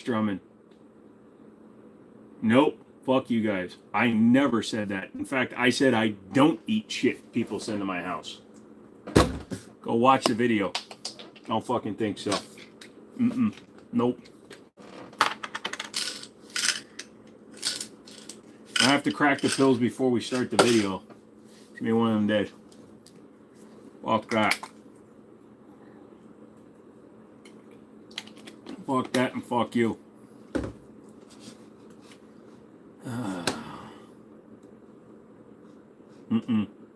Strumming. Nope. Fuck you guys. I never said that. In fact, I said I don't eat shit people send to my house. Go watch the video. Don't fucking think so. Nope. I have to crack the pills before we start the video. Give me one of them days. Fuck that. Fuck that and fuck you.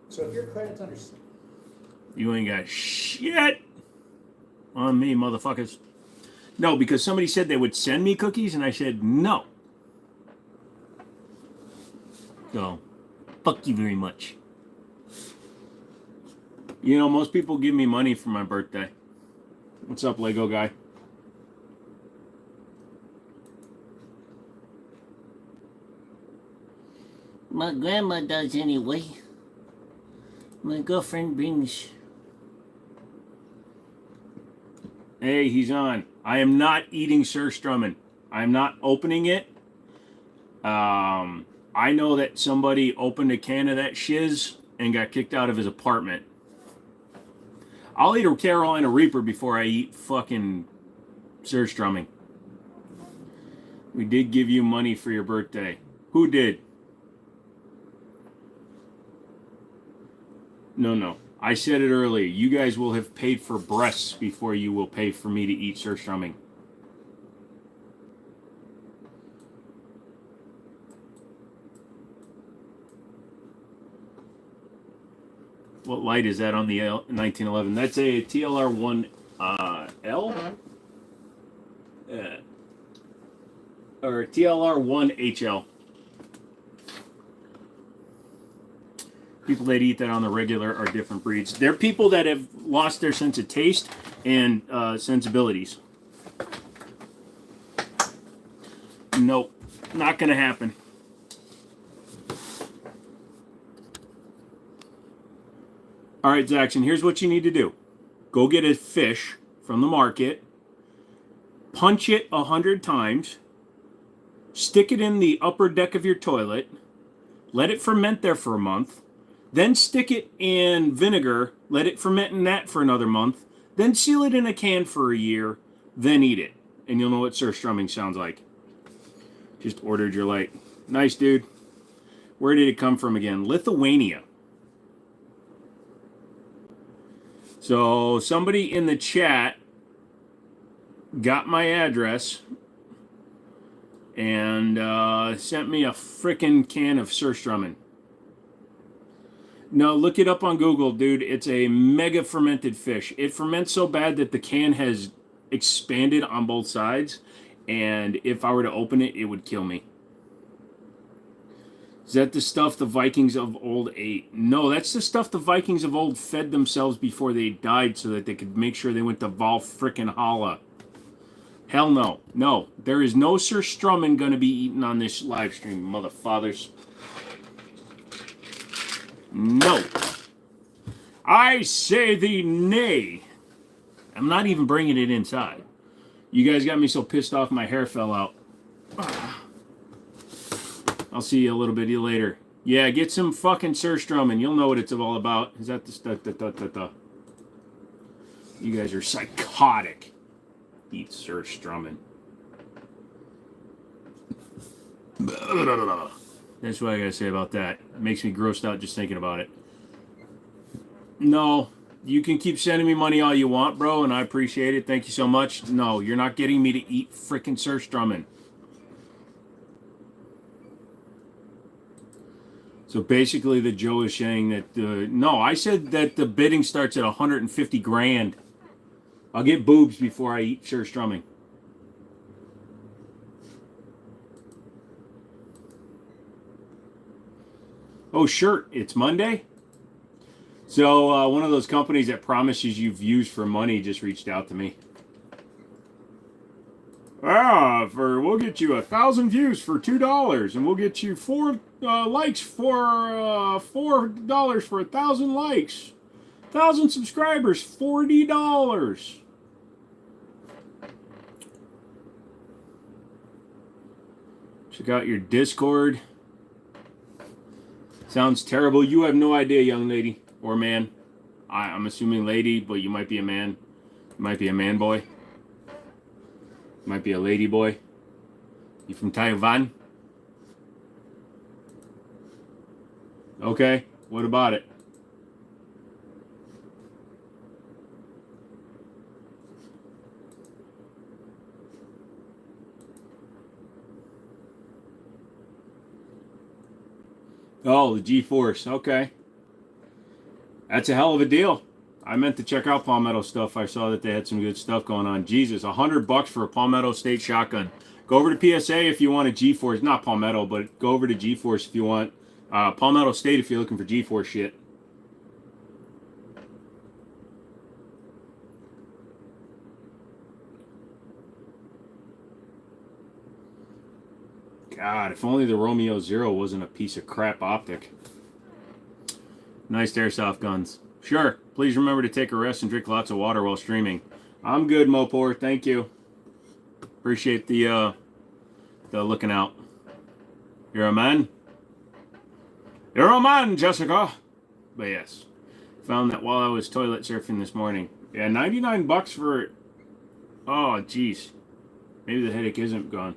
So if your credit's under... You ain't got shit on me, motherfuckers. No, because somebody said they would send me cookies, and I said no. So, fuck you very much. You know, most people give me money for my birthday. What's up, Lego guy? My grandma does anyway. My girlfriend brings... Hey, he's on. I am not eating surströmming. I'm not opening it. I know that somebody opened a can of that shiz and got kicked out of his apartment. I'll eat a Carolina Reaper before I eat fucking surströmming. We did give you money for your birthday. Who did? No. I said it earlier. You guys will have paid for breasts before you will pay for me to eat surströmming. What light is that on the 1911? That's a TLR1 L? Or TLR1 HL. People that eat that on the regular are different breeds. They're people that have lost their sense of taste and sensibilities. Nope, not going to happen. All right, Zaxxon, here's what you need to do. Go get a fish from the market, punch it 100 times, stick it in the upper deck of your toilet, let it ferment there for a month, then stick it in vinegar, let it ferment in that for another month, then seal it in a can for a year, then eat it. And you'll know what surströmming sounds like. Just ordered your light. Nice, dude. Where did it come from again? Lithuania. So somebody in the chat got my address and sent me a frickin' can of surströmming. No, look it up on Google, dude. It's a mega fermented fish. It ferments so bad that the can has expanded on both sides, and if I were to open it, it would kill me. Is that the stuff the Vikings of old ate? No, that's the stuff the Vikings of old fed themselves before they died so that they could make sure they went to Val frickin' Halla. Hell no. No, there is no surströmming going to be eaten on this live stream, motherfathers. No. I say the nay. I'm not even bringing it inside. You guys got me so pissed off my hair fell out. I'll see you a little bit later. Yeah, get some fucking surströmming. You'll know what it's all about. Is that the stuff? You guys are psychotic. Eat surströmming. That's what I gotta say about that. It makes me grossed out just thinking about it. No, you can keep sending me money all you want, bro, and I appreciate it. Thank you so much. No, you're not getting me to eat frickin' surströmming. So basically, the Joe is saying that no, I said that the bidding starts at 150 grand. I'll get boobs before I eat surströmming. Oh, shirt. It's Monday. So one of those companies that promises you views for money just reached out to me. We'll get you 1,000 views for $2, and we'll get you 4 likes for $4 for 1,000 likes. 1,000 subscribers, $40. Check out your Discord. Sounds terrible. You have no idea, young lady or man. I'm assuming lady, but you might be a man. You might be a man boy. You might be a lady boy. You from Taiwan? Okay, what about it? Oh, the G-Force. Okay. That's a hell of a deal. I meant to check out Palmetto stuff. I saw that they had some good stuff going on. Jesus, $100 for a Palmetto State shotgun. Go over to PSA if you want a G-Force. Not Palmetto, but go over to G-Force if you want Palmetto State if you're looking for G-Force shit. God, if only the Romeo Zero wasn't a piece of crap optic. Nice airsoft guns. Sure, please remember to take a rest and drink lots of water while streaming. I'm good, Mopor. Thank you. Appreciate the looking out. You're a man? You're a man, Jessica. But yes, found that while I was toilet surfing this morning. Yeah, $99 for... Oh, jeez. Maybe the headache isn't gone.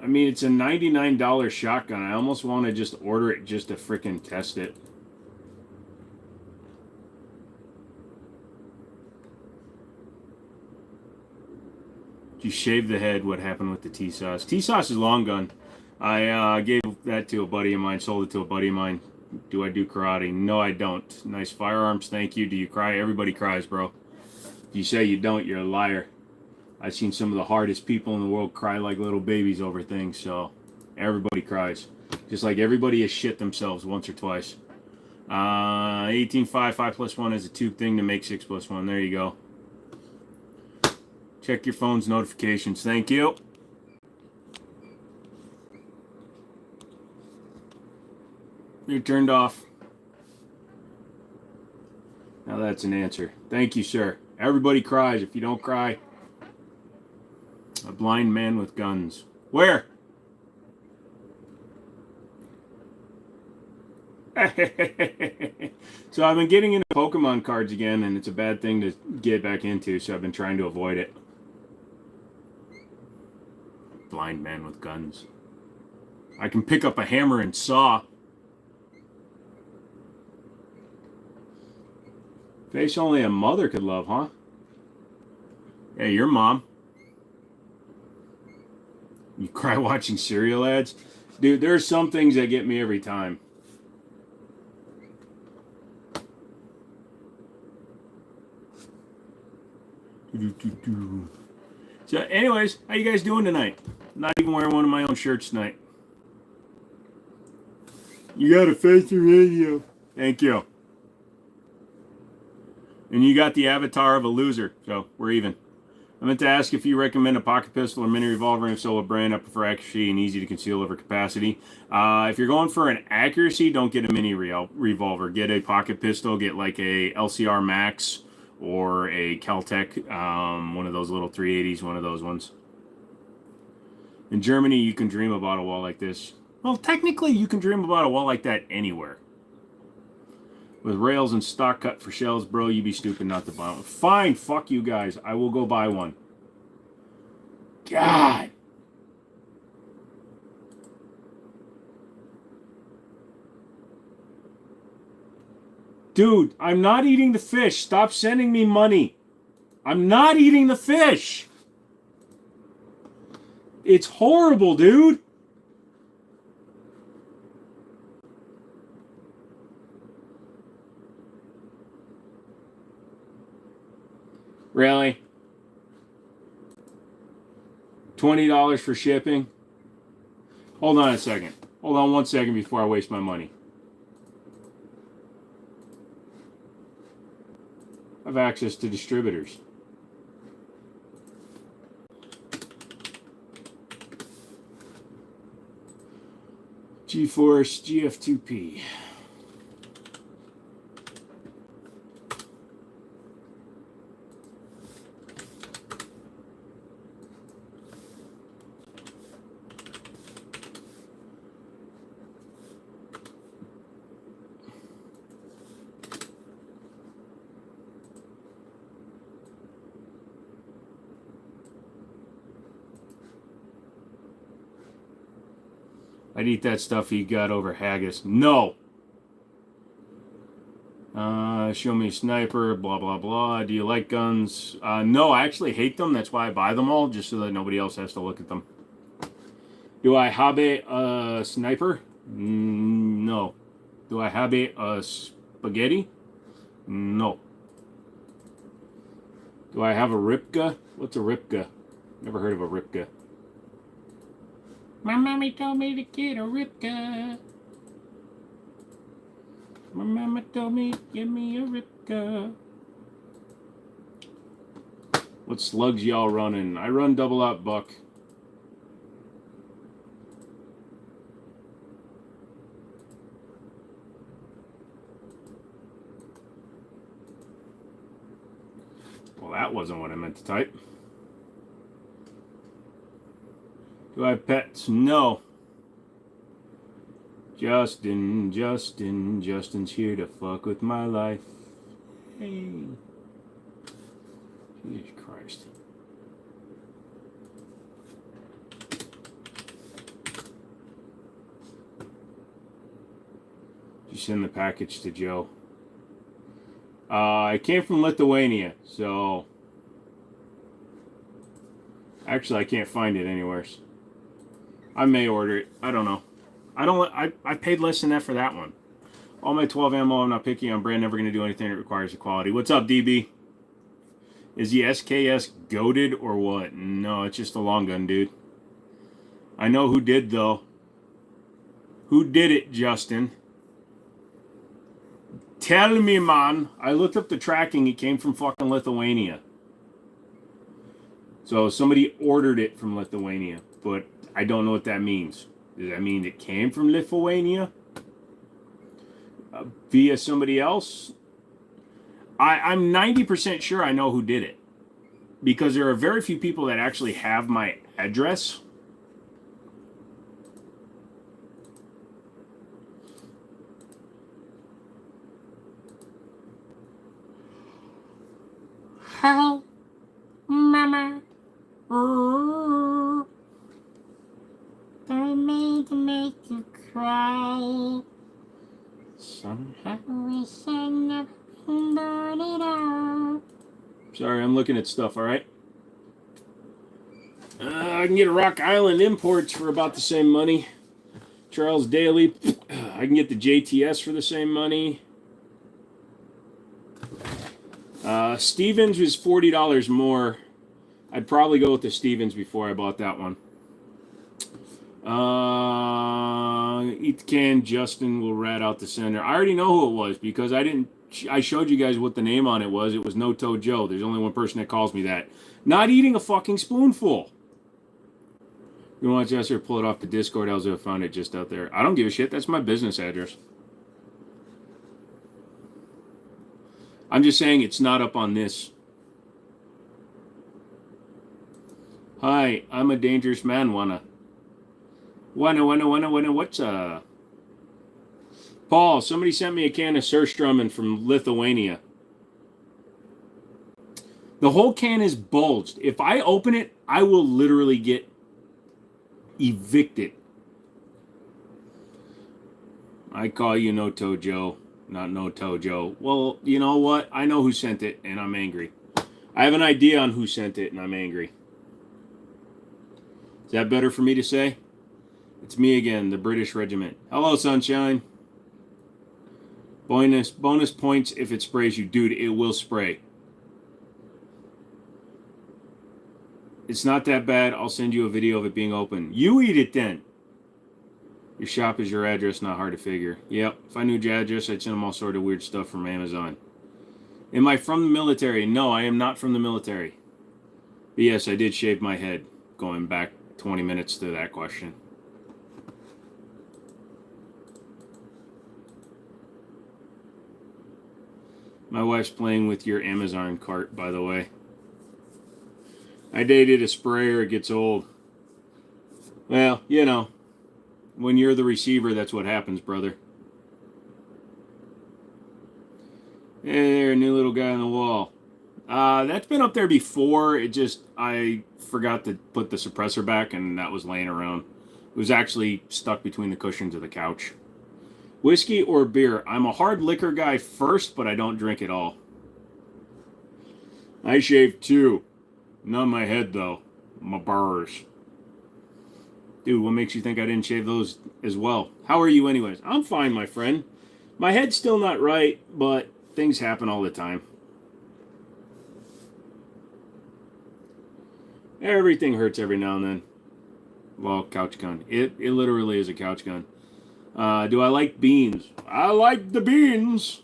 I mean, it's a $99 shotgun. I almost want to just order it just to frickin' test it. You shave the head. What happened with the T-Sauce? T-Sauce is long gun. I gave that to a buddy of mine, sold it to a buddy of mine. Do I do karate? No, I don't. Nice firearms, thank you. Do you cry? Everybody cries, bro. If you say you don't, you're a liar. I've seen some of the hardest people in the world cry like little babies over things, so everybody cries. Just like everybody has shit themselves once or twice. 18.5, 5 plus 1 is a tube thing to make 6 plus 1. There you go. Check your phone's notifications. Thank you. You're turned off. Now that's an answer. Thank you, sir. Everybody cries. If you don't cry... A blind man with guns. Where? So I've been getting into Pokemon cards again, and it's a bad thing to get back into, so I've been trying to avoid it. Blind man with guns. I can pick up a hammer and saw. Face only a mother could love, huh? Hey, your mom. You cry watching cereal ads? Dude, there are some things that get me every time. So anyways, how you guys doing tonight? I'm not even wearing one of my own shirts tonight. You got a face the radio. Thank you. And you got the avatar of a loser, so we're even. I meant to ask if you recommend a pocket pistol or mini revolver, and if so, a brand. I prefer accuracy and easy to conceal over capacity. If you're going for an accuracy, don't get a mini revolver. Get a pocket pistol. Get like a LCR Max or a Caltech, one of those little 380s, one of those ones. In Germany, you can dream about a wall like this. Well, technically, you can dream about a wall like that anywhere. With rails and stock cut for shells, bro, you be stupid not to buy one. Fine, fuck you guys. I will go buy one. God. Dude, I'm not eating the fish. Stop sending me money. I'm not eating the fish. It's horrible, dude. Really? $20 for shipping? Hold on a second. Hold on 1 second before I waste my money. I have access to distributors. G-Force GF2P. I'd eat that stuff he got over haggis. No. Show me a sniper, blah, blah, blah. Do you like guns? No, I actually hate them. That's why I buy them all, just so that nobody else has to look at them. Do I have a sniper? No. Do I have a spaghetti? No. Do I have a Ripka? What's a Ripka? Never heard of a Ripka. My mommy told me to get a Ripka. My mama told me, give me a Ripka. What slugs y'all running? I run double up, Buck. Well, that wasn't what I meant to type. Do I have pets? No. Justin's here to fuck with my life. Hey. Jesus Christ. You send the package to Joe. It came from Lithuania, so actually I can't find it anywhere. I may order it. I don't know. I paid less than that for that one. All my 12 ammo, I'm not picky on brand, never going to do anything that requires the quality. What's up, DB? Is the SKS goated or what? No, it's just a long gun, dude. I know who did, though. Who did it, Justin? Tell me, man. I looked up the tracking. It came from fucking Lithuania. So somebody ordered it from Lithuania, but I don't know what that means. Does that mean it came from Lithuania? Via somebody else? I'm 90% sure I know who did it. Because there are very few people that actually have my address. How, mama? Oh, I made to make you cry. Somehow. Wish I never burned it out. Sorry, I'm looking at stuff, alright? I can get a Rock Island Imports for about the same money. Charles Daly. I can get the JTS for the same money. Stevens was $40 more. I'd probably go with the Stevens before I bought that one. Eat the can. Justin will rat out the sender. I already know who it was because I showed you guys what the name on it was. It was No Toe Joe. There's only one person that calls me that. Not eating a fucking spoonful. You want Jester to pull it off the Discord? I found it just out there. I don't give a shit. That's my business address. I'm just saying it's not up on this. Hi, I'm a dangerous man, wanna, what's Paul, somebody sent me a can of Surströmming from Lithuania. The whole can is bulged. If I open it, I will literally get evicted. I call you No Toe Joe, not No Toe Joe. Well, you know what? I know who sent it, and I'm angry. I have an idea on who sent it, and I'm angry. Is that better for me to say? It's me again, the British Regiment. Hello, sunshine. Bonus points if it sprays you. Dude, it will spray. It's not that bad. I'll send you a video of it being open. You eat it then. Your shop is your address, not hard to figure. Yep, if I knew your address, I'd send them all sort of weird stuff from Amazon. Am I from the military? No, I am not from the military. But yes, I did shave my head, going back 20 minutes to that question. My wife's playing with your Amazon cart, by the way. I dated a sprayer, it gets old. Well, you know, when you're the receiver, that's what happens, brother. Hey there, new little guy on the wall. That's been up there before. I forgot to put the suppressor back, and that was laying around. It was actually stuck between the cushions of the couch. Whiskey or beer? I'm a hard liquor guy first, but I don't drink at all. I shave too. Not my head, though. My bars. Dude, what makes you think I didn't shave those as well? How are you anyways? I'm fine, my friend. My head's still not right, but things happen all the time. Everything hurts every now and then. Well, couch gun. It literally is a couch gun. Do I like beans? I like the beans.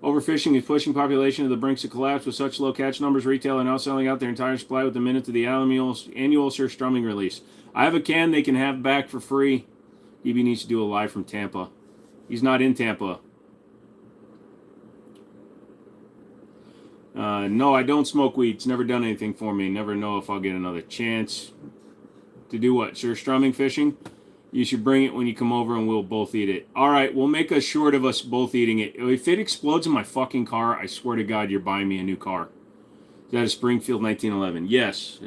Overfishing is pushing population to the brinks of collapse with such low catch numbers. Retail are now selling out their entire supply with a minute to the annual surstrumming release. I have a can they can have back for free. EB needs to do a live from Tampa. He's not in Tampa. No, I don't smoke weed. It's never done anything for me. Never know if I'll get another chance. To do what? Surstrumming fishing? You should bring it when you come over and we'll both eat it. All right, we'll make a short of us both eating it. If it explodes in my fucking car, I swear to God, you're buying me a new car. Is that a Springfield 1911? Yes.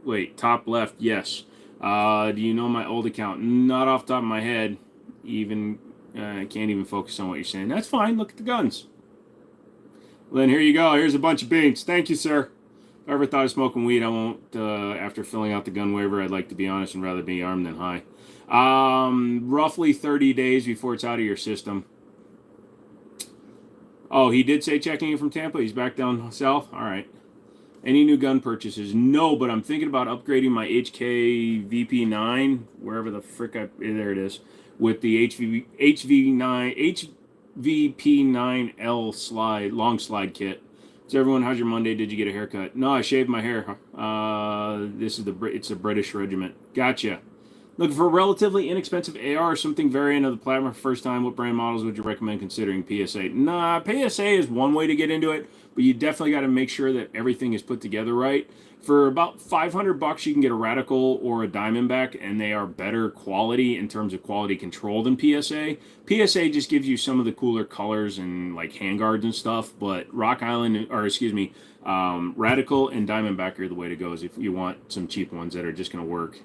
Wait, top left, yes. Do you know my old account? Not off the top of my head. I can't even focus on what you're saying. That's fine. Look at the guns. Well, then here you go. Here's a bunch of beans. Thank you, sir. If I ever thought of smoking weed, I won't. After filling out the gun waiver, I'd like to be honest and rather be armed than high. Roughly 30 days before it's out of your system. Oh, he did say checking in from Tampa. He's back down south. All right. Any new gun purchases? No, but I'm thinking about upgrading my HK VP9, wherever the frick there it is, with the HVP9L slide, long slide kit. So everyone, how's your Monday? Did you get a haircut? No, I shaved my hair. It's a British regiment. Gotcha. Looking for a relatively inexpensive AR or something variant of the platform for first time. What brand models would you recommend considering PSA? Nah, PSA is one way to get into it, but you definitely got to make sure that everything is put together right. For about $500, you can get a Radical or a Diamondback, and they are better quality in terms of quality control than PSA. PSA just gives you some of the cooler colors and like handguards and stuff, but Radical and Diamondback are the way to go if you want some cheap ones that are just going to work.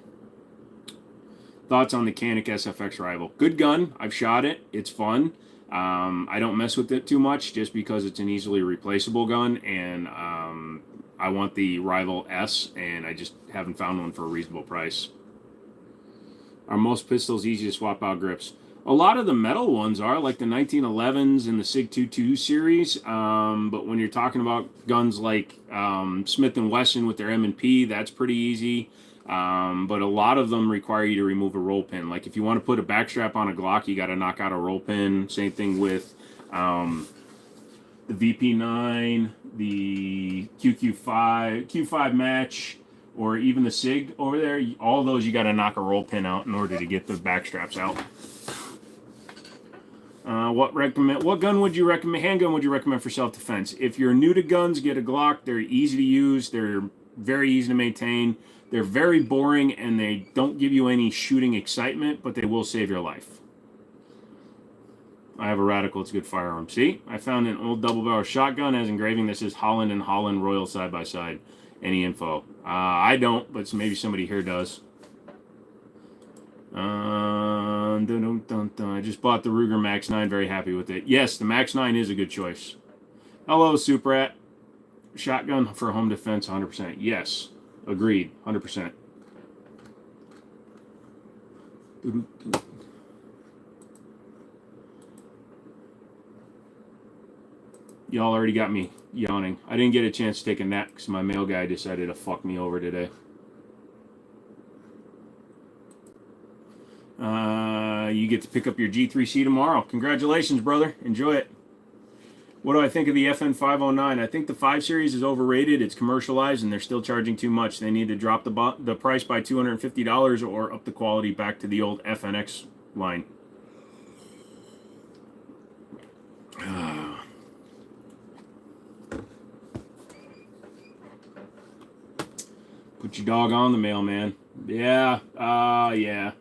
Thoughts on the Canik SFX Rival? Good gun. I've shot it. It's fun. I don't mess with it too much just because it's an easily replaceable gun, and I want the Rival S, and I just haven't found one for a reasonable price. Are most pistols easy to swap out grips? A lot of the metal ones are, like the 1911s and the SIG 22 series, but when you're talking about guns like Smith & Wesson with their M&P, that's pretty easy. But a lot of them require you to remove a roll pin. Like if you want to put a backstrap on a Glock, you got to knock out a roll pin. Same thing with the VP9, the Q5 match, or even the SIG over there. All those you got to knock a roll pin out in order to get the backstraps out. What gun would you recommend? Handgun would you recommend for self-defense? If you're new to guns, get a Glock. They're easy to use. They're very easy to maintain. They're very boring, and they don't give you any shooting excitement, but they will save your life. I have a Radical. It's a good firearm. See? I found an old double-barrel shotgun as engraving. This is Holland and Holland Royal side-by-side. Any info? I don't, but maybe somebody here does. I just bought the Ruger Max 9. Very happy with it. Yes, the Max 9 is a good choice. Hello, Suprat. Shotgun for home defense, 100%. Yes. Agreed, 100%. Y'all already got me yawning. I didn't get a chance to take a nap because my mail guy decided to fuck me over today. You get to pick up your G3C tomorrow. Congratulations, brother. Enjoy it. What do I think of the FN 509? I think the 5 Series is overrated. It's commercialized, and they're still charging too much. They need to drop the price by $250 or up the quality back to the old FNX line. Put your dog on the mailman. Yeah, yeah.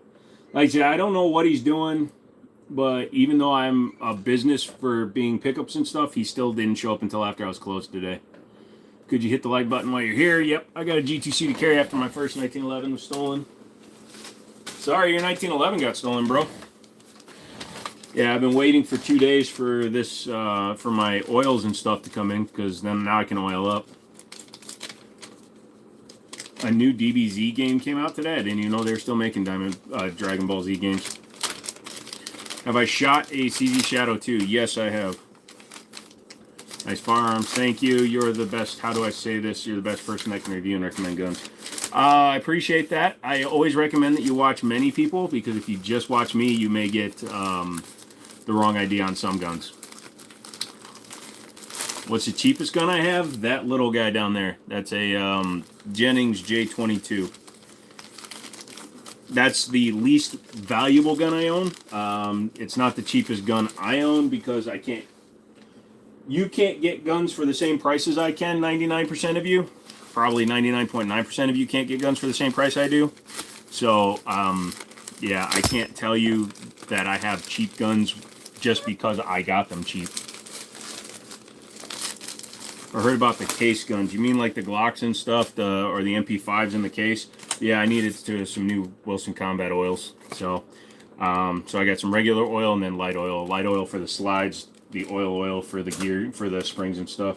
Like I said, I don't know what he's doing. But even though I'm a business for being pickups and stuff, he still didn't show up until after I was closed today. Could you hit the like button while you're here? Yep, I got a G2C to carry after my first 1911 was stolen. Sorry, your 1911 got stolen, bro. Yeah, I've been waiting for 2 days for this, for my oils and stuff to come in, because then now I can oil up. A new DBZ game came out today. I didn't even know they were still making Dragon Ball Z games. Have I shot a CZ Shadow 2? Yes, I have. Nice firearms. Thank you. You're the best. How do I say this? You're the best person that can review and recommend guns. I appreciate that. I always recommend that you watch many people, because if you just watch me, you may get the wrong idea on some guns. What's the cheapest gun I have? That little guy down there. That's a Jennings J22. That's the least valuable gun I own. It's not the cheapest gun I own, because I can't. You can't get guns for the same price as I can. 99% of you, probably 99.9% of you can't get guns for the same price I do. So yeah, I can't tell you that I have cheap guns just because I got them cheap. I heard about the case guns. You mean like the Glocks and stuff, or the MP5s in the case? Yeah, I needed some new Wilson Combat oils. So I got some regular oil and then light oil. Light oil for the slides, the oil for the gear, for the springs and stuff.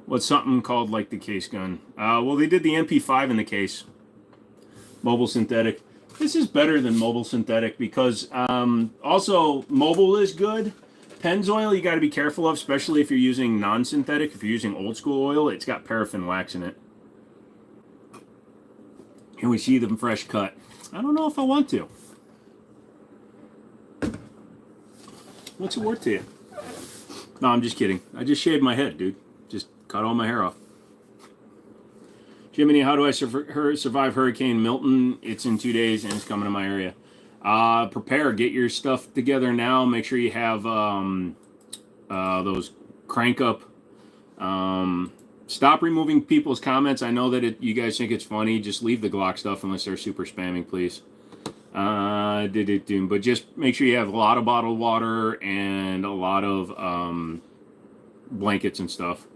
What's something called like the case gun? Well, they did the MP5 in the case. Mobile synthetic. This is better than mobile synthetic, because also mobile is good. Pennzoil you got to be careful of, especially if you're using non-synthetic. If you're using old school oil, it's got paraffin wax in it. Can we see them fresh cut? I don't know if I want to. What's it worth to you? No, I'm just kidding. I just shaved my head, dude. Just cut all my hair off. Jimmini, how do I survive Hurricane Milton? It's in 2 days and it's coming to my area. Prepare. Get your stuff together now. Make sure you have those crank up. Stop removing people's comments. I know that you guys think it's funny. Just leave the Glock stuff unless they're super spamming, please. But just make sure you have a lot of bottled water and a lot of blankets and stuff.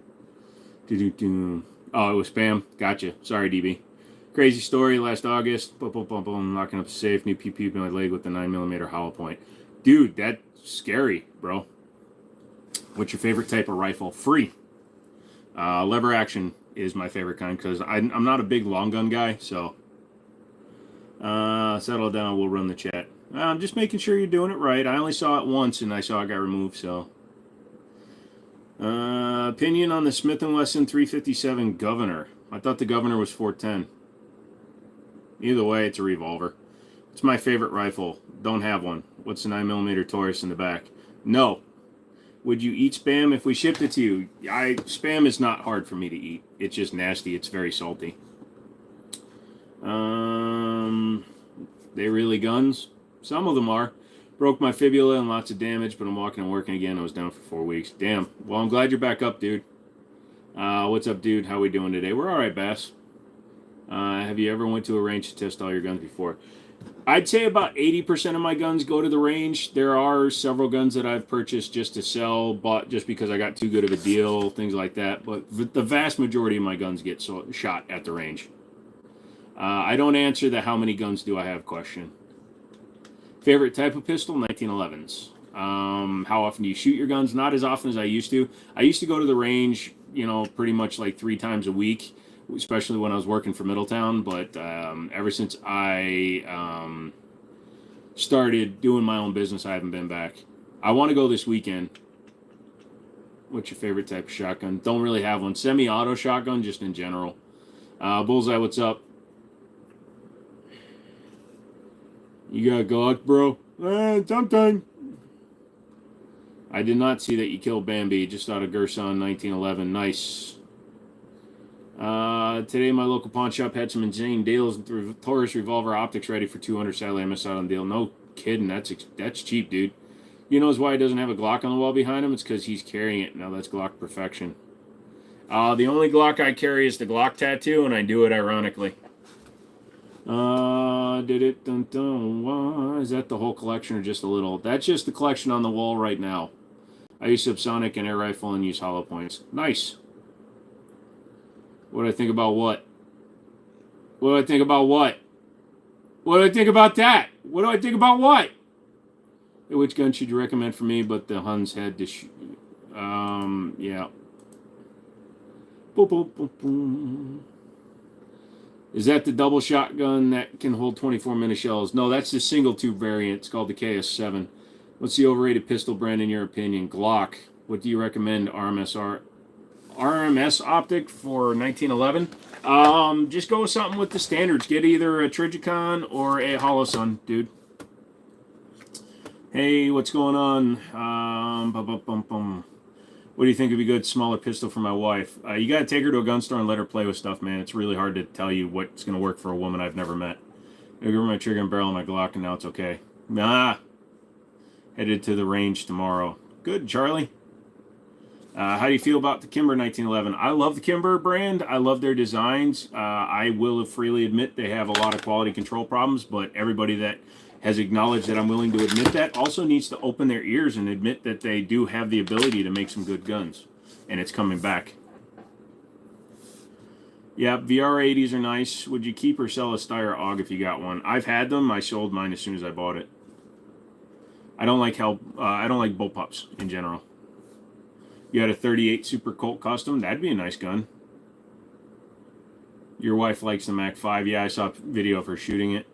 Oh, it was spam. Gotcha. Sorry, DB. Crazy story last August. Boom, knocking up a safe. New PP in my leg with the 9mm hollow point. Dude, that's scary, bro. What's your favorite type of rifle? Free. Lever action is my favorite kind, because I'm not a big long gun guy, so. Settle down, we'll run the chat. I'm just making sure you're doing it right. I only saw it once, and I saw it got removed, so. Opinion on the Smith & Wesson 357 Governor. I thought the Governor was 410. Either way, it's a revolver. It's my favorite rifle. Don't have one. What's the 9mm Taurus in the back? No. Would you eat Spam if we shipped it to you? Spam is not hard for me to eat. It's just nasty. It's very salty. They really guns? Some of them are. Broke my fibula and lots of damage, but I'm walking and working again. I was down for 4 weeks. Damn. Well, I'm glad you're back up, dude. What's up, dude? How we doing today? We're all right, Bass. Have you ever went to a range to test all your guns before? I'd say about 80% of my guns go to the range. There are several guns that I've purchased just to sell, bought just because I got too good of a deal, things like that. But the vast majority of my guns get shot at the range. I don't answer the how many guns do I have question. Favorite type of pistol? 1911s. How often do you shoot your guns? Not as often as I used to. I used to go to the range, pretty much like 3 times a week, especially when I was working for Middletown. But ever since I started doing my own business, I haven't been back. I want to go this weekend. What's your favorite type of shotgun? Don't really have one. Semi-auto shotgun, just in general. Bullseye, what's up? You got Glock, bro? Something. I did not see that you killed Bambi. Just out of Gerson, 1911. Nice. Today, my local pawn shop had some insane deals. Taurus revolver optics ready for 200. Sadly, I missed out on the deal. No kidding. That's cheap, dude. You know why he doesn't have a Glock on the wall behind him? It's because he's carrying it. Now, that's Glock perfection. The only Glock I carry is the Glock tattoo, and I do it ironically. Is that the whole collection or just a little? That's just the collection on the wall right now. I use subsonic and air rifle and use hollow points. Nice. What do I think about what? What do I think about what? What do I think about that? What do I think about what? Which gun should you recommend for me? But the Huns had to shoot. Yeah. Boom, boom, boom, boom. Is that the double shotgun that can hold 24-minute shells? No, that's the single tube variant. It's called the KS7. What's the overrated pistol brand in your opinion? Glock. What do you recommend? RMS optic for 1911? Just go with something with the standards. Get either a Trijicon or a Holosun, dude. Hey, what's going on? What do you think would be a good smaller pistol for my wife? You got to take her to a gun store and let her play with stuff, man. It's really hard to tell you what's going to work for a woman I've never met. I give her my trigger and barrel and my Glock, and now it's okay. Nah. Headed to the range tomorrow. Good, Charlie. How do you feel about the Kimber 1911? I love the Kimber brand. I love their designs. I will freely admit they have a lot of quality control problems, but everybody that has acknowledged that I'm willing to admit that also needs to open their ears and admit that they do have the ability to make some good guns. And it's coming back. Yeah, VR80s are nice. Would you keep or sell a Steyr AUG if you got one? I've had them. I sold mine as soon as I bought it. I don't like bullpups in general. You had a 38 Super Colt Custom? That'd be a nice gun. Your wife likes the Mac 5. Yeah, I saw a video of her shooting it.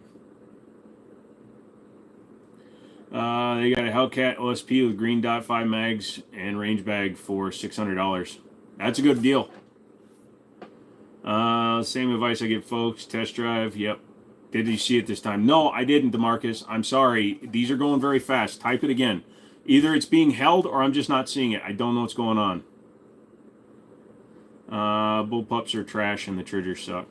They got a Hellcat OSP with green dot 5 mags and range bag for $600. That's a good deal. Same advice I give folks. Test drive. Yep. Did you see it this time? No, I didn't, DeMarcus. I'm sorry. These are going very fast. Type it again. Either it's being held or I'm just not seeing it. I don't know what's going on. Bullpups are trash and the triggers suck.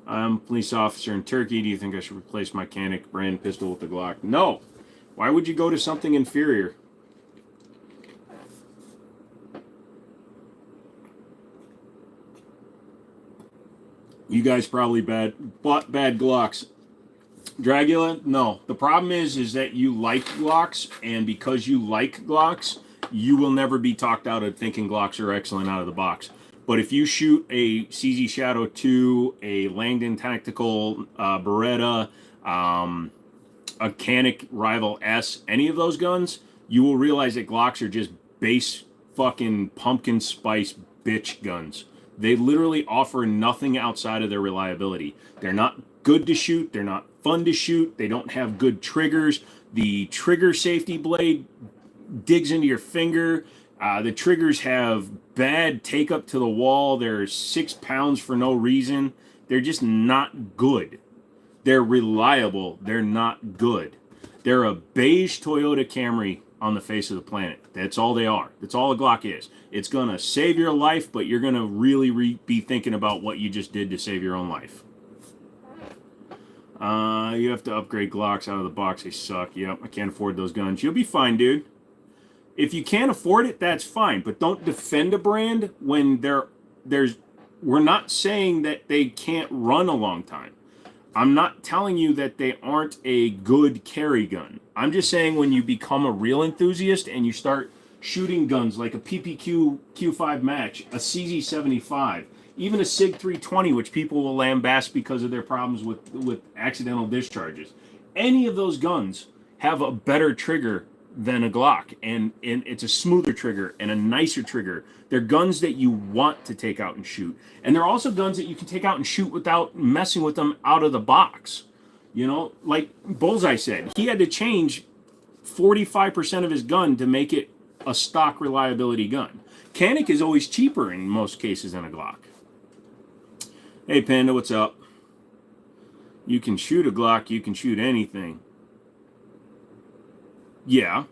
I'm a police officer in Turkey. Do you think I should replace my Canik brand pistol with the Glock? No. Why would you go to something inferior? You guys probably bought bad Glocks. Dragula, no. The problem is that you like Glocks, and because you like Glocks, you will never be talked out of thinking Glocks are excellent out of the box. But if you shoot a CZ Shadow 2, a Langdon Tactical Beretta, a Canik Rival S, any of those guns, you will realize that Glocks are just base fucking pumpkin spice bitch guns. They literally offer nothing outside of their reliability. They're not good to shoot. They're not fun to shoot. They don't have good triggers. The trigger safety blade digs into your finger. The triggers have bad take up to the wall. They're 6 pounds for no reason. They're just not good. They're reliable. They're not good. They're a beige Toyota Camry on the face of the planet. That's all they are. That's all a Glock is. It's going to save your life, but you're going to really be thinking about what you just did to save your own life. You have to upgrade Glocks out of the box. They suck. Yep, I can't afford those guns. You'll be fine, dude. If you can't afford it, that's fine. But don't defend a brand when we're not saying that they can't run a long time. I'm not telling you that they aren't a good carry gun. I'm just saying when you become a real enthusiast and you start shooting guns like a PPQ Q5 match, a CZ75, even a SIG 320, which people will lambast because of their problems with accidental discharges. Any of those guns have a better trigger than a Glock, and it's a smoother trigger and a nicer trigger. They're guns that you want to take out and shoot. And they're also guns that you can take out and shoot without messing with them out of the box. You know, like Bullseye said, he had to change 45% of his gun to make it a stock reliability gun. Canik is always cheaper in most cases than a Glock. Hey Panda, what's up? You can shoot a Glock, you can shoot anything. Yeah.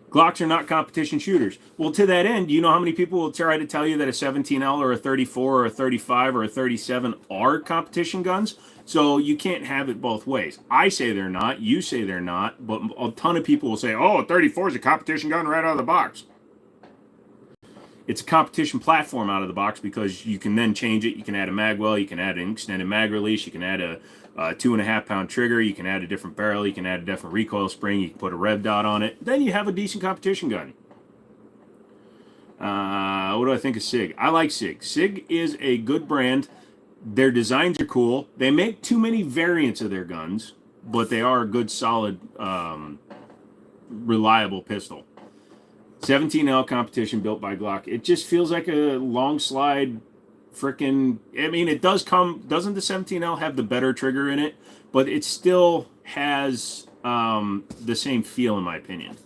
Glocks are not competition shooters. Well, to that end, do you know how many people will try to tell you that a 17L or a 34 or a 35 or a 37 are competition guns? So you can't have it both ways. I say they're not. You say they're not. But a ton of people will say, oh, a 34 is a competition gun right out of the box. It's a competition platform out of the box because you can then change it. You can add a mag well. You can add an extended mag release. You can add a 2.5 pound trigger. You can add a different barrel. You can add a different recoil spring. You can put a rev dot on it. Then you have a decent competition gun. What do I think of SIG? I like SIG. SIG is a good brand. Their designs are cool. They make too many variants of their guns, but they are a good, solid, reliable pistol. 17L competition built by Glock. It just feels like a long slide freaking. I mean, it does come. Doesn't the 17L have the better trigger in it? But it still has the same feel, in my opinion.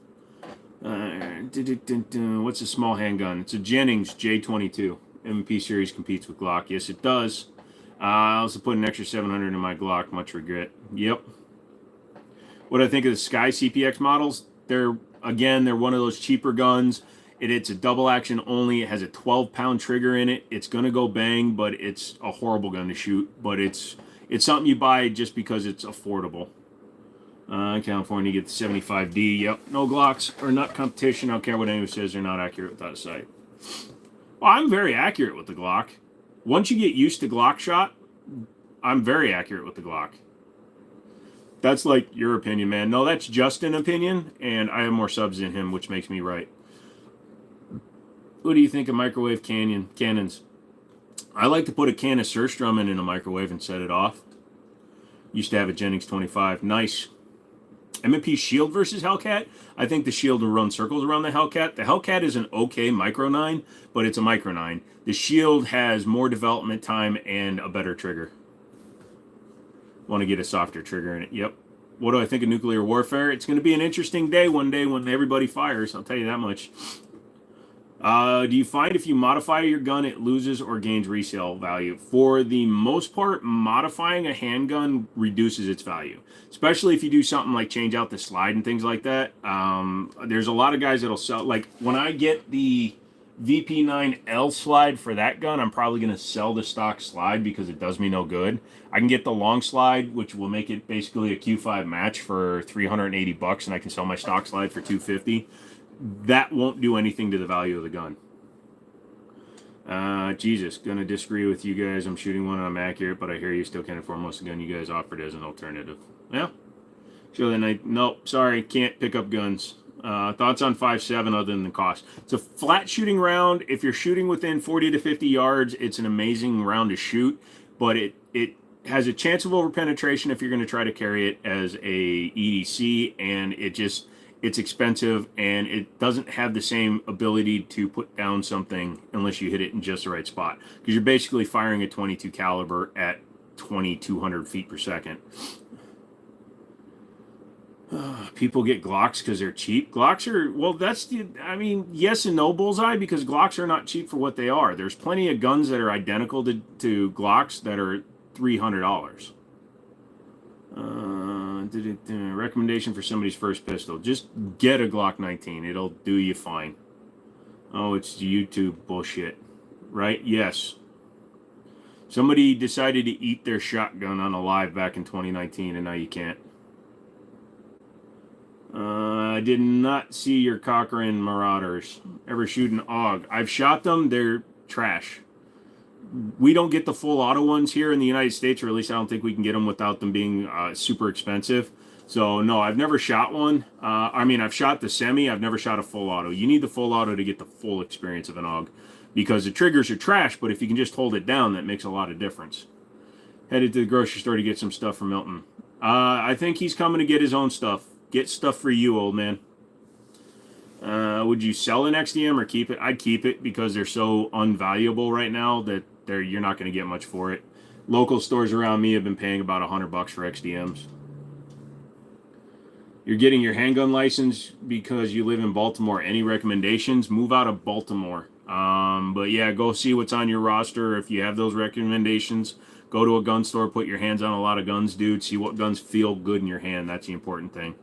What's a small handgun? It's a Jennings J22. MP series competes with Glock. Yes, it does. I also put an extra 700 in my Glock. Much regret. Yep. What I think of the Sky CPX models? They're one of those cheaper guns. It's a double action only. It has a 12-pound trigger in it. It's gonna go bang, but it's a horrible gun to shoot. But it's something you buy just because it's affordable. California, you get the 75D. Yep, no Glocks or not competition. I don't care what anyone says. They're not accurate without a sight. Well, I'm very accurate with the Glock. Once you get used to Glock shot, I'm very accurate with the Glock. That's like your opinion, man. No, that's just an opinion, and I have more subs than him, which makes me right. What do you think of microwave cannons? I like to put a can of Surströmmen in a microwave and set it off. Used to have a Jennings 25. Nice. M&P Shield versus Hellcat. I think the Shield will run circles around the Hellcat. The Hellcat is an okay Micro 9, but it's a Micro 9. The Shield has more development time and a better trigger. Want to get a softer trigger in it. Yep. What do I think of nuclear warfare? It's going to be an interesting day one day when everybody fires. I'll tell you that much. Do you find if you modify your gun, it loses or gains resale value? For the most part, modifying a handgun reduces its value, especially if you do something like change out the slide and things like that. There's a lot of guys that'll sell. Like when I get the VP9L slide for that gun, I'm probably going to sell the stock slide because it does me no good. I can get the long slide, which will make it basically a Q5 match for $380, and I can sell my stock slide for $250. That won't do anything to the value of the gun. Jesus, gonna disagree with you guys. I'm shooting one and I'm accurate, but I hear you still can't afford most of the gun you guys offered as an alternative. Yeah. Show that night. Nope, sorry, can't pick up guns. Thoughts on 5.7 other than the cost? It's a flat shooting round. If you're shooting within 40 to 50 yards, it's an amazing round to shoot, but it has a chance of overpenetration if you're going to try to carry it as a EDC, and it's expensive, and it doesn't have the same ability to put down something unless you hit it in just the right spot, because you're basically firing a 22 caliber at 2,200 feet per second. People get Glocks because they're cheap. Glocks are, well, yes and no, Bullseye, because Glocks are not cheap for what they are. There's plenty of guns that are identical to Glocks that are $300. Recommendation for somebody's first pistol: just get a Glock 19. It'll do you fine. Oh, it's YouTube bullshit, right? Yes. Somebody decided to eat their shotgun on a live back in 2019, and now you can't. I did not see your Cochrane Marauders. Ever shoot an AUG? I've shot them. They're trash. We don't get the full auto ones here in the United States, or at least I don't think we can get them without them being super expensive. So, no, I've never shot one. I've shot the semi. I've never shot a full auto. You need the full auto to get the full experience of an AUG, because the triggers are trash, but if you can just hold it down, that makes a lot of difference. Headed to the grocery store to get some stuff from Milton. I think he's coming to get his own stuff. Get stuff for you, old man. Would you sell an XDM or keep it? I'd keep it because they're so unvaluable right now that you're not going to get much for it. Local stores around me have been paying about $100 for XDMs. You're getting your handgun license because you live in Baltimore. Any recommendations? Move out of Baltimore. But yeah, go see what's on your roster. If you have those recommendations, go to a gun store, put your hands on a lot of guns, dude. See what guns feel good in your hand. That's the important thing.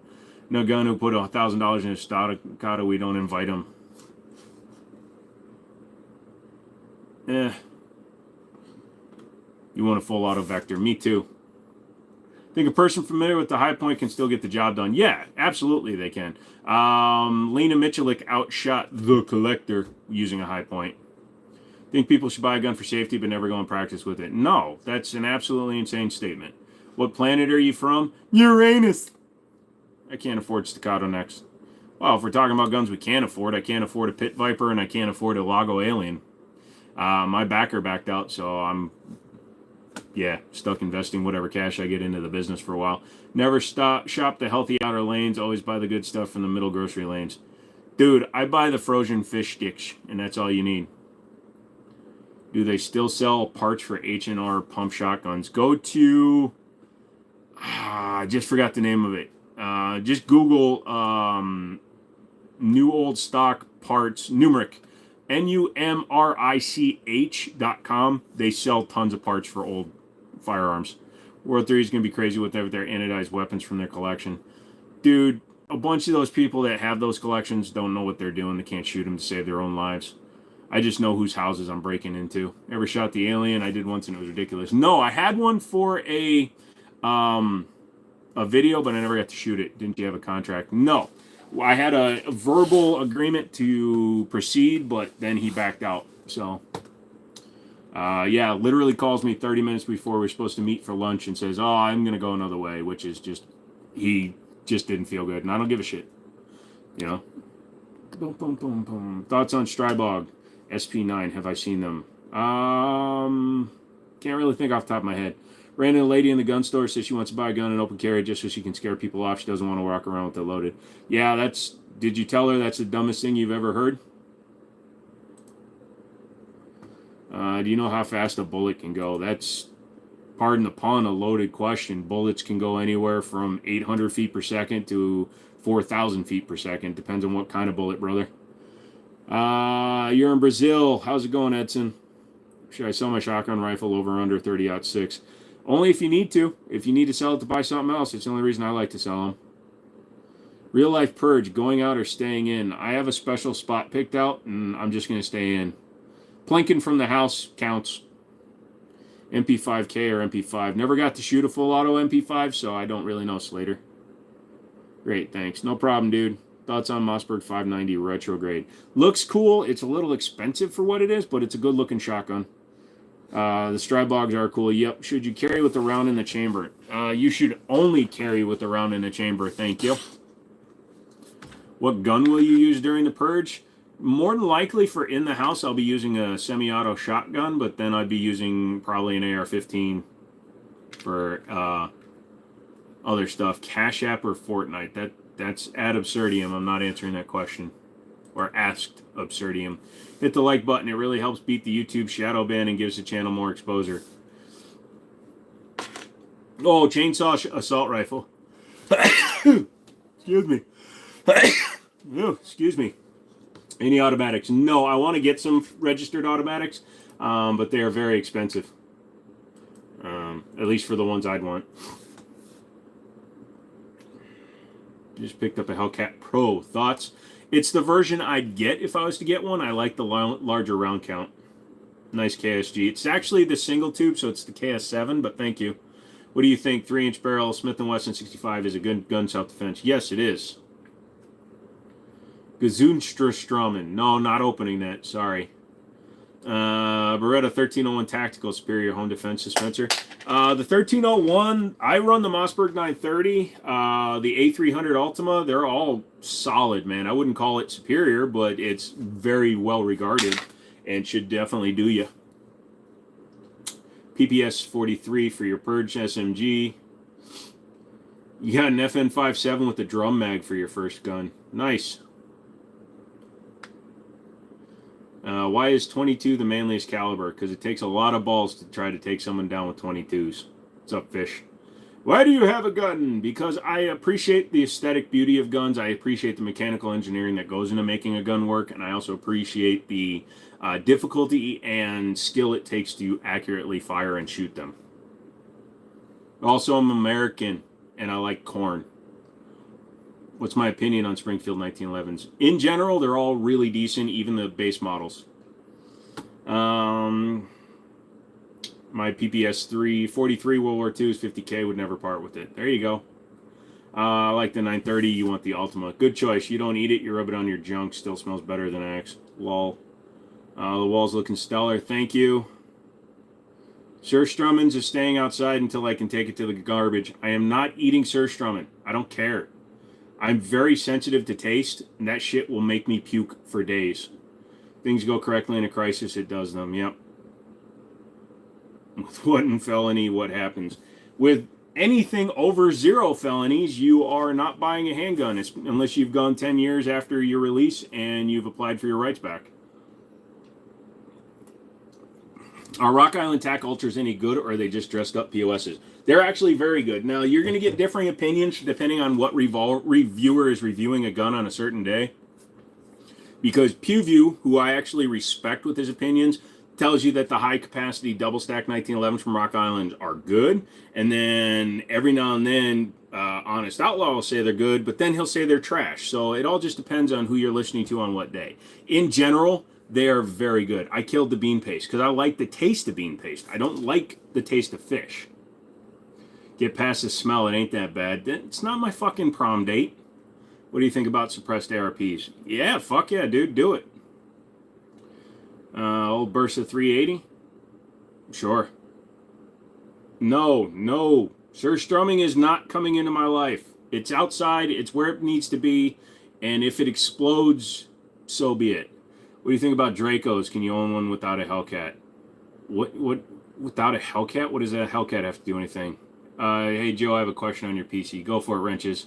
No gun who put $1,000 in a Staccato, we don't invite him. You want a full auto vector? Me too. Think a person familiar with the high point can still get the job done? Yeah, absolutely they can. Lena Michalik outshot the Collector using a high point. Think people should buy a gun for safety but never go and practice with it? No, that's an absolutely insane statement. What planet are you from? Uranus. I can't afford Staccato next. Well, if we're talking about guns we can't afford, I can't afford a Pit Viper and I can't afford a Lago Alien. My backer backed out, so I'm, stuck investing whatever cash I get into the business for a while. Never shop the healthy outer lanes, always buy the good stuff from the middle grocery lanes. Dude, I buy the frozen fish sticks, and that's all you need. Do they still sell parts for H&R pump shotguns? Go to... I just forgot the name of it. Just Google new old stock parts, Numeric. NUMRICH.com. They sell tons of parts for old firearms. World 3 is going to be crazy with their anodized weapons from their collection. Dude, a bunch of those people that have those collections don't know what they're doing. They can't shoot them to save their own lives. I just know whose houses I'm breaking into. Ever shot the alien? I did once and it was ridiculous. No, I had one for a video, but I never got to shoot it. Didn't you have a contract? No. I had a verbal agreement to proceed, but then he backed out. So, literally calls me 30 minutes before we're supposed to meet for lunch and says, "Oh, I'm going to go another way," which is just, he just didn't feel good. And I don't give a shit. You know? Boom, boom, boom, boom. Thoughts on Strybog? SP9, have I seen them? Can't really think off the top of my head. Ran into a lady in the gun store, says she wants to buy a gun and open carry just so she can scare people off. She doesn't want to walk around with it loaded. Yeah, did you tell her that's the dumbest thing you've ever heard? Do you know how fast a bullet can go? That's, pardon the pun, a loaded question. Bullets can go anywhere from 800 feet per second to 4,000 feet per second. Depends on what kind of bullet, brother. You're in Brazil. How's it going, Edson? Should I sell my shotgun rifle over under 30-06? Only if you need to. If you need to sell it to buy something else, it's the only reason I like to sell them. Real life purge, going out or staying in. I have a special spot picked out, and I'm just going to stay in. Plinking from the house counts. MP5K or MP5. Never got to shoot a full auto MP5, so I don't really know, Slater. Great, thanks. No problem, dude. Thoughts on Mossberg 590 retrograde? Looks cool. It's a little expensive for what it is, but it's a good-looking shotgun. The Strybogs are cool. Yep. Should you carry with the round in the chamber? You should only carry with the round in the chamber. Thank you. What gun will you use during the purge? More than likely for in the house, I'll be using a semi-auto shotgun, but then I'd be using probably an AR-15 for other stuff. Cash App or Fortnite? That's ad absurdum. I'm not answering that question. Or asked absurdum. Hit the like button. It really helps beat the YouTube shadow ban and gives the channel more exposure. Oh, chainsaw assault rifle. Excuse me. Excuse me. Any automatics? No, I want to get some registered automatics, but they are very expensive. At least for the ones I'd want. Just picked up a Hellcat Pro. Thoughts? It's the version I'd get if I was to get one. I like the larger round count. Nice KSG. It's actually the single tube, so it's the KS7, but thank you. What do you think? 3-inch barrel Smith & Wesson 65 is a good gun self-defense. Yes, it is. Gesundstraströmen. No, not opening that. Sorry. Beretta 1301 Tactical Superior Home Defense Dispenser. The 1301, I run the Mossberg 930, the A300 Ultima. They're all solid, man. I wouldn't call it superior, but it's very well regarded and should definitely do you. PPS 43 for your Purge SMG. You got an FN57 with a drum mag for your first gun. Nice. Why is 22 the manliest caliber? Because it takes a lot of balls to try to take someone down with 22s. What's up, Fish? Why do you have a gun? Because I appreciate the aesthetic beauty of guns. I appreciate the mechanical engineering that goes into making a gun work. And I also appreciate the difficulty and skill it takes to accurately fire and shoot them. Also, I'm American, and I like corn. What's my opinion on Springfield 1911s? In general, they're all really decent, even the base models. My PPS 343 World War II is 50K, would never part with it. There you go. I like the 930, you want the Ultima. Good choice. You don't eat it, you rub it on your junk. Still smells better than X. Lol. The wall's looking stellar. Thank you. Surströmmings is staying outside until I can take it to the garbage. I am not eating Surströmming. I don't care. I'm very sensitive to taste, and that shit will make me puke for days. Things go correctly in a crisis, it does them. Yep. With one felony, what happens? With anything over 0 felonies, you are not buying a handgun unless you've gone 10 years after your release and you've applied for your rights back. Are Rock Island TAC Ultras any good, or are they just dressed up POSs? They're actually very good. Now, you're going to get differing opinions depending on what reviewer is reviewing a gun on a certain day. Because PewView, who I actually respect with his opinions, tells you that the high-capacity double-stack 1911s from Rock Island are good. And then every now and then, Honest Outlaw will say they're good, but then he'll say they're trash. So it all just depends on who you're listening to on what day. In general, they are very good. I killed the bean paste because I like the taste of bean paste. I don't like the taste of fish. Get past the smell, it ain't that bad. It's not my fucking prom date. What do you think about suppressed ARPs? Yeah, fuck yeah, dude, do it. Old Bursa 380? Sure. No. Surstrumming is not coming into my life. It's outside, it's where it needs to be, and if it explodes, so be it. What do you think about Dracos? Can you own one without a Hellcat? What without a Hellcat? What does a Hellcat have to do anything? Hey Joe, I have a question on your PC. Go for it, Wrenches.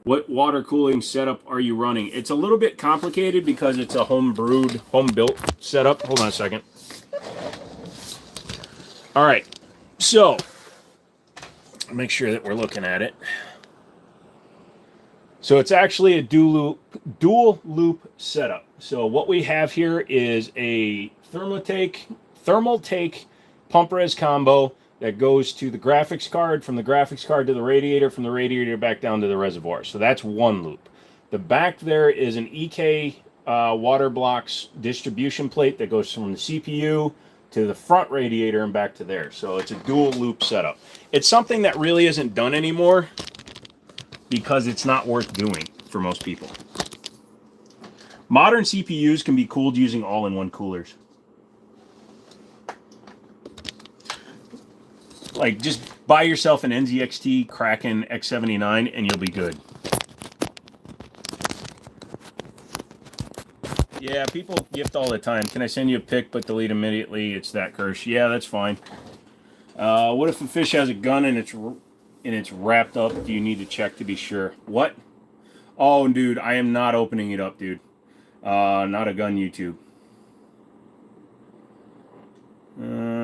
What water cooling setup are you running? It's a little bit complicated because it's a home-built setup. Hold on a second. All right, so make sure that we're looking at it. So it's actually a dual loop setup. So what we have here is a thermal take pump res combo that goes to the graphics card, from the graphics card to the radiator, from the radiator back down to the reservoir. So that's one loop. The back there is an EK water blocks distribution plate that goes from the CPU to the front radiator and back to there. So it's a dual loop setup. It's something that really isn't done anymore because it's not worth doing for most people. Modern CPUs can be cooled using all-in-one coolers. Like, just buy yourself an NZXT Kraken X79 and you'll be good. Yeah, people gift all the time. Can I send you a pic but delete immediately? It's that curse. Yeah, that's fine. What if a fish has a gun and it's wrapped up? Do you need to check to be sure? What? Oh, dude, I am not opening it up, dude. Not a gun YouTube.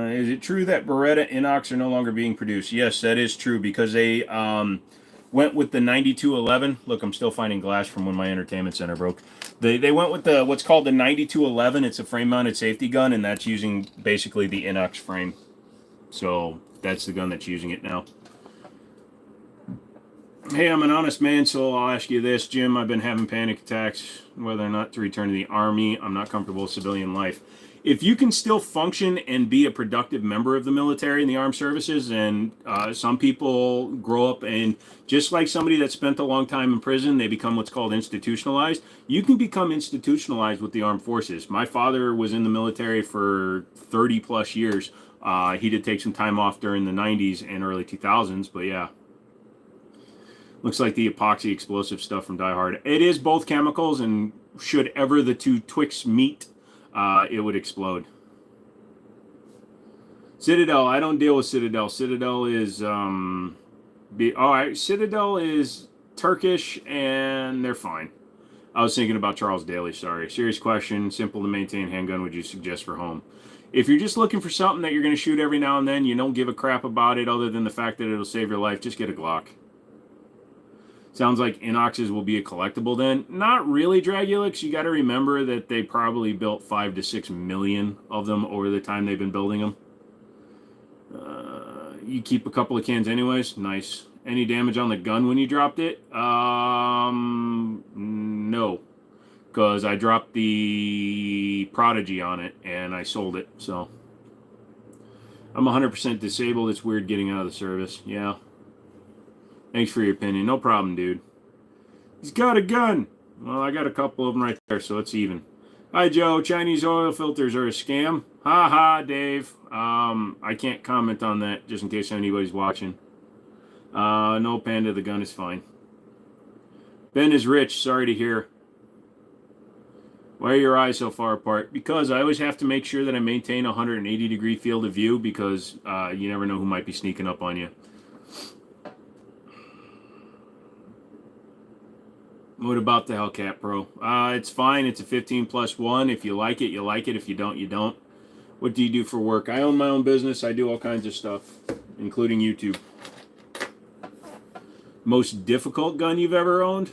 Is it true that Beretta Inox are no longer being produced? Yes, that is true because they went with the 9211. Look, I'm still finding glass from when my entertainment center broke. They went with the what's called the 9211. It's a frame-mounted safety gun, and that's using basically the Inox frame. So that's the gun that's using it now. Hey, I'm an honest man, so I'll ask you this, Jim. I've been having panic attacks, whether or not to return to the Army. I'm not comfortable with civilian life. If you can still function and be a productive member of the military and the armed services, and some people grow up and just like somebody that spent a long time in prison, they become what's called institutionalized. You can become institutionalized with the armed forces. My father was in the military for 30 plus years. He did take some time off during the 90s and early 2000s, but yeah. Looks like the epoxy explosive stuff from Die Hard. It is both chemicals, and should ever the two Twix meet, it would explode. Citadel, I don't deal with Citadel. Citadel is Citadel is Turkish, and they're fine. I was thinking about Charles Daly, sorry. Serious question, simple to maintain handgun would you suggest for home? If you're just looking for something that you're going to shoot every now and then, you don't give a crap about it other than the fact that it'll save your life, just get a Glock. Sounds like Inoxes will be a collectible then. Not really, Dragulix. You got to remember that they probably built 5 to 6 million of them over the time they've been building them. You keep a couple of cans anyways. Nice. Any damage on the gun when you dropped it? No. Because I dropped the Prodigy on it and I sold it. So I'm 100% disabled. It's weird getting out of the service. Yeah. Thanks for your opinion. No problem, dude. He's got a gun. Well, I got a couple of them right there, so it's even. Hi, Joe. Chinese oil filters are a scam. Ha ha, Dave. I can't comment on that just in case anybody's watching. No, Panda, the gun is fine. Ben is rich. Sorry to hear. Why are your eyes so far apart? Because I always have to make sure that I maintain a 180-degree field of view because you never know who might be sneaking up on you. What about the Hellcat Pro? It's fine. It's a 15+1. If you like it, you like it. If you don't, you don't. What do you do for work? I own my own business. I do all kinds of stuff, including YouTube. Most difficult gun you've ever owned?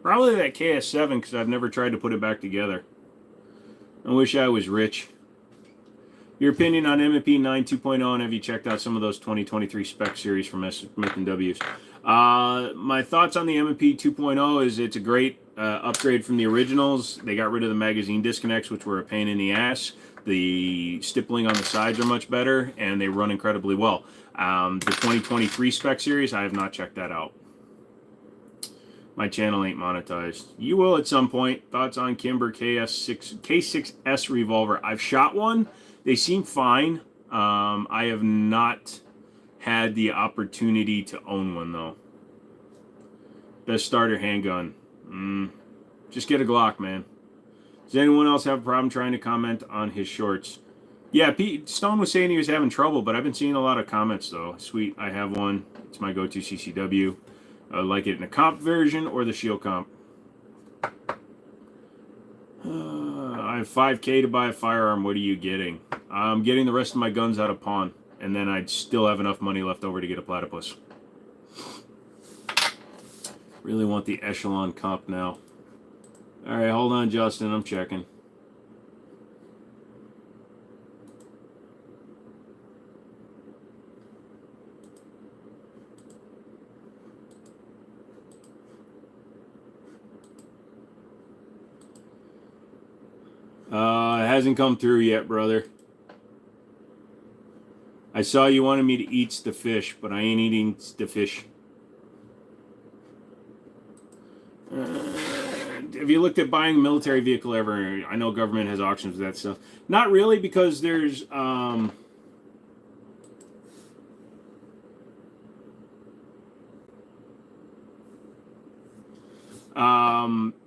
Probably that KS7 because I've never tried to put it back together. I wish I was rich. Your opinion on M&P 9 2.0, and have you checked out some of those 2023 spec series from Smith & W's? My thoughts on the M&P 2.0 is it's a great upgrade from the originals. They got rid of the magazine disconnects, which were a pain in the ass. The stippling on the sides are much better, and they run incredibly well. The 2023 spec series, I have not checked that out. My channel ain't monetized. You will at some point. Thoughts on Kimber K6S revolver? I've shot one. They seem fine. I have not had the opportunity to own one, though. Best starter handgun. Just get a Glock, man. Does anyone else have a problem trying to comment on his shorts? Yeah, Pete Stone was saying he was having trouble, but I've been seeing a lot of comments, though. Sweet, I have one. It's my go-to CCW. I like it in a comp version or the shield comp. I have $5K to buy a firearm. What are you getting? I'm getting the rest of my guns out of pawn, and then I'd still have enough money left over to get a platypus. Really want the Echelon comp now. All right, hold on, Justin. I'm checking. It hasn't come through yet, brother. I saw you wanted me to eat the fish, but I ain't eating the fish. Have you looked at buying a military vehicle ever? I know government has auctions with that stuff. Not really, because there's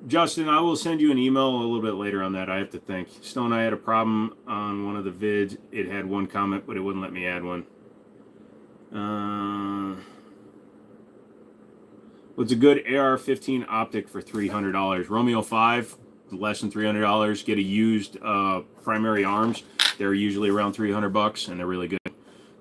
Justin, I will send you an email a little bit later on that. I have to think. Stone, I had a problem on one of the vids. It had one comment, but it wouldn't let me add one. What's a good AR-15 optic for $300? Romeo 5, less than $300. Get a used primary arms. They're usually around $300, and they're really good.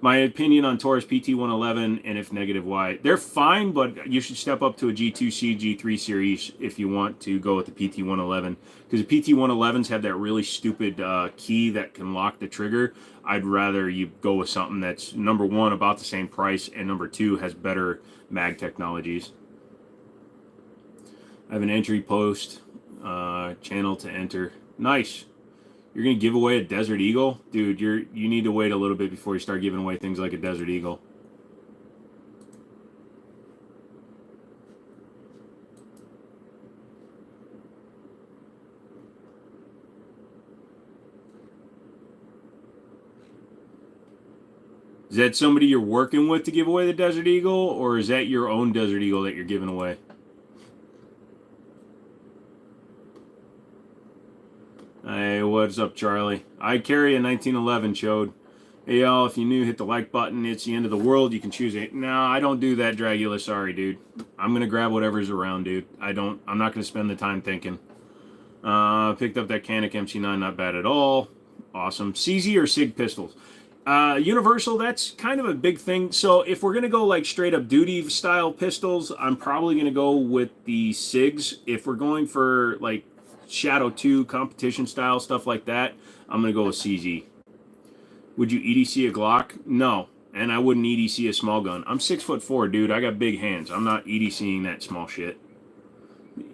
My opinion on Taurus PT-111, and if negative, why? They're fine, but you should step up to a G2C, G3 series if you want to go with the PT-111. Because the PT-111s have that really stupid key that can lock the trigger. I'd rather you go with something that's, number one, about the same price, and number two, has better mag technologies. I have an entry post, channel to enter. Nice. You're going to give away a Desert Eagle? Dude, you need to wait a little bit before you start giving away things like a Desert Eagle. Is that somebody you're working with to give away the Desert Eagle, or is that your own Desert Eagle that you're giving away? Hey, what's up, Charlie? I carry a 1911 Chode. Hey, y'all, if you new, hit the like button. It's the end of the world. You can choose it. No, I don't do that, Dragula. Sorry, dude. I'm going to grab whatever's around, dude. I'm not going to spend the time thinking. Picked up that Canik MC9. Not bad at all. Awesome. CZ or SIG pistols? Universal, that's kind of a big thing. So if we're going to go like straight up duty style pistols, I'm probably going to go with the SIGs. If we're going for like Shadow 2 competition style stuff like that, I'm going to go with CZ. Would you EDC a Glock? No. And I wouldn't EDC a small gun. I'm 6'4", dude. I got big hands. I'm not EDCing that small shit.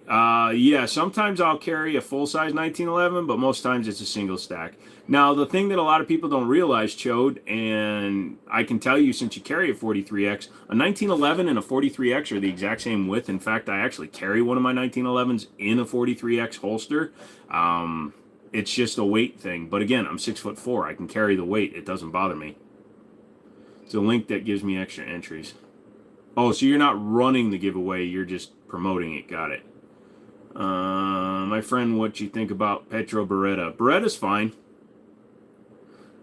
Yeah, sometimes I'll carry a full-size 1911, but most times it's a single stack. Now, the thing that a lot of people don't realize, Chode, and I can tell you since you carry a 43X, a 1911 and a 43X are the exact same width. In fact, I actually carry one of my 1911s in a 43X holster. It's just a weight thing. But again, I'm 6'4". I can carry the weight. It doesn't bother me. It's a link that gives me extra entries. Oh, so you're not running the giveaway. You're just promoting it. Got it. My friend, what you think about Petro Beretta? Beretta's fine.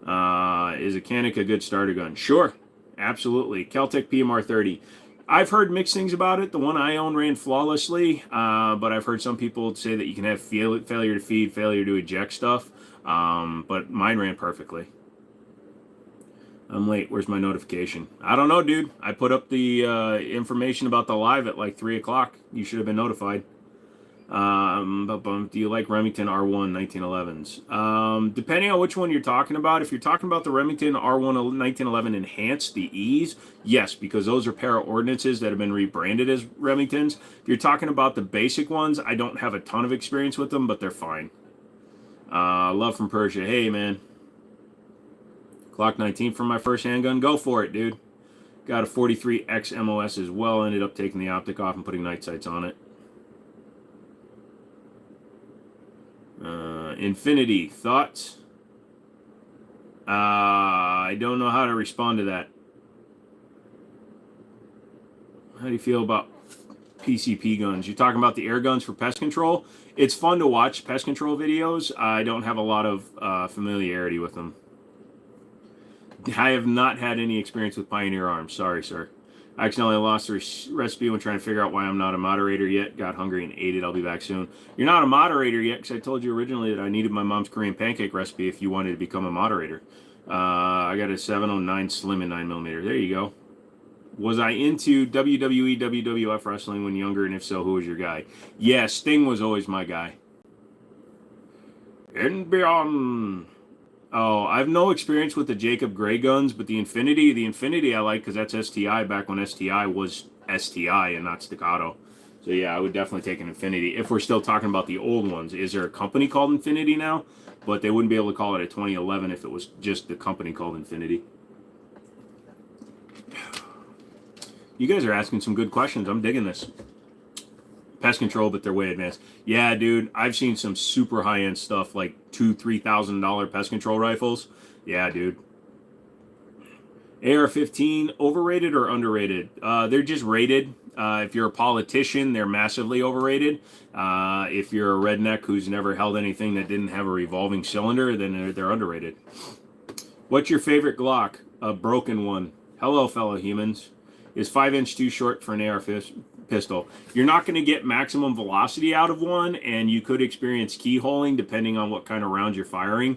Is a Canik a good starter gun? Sure. Absolutely. Keltec PMR 30. I've heard mixed things about it. The one I own ran flawlessly, but I've heard some people say that you can have failure to feed, failure to eject stuff, but mine ran perfectly. I'm late. Where's my notification? I don't know, dude. I put up the information about the live at like 3 o'clock. You should have been notified. Do you like Remington R1 1911s? Depending on which one you're talking about, if you're talking about the Remington R1 1911 Enhanced, the E's, yes, because those are para ordnances that have been rebranded as Remingtons. If you're talking about the basic ones, I don't have a ton of experience with them, but they're fine. Love from Persia. Hey, man. Glock 19 for my first handgun. Go for it, dude. Got a 43X MOS as well. Ended up taking the optic off and putting night sights on it. Infinity, thoughts? I don't know how to respond to that. How do you feel about PCP guns? You're talking about the air guns for pest control? It's fun to watch pest control videos. I don't have a lot of familiarity with them. I have not had any experience with Pioneer Arms. Sorry, sir. I accidentally lost the recipe when trying to figure out why I'm not a moderator yet. Got hungry and ate it. I'll be back soon. You're not a moderator yet because I told you originally that I needed my mom's Korean pancake recipe if you wanted to become a moderator. I got a 709 Slim in 9mm. There you go. Was I into WWE, WWF wrestling when younger? And if so, who was your guy? Yeah, Sting was always my guy. And beyond... Oh, I have no experience with the Jacob Gray guns, but the Infinity I like because that's STI back when STI was STI and not Staccato. So yeah, I would definitely take an Infinity. If we're still talking about the old ones, is there a company called Infinity now? But they wouldn't be able to call it a 2011 if it was just the company called Infinity. You guys are asking some good questions. I'm digging this. Pest control, but they're way advanced. Yeah, dude, I've seen some super high-end stuff like $2,000-$3,000 pest control rifles. Yeah, dude. AR-15, overrated or underrated? They're just rated. If you're a politician, they're massively overrated. If you're a redneck who's never held anything that didn't have a revolving cylinder, then they're underrated. What's your favorite Glock? A broken one. Hello, fellow humans. Is 5-inch too short for an AR pistol? You're not going to get maximum velocity out of one, and you could experience keyholing depending on what kind of rounds you're firing.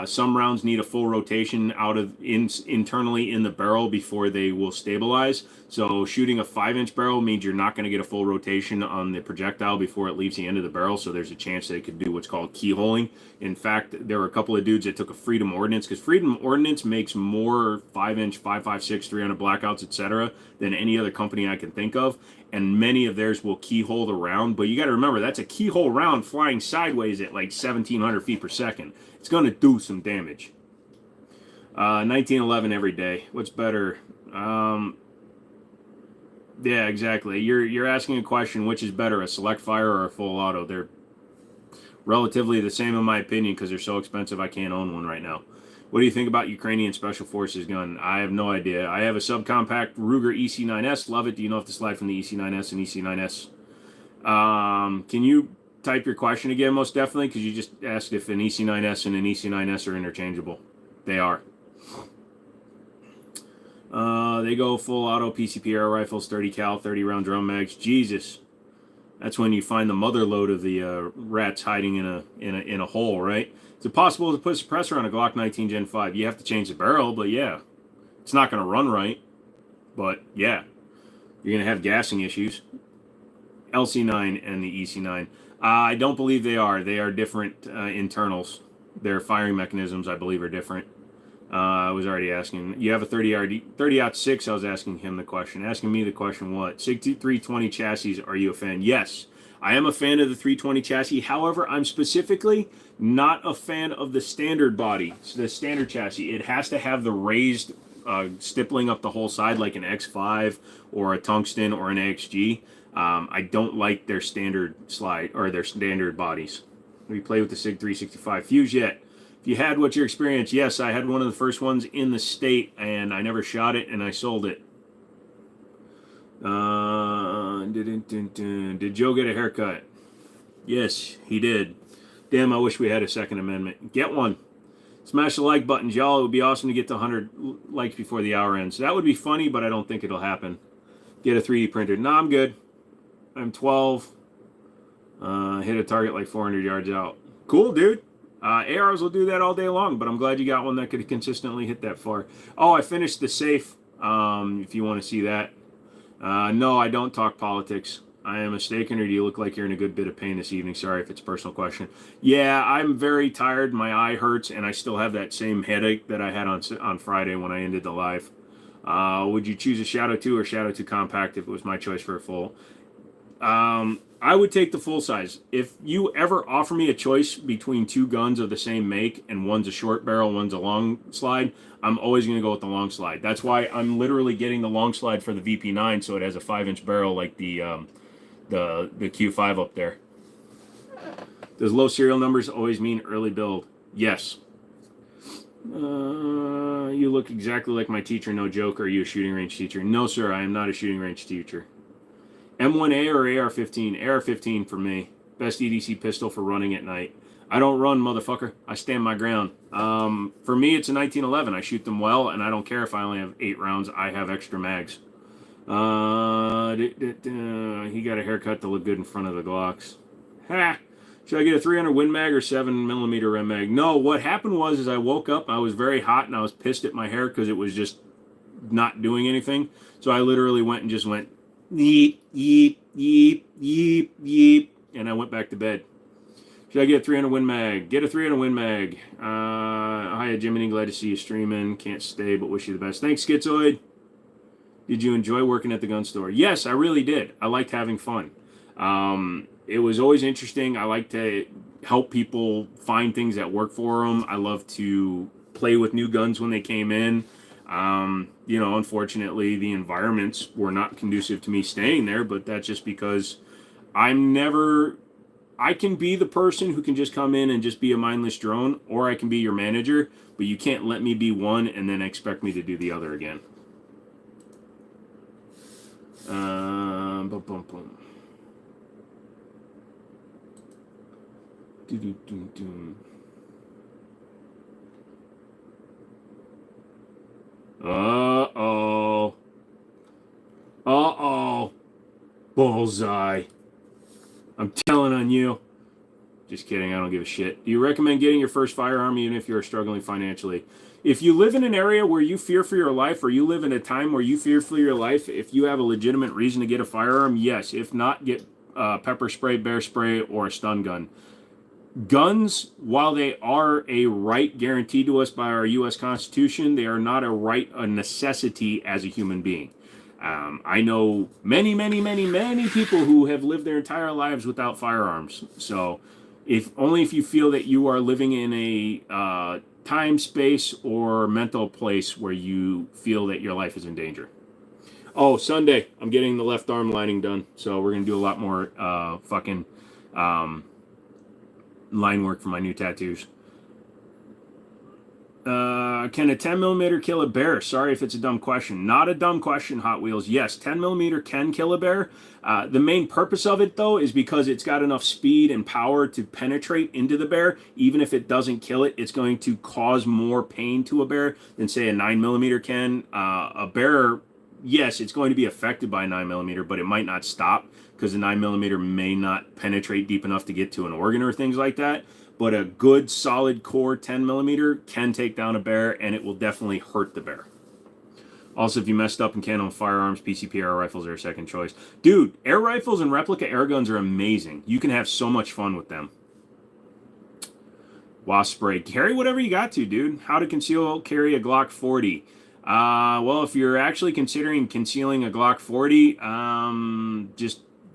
Some rounds need a full rotation out of internally in the barrel before they will stabilize. So shooting a 5-inch barrel means you're not going to get a full rotation on the projectile before it leaves the end of the barrel. So there's a chance that it could do what's called keyholing. In fact, there were a couple of dudes that took a Freedom Ordnance because Freedom Ordnance makes more 5-inch, 5.56, 300 blackouts, etc. than any other company I can think of. And many of theirs will keyhole the round. But you got to remember, that's a keyhole round flying sideways at like 1,700 feet per second. It's going to do some damage. 1911 every day. What's better? Yeah, exactly. You're asking a question, which is better, a select fire or a full auto? They're relatively the same in my opinion because they're so expensive I can't own one right now. What do you think about Ukrainian Special Forces gun? I have no idea. I have a subcompact Ruger EC9S. Love it. Do you know if to slide from the EC9S and EC9S? Can you type your question again? Most definitely, because you just asked if an EC9S and an EC9S are interchangeable. They are. They go full auto PCP air rifles, 30 cal, 30 round drum mags. Jesus, that's when you find the mother load of the rats hiding in a hole, right? Is it possible to put a suppressor on a Glock 19 Gen 5? You have to change the barrel, but yeah, it's not going to run right. But yeah, you're going to have gassing issues. LC9 and the EC9. I don't believe they are. They are different internals. Their firing mechanisms, I believe, are different. I was already asking. You have a 30-06. I was asking him the question. Asking me the question, what? SIG 320 chassis, are you a fan? Yes, I am a fan of the 320 chassis. However, I'm specifically not a fan of the standard body, the standard chassis. It has to have the raised stippling up the whole side like an X5 or a Tungsten or an AXG. I don't like their standard slide or their standard bodies. Have you played with the SIG 365 Fuse yet? If you had, what's your experience? Yes, I had one of the first ones in the state, and I never shot it, and I sold it. Did Joe get a haircut? Yes, he did. Damn, I wish we had a Second Amendment. Get one. Smash the like buttons, y'all. It would be awesome to get to 100 likes before the hour ends. That would be funny, but I don't think it'll happen. Get a 3D printer. No, I'm good. I'm 12. Hit a target like 400 yards out. Cool, dude. ARs will do that all day long, but I'm glad you got one that could consistently hit that far. Oh, I finished the safe, if you want to see that. No, I don't talk politics. I am mistaken, or do you look like you're in a good bit of pain this evening? Sorry if it's a personal question. Yeah, I'm very tired. My eye hurts, and I still have that same headache that I had on Friday when I ended the live. Would you choose a Shadow 2 or Shadow 2 Compact if it was my choice for a full? I would take the full size. If you ever offer me a choice between two guns of the same make and one's a short barrel, one's a long slide, I'm always going to go with the long slide. That's why I'm literally getting the long slide for the VP9, so it has a 5-inch barrel like the Q5 up there. Does low serial numbers always mean early build? Yes. You look exactly like my teacher, no joke. Are you a shooting range teacher? No, sir, I am not a shooting range teacher. M1A or AR-15? AR-15 for me. Best EDC pistol for running at night. I don't run, motherfucker. I stand my ground. For me, it's a 1911. I shoot them well, and I don't care if I only have 8 rounds. I have extra mags. He got a haircut to look good in front of the Glocks. Ha! Should I get a 300 Win Mag or 7mm Rem Mag? No, what happened was I woke up, I was very hot, and I was pissed at my hair because it was just not doing anything. So I literally went and just went, yeep, yeep, yeep, yeep, yeep, and I went back to bed. Should I get a 300 Win Mag? Get a 300 Win Mag. Hi, Jimmini. Glad to see you streaming. Can't stay, but wish you the best. Thanks, Schizoid. Did you enjoy working at the gun store? Yes, I really did. I liked having fun. It was always interesting. I like to help people find things that work for them. I love to play with new guns when they came in. Unfortunately, the environments were not conducive to me staying there, but that's just because I can be the person who can just come in and just be a mindless drone, or I can be your manager, but you can't let me be one and then expect me to do the other again. Boom, boom, boom. Uh-oh. Uh-oh. Bullseye. I'm telling on you. Just kidding, I don't give a shit. Do you recommend getting your first firearm even if you're struggling financially? If you live in an area where you fear for your life, or you live in a time where you fear for your life, if you have a legitimate reason to get a firearm, yes. If not, get pepper spray, bear spray, or a stun gun. Guns, while they are a right guaranteed to us by our U.S. Constitution, they are not a right, a necessity as a human being. I know many, many, many, many people who have lived their entire lives without firearms. So, if you feel that you are living in a time, space, or mental place where you feel that your life is in danger. Oh, Sunday, I'm getting the left arm lining done, so we're gonna do a lot more line work for my new tattoos. Can a 10mm kill a bear? Sorry if it's a dumb question. Not a dumb question, Hot Wheels. Yes, 10mm can kill a bear. The main purpose of it, though, is because it's got enough speed and power to penetrate into the bear. Even if it doesn't kill it, it's going to cause more pain to a bear than, say, a 9mm can. A bear, yes, it's going to be affected by a 9mm, but it might not stop because the 9mm may not penetrate deep enough to get to an organ or things like that. But a good solid core 10mm can take down a bear, and it will definitely hurt the bear. Also, if you messed up and can't own firearms, PCP air rifles are a second choice. Dude, air rifles and replica air guns are amazing. You can have so much fun with them. Wasp spray. Carry whatever you got to, dude. How to conceal carry a Glock 40. Well, if you're actually considering concealing a Glock 40,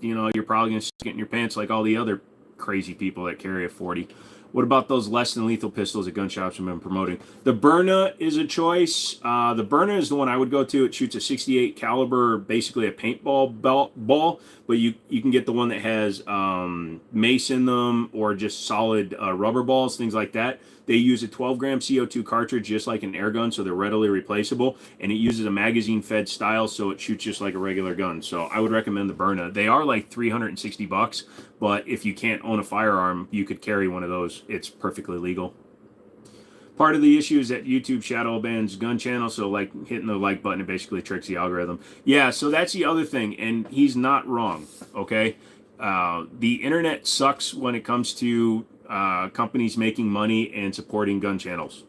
you're probably going to stick it in your pants like all the other crazy people that carry a 40. What about those less than lethal pistols that gun shops have been promoting? The Berna is a choice. The Berna is the one I would go to. It shoots a 68 caliber, basically a paintball ball, but you can get the one that has mace in them or just solid rubber balls, things like that. They use a 12-gram CO2 cartridge just like an air gun, so they're readily replaceable, and it uses a magazine-fed style, so it shoots just like a regular gun. So I would recommend the Berna. They are like $360, but if you can't own a firearm, you could carry one of those. It's perfectly legal. Part of the issue is that YouTube shadow bans gun channels, so like hitting the like button, it basically tricks the algorithm. Yeah, so that's the other thing, and he's not wrong, okay? The internet sucks when it comes to companies making money and supporting gun channels.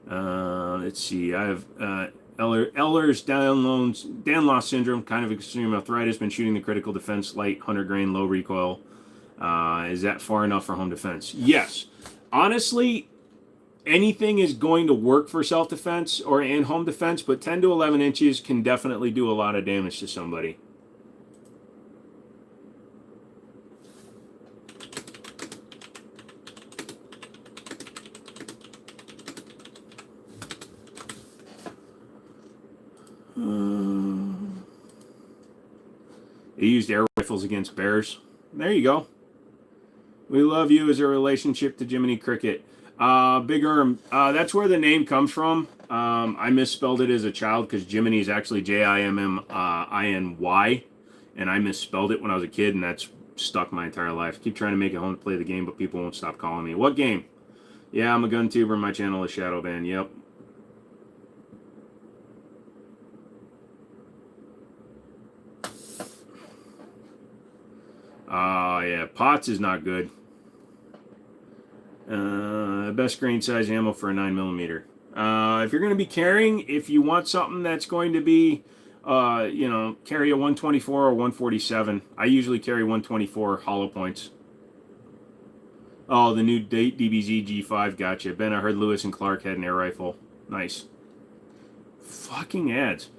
Let's see, I have Ehlers Danlos syndrome, kind of extreme arthritis, been shooting the critical defense light 100 grain low recoil. Is that far enough for home defense? Yes. Honestly, anything is going to work for self-defense or in home defense, but 10 to 11 inches can definitely do a lot of damage to somebody. They used air rifles against bears. There you go. We love you as a relationship to Jimmini Cricket. Big Erm, that's where the name comes from. I misspelled it as a child because Jimmini is actually Jimminy, and I misspelled it when I was a kid, and that's stuck my entire life. Keep trying to make it home to play the game, but people won't stop calling me. What game? Yeah, I'm a gun tuber. My channel is Shadowban. Yep. Yeah, pots is not good. Best grain size ammo for a 9mm. If you're going to be carrying, if you want something that's going to be, carry a 124 or 147. I usually carry 124 hollow points. Oh, the new DBZ G5, gotcha. Ben, I heard Lewis and Clark had an air rifle. Nice. Fucking ads.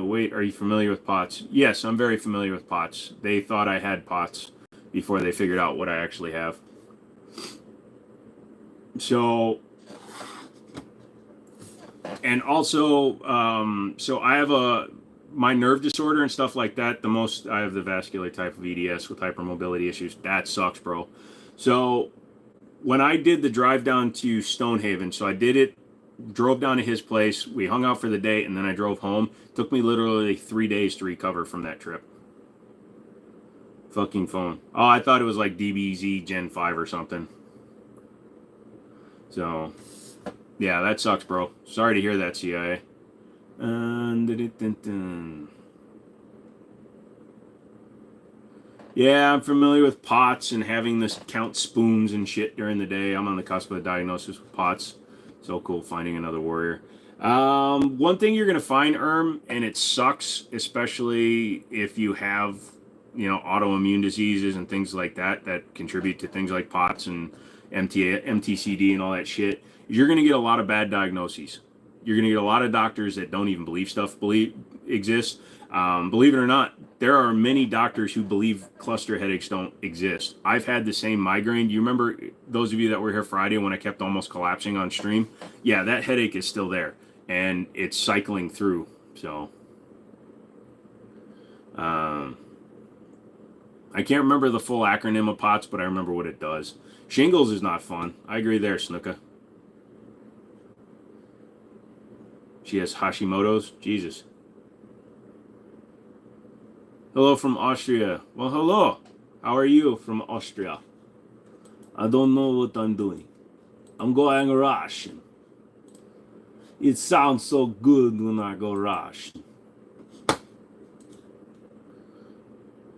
Wait, are you familiar with pots? Yes, I'm very familiar with pots. They thought I had pots before they figured out what I actually have. So, and also, so I have my nerve disorder and stuff like that. I have the vascular type of EDS with hypermobility issues. That sucks, bro. So when I did the drive down to Stonehaven, so I did it, drove down to his place, we hung out for the day, and then I drove home. It took me literally 3 days to recover from that trip. Fucking phone. Oh, I thought it was like DBZ Gen 5 or something. So, yeah, that sucks, bro. Sorry to hear that, CIA. Yeah, I'm familiar with POTS and having this count spoons and shit during the day. I'm on the cusp of a diagnosis with POTS. So cool finding another warrior. One thing you're going to find, and it sucks, especially if you have, autoimmune diseases and things like that contribute to things like POTS and MTCD and all that shit, is you're going to get a lot of bad diagnoses. You're going to get a lot of doctors that don't even believe stuff exists. Believe it or not, there are many doctors who believe cluster headaches don't exist. I've had the same migraine. Do you remember, those of you that were here Friday when I kept almost collapsing on stream? Yeah, that headache is still there, and it's cycling through. So, I can't remember the full acronym of POTS, but I remember what it does. Shingles is not fun. I agree there, Snuka. She has Hashimoto's? Jesus. Hello from Austria. Well, hello. How are you from Austria? I don't know what I'm doing. I'm going Russian. It sounds so good when I go Russian.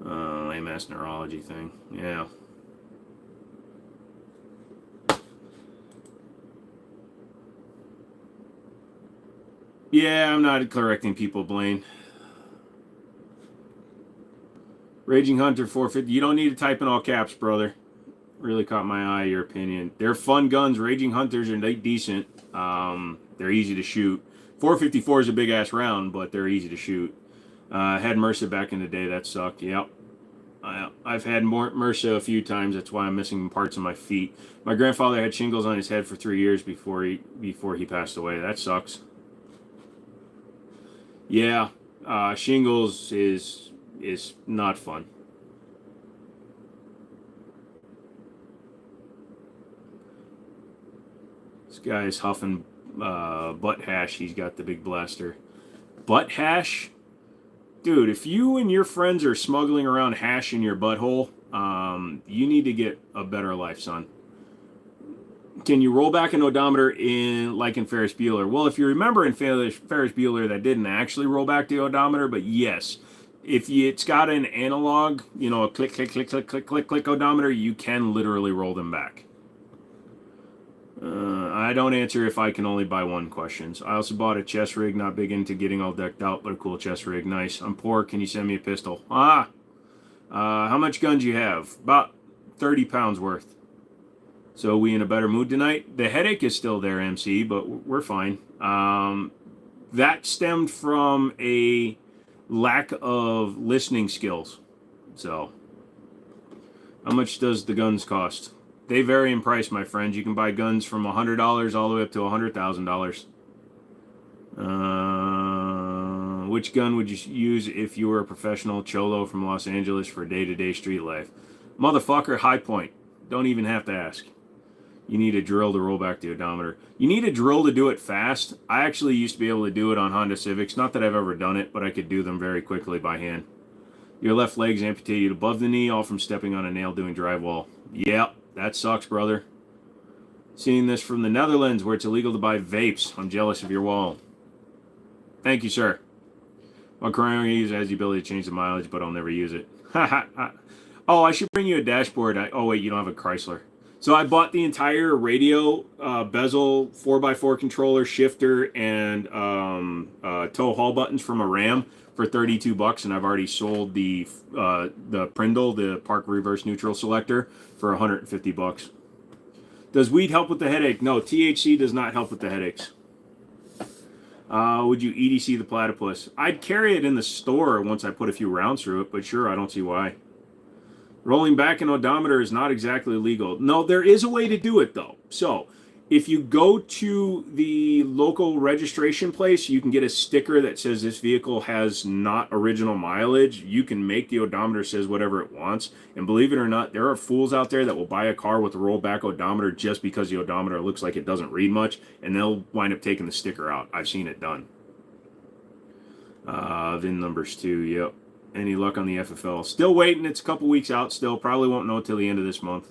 Lame ass neurology thing. Yeah. Yeah, I'm not correcting people, Blaine. Raging Hunter 450. You don't need to type in all caps, brother. Really caught my eye, your opinion. They're fun guns. Raging Hunters are decent. They're easy to shoot. 454 is a big ass round, but they're easy to shoot. Had MRSA back in the day. That sucked. Yep. I've had MRSA a few times. That's why I'm missing parts of my feet. My grandfather had shingles on his head for 3 years before he passed away. That sucks. Yeah, shingles is not fun. This guy is huffing butt hash. He's got the big blaster. Butt hash? Dude, if you and your friends are smuggling around hash in your butthole, you need to get a better life, son. Can you roll back an odometer like in Ferris Bueller? Well, if you remember in Ferris Bueller, that didn't actually roll back the odometer, but yes, if it's got an analog, a click, click, click, click, click, click, click odometer, you can literally roll them back. I don't answer if I can only buy one questions. I also bought a chest rig, not big into getting all decked out, but a cool chest rig. Nice. I'm poor. Can you send me a pistol? How much guns you have? About 30 pounds worth. So we in a better mood tonight? The headache is still there, MC, but we're fine. That stemmed from a lack of listening skills. So, how much does the guns cost? They vary in price, my friends. You can buy guns from $100 all the way up to $100,000. Which gun would you use if you were a professional cholo from Los Angeles for day-to-day street life? Motherfucker, High Point. Don't even have to ask. You need a drill to roll back the odometer. You need a drill to do it fast. I actually used to be able to do it on Honda Civics. Not that I've ever done it, but I could do them very quickly by hand. Your left leg's amputated above the knee, all from stepping on a nail doing drywall. Yep, that sucks, brother. Seeing this from the Netherlands, where it's illegal to buy vapes. I'm jealous of your wall. Thank you, sir. My current user has the ability to change the mileage, but I'll never use it. Oh, I should bring you a dashboard. Oh, wait, you don't have a Chrysler. So I bought the entire radio, bezel, 4x4 controller, shifter, and tow haul buttons from a Ram for $32, and I've already sold the Prindle, the park reverse neutral selector, for $150. Does weed help with the headache? No, THC does not help with the headaches. Would you EDC the platypus? I'd carry it in the store once I put a few rounds through it, but sure, I don't see why. Rolling back an odometer is not exactly legal. No, there is a way to do it, though. So, if you go to the local registration place, you can get a sticker that says this vehicle has not original mileage. You can make the odometer says whatever it wants. And believe it or not, there are fools out there that will buy a car with a rollback odometer just because the odometer looks like it doesn't read much, and they'll wind up taking the sticker out. I've seen it done. VIN numbers too, yep. Any luck on the FFL? Still waiting. It's a couple weeks out still. Probably won't know till the end of this month.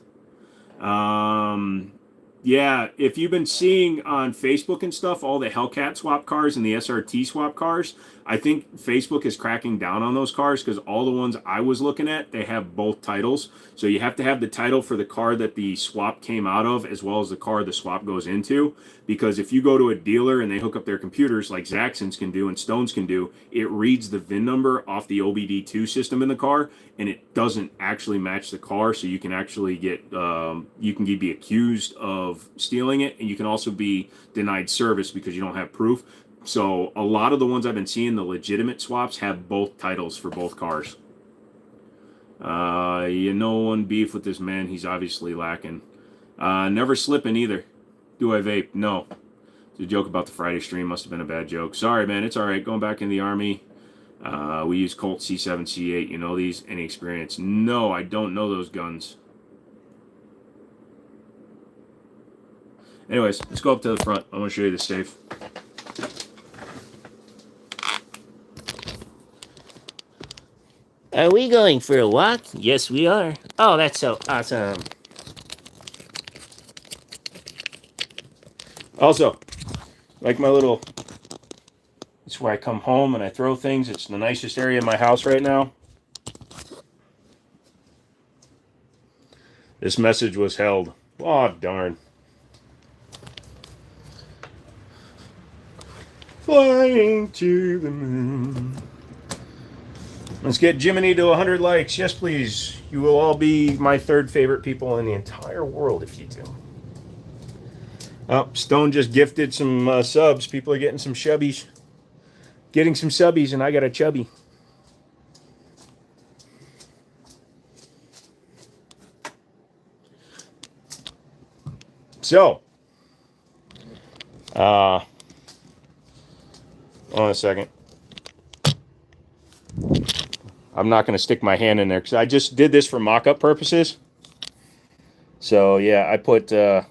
Yeah, if you've been seeing on Facebook and stuff, all the Hellcat swap cars and the SRT swap cars, I think Facebook is cracking down on those cars because all the ones I was looking at, they have both titles. So you have to have the title for the car that the swap came out of as well as the car the swap goes into. Because if you go to a dealer and they hook up their computers like Zaxxons can do and Stones can do, it reads the VIN number off the OBD2 system in the car and it doesn't actually match the car. So you can actually get, you can be accused of stealing it, and you can also be denied service because you don't have proof. So a lot of the ones I've been seeing, the legitimate swaps, have both titles for both cars. One beef with this man. He's obviously lacking. Never slipping either. Do I vape? No. It's a joke about the Friday stream. Must have been a bad joke. Sorry, man. It's all right. Going back in the Army. We use Colt C7, C8. You know these? Any experience? No, I don't know those guns. Anyways, let's go up to the front. I want to show you the safe. Are we going for a walk? Yes, we are. Oh, that's so awesome. Also, like my little... It's where I come home and I throw things. It's the nicest area in my house right now. This message was held. Oh, darn. Flying to the moon. Let's get Jimmini to 100 likes. Yes, please. You will all be my third favorite people in the entire world if you do. Oh, Stone just gifted some subs. People are getting some shubbies. Getting some subbies, and I got a chubby. So, hold on a second. I'm not going to stick my hand in there because I just did this for mock-up purposes. So, yeah, I put, so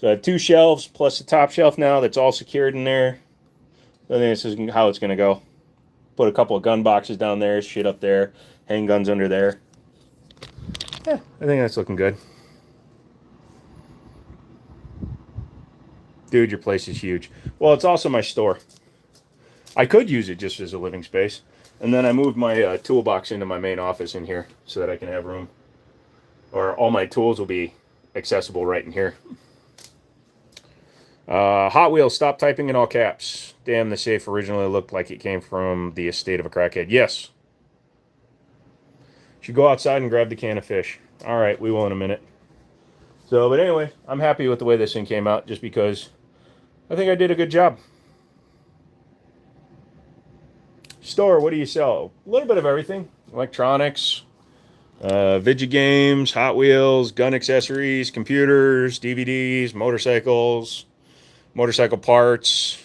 I have 2 shelves plus the top shelf now that's all secured in there. So I think this is how it's going to go. Put a couple of gun boxes down there, shit up there, handguns under there. Yeah, I think that's looking good. Dude, your place is huge. Well, it's also my store. I could use it just as a living space. And then I moved my toolbox into my main office in here so that I can have room. Or all my tools will be accessible right in here. Hot Wheels, stop typing in all caps. Damn, the safe originally looked like it came from the estate of a crackhead. Yes. Should go outside and grab the can of fish. All right, we will in a minute. So, but anyway, I'm happy with the way this thing came out just because I think I did a good job. Store, what do you sell? A little bit of everything. Electronics, video games, Hot Wheels, gun accessories, computers, DVDs, motorcycles, motorcycle parts,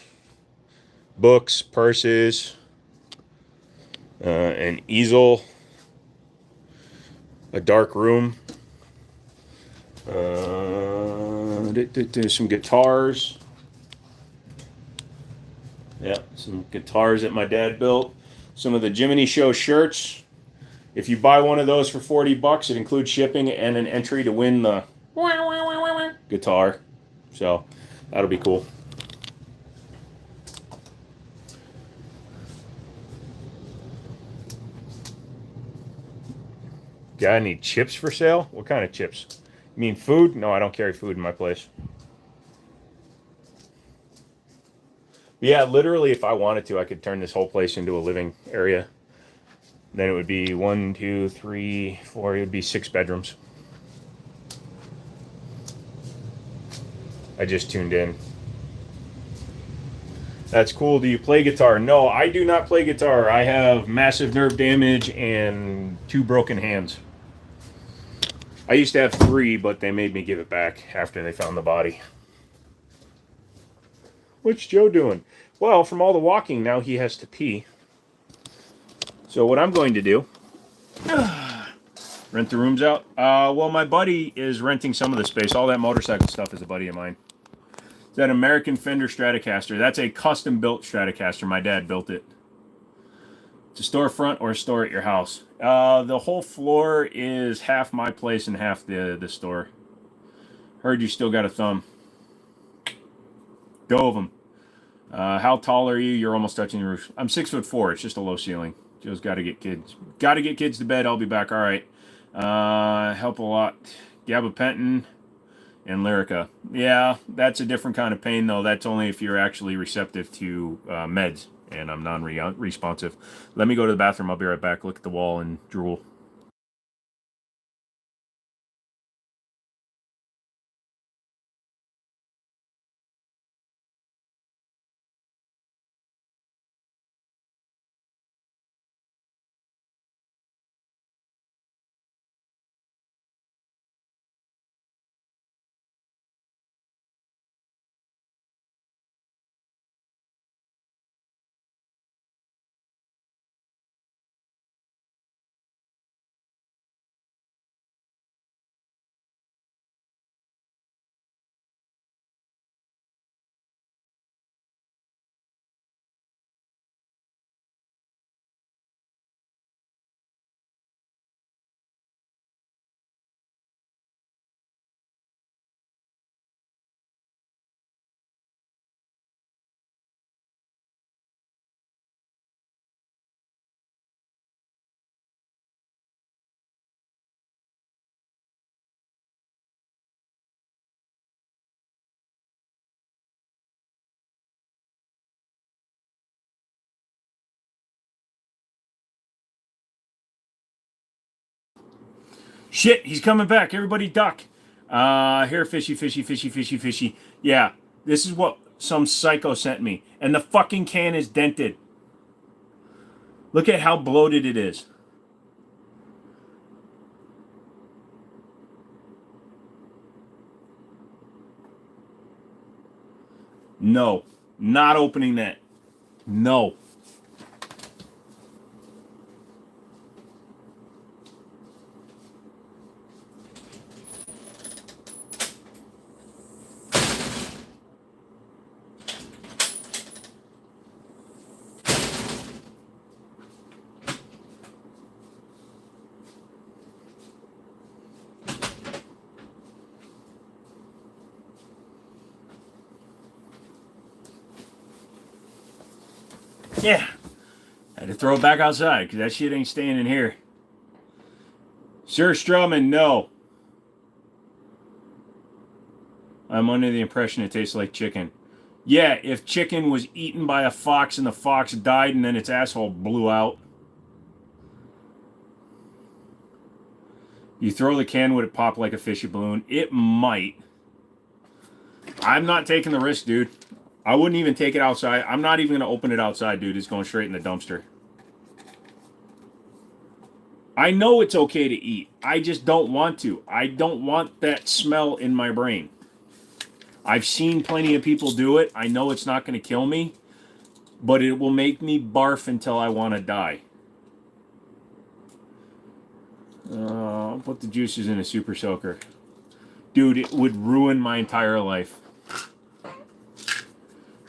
books, purses, an easel, a dark room, some guitars. Yeah, some guitars that my dad built. Some of the Jimmini Show shirts. If you buy one of those for $40, it includes shipping and an entry to win the guitar. So that'll be cool. Got any chips for sale? What kind of chips? You mean food? No, I don't carry food in my place. Yeah, literally, if I wanted to, I could turn this whole place into a living area. Then it would be 1, 2, 3, 4. It would be 6 bedrooms. I just tuned in. That's cool. Do you play guitar? No, I do not play guitar. I have massive nerve damage and 2 broken hands. I used to have 3, but they made me give it back after they found the body. What's Joe doing? Well, from all the walking, now he has to pee. So what I'm going to do, rent the rooms out. Well, my buddy is renting some of the space. All that motorcycle stuff is a buddy of mine. It's that American Fender Stratocaster. That's a custom-built Stratocaster. My dad built it. It's a storefront or a store at your house. The whole floor is half my place and half the store. Heard you still got a thumb. Go of them. How tall are you? You're almost touching the roof. I'm 6'4". It's just a low ceiling. Joe's got to get kids. Got to get kids to bed. I'll be back. All right. Help a lot. Gabapentin and Lyrica. Yeah, that's a different kind of pain, though. That's only if you're actually receptive to meds, and I'm non-responsive. Let me go to the bathroom. I'll be right back. Look at the wall and drool. Shit, he's coming back. Everybody duck. Here, fishy, fishy, fishy, fishy, fishy. Yeah, this is what some psycho sent me. And the fucking can is dented. Look at how bloated it is. No. Not opening that. No. Yeah. Had to throw it back outside because that shit ain't staying in here. Sir Strumman, no. I'm under the impression it tastes like chicken. Yeah, if chicken was eaten by a fox and the fox died and then its asshole blew out. You throw the can, would it pop like a fishy balloon? It might. I'm not taking the risk, dude. I wouldn't even take it outside. I'm not even going to open it outside, dude. It's going straight in the dumpster. I know it's okay to eat. I just don't want to. I don't want that smell in my brain. I've seen plenty of people do it. I know it's not going to kill me, but it will make me barf until I want to die. I'll put the juices in a super soaker. Dude, it would ruin my entire life.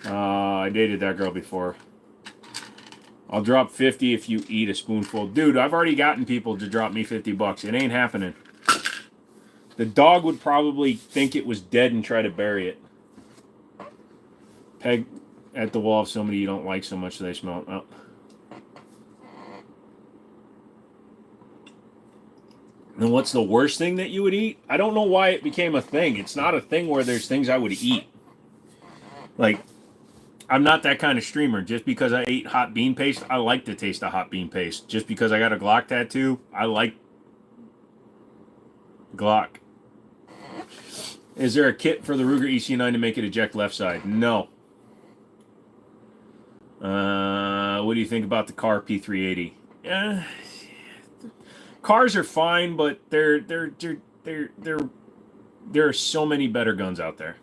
I dated that girl before. I'll drop 50 if you eat a spoonful. Dude, I've already gotten people to drop me $50. It ain't happening. The dog would probably think it was dead and try to bury it. Peg at the wall of somebody you don't like so much they smell it. Oh. And what's the worst thing that you would eat? I don't know why it became a thing. It's not a thing where there's things I would eat. Like, I'm not that kind of streamer. Just because I ate hot bean paste, I like the taste of hot bean paste. Just because I got a Glock tattoo, I like Glock. Is there a kit for the Ruger EC9 to make it eject left side? No. What do you think about the car P380? Cars are fine, but there are so many better guns out there.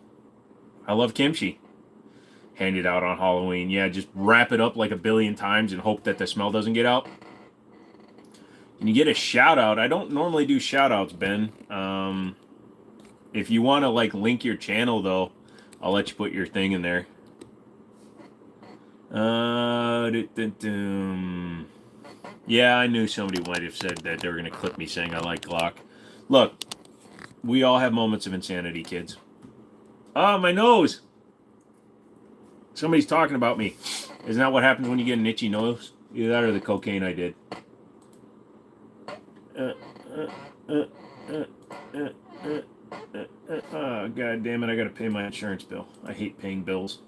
I love kimchi. Handed out on Halloween. Yeah, just wrap it up like a billion times and hope that the smell doesn't get out. And you get a shout out. I don't normally do shout outs, Ben. If you want to like link your channel though, I'll let you put your thing in there. Yeah, I knew somebody might have said that they were going to clip me saying I like Glock. Look, we all have moments of insanity, kids. Oh, my nose! Somebody's talking about me. Isn't that what happens when you get an itchy nose? Either that or the cocaine I did. Oh, God damn it, I gotta pay my insurance bill. I hate paying bills.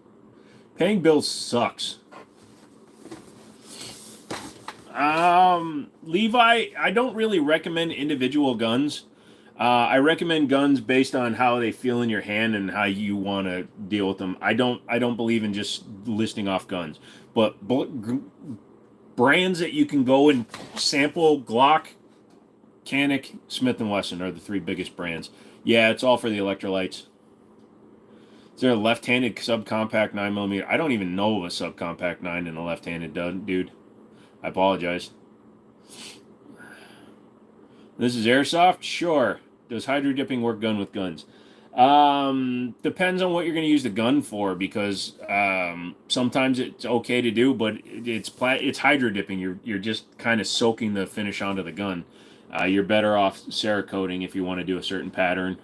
Paying bills sucks. Levi, I don't really recommend individual guns. I recommend guns based on how they feel in your hand and how you want to deal with them. I don't believe in just listing off guns, but brands that you can go and sample: Glock, Canik, Smith & Wesson are the three biggest brands. Yeah, it's all for the electrolytes. Is there a left-handed subcompact 9mm? I don't even know of a subcompact 9 in a left-handed dude. I apologize. This is airsoft? Sure. Does hydro dipping work gun with guns? Depends on what you're going to use the gun for, because sometimes it's okay to do, but it's hydro dipping. You're just kind of soaking the finish onto the gun. You're better off Cerakoting if you want to do a certain pattern.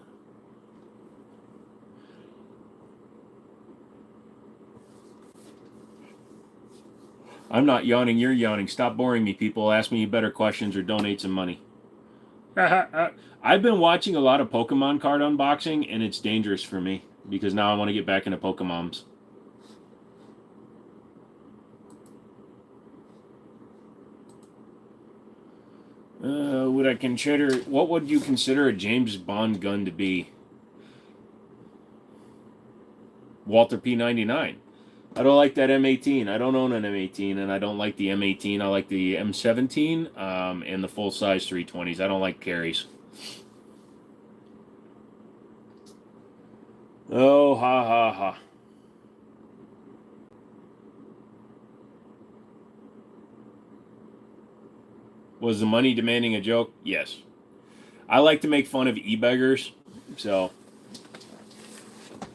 I'm not yawning, you're yawning. Stop boring me, people. Ask me better questions or donate some money. I've been watching a lot of Pokemon card unboxing, and it's dangerous for me, because now I want to get back into Pokemon's. What would you consider a James Bond gun to be? Walther P99. I don't like that M18. I don't own an M18, and I don't like the M18. I like the M17 and the full-size 320s. I don't like carries. Oh, ha, ha, ha. Was the money demanding a joke? Yes. I like to make fun of e-beggars, so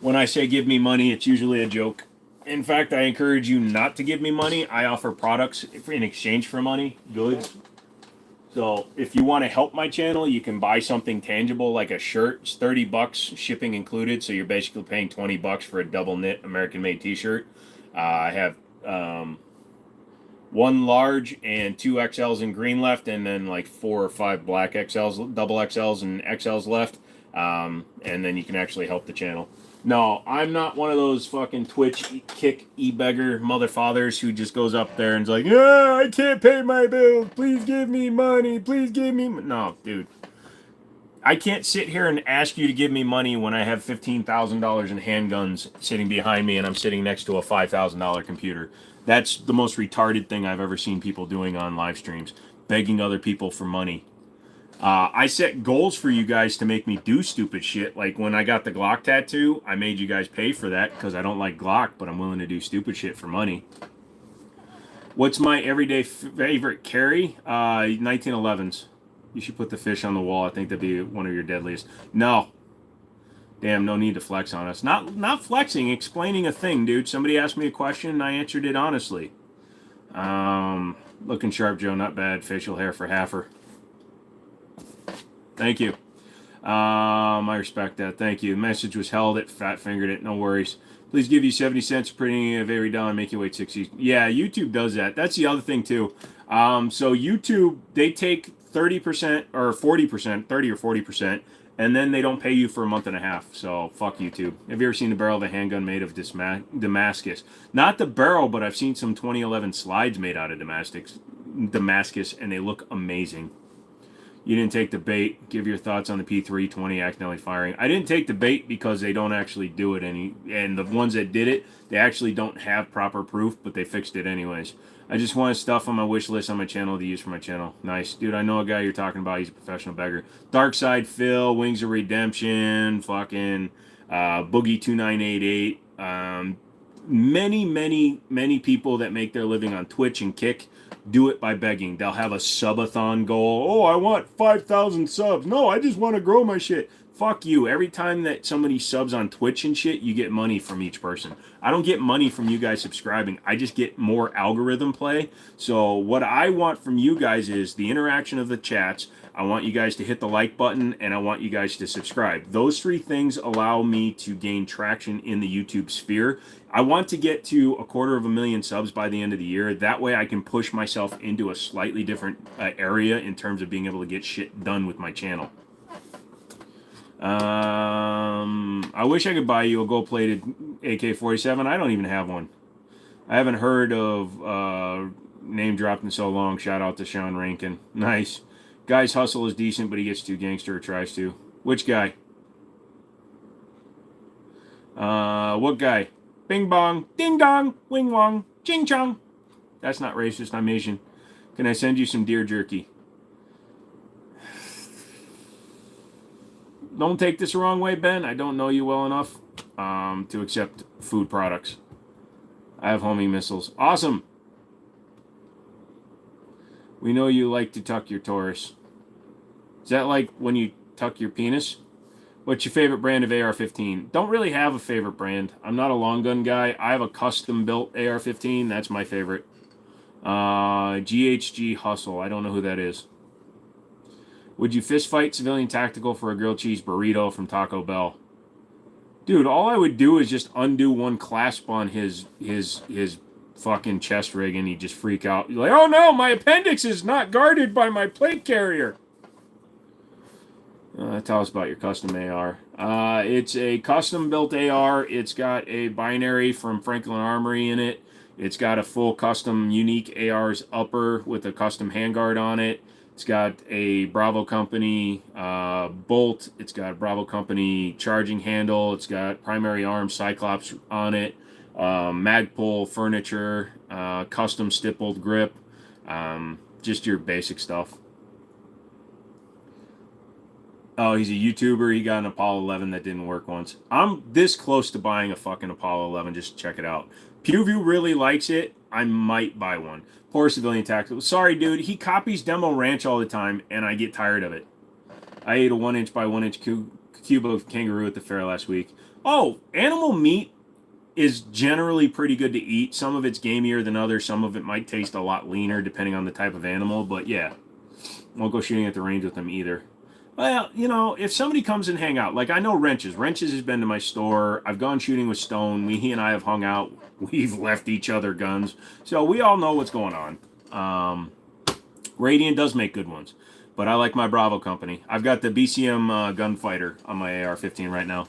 when I say give me money, it's usually a joke. In fact, I encourage you not to give me money. I offer products in exchange for money, goods. So if you want to help my channel, you can buy something tangible like a shirt. It's $30, shipping included. So you're basically paying $20 for a double knit American-made T-shirt. I have one large and two XLs in green left, and then like 4 or 5 black XLs, double XLs, and XLs left. And then you can actually help the channel. No, I'm not one of those fucking Twitch kick e-beggar motherfathers who just goes up there and is like, yeah, I can't pay my bills. Please give me money. Please give me. No, dude. I can't sit here and ask you to give me money when I have $15,000 in handguns sitting behind me and I'm sitting next to a $5,000 computer. That's the most retarded thing I've ever seen people doing on live streams, begging other people for money. I set goals for you guys to make me do stupid shit. Like when I got the Glock tattoo, I made you guys pay for that because I don't like Glock, but I'm willing to do stupid shit for money. What's my everyday favorite carry? 1911s. You should put the fish on the wall. I think that'd be one of your deadliest. No. Damn, no need to flex on us. Not flexing, explaining a thing, dude. Somebody asked me a question and I answered it honestly. Looking sharp, Joe. Not bad. Facial hair for halfer. Thank you. I respect that. Thank you. The message was held. It fat fingered it. No worries. Please give you 70 cents for printing a very dollar and make you wait 60. Yeah, YouTube does that. That's the other thing too. So YouTube, they take 30% or 40%, 30 or 40%, and then they don't pay you for a month and a half. So fuck YouTube. Have you ever seen the barrel of a handgun made of Damascus? Not the barrel, but I've seen some 2011 slides made out of Damascus, and they look amazing. You didn't take the bait. Give your thoughts on the P320 accidentally firing. I didn't take the bait because they don't actually do it and the ones that did it, they actually don't have proper proof, but they fixed it anyways. I just wanted stuff on my wish list on my channel to use for my channel. Nice. Dude, I know a guy you're talking about. He's a professional beggar. Dark Side Phil, Wings of Redemption, fucking Boogie 2988. Many people that make their living on Twitch and Kick do it by begging. They'll have a subathon goal. Oh, I want 5,000 subs. No, I just want to grow my shit. Fuck you. Every time that somebody subs on Twitch and shit, you get money from each person. I don't get money from you guys subscribing. I just get more algorithm play. So what I want from you guys is the interaction of the chats. I want you guys to hit the like button, and I want you guys to subscribe. Those 3 things allow me to gain traction in the YouTube sphere. I want to get to 250,000 subs by the end of the year. That way I can push myself into a slightly different area in terms of being able to get shit done with my channel. I wish I could buy you a gold-plated AK-47. I don't even have one. I haven't heard of name dropped in so long. Shout out to Sean Rankin. Nice. Guy's hustle is decent, but he gets too gangster or tries to. Which guy? What guy? Bing bong, ding dong, wing wong, ching chong. That's not racist, I'm Asian. Can I send you some deer jerky? Don't take this the wrong way, Ben. I don't know you well enough to accept food products. I have homing missiles. Awesome. We know you like to tuck your Taurus. Is that like when you tuck your penis? What's your favorite brand of AR-15? Don't really have a favorite brand. I'm not a long gun guy. I have a custom-built AR-15. That's my favorite. GHG Hustle. I don't know who that is. Would you fist fight civilian tactical for a grilled cheese burrito from Taco Bell? Dude, all I would do is just undo one clasp on his fucking chest rig and he'd just freak out. You're like, oh no, my appendix is not guarded by my plate carrier. Tell us about your custom AR. It's a custom-built AR. It's got a binary from Franklin Armory in it. It's got a full custom unique AR's upper with a custom handguard on it. It's got a Bravo Company bolt. It's got a Bravo Company charging handle. It's got primary arm Cyclops on it. Magpul furniture. Custom stippled grip. Just your basic stuff. Oh, he's a YouTuber. He got an Apollo 11 that didn't work once. I'm this close to buying a fucking Apollo 11 just to check it out. PewView really likes it. I might buy one. Poor Civilian Tactical. Sorry, dude. He copies Demo Ranch all the time, and I get tired of it. I ate a 1 inch by 1 inch cube of kangaroo at the fair last week. Oh, animal meat is generally pretty good to eat. Some of it's gamier than others. Some of it might taste a lot leaner depending on the type of animal. But yeah, won't go shooting at the range with them either. Well, you know, if somebody comes and hang out, like I know Wrenches. Wrenches has been to my store. I've gone shooting with Stone. He and I have hung out. We've left each other guns. So we all know what's going on. Radiant does make good ones. But I like my Bravo company. I've got the BCM Gunfighter on my AR-15 right now.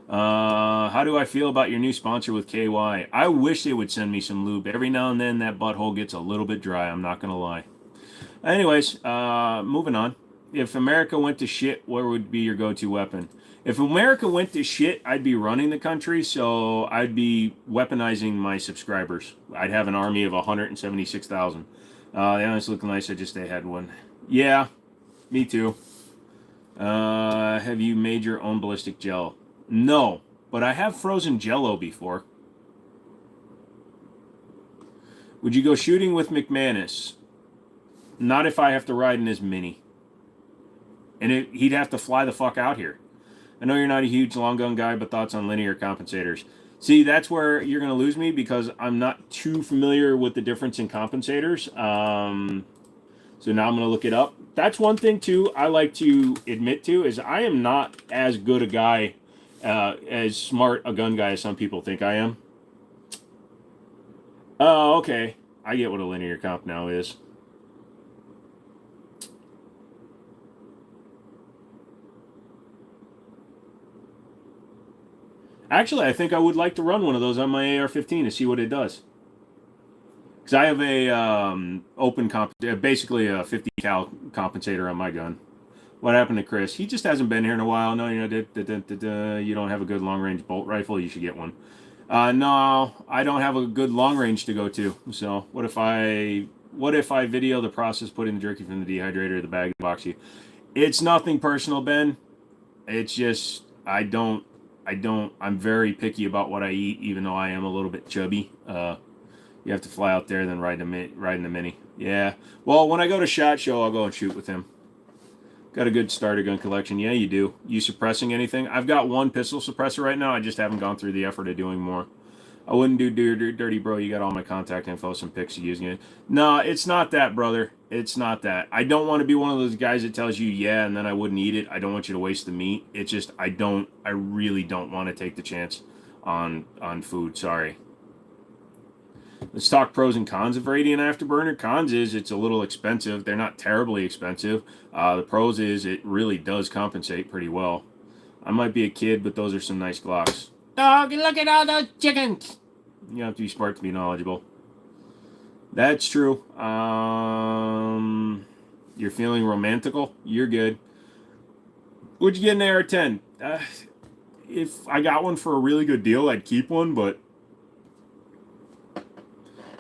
How do I feel about your new sponsor with KY? I wish they would send me some lube. Every now and then that butthole gets a little bit dry. I'm not going to lie. Anyways, moving on. If America went to shit, what would be your go-to weapon? If America went to shit, I'd be running the country, so I'd be weaponizing my subscribers. I'd have an army of 176,000. They honestly look nice. I just had one. Yeah, me too. Have you made your own ballistic gel? No, but I have frozen Jello before. Would you go shooting with McManus? Not if I have to ride in his Mini. And he'd have to fly the fuck out here. I know you're not a huge long gun guy, but thoughts on linear compensators? See, that's where you're going to lose me because I'm not too familiar with the difference in compensators. So now I'm going to look it up. That's one thing, too, I like to admit to, is I am not as good a guy, as smart a gun guy as some people think I am. Oh, okay. I get what a linear comp now is. Actually, I think I would like to run one of those on my AR-15 to see what it does. Because I have a basically a 50 cal compensator on my gun. What happened to Chris? He just hasn't been here in a while. No, you know, you don't have a good long-range bolt rifle. You should get one. No, I don't have a good long range to go to. So what if I video the process putting the jerky from the dehydrator, the bag, the boxy? It's nothing personal, Ben. It's just I'm very picky about what I eat, even though I am a little bit chubby. You have to fly out there, then ride in the Mini. Yeah. Well, when I go to SHOT Show, I'll go and shoot with him. Got a good starter gun collection. Yeah, you do. You suppressing anything? I've got one pistol suppressor right now. I just haven't gone through the effort of doing more. I wouldn't do dirty, bro. You got all my contact info, some pics of using it. No, it's not that, brother. It's not that. I don't want to be one of those guys that tells you, yeah, and then I wouldn't eat it. I don't want you to waste the meat. It's just, I really don't want to take the chance on food. Sorry. Let's talk pros and cons of Radiant Afterburner. Cons is it's a little expensive. They're not terribly expensive. The pros is it really does compensate pretty well. I might be a kid, but those are some nice Glocks. Dog, look at all those chickens. You have to be smart to be knowledgeable. That's true. You're feeling romantical? You're good. Would you get an AR-10? If I got one for a really good deal, I'd keep one, but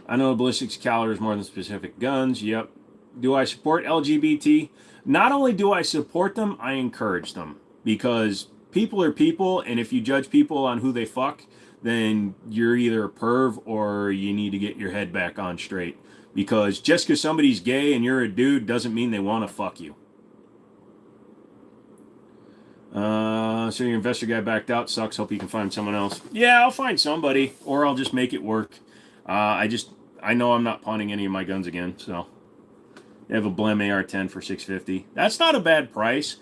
I know ballistics calibers more than specific guns. Yep. Do I support LGBT? Not only do I support them, I encourage them. Because people are people, and if you judge people on who they fuck, then you're either a perv or you need to get your head back on straight. Because just because somebody's gay and you're a dude doesn't mean they want to fuck you. So your investor guy backed out. Sucks. Hope you can find someone else. Yeah, I'll find somebody, or I'll just make it work. I know I'm not pawning any of my guns again, so they have a Blem AR-10 for $650. That's not a bad price.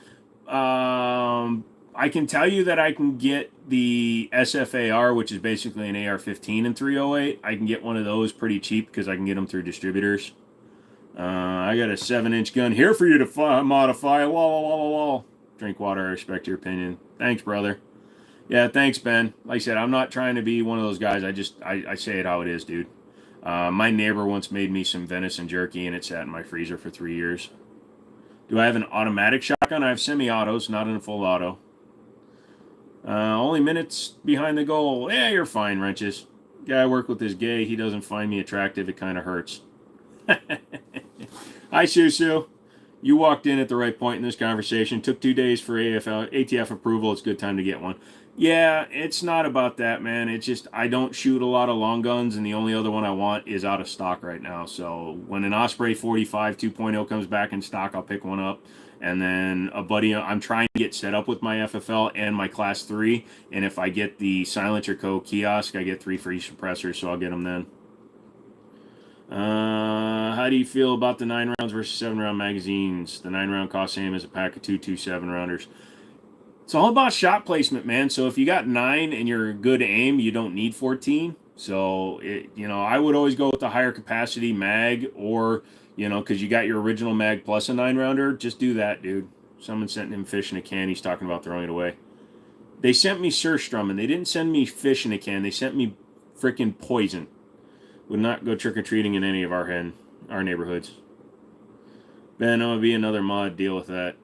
I can tell you that I can get the SFAR, which is basically an AR-15 in 308. I can get one of those pretty cheap because I can get them through distributors. I got a 7-inch gun here for you to modify. Wall. Drink water. I respect your opinion. Thanks, brother. Yeah, thanks, Ben. Like I said, I'm not trying to be one of those guys. I say it how it is, dude. My neighbor once made me some venison jerky, and it sat in my freezer for 3 years. Do I have an automatic shotgun? I have semi-autos, not in a full auto. Only minutes behind the goal. Yeah, you're fine, Wrenches. Guy I work with is gay. He doesn't find me attractive. It kind of hurts. Hi, Susu. You walked in at the right point in this conversation. Took 2 days for ATF approval. It's a good time to get one. Yeah, it's not about that, man. It's just I don't shoot a lot of long guns, and the only other one I want is out of stock right now. So when an Osprey 45 2.0 comes back in stock, I'll pick one up. And then a buddy, I'm trying to get set up with my FFL and my Class 3. And if I get the Silencer Co. kiosk, I get 3 free suppressors, so I'll get them then. How do you feel about the 9 rounds versus 7 round magazines? The 9 round costs same as a pack of 2 7 rounders. It's all about shot placement, man. So if you got 9 and you're good aim, you don't need 14. So, I would always go with the higher capacity mag or, because you got your original mag plus a 9 rounder. Just do that, dude. Someone sent him fish in a can. He's talking about throwing it away. They sent me surstrumming. They didn't send me fish in a can. They sent me freaking poison. Would not go trick-or-treating in any of our neighborhoods. Ben, I'm going to be another mod. Deal with that.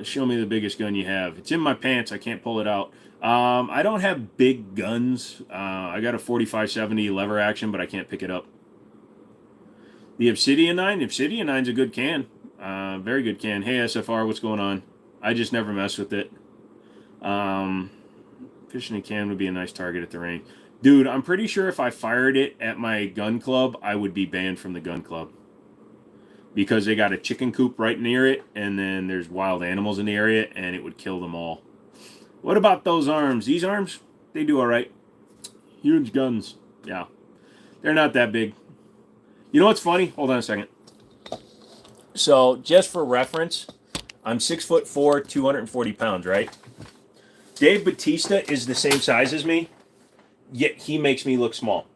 Show me the biggest gun you have. It's in my pants. I can't pull it out. I don't have big guns. I got a 4570 lever action, but I can't pick it up. The Obsidian 9? The Obsidian 9's a good can. Very good can. Hey, SFR, what's going on? I just never mess with it. Fishing a can would be a nice target at the range. Dude, I'm pretty sure if I fired it at my gun club, I would be banned from the gun club. Because they got a chicken coop right near it, and then there's wild animals in the area, and it would kill them all. What about those arms? These arms, they do all right. Huge guns. Yeah. They're not that big. You know what's funny? Hold on a second. So, just for reference, I'm 6'4", 240 pounds, right? Dave Bautista is the same size as me, yet he makes me look small.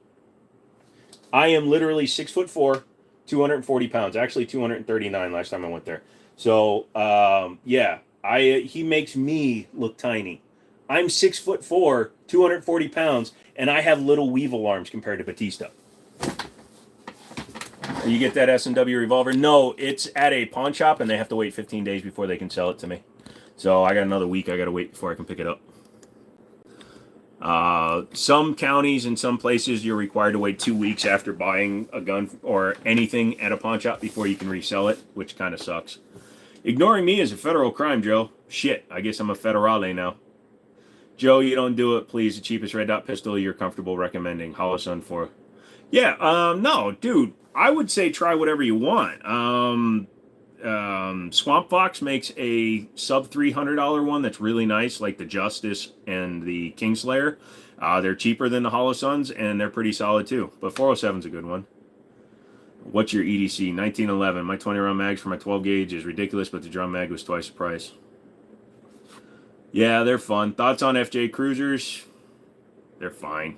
I am literally 6'4", 240 pounds. Actually, 239 last time I went there. So, he makes me look tiny. I'm 6'4", 240 pounds, and I have little weevil arms compared to Batista. You get that S&W revolver? No, it's at a pawn shop, and they have to wait 15 days before they can sell it to me. So I got another week I got to wait before I can pick it up. Some counties and some places you're required to wait 2 weeks after buying a gun or anything at a pawn shop before you can resell it, which kind of sucks. Ignoring me is a federal crime, Joe. Shit, I guess I'm a federale now. Joe, you don't do it, please. The cheapest red dot pistol you're comfortable recommending. Holosun 4. Yeah, no, dude, I would say try whatever you want. Swamp Fox makes a sub $300 one that's really nice, like the Justice and the Kingslayer. They're cheaper than the Holosuns, and they're pretty solid too. But 407's a good one. What's your EDC? 1911. My 20-round mags for my 12 gauge is ridiculous, but the drum mag was twice the price. Yeah, they're fun. Thoughts on FJ Cruisers? They're fine.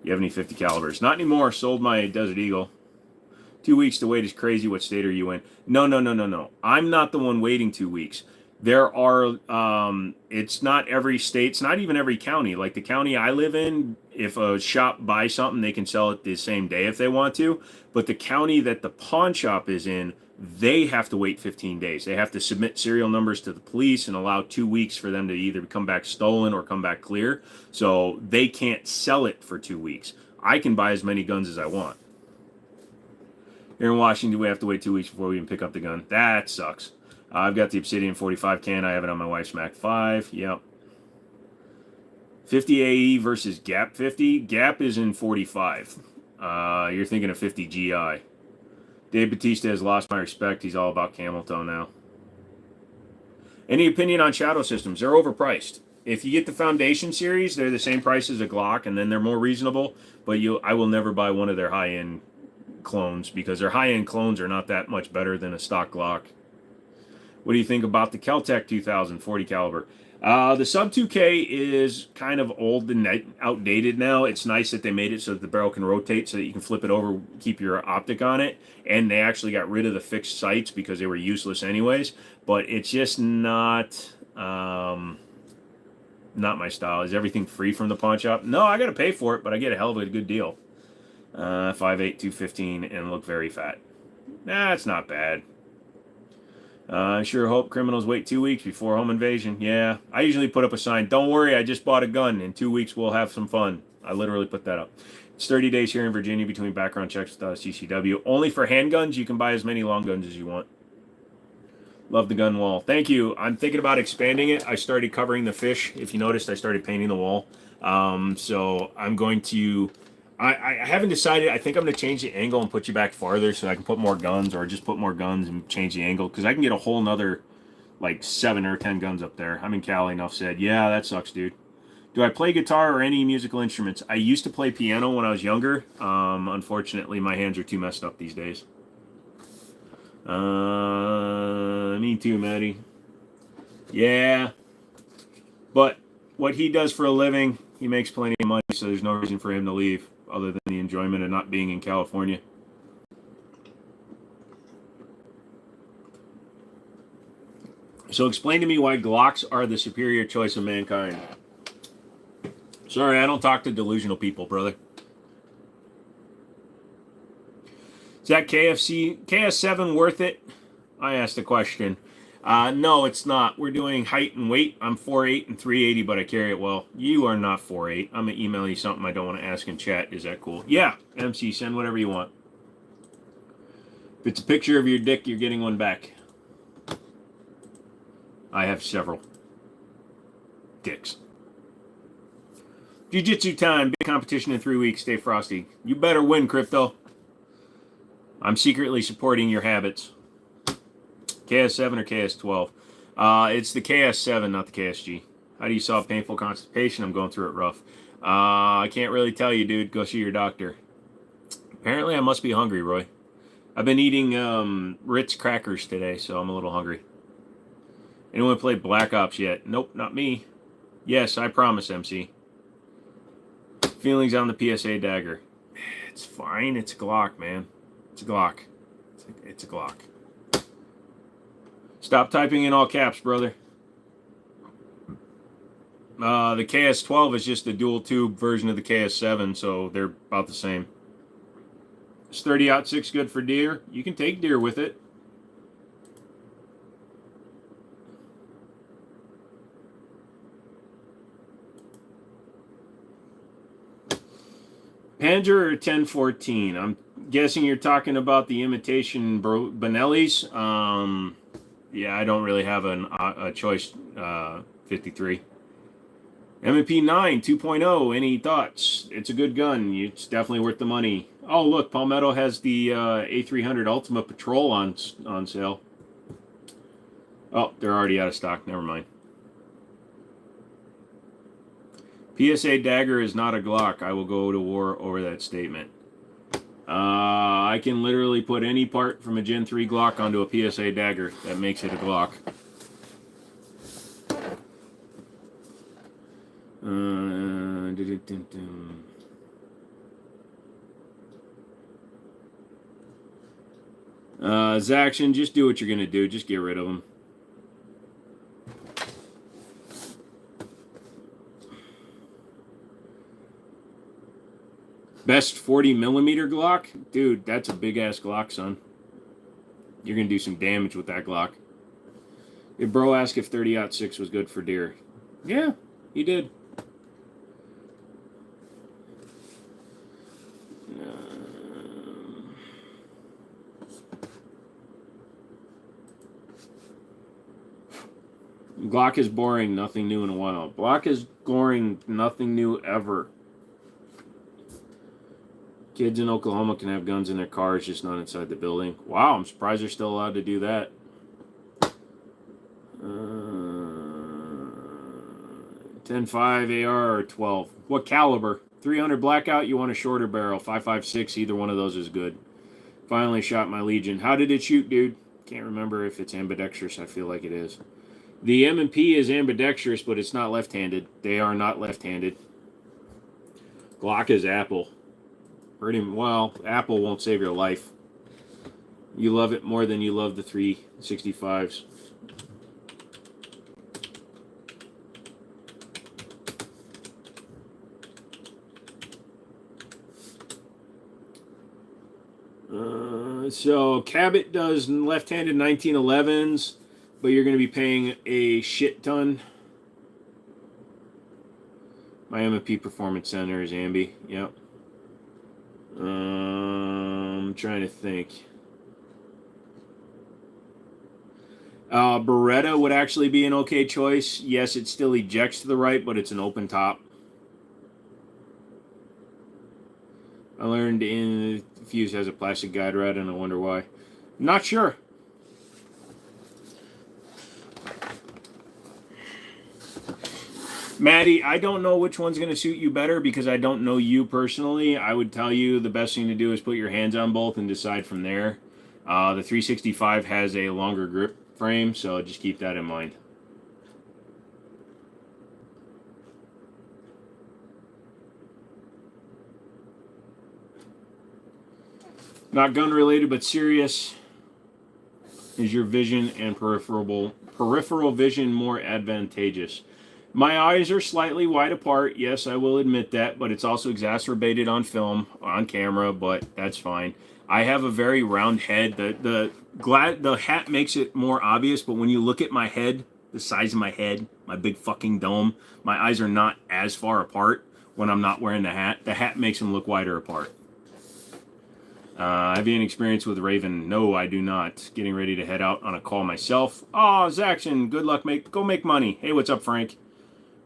You have any 50 calibers? Not anymore. Sold my Desert Eagle. 2 weeks to wait is crazy. What state are you in? No. I'm not the one waiting 2 weeks. There are, it's not every state. It's not even every county. Like the county I live in, if a shop buys something, they can sell it the same day if they want to. But the county that the pawn shop is in, they have to wait 15 days. They have to submit serial numbers to the police and allow 2 weeks for them to either come back stolen or come back clear. So they can't sell it for 2 weeks. I can buy as many guns as I want. Here in Washington, we have to wait 2 weeks before we can pick up the gun. That sucks. I've got the Obsidian 45 can. I have it on my wife's Mac 5. Yep. 50 AE versus Gap 50. Gap is in 45. You're thinking of 50 GI. Dave Bautista has lost my respect. He's all about camel toe now. Any opinion on shadow systems? They're overpriced. If you get the Foundation series, they're the same price as a Glock, and then they're more reasonable. But I will never buy one of their high-end clones because their high-end clones are not that much better than a stock Glock. What do you think about the Kel-Tec 2000 40 caliber? The Sub 2K is kind of old and outdated now. It's nice that they made it so that the barrel can rotate so that you can flip it over, keep your optic on it. And they actually got rid of the fixed sights because they were useless anyways. But it's just not my style. Is everything free from the pawn shop? No, I got to pay for it, but I get a hell of a good deal. 5'8", 215, and look very fat. Nah, it's not bad. I sure hope criminals wait 2 weeks before home invasion. Yeah, I usually put up a sign, don't worry, I just bought a gun. In 2 weeks, we'll have some fun. I literally put that up. It's 30 days here in Virginia between background checks without a CCW. Only for handguns. You can buy as many long guns as you want. Love the gun wall. Thank you. I'm thinking about expanding it. I started covering the fish. If you noticed, I started painting the wall. So I'm going to... I haven't decided. I think I'm going to change the angle and put you back farther so I can put more guns, or just put more guns and change the angle. Because I can get a whole nother, like, 7 or 10 guns up there. I'm in Cali, enough said. Yeah, that sucks, dude. Do I play guitar or any musical instruments? I used to play piano when I was younger. Unfortunately, my hands are too messed up these days. Me too, Maddie. Yeah. But what he does for a living, he makes plenty of money, so there's no reason for him to leave other than the enjoyment of not being in California. So explain to me why Glocks are the superior choice of mankind. Sorry, I don't talk to delusional people, brother. Is that KS7 worth it? I asked the question. No, it's not. We're doing height and weight. I'm 4'8" and 380, but I carry it well. You are not 4'8". I'm going to email you something I don't want to ask in chat. Is that cool? Yeah, MC, send whatever you want. If it's a picture of your dick, you're getting one back. I have several dicks. Jiu-Jitsu time. Big competition in 3 weeks. Stay frosty. You better win, Crypto. I'm secretly supporting your habits. KS7 or KS12? It's the KS7, not the KSG. How do you solve painful constipation? I'm going through it rough. I can't really tell you, dude. Go see your doctor. Apparently, I must be hungry, Roy. I've been eating Ritz crackers today, so I'm a little hungry. Anyone play Black Ops yet? Nope, not me. Yes, I promise, MC. Feelings on the PSA dagger. It's fine. It's a Glock, man. It's a Glock. It's a Glock. Stop typing in all caps, brother. The KS12 is just a dual tube version of the KS7, so they're about the same. Is 30-06 good for deer? You can take deer with it. Panzer or 1014? I'm guessing you're talking about the imitation Benellis. Yeah, I don't really have a choice. 53. M&P 9 2.0. Any thoughts? It's a good gun. It's definitely worth the money. Oh, look, Palmetto has the A300 Ultimate Patrol on sale. Oh, they're already out of stock. Never mind. PSA dagger is not a Glock. I will go to war over that statement. I can literally put any part from a Gen 3 Glock onto a PSA dagger. That makes it a Glock. Zaction, just do what you're going to do. Just get rid of them. Best 40 millimeter Glock? Dude, that's a big ass Glock, son. You're going to do some damage with that Glock. Did bro ask if 30-06 was good for deer? Yeah, he did. Glock is boring, nothing new in a while. Glock is boring, nothing new ever. Kids in Oklahoma can have guns in their cars, just not inside the building. Wow, I'm surprised they're still allowed to do that. 10.5 AR or 12. What caliber? 300 blackout, you want a shorter barrel. 5.56, either one of those is good. Finally shot my Legion. How did it shoot, dude? Can't remember if it's ambidextrous. I feel like it is. The M&P is ambidextrous, but it's not left-handed. They are not left-handed. Glock is Apple. Pretty well, Apple won't save your life. You love it more than you love the 365s. So Cabot does left-handed 1911s, but you're going to be paying a shit ton. My M&P Performance Center is Ambi. Yep. I'm trying to think. Beretta would actually be an okay choice. Yes, it still ejects to the right, but it's an open top. I learned in Fuse has a plastic guide rod, and I wonder why. Not sure. Maddie, I don't know which one's going to suit you better because I don't know you personally. I would tell you the best thing to do is put your hands on both and decide from there. The 365 has a longer grip frame, so just keep that in mind. Not gun related, but serious. Is your vision and peripheral vision more advantageous? My eyes are slightly wide apart. Yes, I will admit that, but it's also exacerbated on film, on camera, but that's fine. I have a very round head. The hat makes it more obvious, but when you look at my head, the size of my head, my big fucking dome, my eyes are not as far apart when I'm not wearing the hat. The hat makes them look wider apart. Have you any experience with Raven? No, I do not. Getting ready to head out on a call myself. Oh, Zaction, good luck. Go make money. Hey, what's up, Frank?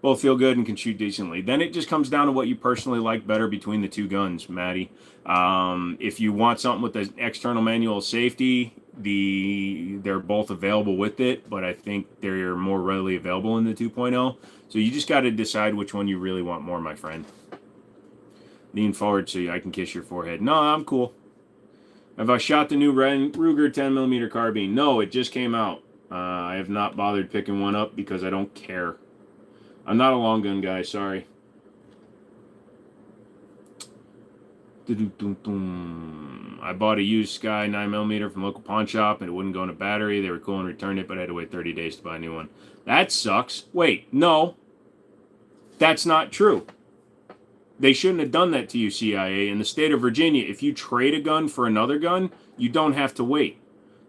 Both feel good and can shoot decently. Then it just comes down to what you personally like better between the two guns, Maddie. If you want something with the external manual safety, they're both available with it, but I think they're more readily available in the 2.0. So you just got to decide which one you really want more, my friend. Lean forward so I can kiss your forehead. No, I'm cool. Have I shot the new Ruger 10mm carbine? No, it just came out. I have not bothered picking one up because I don't care. I'm not a long gun guy, sorry. I bought a used Sky 9mm from local pawn shop and it wouldn't go in a battery. They were cool and returned it, but I had to wait 30 days to buy a new one. That sucks. Wait, no. That's not true. They shouldn't have done that to you, CIA. In the state of Virginia, if you trade a gun for another gun, you don't have to wait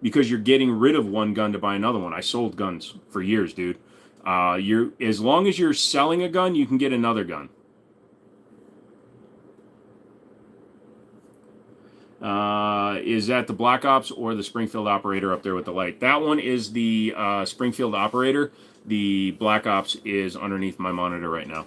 because you're getting rid of one gun to buy another one. I sold guns for years, dude. As long as you're selling a gun, you can get another gun. Is that the Black Ops or the Springfield operator up there with the light? That one is the Springfield operator. The Black Ops is underneath my monitor right now.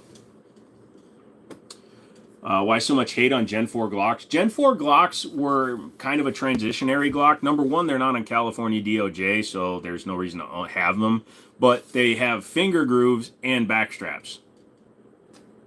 Why so much hate on Gen 4 Glocks? Gen 4 Glocks were kind of a transitionary Glock. Number one, they're not on California DOJ, so there's no reason to have them. But they have finger grooves and back straps.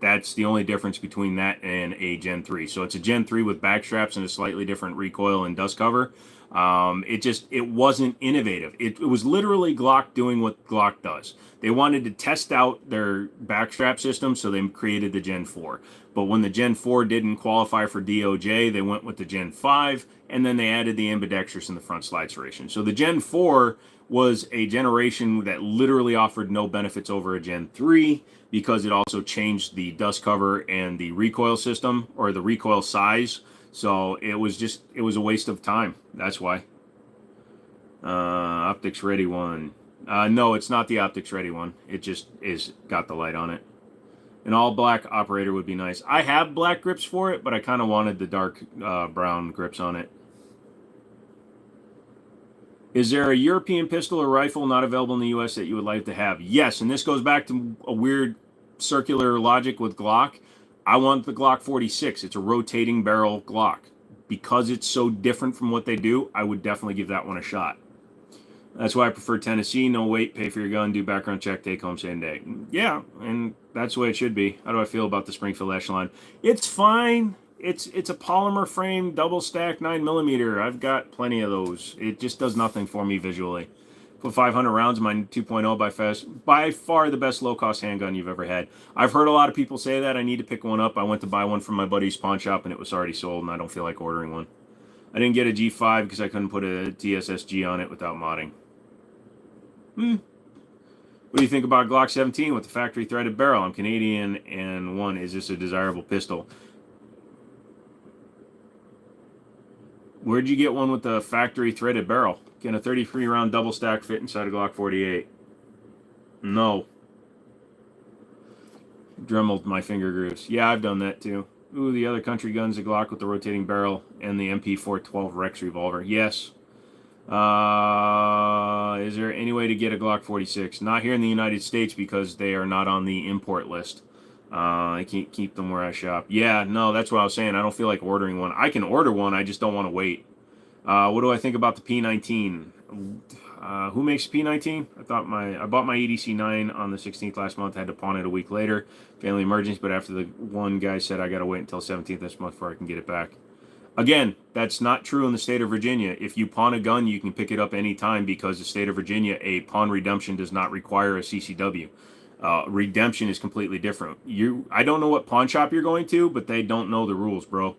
That's the only difference between that and a Gen 3. So it's a Gen 3 with back straps and a slightly different recoil and dust cover. It wasn't innovative. It was literally Glock doing what Glock does. They wanted to test out their backstrap system, so they created the Gen 4. But when the Gen 4 didn't qualify for DOJ, they went with the Gen 5, and then they added the ambidextrous and the front slide serration. So the Gen 4 was a generation that literally offered no benefits over a Gen 3 because it also changed the dust cover and the recoil system, or the recoil size. So it was a waste of time. That's why. Optics ready one. No, it's not the optics ready one. It just is got the light on it. An all black operator would be nice. I have black grips for it, but I kind of wanted the dark brown grips on it. Is there a European pistol or rifle not available in the U.S. that you would like to have? Yes, and this goes back to a weird circular logic with Glock. I want the Glock 46. It's a rotating barrel Glock. Because it's so different from what they do, I would definitely give that one a shot. That's why I prefer Tennessee. No wait, pay for your gun, do background check, take home same day. Yeah, and that's the way it should be. How do I feel about the Springfield Echelon? It's fine. It's a polymer frame, double stack 9mm. I've got plenty of those. It just does nothing for me visually. Put 500 rounds in my 2.0 by far the best low-cost handgun you've ever had. I've heard a lot of people say that. I need to pick one up. I went to buy one from my buddy's pawn shop, and it was already sold, and I don't feel like ordering one. I didn't get a G5 because I couldn't put a TSSG on it without modding. What do you think about Glock 17 with the factory threaded barrel? I'm Canadian, and one, is this a desirable pistol? Where'd you get one with the factory threaded barrel? Can a 33 round double stack fit inside a Glock 48? No. Dremeled my finger grooves. Yeah, I've done that too. Ooh, the other country guns, the Glock with the rotating barrel, and the MP412 Rex revolver. Yes. Is there any way to get a Glock 46? Not here in the United States because they are not on the import list. I can't keep them where I shop. Yeah, no, that's what I was saying. I don't feel like ordering one. I can order one. I just don't want to wait. What do I think about the P19? Who makes P19? I bought my EDC 9 on the 16th last month. Had to pawn it a week later. Family emergency, but after the one guy said I got to wait until 17th this month before I can get it back. Again, that's not true in the state of Virginia. If you pawn a gun, you can pick it up anytime because the state of Virginia, a pawn redemption does not require a CCW. Redemption is completely different. I don't know what pawn shop you're going to, but they don't know the rules, bro.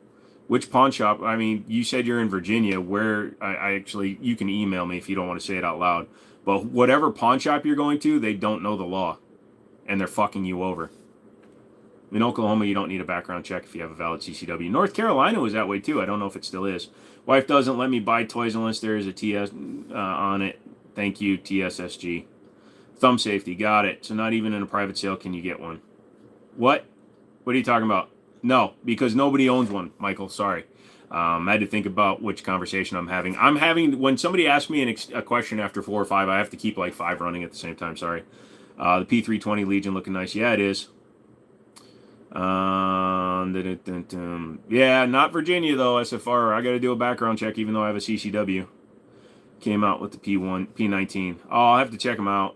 Which pawn shop? I mean, you said you're in Virginia. Where I actually, you can email me if you don't want to say it out loud. But whatever pawn shop you're going to, they don't know the law, and they're fucking you over. In Oklahoma, you don't need a background check if you have a valid CCW. North Carolina was that way too. I don't know if it still is. Wife doesn't let me buy toys unless there is a TS on it. Thank you, TSSG. Thumb safety, got it. So not even in a private sale can you get one. What? What are you talking about? No, because nobody owns one, Michael. Sorry. I had to think about which conversation I'm having. When somebody asks me a question after 4 or 5, I have to keep like 5 running at the same time. Sorry. The P320 Legion looking nice. Yeah, it is. Yeah, not Virginia though, SFR. I got to do a background check even though I have a CCW. Came out with the P19. Oh, I'll have to check them out.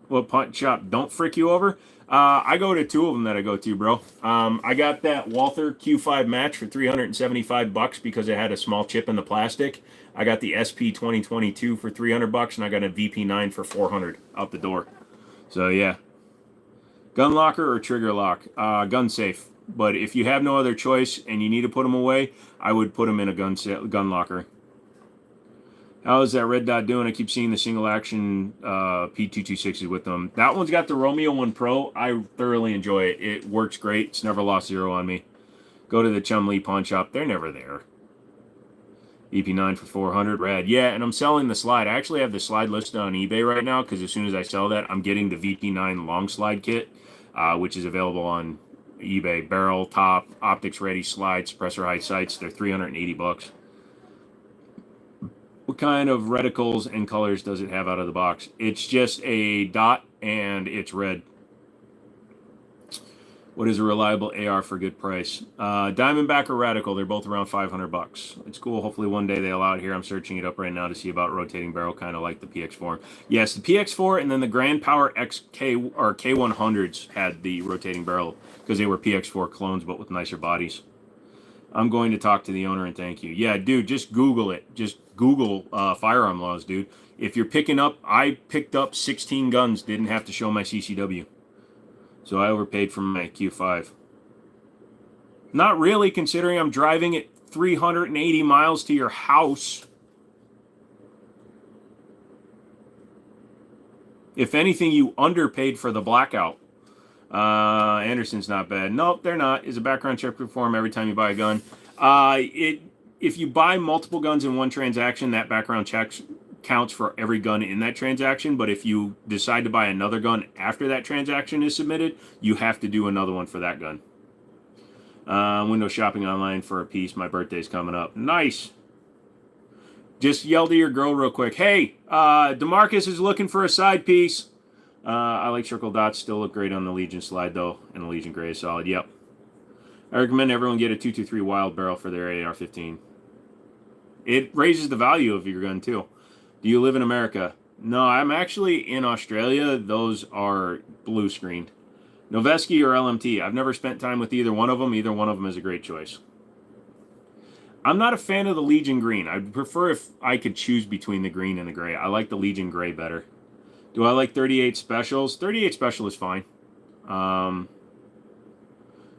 What pawn shop don't frick you over? I go to 2 of them that I go to, bro. I got that Walther Q5 match for $375 because it had a small chip in the plastic. I got the SP 2022 for $300 and I got a VP9 for $400 out the door. So yeah. Gun locker or trigger lock? Gun safe. But if you have no other choice and you need to put them away, I would put them in a gun locker. How is that red dot doing? I keep seeing the single action P226s with them. That one's got the Romeo 1 Pro. I thoroughly enjoy it. It works great. It's never lost 0 on me. Go to the Chumlee pawn shop. They're never there. EP9 for 400. Rad. Yeah, and I'm selling the slide. I actually have the slide listed on eBay right now because as soon as I sell that, I'm getting the VP9 long slide kit, which is available on eBay. Barrel, top, optics ready, slide, suppressor high sights. They're $380. What kind of reticles and colors does it have out of the box? It's just a dot and it's red. What is a reliable AR for good price? Diamondback or Radical, they're both around $500. It's cool. Hopefully one day they allow it here. I'm searching it up right now to see about rotating barrel, kind of like the PX4. Yes, the PX4 and then the Grand Power XK or K100s had the rotating barrel because they were PX4 clones but with nicer bodies. I'm going to talk to the owner and thank you. Yeah, dude, just Google it. Just Google firearm laws, dude. If you're picking up, I picked up 16 guns, didn't have to show my CCW. So I overpaid for my Q5. Not really, considering I'm driving at 380 miles to your house. If anything, you underpaid for the blackout. Anderson's not bad. Nope, they're not. Is a background check performed every time you buy a gun? If you buy multiple guns in one transaction, that background check counts for every gun in that transaction. But if you decide to buy another gun after that transaction is submitted, you have to do another one for that gun. Window shopping online for a piece. My birthday's coming up. Nice. Just yell to your girl real quick. Hey, DeMarcus is looking for a side piece. I like circle dots. Still look great on the Legion slide, though. And the Legion Gray is solid. Yep. I recommend everyone get a 223 Wild Barrel for their AR-15. It raises the value of your gun, too. Do you live in America? No, I'm actually in Australia. Those are blue screened. Noveski or LMT? I've never spent time with either one of them. Either one of them is a great choice. I'm not a fan of the Legion Green. I'd prefer if I could choose between the green and the gray. I like the Legion Gray better. Do I like 38 Specials? 38 Special is fine.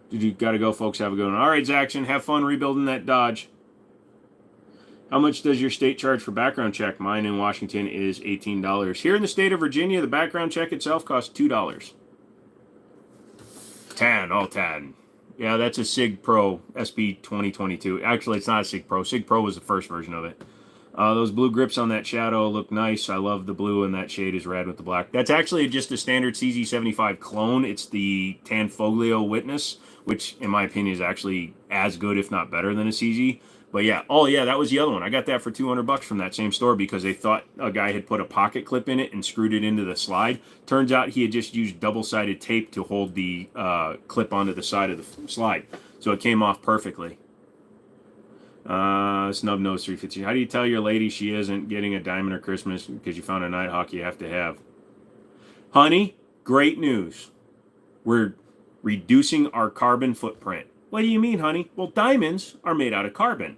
You gotta go, folks. Have a good one. All right, Zaction. Have fun rebuilding that Dodge. How much does your state charge for background check? Mine in Washington is $18. Here in the state of Virginia, the background check itself costs $2. 10, all 10. Yeah, that's a SIG Pro SP 2022. Actually, it's not a SIG Pro. SIG Pro was the first version of it. Those blue grips on that shadow look nice. I love the blue, and that shade is red with the black. That's actually just a standard CZ75 clone. It's the Tanfoglio Witness, which, in my opinion, is actually as good, if not better, than a CZ. But yeah, oh yeah, that was the other one. I got that for $200 from that same store because they thought a guy had put a pocket clip in it and screwed it into the slide. Turns out he had just used double-sided tape to hold the clip onto the side of the slide. So it came off perfectly. Snub Nose 350. How do you tell your lady she isn't getting a diamond or Christmas because you found a Nighthawk you have to have? Honey, great news. We're reducing our carbon footprint. What do you mean, honey? Well, diamonds are made out of carbon.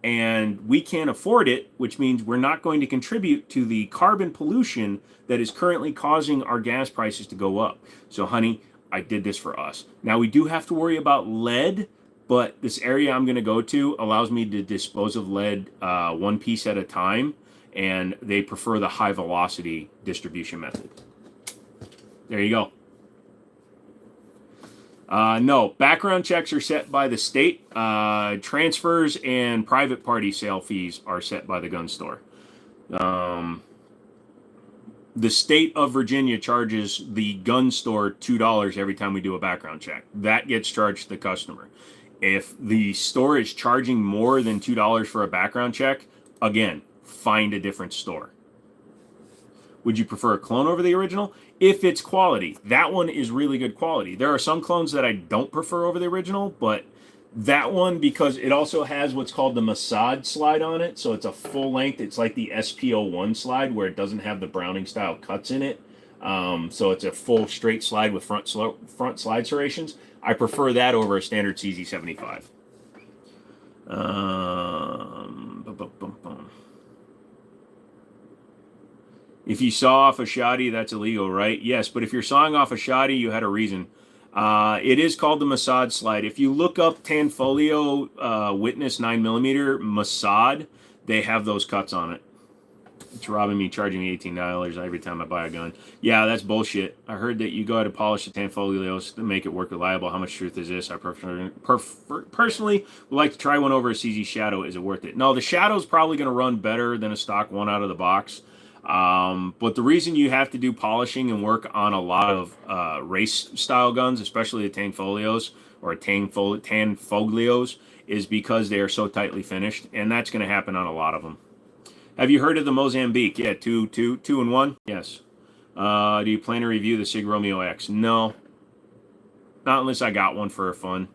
And we can't afford it, which means we're not going to contribute to the carbon pollution that is currently causing our gas prices to go up. So, honey, I did this for us. Now, we do have to worry about lead, but this area I'm going to go to allows me to dispose of lead one piece at a time, and they prefer the high velocity distribution method. There you go. No, background checks are set by the state. Transfers and private party sale fees are set by the gun store. The state of Virginia charges the gun store $2 every time we do a background check. That gets charged to the customer. If the store is charging more than $2 for a background check, again, find a different store. Would you prefer a clone over the original? If it's quality. That one is really good quality. There are some clones that I don't prefer over the original, but that one, because it also has what's called the Mossad slide on it, so it's a full length. It's like the SP01 slide where it doesn't have the Browning style cuts in it. So it's a full straight slide with front slide serrations. I prefer that over a standard CZ75. If you saw off a shoddy, that's illegal, right? Yes, but if you're sawing off a shoddy, you had a reason. It is called the Mossad slide. If you look up Tanfoglio Witness 9mm Mossad, they have those cuts on it. It's robbing me, charging me $18 every time I buy a gun. Yeah, that's bullshit. I heard that you go ahead and polish the Tanfoglios to make it work reliable. How much truth is this? I personally would like to try one over a CZ Shadow. Is it worth it? No, the Shadow's probably going to run better than a stock one out of the box. But the reason you have to do polishing and work on a lot of race style guns, especially the Tanfoglios or Tanfoglios, is because they are so tightly finished, and that's going to happen on a lot of them. Have you heard of the Mozambique? Yeah, two and one. Yes. Do you plan to review the Sig Romeo X? No, not unless I got one for fun.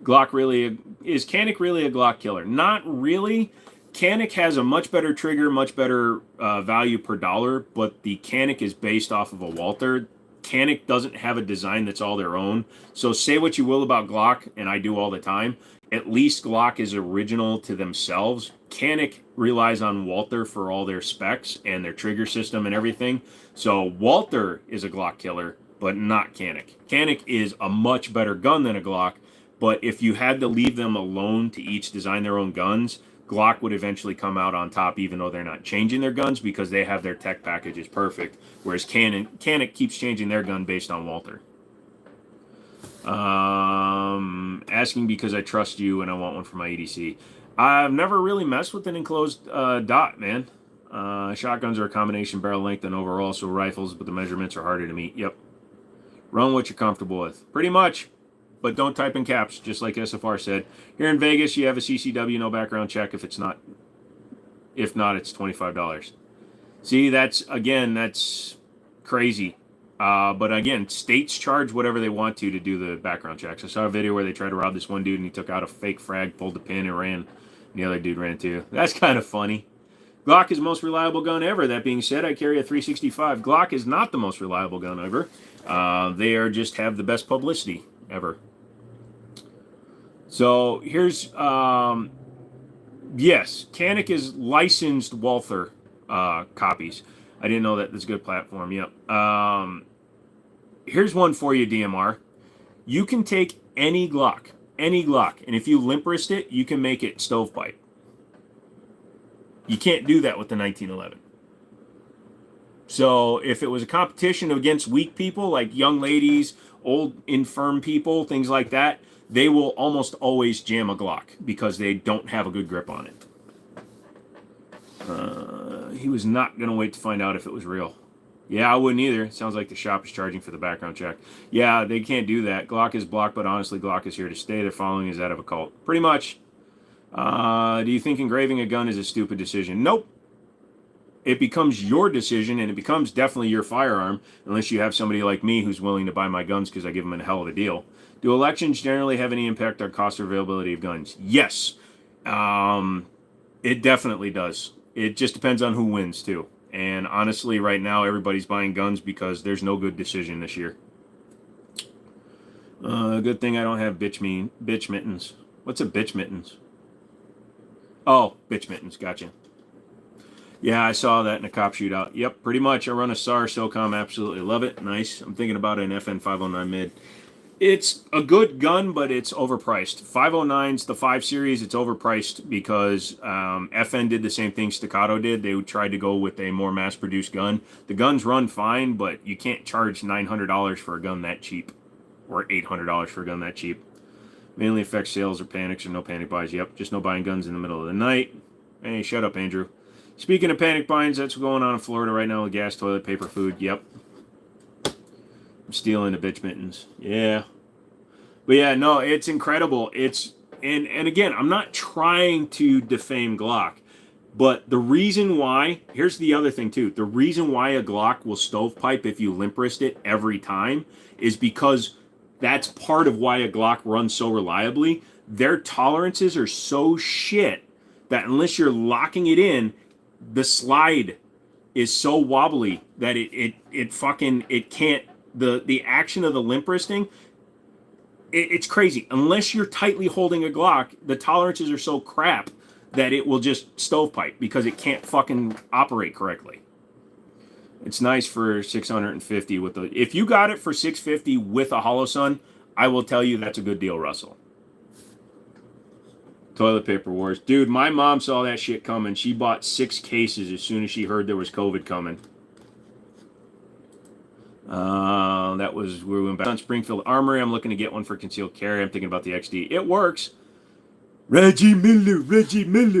Glock really is Canik really a Glock killer? Not really. Canik has a much better trigger, much better value per dollar, but the Canik is based off of a Walther. Canik doesn't have a design that's all their own. So say what you will about Glock, and I do all the time, at least Glock is original to themselves. Canik relies on Walther for all their specs and their trigger system and everything. So Walther is a Glock killer, but not Canik. Canik is a much better gun than a Glock, but if you had to leave them alone to each design their own guns, Glock would eventually come out on top, even though they're not changing their guns because they have their tech packages perfect, whereas Canik keeps changing their gun based on Walther. Asking because I trust you and I want one for my EDC. I've never really messed with an enclosed dot, man. Shotguns are a combination barrel length and overall, so rifles, but the measurements are harder to meet. Yep. Run what you're comfortable with. Pretty much. But don't type in caps, just like SFR said. Here in Vegas, you have a CCW, no background check. If not, it's $25. See, that's crazy. But again, states charge whatever they want to do the background checks. I saw a video where they tried to rob this one dude and he took out a fake frag, pulled the pin, and ran. And the other dude ran too. That's kind of funny. Glock is the most reliable gun ever. That being said, I carry a 365. Glock is not the most reliable gun ever. They are just have the best publicity ever. So here's, yes, Canik is licensed Walther copies. I didn't know that. That's a good platform. Yep. Here's one for you, DMR. You can take any Glock, and if you limp wrist it, you can make it stovepipe. You can't do that with the 1911. So if it was a competition against weak people, like young ladies, old infirm people, things like that, they will almost always jam a Glock because they don't have a good grip on it. He was not going to wait to find out if it was real. Yeah, I wouldn't either. Sounds like the shop is charging for the background check. Yeah, they can't do that. Glock is blocked, but honestly, Glock is here to stay. Their following is that of a cult. Pretty much. Do you think engraving a gun is a stupid decision? Nope. It becomes your decision, and it becomes definitely your firearm, unless you have somebody like me who's willing to buy my guns because I give them a hell of a deal. Do elections generally have any impact on cost or availability of guns? Yes. It definitely does. It just depends on who wins, too. And honestly, right now, everybody's buying guns because there's no good decision this year. Good thing I don't have bitch mittens. What's a bitch mittens? Oh, bitch mittens. Gotcha. Yeah, I saw that in a cop shootout. Yep, pretty much. I run a SAR SOCOM. Absolutely love it. Nice. I'm thinking about an FN 509 mid. It's a good gun, but it's overpriced. 509's the 5 series. It's overpriced because FN did the same thing Staccato did. They tried to go with a more mass-produced gun. The guns run fine, but you can't charge $900 for a gun that cheap, or $800 for a gun that cheap. Mainly affects sales or panics or no panic buys. Yep, just no buying guns in the middle of the night. Hey, shut up, Andrew. Speaking of panic buying, that's what's going on in Florida right now with gas, toilet paper, food. Yep. I'm stealing the bitch mittens. Yeah. But yeah, no, it's incredible. It's and again, I'm not trying to defame Glock, but the reason why, here's the other thing too. The reason why a Glock will stovepipe if you limp wrist it every time is because that's part of why a Glock runs so reliably. Their tolerances are so shit that unless you're locking it in, the slide is so wobbly that it can't, the action of the limp wristing, it's crazy. Unless you're tightly holding a Glock, the tolerances are so crap that it will just stovepipe because it can't fucking operate correctly. It's nice for 650 with the, if you got it for 650 with a Hollow Sun, I will tell you that's a good deal, Russell. Toilet paper wars. Dude, my mom saw that shit coming. She bought 6 cases as soon as she heard there was COVID coming. That was where we went back on Springfield Armory. I'm looking to get one for concealed carry. I'm thinking about the XD. It works. Reggie Miller.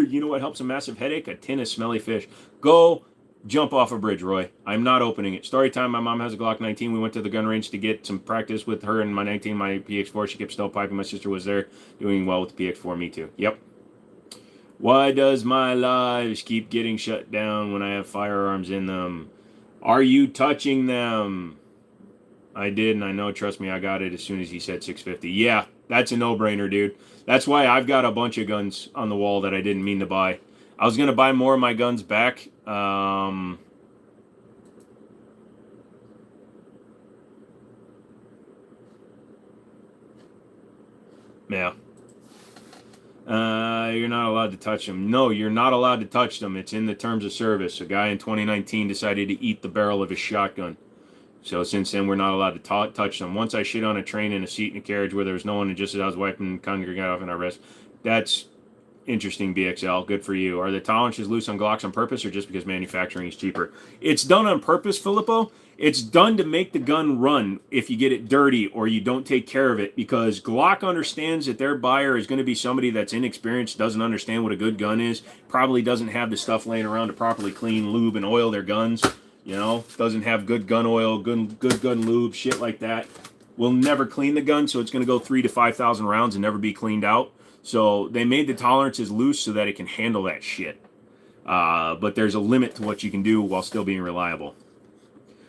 You know what helps a massive headache? A tin of smelly fish. Go jump off a bridge, Roy. I'm not opening it. Story time. My mom has a Glock 19. We went to the gun range to get some practice with her and my 19, my PX4. She kept stovepiping. My sister was there doing well with the PX4. Me too. Yep. Why does my lives keep getting shut down when I have firearms in them? Are you touching them? I did, and I know, trust me, I got it as soon as he said 650. Yeah, that's a no-brainer, dude. That's why I've got a bunch of guns on the wall that I didn't mean to buy. I was going to buy more of my guns back. Yeah. You're not allowed to touch them. No, you're not allowed to touch them. It's in the terms of service. A guy in 2019 decided to eat the barrel of his shotgun. So since then, we're not allowed to touch them. Once I shit on a train in a seat in a carriage where there was no one, and just as I was wiping congregate off in our rest. That's interesting, BXL. Good for you. Are the tolerances loose on Glocks on purpose or just because manufacturing is cheaper? It's done on purpose, Filippo. It's done to make the gun run if you get it dirty or you don't take care of it, because Glock understands that their buyer is going to be somebody that's inexperienced, doesn't understand what a good gun is, probably doesn't have the stuff laying around to properly clean, lube, and oil their guns. You know, doesn't have good gun oil, good gun lube, shit like that. Will never clean the gun, so it's going to go 3,000 to 5,000 rounds and never be cleaned out. So they made the tolerances loose so that it can handle that shit. But there's a limit to what you can do while still being reliable.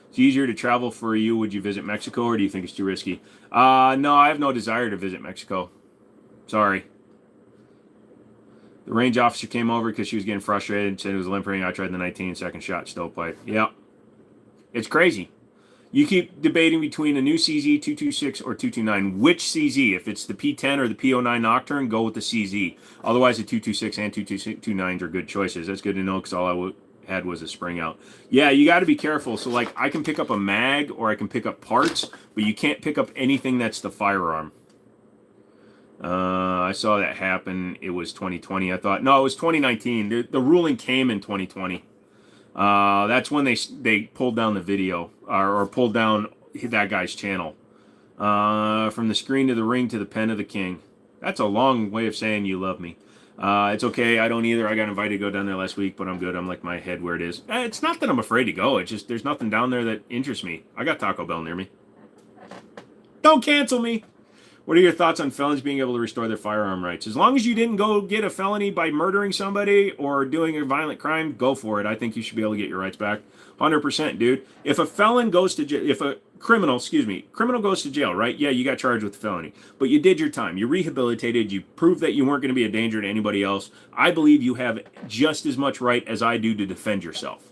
It's easier to travel for you. Would you visit Mexico, or do you think it's too risky? No, I have no desire to visit Mexico. Sorry. The range officer came over because she was getting frustrated and said it was limping. I tried the 19, second shot, stovepipe. Yeah. It's crazy. You keep debating between a new CZ 226 or 229. Which CZ? If it's the P10 or the P09 Nocturne, go with the CZ. Otherwise, the 226 and 229s are good choices. That's good to know because all I had was a spring out. Yeah, you got to be careful. So, like, I can pick up a mag or I can pick up parts, but you can't pick up anything that's the firearm. I saw that happen. It was 2020. I thought, no, it was 2019. The ruling came in 2020. That's when they pulled down the video or pulled down that guy's channel. From the screen to the ring to the pen of the king. That's a long way of saying you love me. It's okay. I don't either. I got invited to go down there last week, but I'm good. I'm like my head where it is. It's not that I'm afraid to go. It's just there's nothing down there that interests me. I got Taco Bell near me. Don't cancel me. What are your thoughts on felons being able to restore their firearm rights? As long as you didn't go get a felony by murdering somebody or doing a violent crime, go for it. I think you should be able to get your rights back. 100%, dude. If a felon goes to jail, if a criminal goes to jail, right? Yeah, you got charged with a felony, but you did your time. You rehabilitated. You proved that you weren't going to be a danger to anybody else. I believe you have just as much right as I do to defend yourself.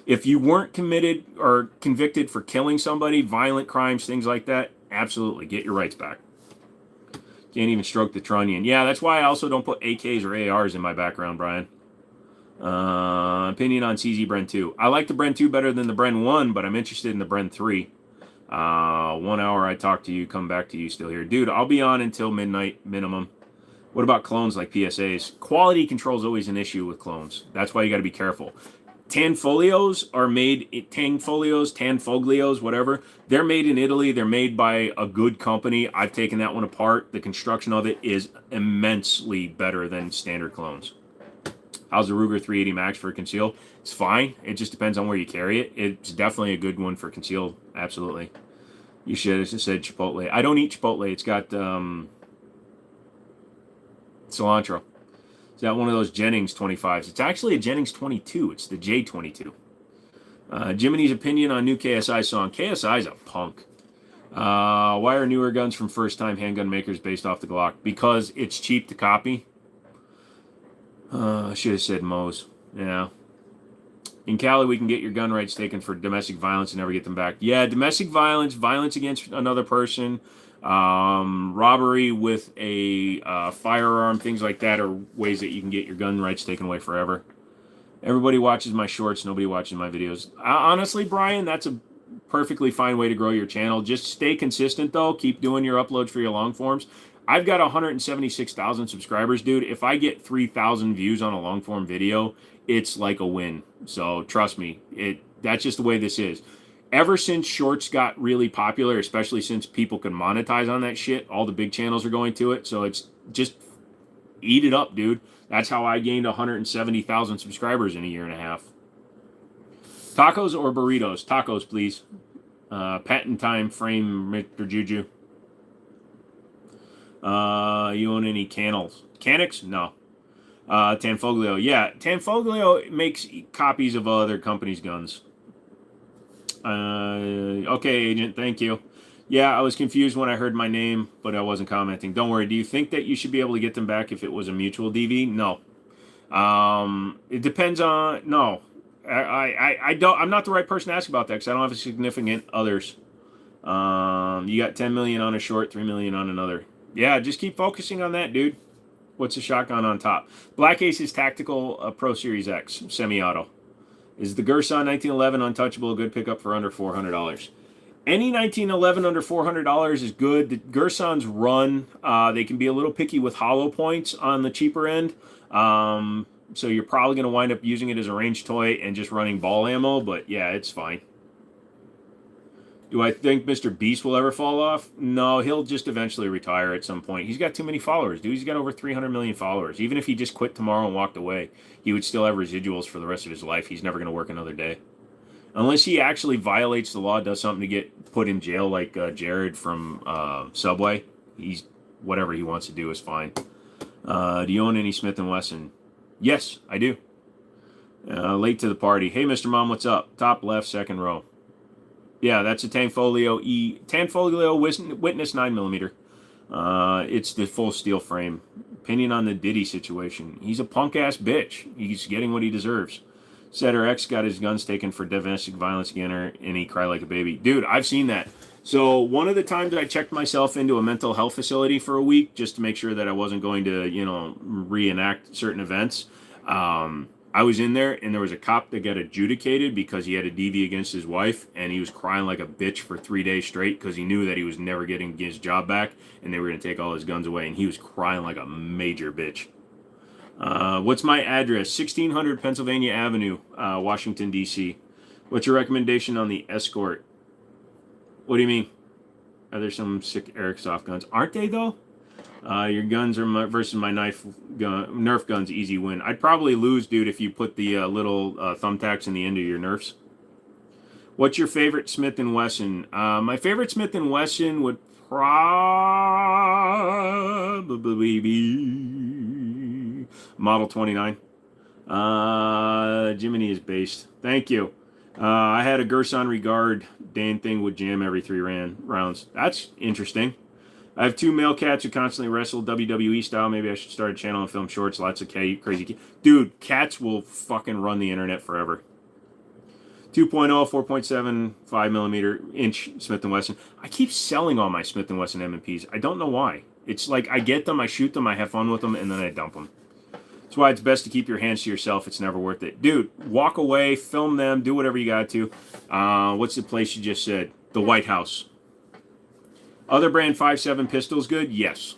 If you weren't committed or convicted for killing somebody, violent crimes, things like that, absolutely get your rights back. Can't even stroke the trunnion. Yeah, that's why I also don't put AKs or ARs in my background, Brian. Opinion on CZ Bren 2. I like the Bren 2 better than the Bren 1, but I'm interested in the Bren 3. 1 hour I talk to you, come back to you still here. Dude, I'll be on until midnight minimum. What about clones like PSAs? Quality control is always an issue with clones. That's why you got to be careful. Tanfoglios are made, Tanfoglios, whatever. They're made in Italy. They're made by a good company. I've taken that one apart. The construction of it is immensely better than standard clones. How's the Ruger 380 Max for conceal? It's fine. It just depends on where you carry it. It's definitely a good one for conceal. Absolutely. You should have said Chipotle. I don't eat Chipotle. It's got cilantro. Is that one of those Jennings 25s? It's actually a Jennings 22. It's the J22. Jimmini's opinion on new KSI song. KSI's a punk. Why are newer guns from first-time handgun makers based off the Glock? Because it's cheap to copy. I should have said Moe's. Yeah. In Cali, we can get your gun rights taken for domestic violence and never get them back. Yeah, domestic violence, violence against another person, robbery with a firearm, things like that are ways that you can get your gun rights taken away forever. Everybody watches my shorts. Nobody watches my videos. Honestly, Brian, that's a perfectly fine way to grow your channel. Just stay consistent, though. Keep doing your uploads for your long forms. I've got 176,000 subscribers, dude. If I get 3,000 views on a long form video, it's like a win. So trust me, that's just the way this is. Ever since shorts got really popular, especially since people can monetize on that shit, all the big channels are going to it. So it's just eat it up, dude. That's how I gained 170,000 subscribers in a year and a half. Tacos or burritos? Tacos, please. Patent time frame, Mr. Juju. You own any Canics? No. Tanfoglio. Yeah, Tanfoglio makes copies of other companies' guns. Okay, agent, thank you. Yeah, I was confused when I heard my name, but I wasn't commenting. Don't worry. Do you think that you should be able to get them back if it was a mutual DV? No. It depends on... No. I don't... I'm not the right person to ask about that because I don't have a significant others. You got 10 million on a short, 3 million on another. Yeah, just keep focusing on that, dude. What's the shotgun on top? Black Ace's Tactical Pro Series X, semi-auto. Is the Gerson 1911 Untouchable a good pickup for under $400? Any 1911 under $400 is good. The Gersons run. They can be a little picky with hollow points on the cheaper end. So you're probably going to wind up using it as a range toy and just running ball ammo. But yeah, it's fine. Do I think Mr. Beast will ever fall off? No, he'll just eventually retire at some point. He's got too many followers, dude. He's got over 300 million followers. Even if he just quit tomorrow and walked away, he would still have residuals for the rest of his life. He's never going to work another day. Unless he actually violates the law, does something to get put in jail like Jared from Subway. Whatever he wants to do is fine. Do you own any Smith & Wesson? Yes, I do. Late to the party. Hey, Mr. Mom, what's up? Top left, second row. Yeah, that's a Tanfoglio Witness 9mm. It's the full steel frame. Opinion on the Diddy situation. He's a punk-ass bitch. He's getting what he deserves. Setter X got his guns taken for domestic violence again, and he cried like a baby. Dude, I've seen that. So one of the times I checked myself into a mental health facility for a week just to make sure that I wasn't going to, reenact certain events. I was in there, and there was a cop that got adjudicated because he had a DV against his wife, and he was crying like a bitch for 3 days straight because he knew that he was never getting his job back, and they were going to take all his guns away, and he was crying like a major bitch. What's my address? 1600 Pennsylvania Avenue, Washington, D.C. What's your recommendation on the Escort? What do you mean? Are there some sick Airsoft guns? Aren't they, though? Your guns are versus my Nerf guns, easy win. I'd probably lose, dude, if you put the little thumbtacks in the end of your Nerfs. What's your favorite Smith & Wesson? My favorite Smith & Wesson would probably be Model 29. Jimmini is based. Thank you. I had a Gerson Regard Dane thing would jam every 3 rounds. That's interesting. I have 2 male cats who constantly wrestle WWE style. Maybe I should start a channel and film shorts. Lots of crazy. Dude, cats will fucking run the internet forever. 2.0, 4.75 millimeter inch Smith & Wesson. I keep selling all my Smith & Wesson M&Ps. I don't know why. It's like I get them, I shoot them, I have fun with them, and then I dump them. That's why it's best to keep your hands to yourself. It's never worth it. Dude, walk away, film them, do whatever you got to. What's the place you just said? The White House. Other brand 5.7 pistols good? Yes.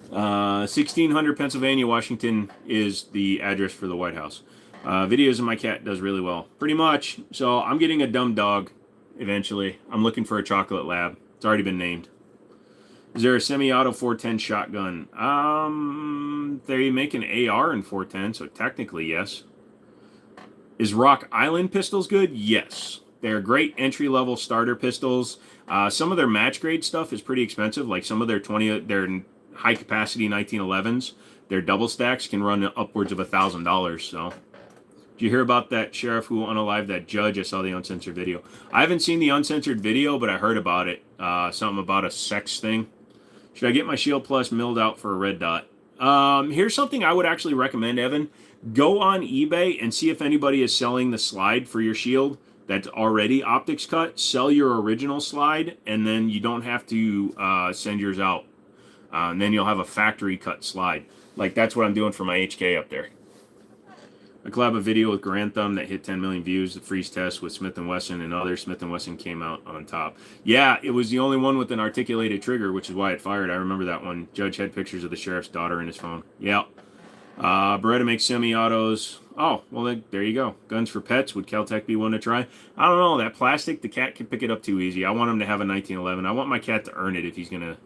1600 Pennsylvania, Washington is the address for the White House. Videos of my cat does really well. Pretty much. So I'm getting a dumb dog eventually. I'm looking for a chocolate lab. It's already been named. Is there a semi-auto 410 shotgun? They make an AR in 410, so technically yes. Is Rock Island pistols good? Yes. They're great entry-level starter pistols. Some of their match grade stuff is pretty expensive. Like some of their their high-capacity 1911s, their double stacks can run upwards of $1,000. So, did you hear about that sheriff who unalived that judge? I saw the uncensored video. I haven't seen the uncensored video, but I heard about it. Something about a sex thing. Should I get my Shield Plus milled out for a red dot? Here's something I would actually recommend, Evan. Go on eBay and see if anybody is selling the slide for your Shield that's already optics cut. Sell your original slide, and then you don't have to send yours out. And then you'll have a factory cut slide. Like that's what I'm doing for my HK up there. I collab a video with Grantham that hit 10 million views. The freeze test with Smith & Wesson and others. Smith & Wesson came out on top. Yeah, it was the only one with an articulated trigger, which is why it fired. I remember that one. Judge had pictures of the sheriff's daughter in his phone. Yeah. Beretta makes semi-autos. Oh, well, then, there you go. Guns for pets. Would Caltech be one to try? I don't know. That plastic, the cat can pick it up too easy. I want him to have a 1911. I want my cat to earn it if he's gonna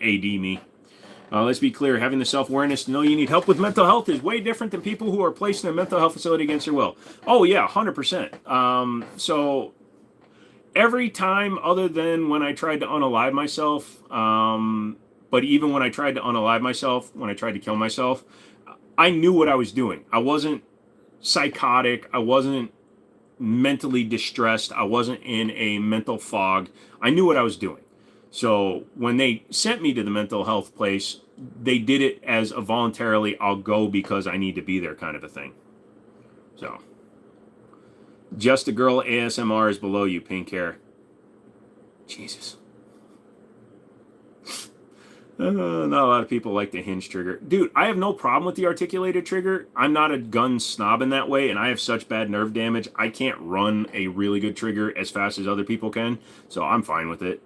AD me. Let's be clear. Having the self-awareness to know you need help with mental health is way different than people who are placed in a mental health facility against their will. Oh, yeah, 100%. So every time other than when I tried to unalive myself, but even when I tried to unalive myself, when I tried to kill myself, I knew what I was doing. I wasn't psychotic. I wasn't mentally distressed. I wasn't in a mental fog. I knew what I was doing. So when they sent me to the mental health place, they did it as a voluntarily, I'll go because I need to be there kind of a thing. So, just a girl ASMR is below you, pink hair. Jesus. Not a lot of people like the hinge trigger. Dude, I have no problem with the articulated trigger. I'm not a gun snob in that way, and I have such bad nerve damage. I can't run a really good trigger as fast as other people can, so I'm fine with it.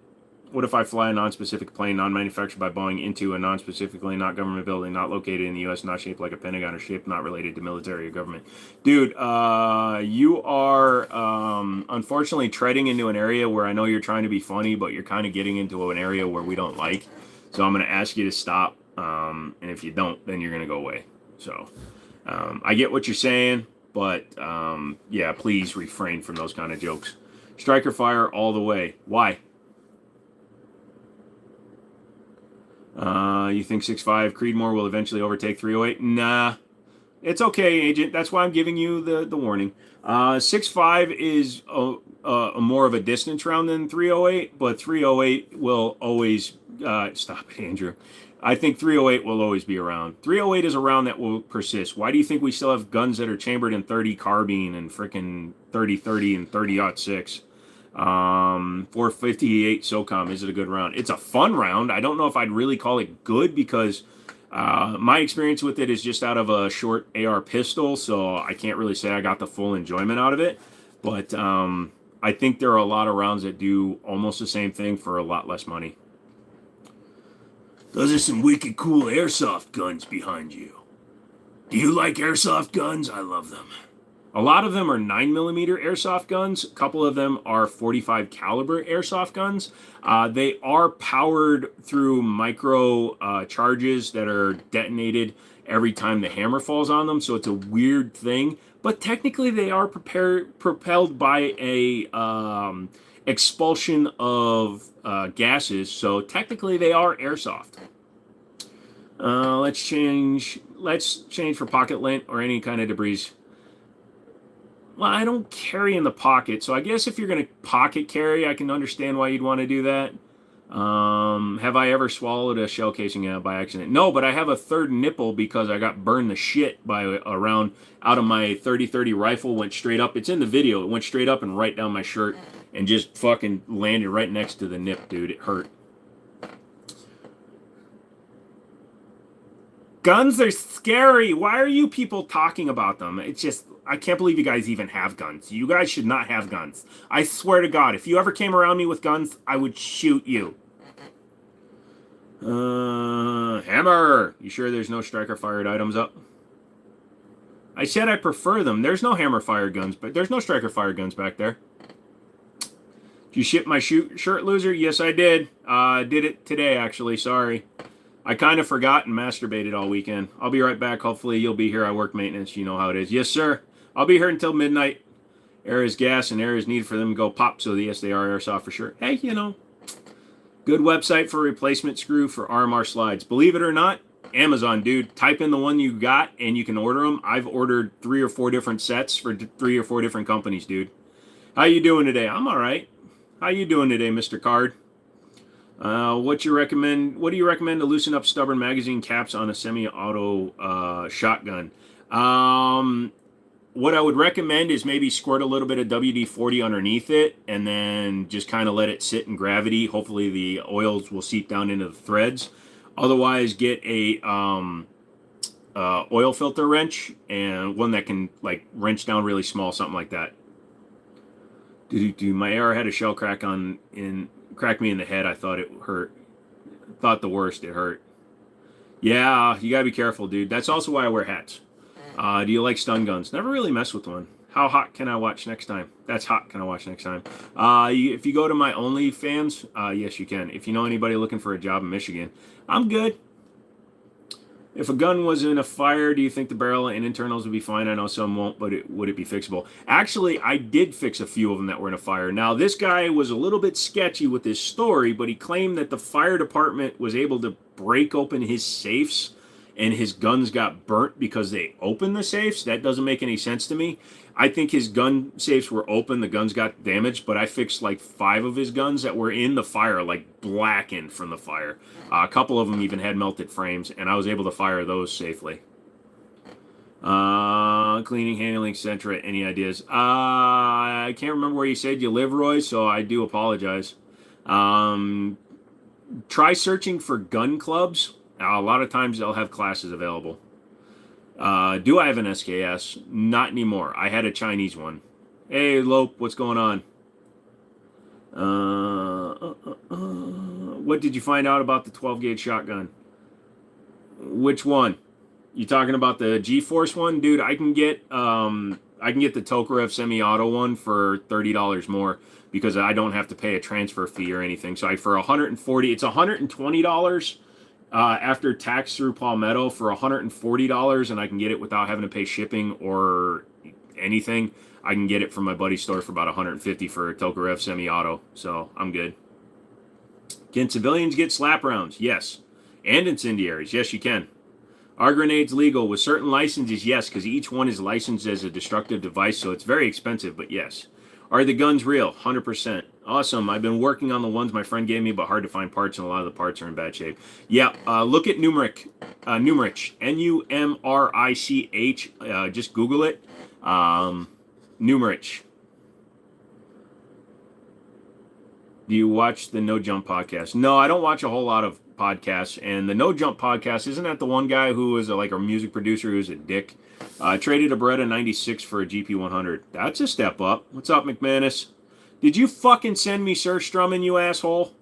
What if I fly a non-specific plane, non-manufactured by Boeing, into a non-specifically not government building, not located in the U.S., not shaped like a Pentagon, or shaped not related to military or government? Dude, you are unfortunately treading into an area where I know you're trying to be funny, but you're kind of getting into an area where we don't like. So I'm going to ask you to stop, and if you don't, then you're going to go away. So I get what you're saying, but yeah, please refrain from those kind of jokes. Striker fire all the way. Why? You think 6.5 Creedmoor will eventually overtake 308? Nah. It's okay, Agent. That's why I'm giving you the warning. 6.5 is a more of a distance round than 308, but 308 will always... stop it, Andrew. I think 308 will always be around. 308 is a round that will persist. Why do you think we still have guns that are chambered in 30 carbine and frickin' 30-30 and 30-06? 458 SOCOM, is it a good round? It's a fun round. I don't know if I'd really call it good because my experience with it is just out of a short AR pistol, so I can't really say I got the full enjoyment out of it. But I think there are a lot of rounds that do almost the same thing for a lot less money. Those are some wicked cool airsoft guns behind you. Do you like airsoft guns? I love them. A lot of them are 9mm airsoft guns. A couple of them are 45 caliber airsoft guns. They are powered through micro charges that are detonated every time the hammer falls on them. So it's a weird thing. But technically, they are propelled by a expulsion of gases. So technically, they are airsoft. Let's change for pocket lint or any kind of debris. Well, I don't carry in the pocket, so I guess if you're going to pocket carry, I can understand why you'd want to do that. Have I ever swallowed a shell casing by accident? No, but I have a third nipple because I got burned the shit by a round out of my 30-30 rifle. Went straight up. It's in the video. It went straight up and right down my shirt and just fucking landed right next to the nip, dude. It hurt. Guns are scary. Why are you people talking about them? It's just, I can't believe you guys even have guns. You guys should not have guns. I swear to God, if you ever came around me with guns, I would shoot you. Hammer. You sure there's no striker fired items up? I said I prefer them. There's no hammer fired guns, but there's no striker fired guns back there. Did you ship my shirt, loser? Yes, I did. Did it today, actually. Sorry. I kind of forgot and masturbated all weekend. I'll be right back. Hopefully you'll be here. I work maintenance. You know how it is. Yes, sir. I'll be here until midnight. Air is gas and air is needed for them to go pop. So yes, they are airsoft for sure. Hey, you know, good website for replacement screw for RMR slides. Believe it or not, Amazon, dude. Type in the one you got and you can order them. I've ordered 3 or 4 different sets for 3 or 4 different companies, dude. How you doing today? I'm all right. How you doing today, Mr. Card? What do you recommend to loosen up stubborn magazine caps on a semi-auto shotgun? What I would recommend is maybe squirt a little bit of WD-40 underneath it and then just kind of let it sit in gravity. Hopefully the oils will seep down into the threads. Otherwise, get a oil filter wrench and one that can like wrench down really small, something like that. My AR had a shell crack cracked me in the head. I thought it hurt. Thought the worst. It hurt. Yeah, you gotta be careful, dude. That's also why I wear hats. Do you like stun guns? Never really mess with one. How hot can I watch next time? That's hot. Can I watch next time? If you go to my OnlyFans, yes, you can. If you know anybody looking for a job in Michigan, I'm good. If a gun was in a fire, do you think the barrel and internals would be fine? I know some won't, but would it be fixable? Actually, I did fix a few of them that were in a fire. Now, this guy was a little bit sketchy with his story, but he claimed that the fire department was able to break open his safes and his guns got burnt because they opened the safes. That doesn't make any sense to me. I think his gun safes were open, the guns got damaged, but I fixed like 5 of his guns that were in the fire, like blackened from the fire. A couple of them even had melted frames, and I was able to fire those safely. Cleaning, handling, etc. Any ideas? I can't remember where you said you live, Roy, so I do apologize. Try searching for gun clubs. A lot of times they'll have classes available. Do I have an SKS? Not anymore. I had a Chinese one. Hey, Lope, what's going on? What did you find out about the 12-gauge shotgun? Which one? You talking about the G-Force one? Dude, I can get the Tokarev semi-auto one for $30 more because I don't have to pay a transfer fee or anything. So for $140, it's $120 after tax through Palmetto for $140, and I can get it without having to pay shipping or anything. I can get it from my buddy's store for about $150 for a Tokarev semi-auto, so I'm good. Can civilians get slap rounds? Yes. And incendiaries? Yes, you can. Are grenades legal? With certain licenses, yes, because each one is licensed as a destructive device, so it's very expensive, but yes. Are the guns real? 100%. Awesome. I've been working on the ones my friend gave me, but hard to find parts, and a lot of the parts are in bad shape. Yeah, look at Numerich. Numrich. Just Google it. Numerich. Do you watch the No Jump podcast? No, I don't watch a whole lot of podcasts. And the No Jump podcast, isn't that the one guy who was like a music producer who's a dick? Traded a Beretta 96 for a GP100. That's a step up. What's up, McManus? Did you fucking send me Surstrummen, you asshole?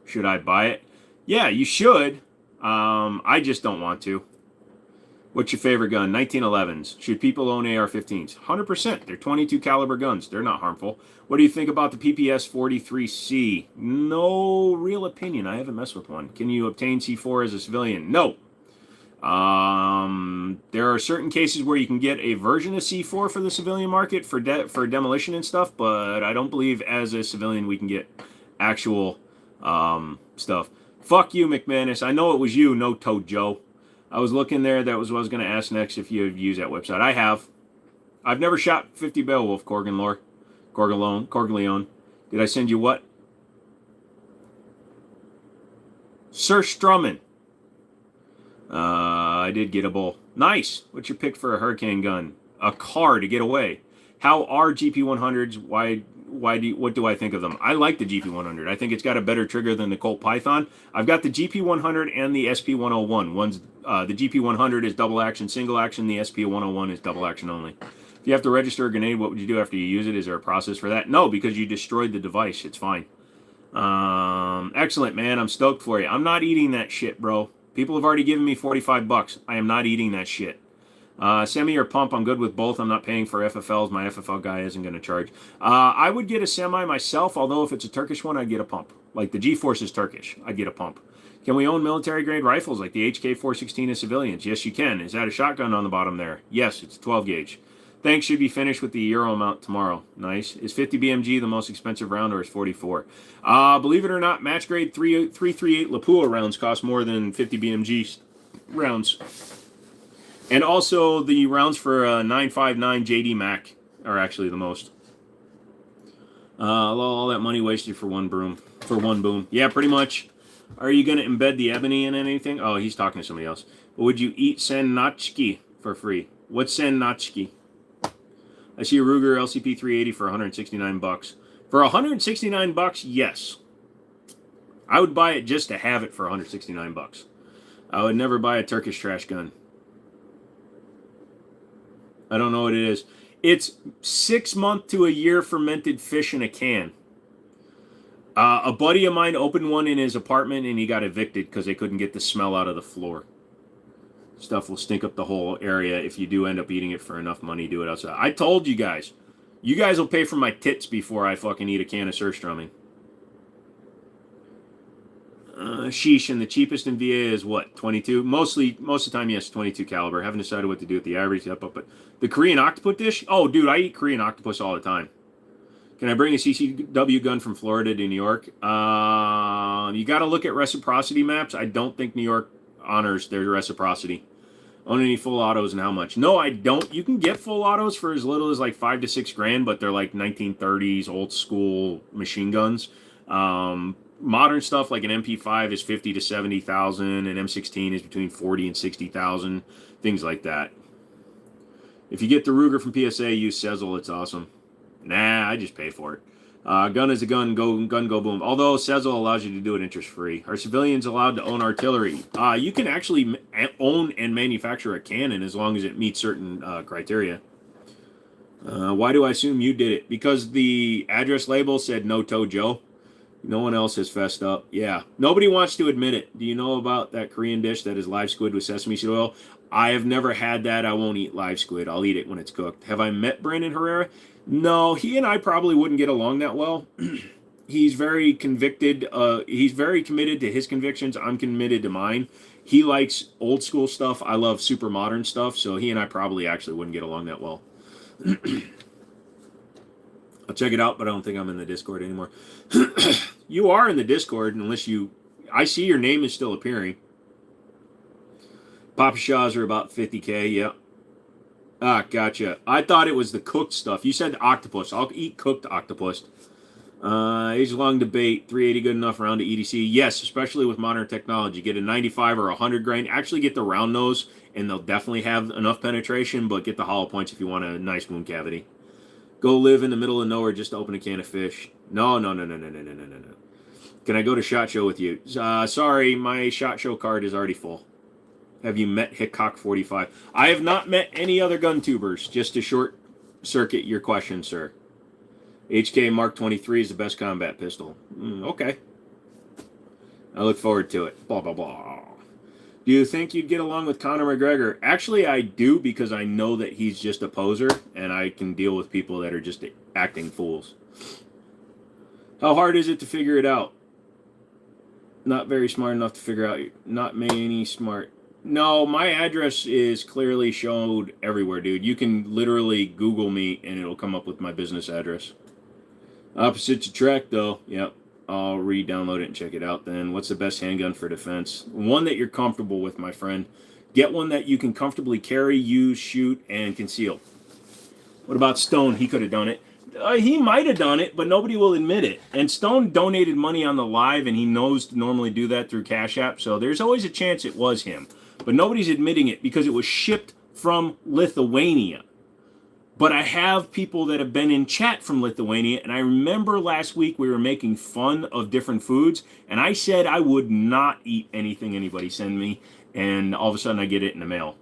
Should I buy it? Yeah, you should. I just don't want to. What's your favorite gun? 1911s. Should people own AR-15s? 100%. They're 22 caliber guns. They're not harmful. What do you think about the PPS-43C? No real opinion. I haven't messed with one. Can you obtain C4 as a civilian? No. There are certain cases where you can get a version of C4 for the civilian market for demolition and stuff, but I don't believe as a civilian we can get actual stuff. Fuck you, McManus. I know it was you, no Toad Joe. I was looking there. That was what I was going to ask next if you have used that website. I have. I've never shot 50 Beowulf, Corgaleone. Did I send you what? Sir Strummin. I did get a bull. Nice. What's your pick for a hurricane gun? A car to get away. How are GP100s? What do I think of them? I like the GP100. I think it's got a better trigger than the Colt Python. I've got the GP100 and the SP101. The GP100 is double action, single action. The SP101 is double action only. If you have to register a grenade, what would you do after you use it? Is there a process for that? No, because you destroyed the device. It's fine. Excellent, man. I'm stoked for you. I'm not eating that shit, bro. People have already given me $45. I am not eating that shit. Semi or pump, I'm good with both. I'm not paying for FFLs. My FFL guy isn't going to charge. I would get a semi myself, although if it's a Turkish one, I'd get a pump. Like the G-Force is Turkish. I'd get a pump. Can we own military-grade rifles like the HK-416 as civilians? Yes, you can. Is that a shotgun on the bottom there? Yes, it's 12 gauge. Thanks should be finished with the Euro mount tomorrow. Nice. Is 50 BMG the most expensive round or is 44? Believe it or not, match grade 338 Lapua rounds cost more than 50 BMG rounds. And also the rounds for 959 JD Mac are actually the most. All that money wasted for one boom. Yeah, pretty much. Are you going to embed the ebony in anything? Oh, he's talking to somebody else. But would you eat Sennachki for free? What's Sennachki? I see a Ruger LCP 380 for $169. For $169, yes. I would buy it just to have it for $169. I would never buy a Turkish trash gun. I don't know what it is. It's 6 month to a year fermented fish in a can. A buddy of mine opened one in his apartment and he got evicted because they couldn't get the smell out of the floor. Stuff will stink up the whole area if you do end up eating it for enough money. Do it outside. I told you guys. You guys will pay for my tits before I fucking eat a can of surstrumming. Sheesh, and the cheapest in VA is what? 22? Most of the time, yes, 22 caliber. Haven't decided what to do with the average. But the Korean octopus dish? Oh, dude, I eat Korean octopus all the time. Can I bring a CCW gun from Florida to New York? You got to look at reciprocity maps. I don't think New York honors their reciprocity. Own any full autos and how much? No, I don't. You can get full autos for as little as like $5 to $6 grand, but they're like 1930s old school machine guns. Modern stuff like an MP5 is 50 to 70,000, and M16 is between 40 and 60,000, things like that. If you get the Ruger from PSA, use Sezzle. It's awesome. Nah, I just pay for it. Gun is a gun, go boom. Although Sezzle allows you to do it interest-free. Are civilians allowed to own artillery? You can actually own and manufacture a cannon as long as it meets certain criteria. Why do I assume you did it? Because the address label said no Toe Joe. No one else has fessed up. Yeah. Nobody wants to admit it. Do you know about that Korean dish that is live squid with sesame seed oil? I have never had that. I won't eat live squid. I'll eat it when it's cooked. Have I met Brandon Herrera? No, he and I probably wouldn't get along that well. He's very convicted. He's very committed to his convictions. I'm committed to mine. He likes old school stuff. I love super modern stuff. So he and I probably actually wouldn't get along that well. I'll check it out, but I don't think I'm in the Discord anymore. You are in the Discord, unless you... I see your name is still appearing. Papa Shaw's are about 50K, yeah. Ah, gotcha. I thought it was the cooked stuff. You said octopus. I'll eat cooked octopus. Age-long debate. 380 good enough round to EDC? Yes, especially with modern technology. Get a 95 or 100 grain. Actually get the round nose, and they'll definitely have enough penetration, but get the hollow points if you want a nice wound cavity. Go live in the middle of nowhere just to open a can of fish. No. Can I go to SHOT Show with you? Sorry, my SHOT Show card is already full. Have you met Hickok 45? I have not met any other gun tubers, just to short circuit your question, sir. HK Mark 23 is the best combat pistol. Okay. I look forward to it. Blah, blah, blah. Do you think you'd get along with Conor McGregor? Actually, I do, because I know that he's just a poser, and I can deal with people that are just acting fools. How hard is it to figure it out? Not very smart enough to figure out. Not many smart. No, my address is clearly showed everywhere, dude. You can literally Google me, and it'll come up with my business address. Opposites attract, though. Yep. I'll re-download it and check it out then. What's the best handgun for defense? One that you're comfortable with, my friend. Get one that you can comfortably carry, use, shoot, and conceal. What about Stone? He could have done it. He might have done it, but nobody will admit it. And Stone donated money on the live, and he knows to normally do that through Cash App, so there's always a chance it was him. But nobody's admitting it because it was shipped from Lithuania. But I have people that have been in chat from Lithuania, and I remember last week we were making fun of different foods, and I said I would not eat anything anybody send me, and all of a sudden I get it in the mail.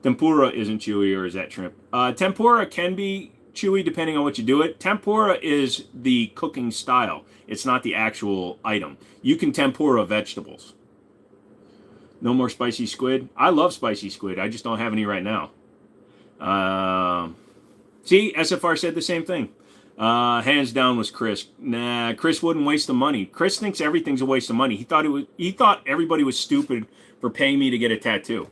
Tempura isn't chewy, or is that shrimp? Tempura can be chewy depending on what you do it. Tempura is the cooking style. It's not the actual item. You can tempura vegetables. No more spicy squid. I love spicy squid. I just don't have any right now. See, SFR said the same thing. Hands down was Chris. Nah, Chris wouldn't waste the money. Chris thinks everything's a waste of money. He thought everybody was stupid for paying me to get a tattoo.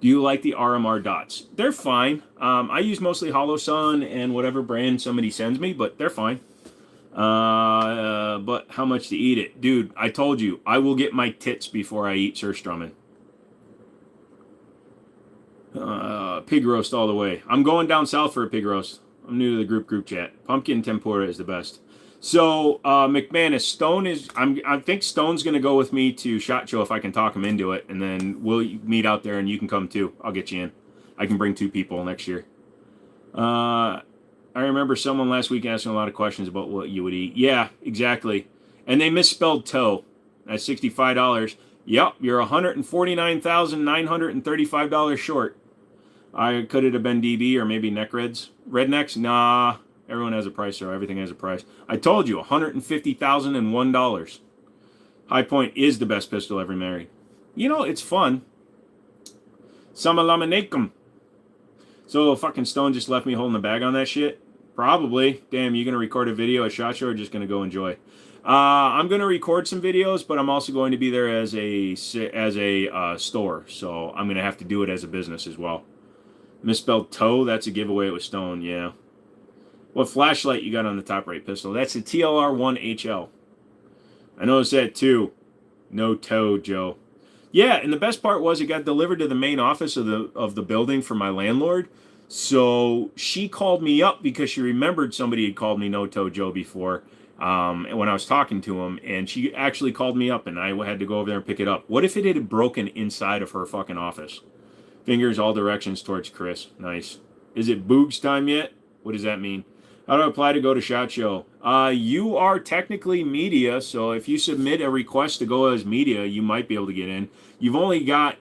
Do you like the RMR dots? They're fine. I use mostly Hollow Sun and whatever brand somebody sends me, but they're fine. But how much to eat it? Dude, I told you, I will get my tits before I eat Surströmmen. Pig roast all the way. I'm going down south for a pig roast. I'm new to the group chat. Pumpkin tempura is the best. So McManus, Stone is. I think Stone's gonna go with me to SHOT Show if I can talk him into it, and then we'll meet out there, and you can come too. I'll get you in. I can bring 2 people next year. I remember someone last week asking a lot of questions about what you would eat. Yeah, exactly. And they misspelled toe. That's $65. Yep, you're $149,935 short. I could it have been DB or maybe Neckreds? Rednecks? Nah. Everyone has a price, or everything has a price. I told you, $150,001. High Point is the best pistol ever made. You know, it's fun. Samalamanekum. So fucking Stone just left me holding the bag on that shit? Probably. Damn, you gonna record a video at SHOT Show or just gonna go enjoy? I'm gonna record some videos, but I'm also going to be there as a store, so I'm gonna have to do it as a business as well. Misspelled toe, that's a giveaway with Stone, yeah. What flashlight you got on the top right pistol? That's a TLR1HL. I noticed that too. No toe, Joe. Yeah, and the best part was it got delivered to the main office of the building for my landlord. So she called me up because she remembered somebody had called me No Toe Joe before when I was talking to him, and she actually called me up, and I had to go over there and pick it up. What if it had broken inside of her fucking office? Fingers all directions towards Chris. Nice. Is it Boogs time yet? What does that mean? How do I apply to go to SHOT Show? You are technically media, so if you submit a request to go as media, you might be able to get in. You've only got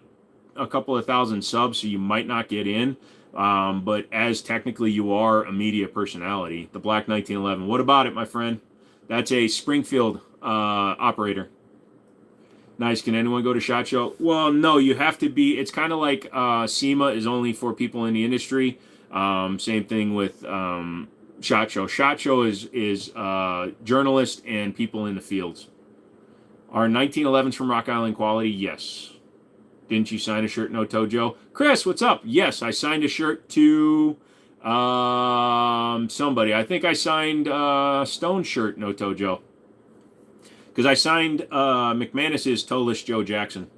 a couple of thousand subs, so you might not get in. But as technically you are a media personality. The Black 1911. What about it, my friend? That's a Springfield operator. Nice. Can anyone go to SHOT Show? Well, no, you have to be. It's kind of like SEMA is only for people in the industry. Same thing with SHOT Show. SHOT Show is journalists and people in the fields. Are 1911s from Rock Island quality? Yes. Didn't you sign a shirt, No Tojo? Chris, what's up? Yes, I signed a shirt to somebody. I think I signed Stone shirt, No Tojo. Because I signed McManus's Toeless Joe Jackson.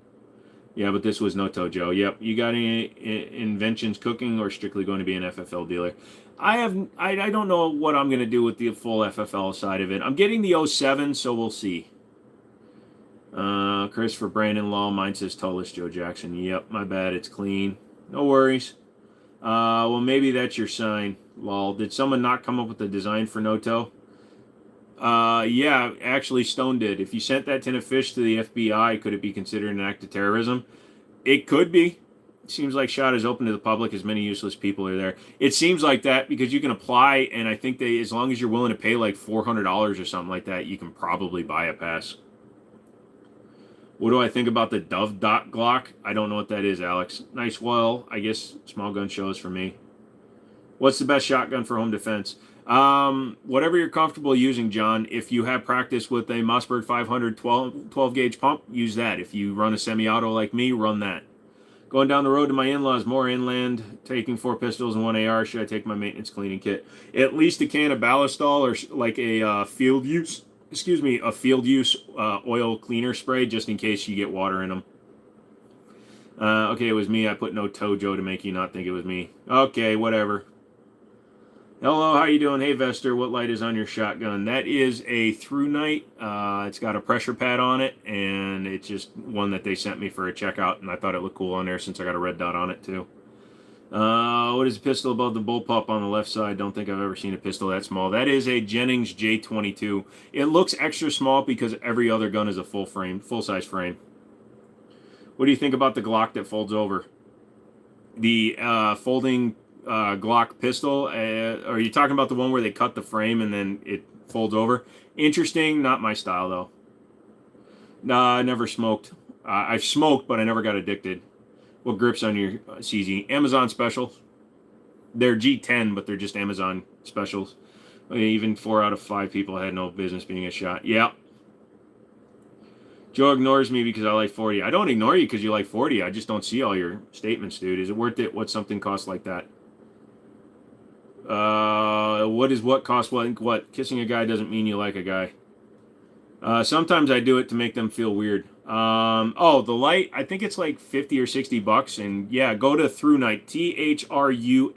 Yeah, but this was No Tojo. Yep. You got any inventions cooking or strictly going to be an FFL dealer? I don't know what I'm going to do with the full FFL side of it. I'm getting the 07, so we'll see. Chris for Brandon Law. Mine says Toeless Joe Jackson. Yep, my bad. It's clean. No worries. Well, maybe that's your sign, lol. Did someone not come up with a design for Noto? Yeah, actually Stone did. If you sent that tin of fish to the FBI, could it be considered an act of terrorism? It could be. It seems like SHOT is open to the public as many useless people are there. It seems like that because you can apply, and I think they, as long as you're willing to pay like $400 or something like that, you can probably buy a pass. What do I think about the Dove Dot Glock? I don't know what that is, Alex. Nice. Well, I guess small gun shows for me. What's the best shotgun for home defense? Whatever you're comfortable using, John. If you have practice with a Mossberg 500 12 gauge pump, use that. If you run a semi-auto like me, run that. Going down the road to my in-laws, more inland, taking 4 pistols and 1 AR. Should I take my maintenance cleaning kit? At least a can of Ballistol or like a field use, oil cleaner spray just in case you get water in them. Okay, it was me. I put no Tojo to make you not think it was me. Okay, whatever. Hello, how you doing? Hey, Vester, what light is on your shotgun? That is a through night. It's got a pressure pad on it, and it's just one that they sent me for a checkout, and I thought it looked cool on there since I got a red dot on it, too. What is a pistol above the bullpup on the left side? Don't think I've ever seen a pistol that small. That is a Jennings J22. It looks extra small because every other gun is a full-size frame. What do you think about the Glock that folds over? The folding Glock pistol. Are you talking about the one where they cut the frame and then it folds over? Interesting. Not my style, though. Nah, I never smoked. I've smoked, but I never got addicted. What grips on your CZ? Amazon specials. They're G10, but they're just Amazon specials. Even 4 out of 5 people had no business being a shot. Yeah. Joe ignores me because I like 40. I don't ignore you because you like 40. I just don't see all your statements, dude. Is it worth it? What something costs like that? What cost what? Kissing a guy doesn't mean you like a guy. Sometimes I do it to make them feel weird. The light, I think it's like 50 or 60 bucks. And yeah, go to Through Night, THRUNIGHT.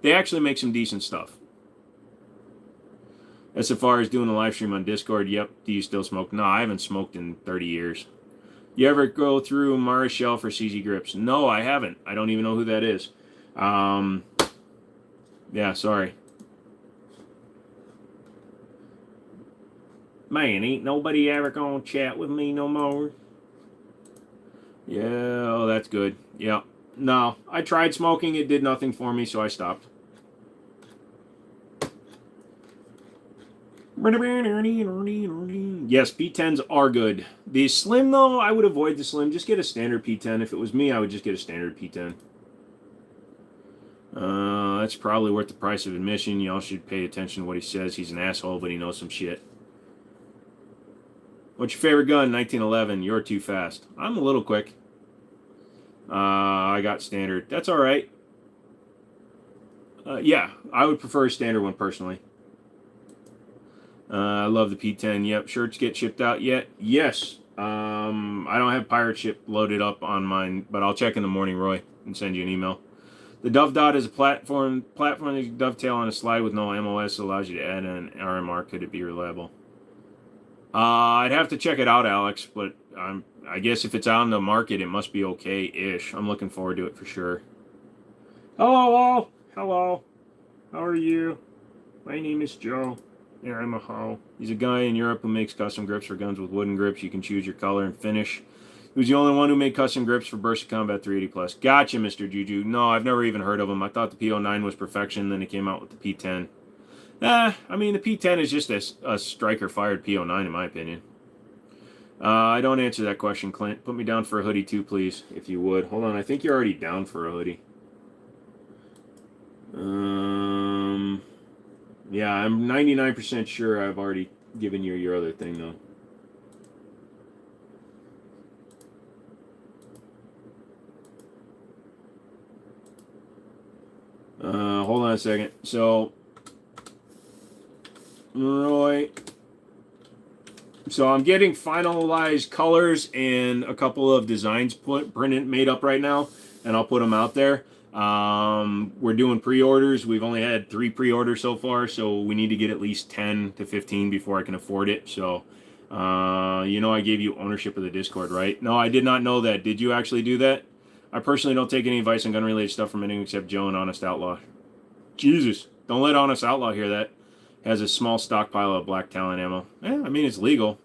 They actually make some decent stuff. As far as doing a live stream on Discord, yep. Do you still smoke? No, I haven't smoked in 30 years. You ever go through Marshall for CZ grips? No, I haven't. I don't even know who that is. Yeah, sorry. Man, ain't nobody ever gonna chat with me no more. Yeah, oh, that's good. Yeah. No, I tried smoking. It did nothing for me, so I stopped. Yes, P10s are good. The Slim, though, I would avoid the Slim. Just get a standard P10. If it was me, I would just get a standard P10. That's probably worth the price of admission. Y'all should pay attention to what he says. He's an asshole, but he knows some shit. What's your favorite gun? 1911. You're too fast. I'm a little quick. I got standard. That's all right. Yeah, I would prefer a standard one personally. I love the P10. Yep, shirts get shipped out yet? Yes. I don't have pirate ship loaded up on mine, but I'll check in the morning, Roy, and send you an email. The Dove Dot is a platform that you dovetail on a slide with no MOS. Allows you to add an RMR. Could it be reliable? I'd have to check it out, Alex, but I guess if it's out in the market, it must be okay-ish. I'm looking forward to it for sure. Hello. Hello. How are you? My name is Joe. Yeah, I'm a hoe. He's a guy in Europe who makes custom grips for guns with wooden grips. You can choose your color and finish. He was the only one who made custom grips for Burst of Combat 380 Plus. Gotcha, Mr. Juju. No, I've never even heard of him. I thought the P09 was perfection, then he came out with the P10. I mean, the P10 is just a striker-fired P09, in my opinion. I don't answer that question, Clint. Put me down for a hoodie, too, please, if you would. Hold on, I think you're already down for a hoodie. Yeah, I'm 99% sure I've already given you your other thing, though. Hold on a second. So, Roy. So I'm getting finalized colors and a couple of designs made up right now, and I'll put them out there. We're doing pre-orders. We've only had 3 pre-orders so far, so we need to get at least 10 to 15 before I can afford it. So, I gave you ownership of the Discord, right? No, I did not know that. Did you actually do that? I personally don't take any advice on gun-related stuff from anyone except Joe and Honest Outlaw. Jesus, don't let Honest Outlaw hear that. Has a small stockpile of black talent ammo. I mean, it's legal.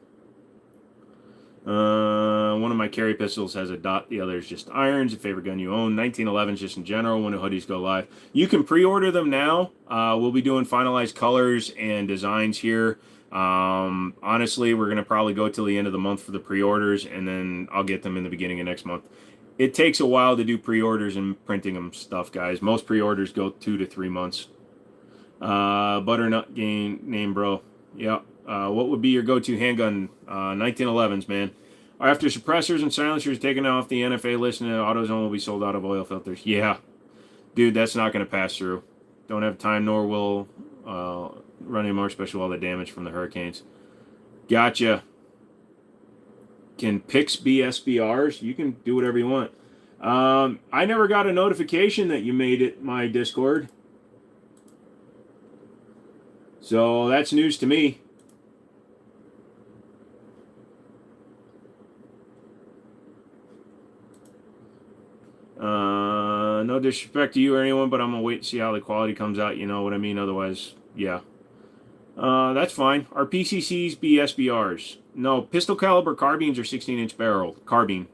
One of my carry pistols has a dot. The other is just irons. A favorite gun you own. 1911s just in general. When the hoodies go live. You can pre-order them now. We'll be doing finalized colors and designs here Honestly, we're gonna probably go till the end of the month for the pre-orders, and then I'll get them in the beginning of next month. It takes a while to do pre-orders and printing them stuff, guys. Most pre-orders go 2 to 3 months. Butternut game name, bro. Yeah. What would be your go-to handgun? 1911s, man. After suppressors and silencers taken off the NFA list, and the AutoZone will be sold out of oil filters. Yeah, dude, that's not going to pass through. Don't have time, nor will run any more, especially all the damage from the hurricanes. Gotcha. Can picks be SBRs? You can do whatever you want. I never got a notification that you made it my Discord. So that's news to me. No disrespect to you or anyone, but I'm going to wait and see how the quality comes out. You know what I mean? Otherwise, yeah. That's fine. Are PCCs be SBRs? No, pistol caliber carbines are 16-inch barrel carbine.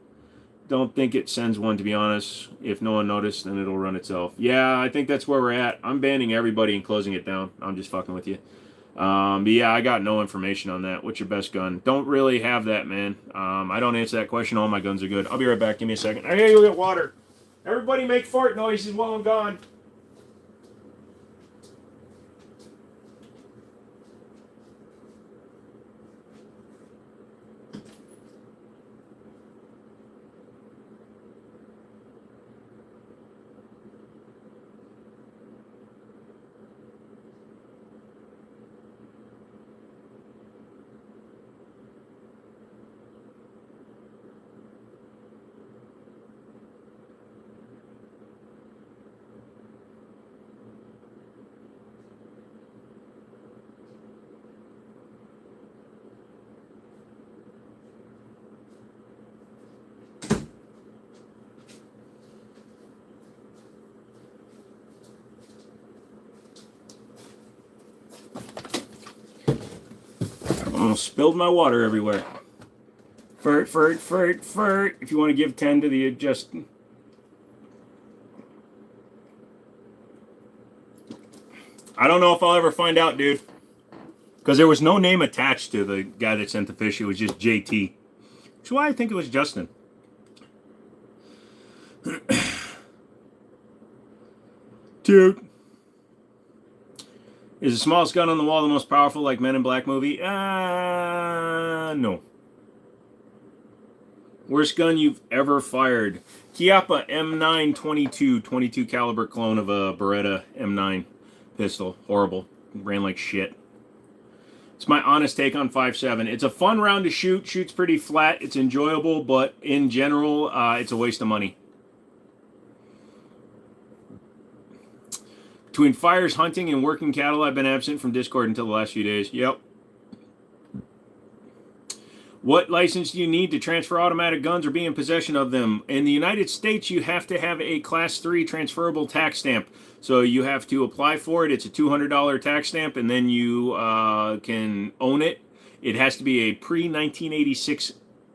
Don't think it sends one, to be honest. If no one noticed, then it'll run itself. Yeah, I think that's where we're at. I'm banning everybody and closing it down. I'm just fucking with you. But yeah, I got no information on that. What's your best gun? Don't really have that, man. I don't answer that question. All my guns are good. I'll be right back. Give me a second. I gotta go get water. Everybody make fart noises while I'm gone. Almost spilled my water everywhere. Furt, furt, furt, furt. If you want to give 10 to the adjust. I don't know if I'll ever find out, dude. Because there was no name attached to the guy that sent the fish. It was just JT. That's why I think it was Justin. Dude. Is the smallest gun on the wall the most powerful, like Men in Black movie? No. Worst gun you've ever fired? Chiappa M9 22 caliber clone of a Beretta M9 pistol. Horrible. Ran like shit. It's my honest take on 5.7. It's a fun round to shoot. Shoots pretty flat. It's enjoyable, but in general, it's a waste of money. Between fires, hunting, and working cattle, I've been absent from Discord until the last few days. Yep. What license do you need to transfer automatic guns or be in possession of them? In the United States, you have to have a Class 3 transferable tax stamp. So you have to apply for it. It's a $200 tax stamp, and then you can own it. It has to be a pre-1986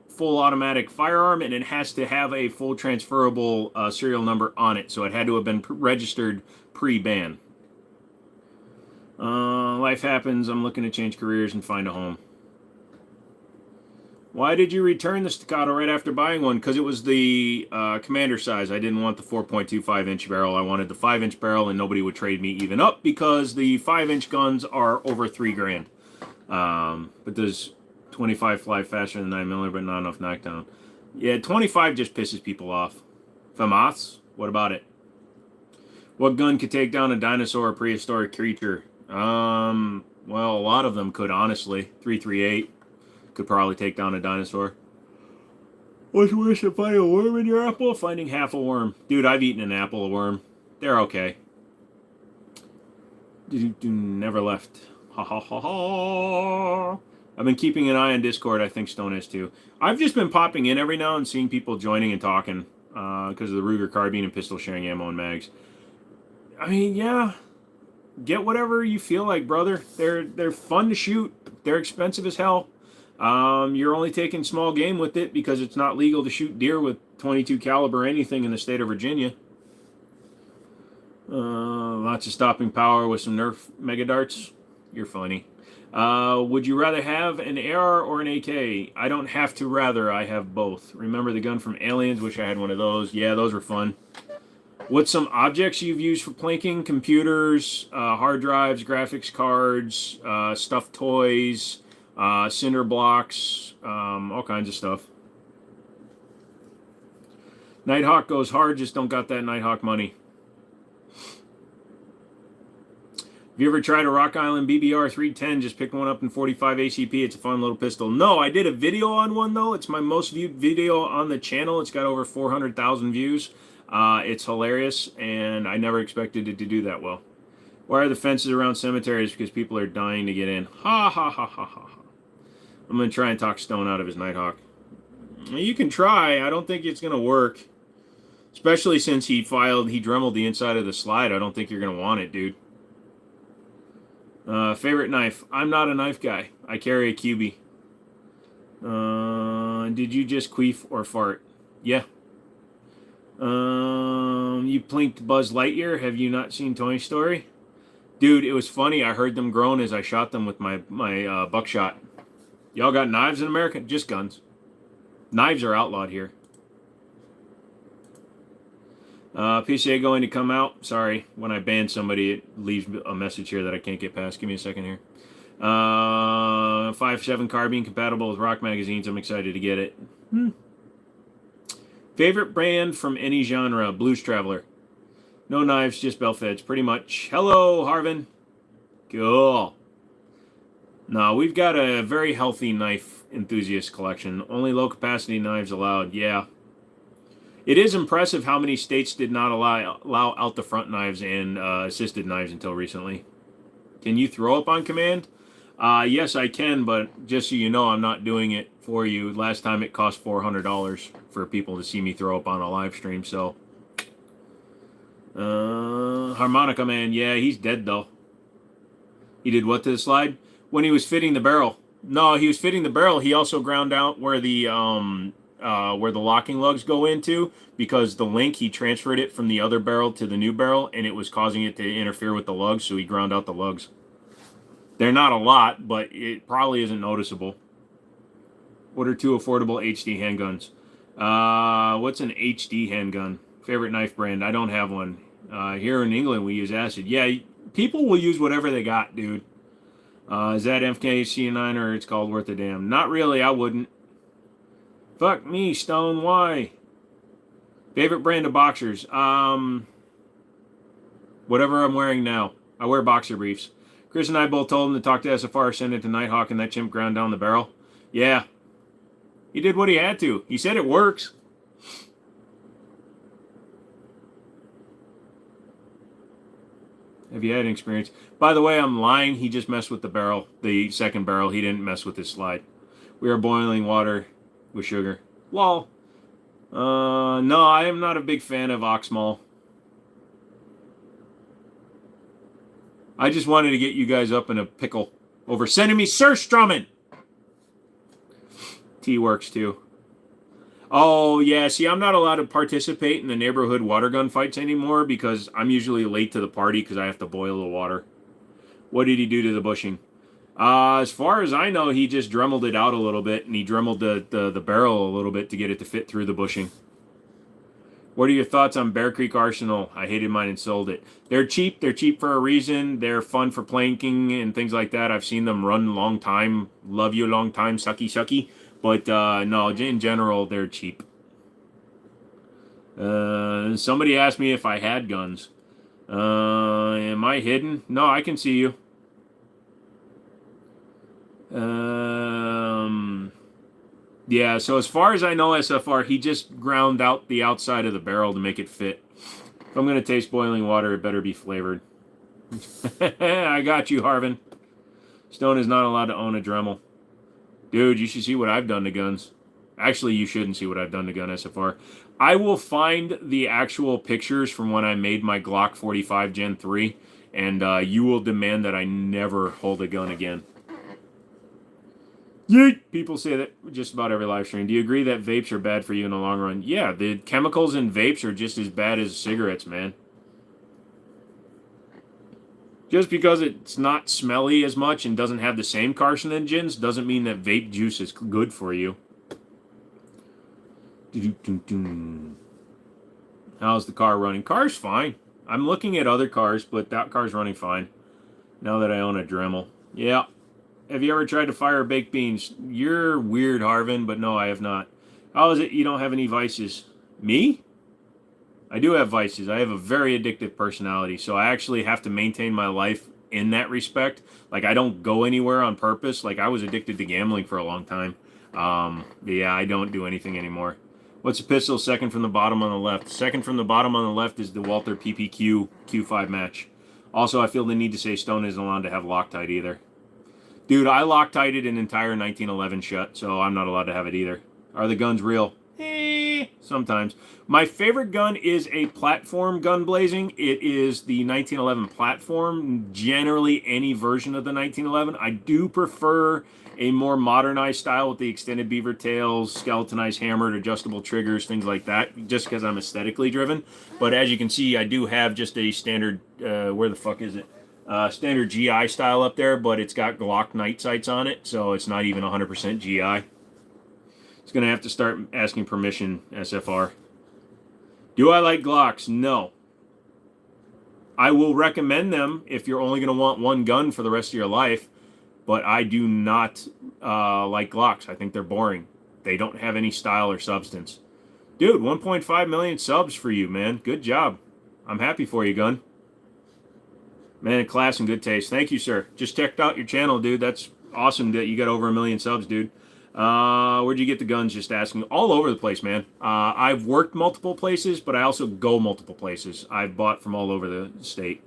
full automatic firearm, and it has to have a full transferable serial number on it. So it had to have been registered pre-ban. Life happens. I'm looking to change careers and find a home. Why did you return the Staccato right after buying one? Because it was the commander size. I didn't want the 4.25-inch barrel. I wanted the 5-inch barrel, and nobody would trade me even up because the 5-inch guns are over $3,000. But does 25 fly faster than 9mm, but not enough knockdown? Yeah, 25 just pisses people off. FAMAS? What about it? What gun could take down a dinosaur or prehistoric creature? Well, a lot of them could, honestly. 338 could probably take down a dinosaur. What's worse than finding a worm in your apple? Finding half a worm. Dude, I've eaten an apple, a worm. They're okay. Never left. Ha ha ha ha. I've been keeping an eye on Discord. I think Stone is too. I've just been popping in every now and seeing people joining and talking because of the Ruger carbine and pistol sharing ammo and mags. I mean, yeah. Get whatever you feel like, brother. They're fun to shoot. They're expensive as hell. You're only taking small game with it because it's not legal to shoot deer with 22 caliber anything in the state of Virginia. Lots of stopping power with some Nerf mega darts. You're funny. Would you rather have an AR or an AK? I don't have to rather. I have both. Remember the gun from Aliens? Wish I had one of those. Yeah, those were fun. What's some objects you've used for planking? Computers, hard drives, graphics cards, stuffed toys, cinder blocks, all kinds of stuff. Nighthawk goes hard, just don't got that Nighthawk money. Have you ever tried a Rock Island BBR 310? Just pick one up in 45 ACP. It's a fun little pistol. No, I did a video on one, though. It's my most viewed video on the channel. It's got over 400,000 views. It's hilarious, and I never expected it to do that well. Why are the fences around cemeteries? Because people are dying to get in. Ha, ha, ha, ha, ha. I'm going to try and talk Stone out of his Nighthawk. You can try. I don't think it's going to work. Especially since he dremeled the inside of the slide. I don't think you're going to want it, dude. Favorite knife? I'm not a knife guy. I carry a QB. Did you just queef or fart? Yeah. You plinked Buzz Lightyear. Have you not seen Toy Story? Dude, it was funny. I heard them groan as I shot them with my buckshot. Y'all got knives in America? Just guns. Knives are outlawed here. PCA going to come out. Sorry, when I ban somebody, it leaves a message here that I can't get past. Give me a second here. 5.7 carbine compatible with rock magazines. I'm excited to get it. Favorite brand from any genre? Blues Traveler. No knives, just bell feds. Pretty much. Hello, Harvin. Cool. No, we've got a very healthy knife enthusiast collection. Only low capacity knives allowed. Yeah. It is impressive how many states did not allow out the front knives and assisted knives until recently. Can you throw up on command? Yes, I can, but just so you know, I'm not doing it for you. Last time it cost $400 for people to see me throw up on a live stream, so. Harmonica Man, yeah, he's dead though. He did what to the slide? When he was fitting the barrel. No, he was fitting the barrel. He also ground out where the locking lugs go into, because the link, he transferred it from the other barrel to the new barrel, and it was causing it to interfere with the lugs, so he ground out the lugs. They're not a lot, but it probably isn't noticeable. What are two affordable HD handguns? What's an HD handgun? Favorite knife brand? I don't have one. Here in England, we use acid. Yeah, people will use whatever they got, dude. Is that MKC9 or it's called Worth a Damn? Not really, I wouldn't. Fuck me, Stone, why? Favorite brand of boxers? Whatever I'm wearing now. I wear boxer briefs. Chris and I both told him to talk to SFR, send it to Nighthawk, and that chimp ground down the barrel. Yeah. He did what he had to. He said it works. Have you had an experience? By the way, I'm lying. He just messed with the barrel, the second barrel. He didn't mess with his slide. We are boiling water with sugar. Lol. No, I am not a big fan of Oxmall. I just wanted to get you guys up in a pickle over sending me Surströmmen. T works too. Oh, yeah. See, I'm not allowed to participate in the neighborhood water gun fights anymore because I'm usually late to the party because I have to boil the water. What did he do to the bushing? As far as I know, he just dremeled it out a little bit, and he dremeled the barrel a little bit to get it to fit through the bushing. What are your thoughts on Bear Creek Arsenal? I hated mine and sold it. They're cheap. They're cheap for a reason. They're fun for planking and things like that. I've seen them run long time. Love you long time. Sucky, sucky. But no, in general, they're cheap. Somebody asked me if I had guns. Am I hidden? No, I can see you. Yeah, so as far as I know, SFR, he just ground out the outside of the barrel to make it fit. If I'm going to taste boiling water, it better be flavored. I got you, Harvin. Stone is not allowed to own a Dremel. Dude, you should see what I've done to guns. Actually, you shouldn't see what I've done to gun, SFR. I will find the actual pictures from when I made my Glock 45 Gen 3, and you will demand that I never hold a gun again. Yeet! People say that just about every live stream. Do you agree that vapes are bad for you in the long run? Yeah, the chemicals in vapes are just as bad as cigarettes, man. Just because it's not smelly as much and doesn't have the same carcinogens doesn't mean that vape juice is good for you. How's the car running? Car's fine. I'm looking at other cars, but that car's running fine. Now that I own a Dremel. Yeah. Have you ever tried to fire baked beans? You're weird, Harvin, but no, I have not. How is it you don't have any vices? Me? I do have vices. I have a very addictive personality, so I actually have to maintain my life in that respect. Like, I don't go anywhere on purpose. Like, I was addicted to gambling for a long time. Yeah, I don't do anything anymore. What's the pistol second from the bottom on the left? Second from the bottom on the left is the Walther PPQ Q5 match. Also, I feel the need to say Stone isn't allowed to have Loctite either. Dude, I Loctited an entire 1911 shut, so I'm not allowed to have it either. Are the guns real? Sometimes. My favorite gun is a platform gun blazing. It is the 1911 platform. Generally, any version of the 1911. I do prefer a more modernized style with the extended beaver tails, skeletonized hammered, adjustable triggers, things like that, just because I'm aesthetically driven. But as you can see, I do have just a standard, where the fuck is it? Standard GI style up there, but it's got Glock night sights on it, so it's not even 100% GI. It's going to have to start asking permission, SFR. Do I like Glocks? No. I will recommend them if you're only going to want one gun for the rest of your life, but I do not like Glocks. I think they're boring. They don't have any style or substance. Dude, 1.5 million subs for you, man. Good job. I'm happy for you, gun. Man, class and good taste. Thank you, sir. Just checked out your channel, dude. That's awesome that you got over 1 million subs, dude. Where'd you get the guns? Just asking. All over the place, man. I've worked multiple places, but I also go multiple places. I've bought from all over the state.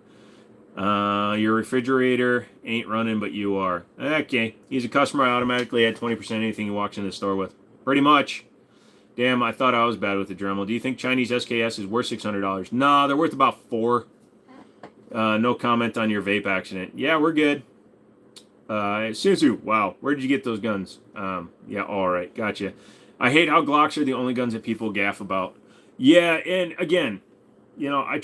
Your refrigerator ain't running, but you are. Okay. He's a customer. I automatically add 20% anything he walks in the store with. Pretty much. Damn, I thought I was bad with the Dremel. Do you think Chinese SKS is worth $600? Nah, they're worth about $4. No comment on your vape accident. Yeah, we're good. Suzu, wow, where did you get those guns? Yeah, all right, gotcha. I hate how Glocks are the only guns that people gaff about. Yeah, and again, you know, I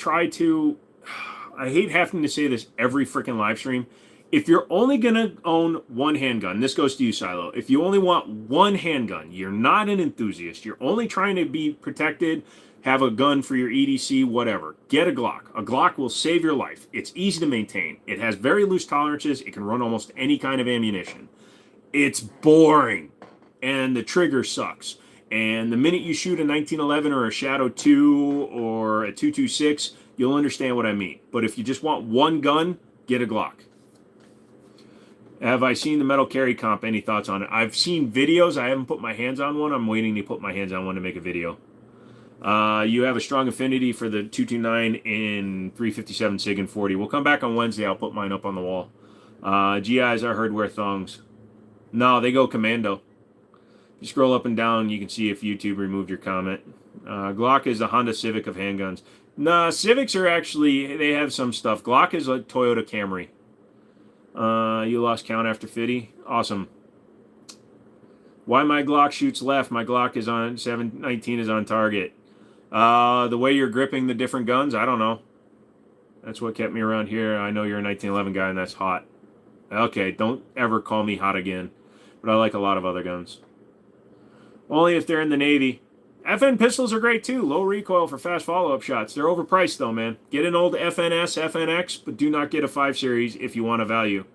hate having to say this every freaking live stream. If you're only going to own one handgun, this goes to you, Silo. If you only want one handgun, you're not an enthusiast. You're only trying to be protected, have a gun for your EDC, whatever. Get a Glock. A Glock will save your life. It's easy to maintain. It has very loose tolerances. It can run almost any kind of ammunition. It's boring. And the trigger sucks. And the minute you shoot a 1911 or a Shadow 2 or a 226, you'll understand what I mean. But if you just want one gun, get a Glock. Have I seen the metal carry comp? Any thoughts on it? I've seen videos. I haven't put my hands on one. I'm waiting to put my hands on one to make a video. You have a strong affinity for the 229 in 357 SIG and 40. We'll come back on Wednesday. I'll put mine up on the wall. GIs, I heard, wear thongs. No, they go commando. If you scroll up and down, you can see if YouTube removed your comment. Glock is the Honda Civic of handguns. Nah, Civics are actually, they have some stuff. Glock is a Toyota Camry. You lost count after 50. Awesome. Why my Glock shoots left? My Glock is on 719 is on target. The way you're gripping the different guns, I don't know. That's what kept me around here. I know you're a 1911 guy and that's hot. Okay, don't ever call me hot again. But I like a lot of other guns. Only if they're in the Navy. FN pistols are great too. Low recoil for fast follow-up shots. They're overpriced though, man. Get an old FNS, FNX, but do not get a 5 Series if you want a value.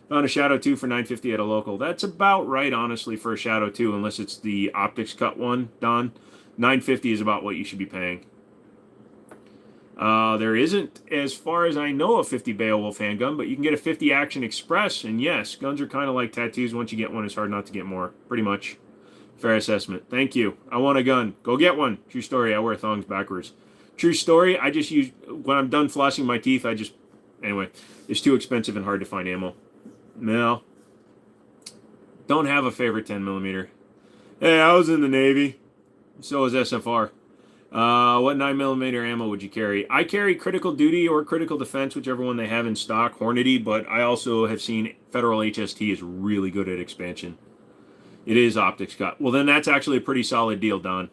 Found a Shadow 2 for $9.50 at a local. That's about right, honestly, for a Shadow 2, unless it's the optics cut one, Don. $9.50 is about what you should be paying. There isn't, as far as I know, a 50 Beowulf handgun, but you can get a 50 Action Express, and yes, guns are kind of like tattoos. Once you get one, it's hard not to get more. Pretty much. Fair assessment. Thank you. I want a gun. Go get one. True story. I wear thongs backwards. True story. I just use, when I'm done flossing my teeth, anyway, it's too expensive and hard to find ammo. No. Don't have a favorite 10mm. Hey, I was in the Navy. So was SFR. What 9mm ammo would you carry? I carry Critical Duty or Critical Defense, whichever one they have in stock, Hornady, but I also have seen Federal HST is really good at expansion. It is optics cut. Well, then that's actually a pretty solid deal, Don.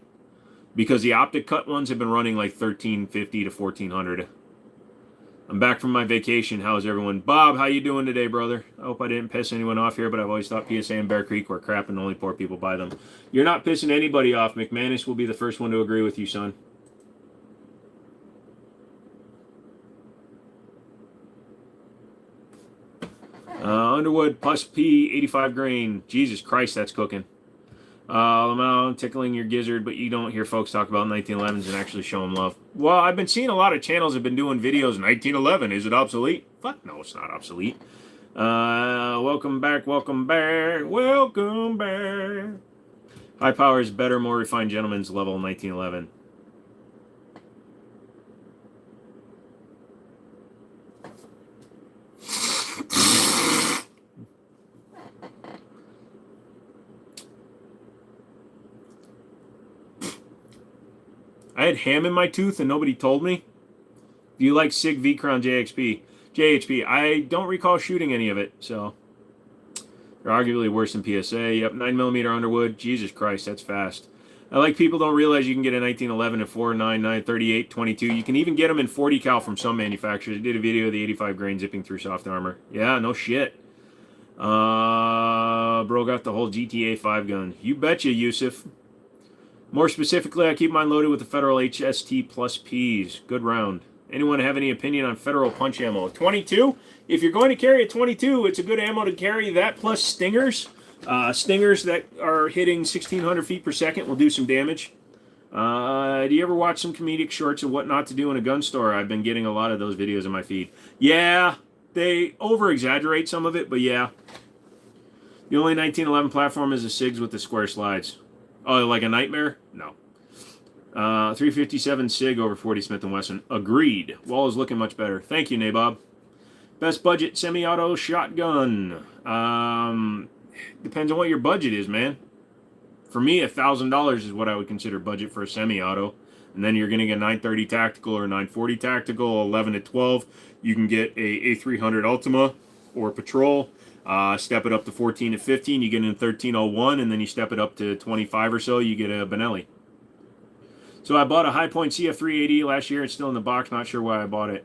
Because the optic cut ones have been running like $1,350 to $1,400. I'm back from my vacation. How's everyone? Bob, how you doing today, brother? I hope I didn't piss anyone off here, but I've always thought PSA and Bear Creek were crap and only poor people buy them. You're not pissing anybody off. McManus will be the first one to agree with you, son. Underwood plus P, 85 grain. Jesus Christ, that's cooking. Lamau, tickling your gizzard, but you don't hear folks talk about 1911s and actually show them love. Well, I've been seeing a lot of channels have been doing videos. 1911, is it obsolete? Fuck no, it's not obsolete. Welcome back, welcome back, welcome back. High power is better, more refined gentleman's level 1911. I had ham in my tooth and nobody told me. Do you like SIG V-Crown JHP? I don't recall shooting any of it, so. They're arguably worse than PSA. Yep, 9mm Underwood. Jesus Christ, that's fast. I like people don't realize you can get a 1911 at 4.99, 38, 22. You can even get them in 40 cal from some manufacturers. I did a video of the 85 grain zipping through soft armor. Yeah, no shit. Bro got the whole GTA 5 gun. You betcha, Yusuf. More specifically, I keep mine loaded with the Federal HST plus Ps. Good round. Anyone have any opinion on Federal punch ammo? 22? If you're going to carry a 22, it's a good ammo to carry that plus stingers. Stingers that are hitting 1,600 feet per second will do some damage. Do you ever watch some comedic shorts of what not to do in a gun store? I've been getting a lot of those videos in my feed. Yeah, they over-exaggerate some of it, but yeah. The only 1911 platform is the SIGs with the square slides. Oh, like a nightmare? No. 357 SIG over 40 Smith & Wesson. Agreed. Wall is looking much better. Thank you, Nabob. Best budget semi-auto shotgun. Depends on what your budget is, man. For me, $1,000 is what I would consider budget for a semi-auto. And then you're going to get 930 tactical or 940 tactical, 11 to 12. You can get a A300 Ultima or Patrol. Step it up to 14 to 15, you get in 1301, and then you step it up to 25 or so, you get a Benelli. So I bought a High Point CF380 last year. It's still in the box. Not sure why I bought it.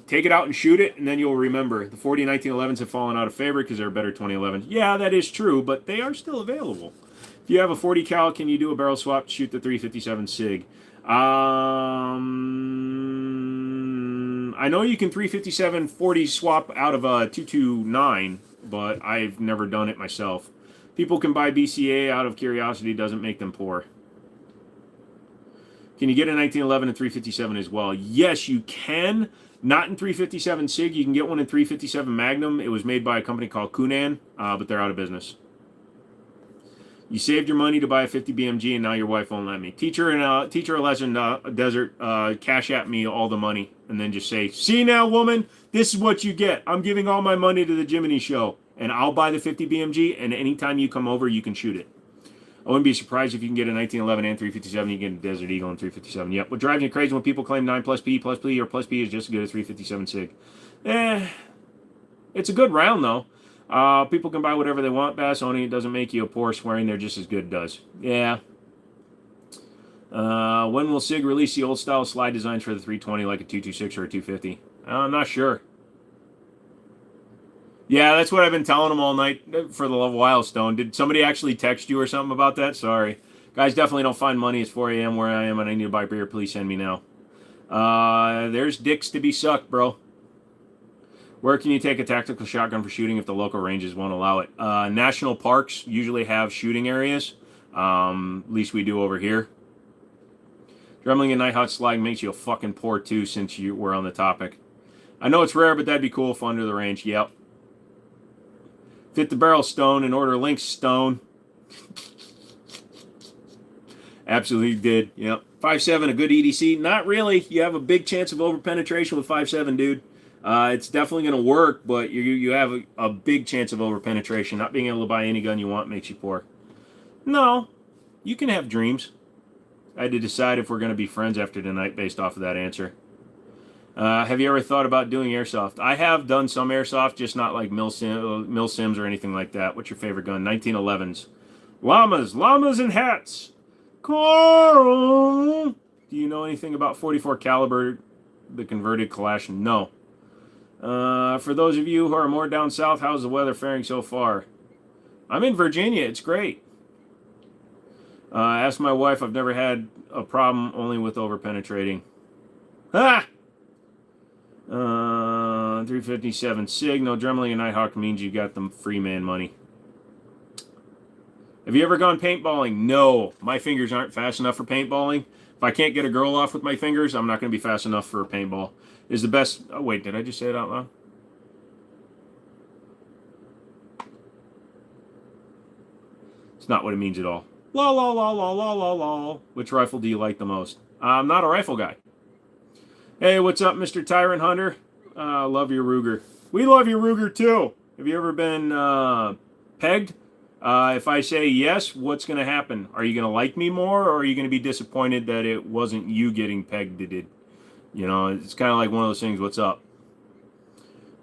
Take it out and shoot it, and then you'll remember. The 40 1911s have fallen out of favor because they're better 2011s. Yeah, that is true, but they are still available. If you have a 40 cal, can you do a barrel swap to shoot the 357 SIG? I know you can 357 40 swap out of a 229, but I've never done it myself. People can buy BCA out of curiosity, doesn't make them poor. Can you get a 1911 and 357 as well? Yes, you can. Not in 357 SIG. You can get one in 357 Magnum. It was made by a company called Kunan, but they're out of business. You saved your money to buy a 50 BMG, and now your wife won't let me. Teach her a lesson, Desert. Cash at me all the money, and then just say, "See now, woman, this is what you get. I'm giving all my money to the Jimmini show, and I'll buy the 50 BMG. And anytime you come over, you can shoot it." I wouldn't be surprised if you can get a 1911 and 357. You can get a Desert Eagle and 357. Yep. What drives you crazy when people claim 9 plus P or plus P is just as good as 357 SIG? It's a good round though. People can buy whatever they want. Bass owning it doesn't make you a poor. Swearing they're just as good does. Yeah. When will SIG release the old style slide designs for the 320 like a 226 or a 250? I'm not sure. Yeah, that's what I've been telling them all night for the while, Stone. Did somebody actually text you or something about that? Sorry. Guys, definitely don't find money. It's 4 a.m. where I am and I need to buy beer. Please send me now. There's dicks to be sucked, bro. Where can you take a tactical shotgun for shooting if the local ranges won't allow it? National parks usually have shooting areas. At least we do over here. Dremling and Night Hot Slag makes you a fucking poor too since you were on the topic. I know it's rare, but that'd be cool if under the range. Yep. Fit the barrel, Stone, and order links, Stone. Absolutely did. Yep. 5.7, a good EDC? Not really. You have a big chance of over-penetration with 5.7, dude. It's definitely going to work, but you have a big chance of over-penetration. Not being able to buy any gun you want makes you poor. No. You can have dreams. I had to decide if we're going to be friends after tonight based off of that answer. Have you ever thought about doing airsoft? I have done some airsoft, just not like mil sims or anything like that. What's your favorite gun? 1911s. Llamas and hats. Carl, do you know anything about 44 caliber the converted Kalash? No. For those of you who are more down south, how's the weather faring so far? I'm in Virginia. It's great. Ask my wife. I've never had a problem, only with over-penetrating. Ah! 357 Sig. No Dremling and Nighthawk means you got the free man money. Have you ever gone paintballing? No. My fingers aren't fast enough for paintballing. If I can't get a girl off with my fingers, I'm not going to be fast enough for a paintball. Is the best... Oh, wait, did I just say it out loud? It's not what it means at all. La la la la la la la. Which rifle do you like the most? I'm not a rifle guy. Hey, what's up, Mr. Tyrant Hunter? Love your Ruger. We love your Ruger too. Have you ever been pegged? If I say yes, what's going to happen? Are you going to like me more, or are you going to be disappointed that it wasn't you getting pegged that did? You know, it's kind of like one of those things. What's up?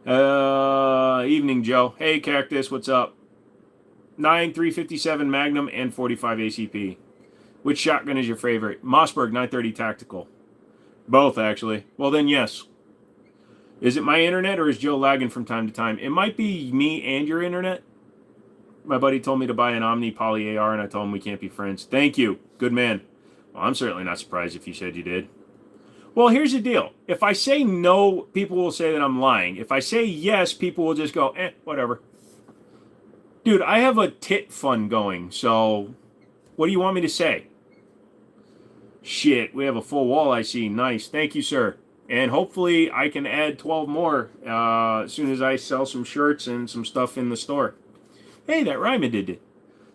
Evening, Joe. Hey, Cactus. What's up? 9 357 Magnum and 45 ACP. Which shotgun is your favorite? Mossberg 930 Tactical. Both, actually. Well, then, yes. Is it my internet, or is Joe lagging from time to time? It might be me and your internet. My buddy told me to buy an Omni Poly AR, and I told him we can't be friends. Thank you. Good man. Well, I'm certainly not surprised if you said you did. Well, here's the deal. If I say no, people will say that I'm lying. If I say yes, people will just go, whatever. Dude, I have a tit fund going, so what do you want me to say? Shit, we have a full wall, I see. Nice. Thank you, sir. And hopefully I can add 12 more as soon as I sell some shirts and some stuff in the store. Hey, that Ryman did it.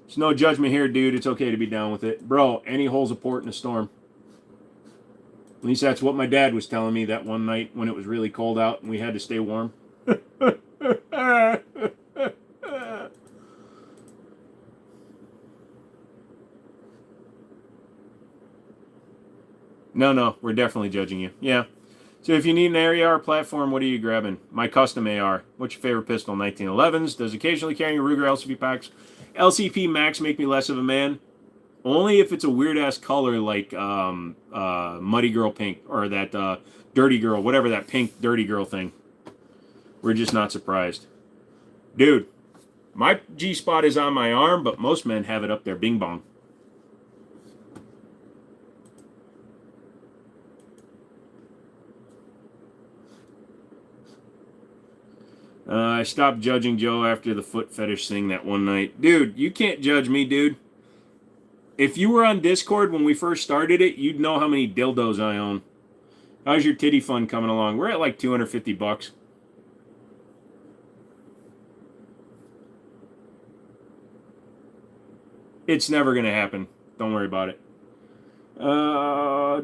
There's no judgment here, dude. It's okay to be down with it. Bro, any hole's a port in a storm. At least that's what my dad was telling me that one night when it was really cold out and we had to stay warm. No, we're definitely judging you. Yeah. So if you need an AR platform, what are you grabbing? My custom AR. What's your favorite pistol? 1911s. Does occasionally carrying a Ruger LCP packs. LCP Max make me less of a man. Only if it's a weird-ass color like Muddy Girl Pink or that Dirty Girl, whatever that pink Dirty Girl thing. We're just not surprised. Dude, my G-spot is on my arm, but most men have it up their bing bong. I stopped judging Joe after the foot fetish thing that one night. Dude, you can't judge me, dude. If you were on Discord when we first started it, you'd know how many dildos I own. How's your titty fund coming along? We're at like $250. It's never going to happen. Don't worry about it. I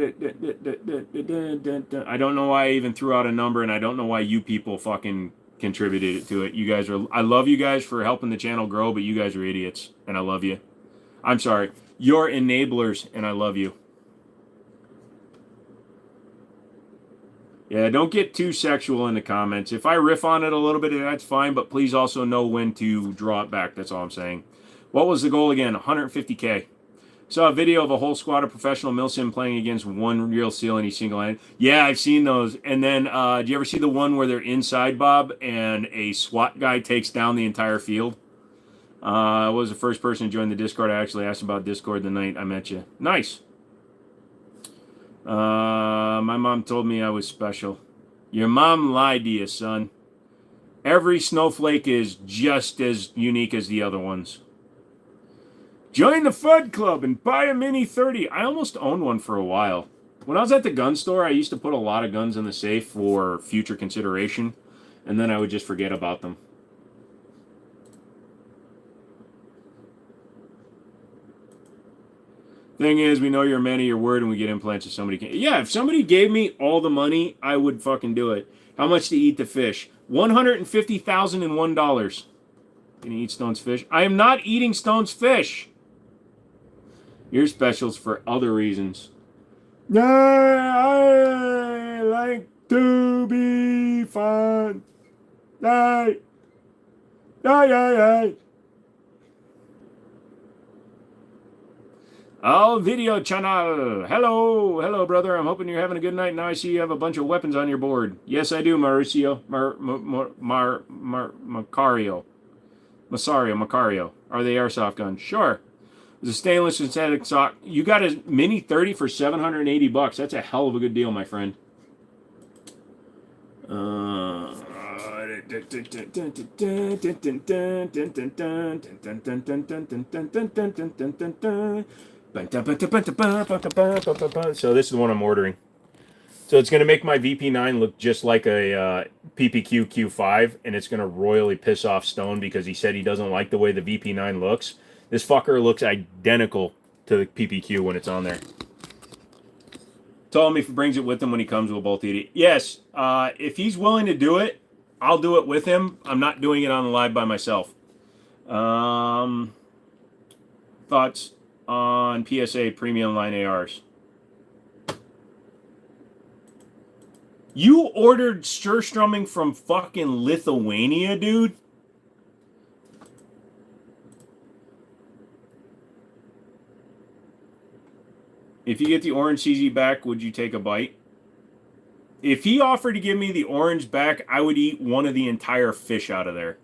don't know why I even threw out a number, and I don't know why you people fucking contributed to it. You guys are... I love you guys for helping the channel grow, but you guys are idiots, and I love you. I'm sorry. You're enablers, and I love you. Yeah, don't get too sexual in the comments. If I riff on it a little bit, that's fine, but please also know when to draw it back. That's all I'm saying. What was the goal again? 150K. Saw a video of a whole squad of professional milsim playing against one real SEAL and he single-handed. Yeah, I've seen those. And then, do you ever see the one where they're inside, Bob, and a SWAT guy takes down the entire field? I was the first person to join the Discord. I actually asked about Discord the night I met you. Nice. My mom told me I was special. Your mom lied to you, son. Every snowflake is just as unique as the other ones. Join the FUD Club and buy a Mini 30. I almost owned one for a while. When I was at the gun store, I used to put a lot of guns in the safe for future consideration, and then I would just forget about them. Thing is, we know you're a man of your word and we get implants if somebody can. Yeah, if somebody gave me all the money, I would fucking do it. How much to eat the fish? $150,001. Can you eat Stone's fish? I am not eating Stone's fish. Your specials for other reasons. I like to be fun. Yeah. Oh, video channel. Hello. Hello, brother. I'm hoping you're having a good night. Now I see you have a bunch of weapons on your board. Yes, I do, Mauricio. Macario. Macario. Are they airsoft guns? Sure. It's a stainless synthetic sock. You got a Mini 30 for $780. That's a hell of a good deal, my friend. So this is the one I'm ordering. So it's going to make my VP9 look just like a PPQ Q5, and it's going to royally piss off Stone because he said he doesn't like the way the VP9 looks. This fucker looks identical to the PPQ when it's on there. Told him if he brings it with him when he comes, we'll both eat it. Yes, if he's willing to do it, I'll do it with him. I'm not doing it on the live by myself. Thoughts on PSA premium line ARs? You ordered Sturstrumming from fucking Lithuania, dude? If you get the orange CZ back, would you take a bite? If he offered to give me the orange back, I would eat one of the entire fish out of there.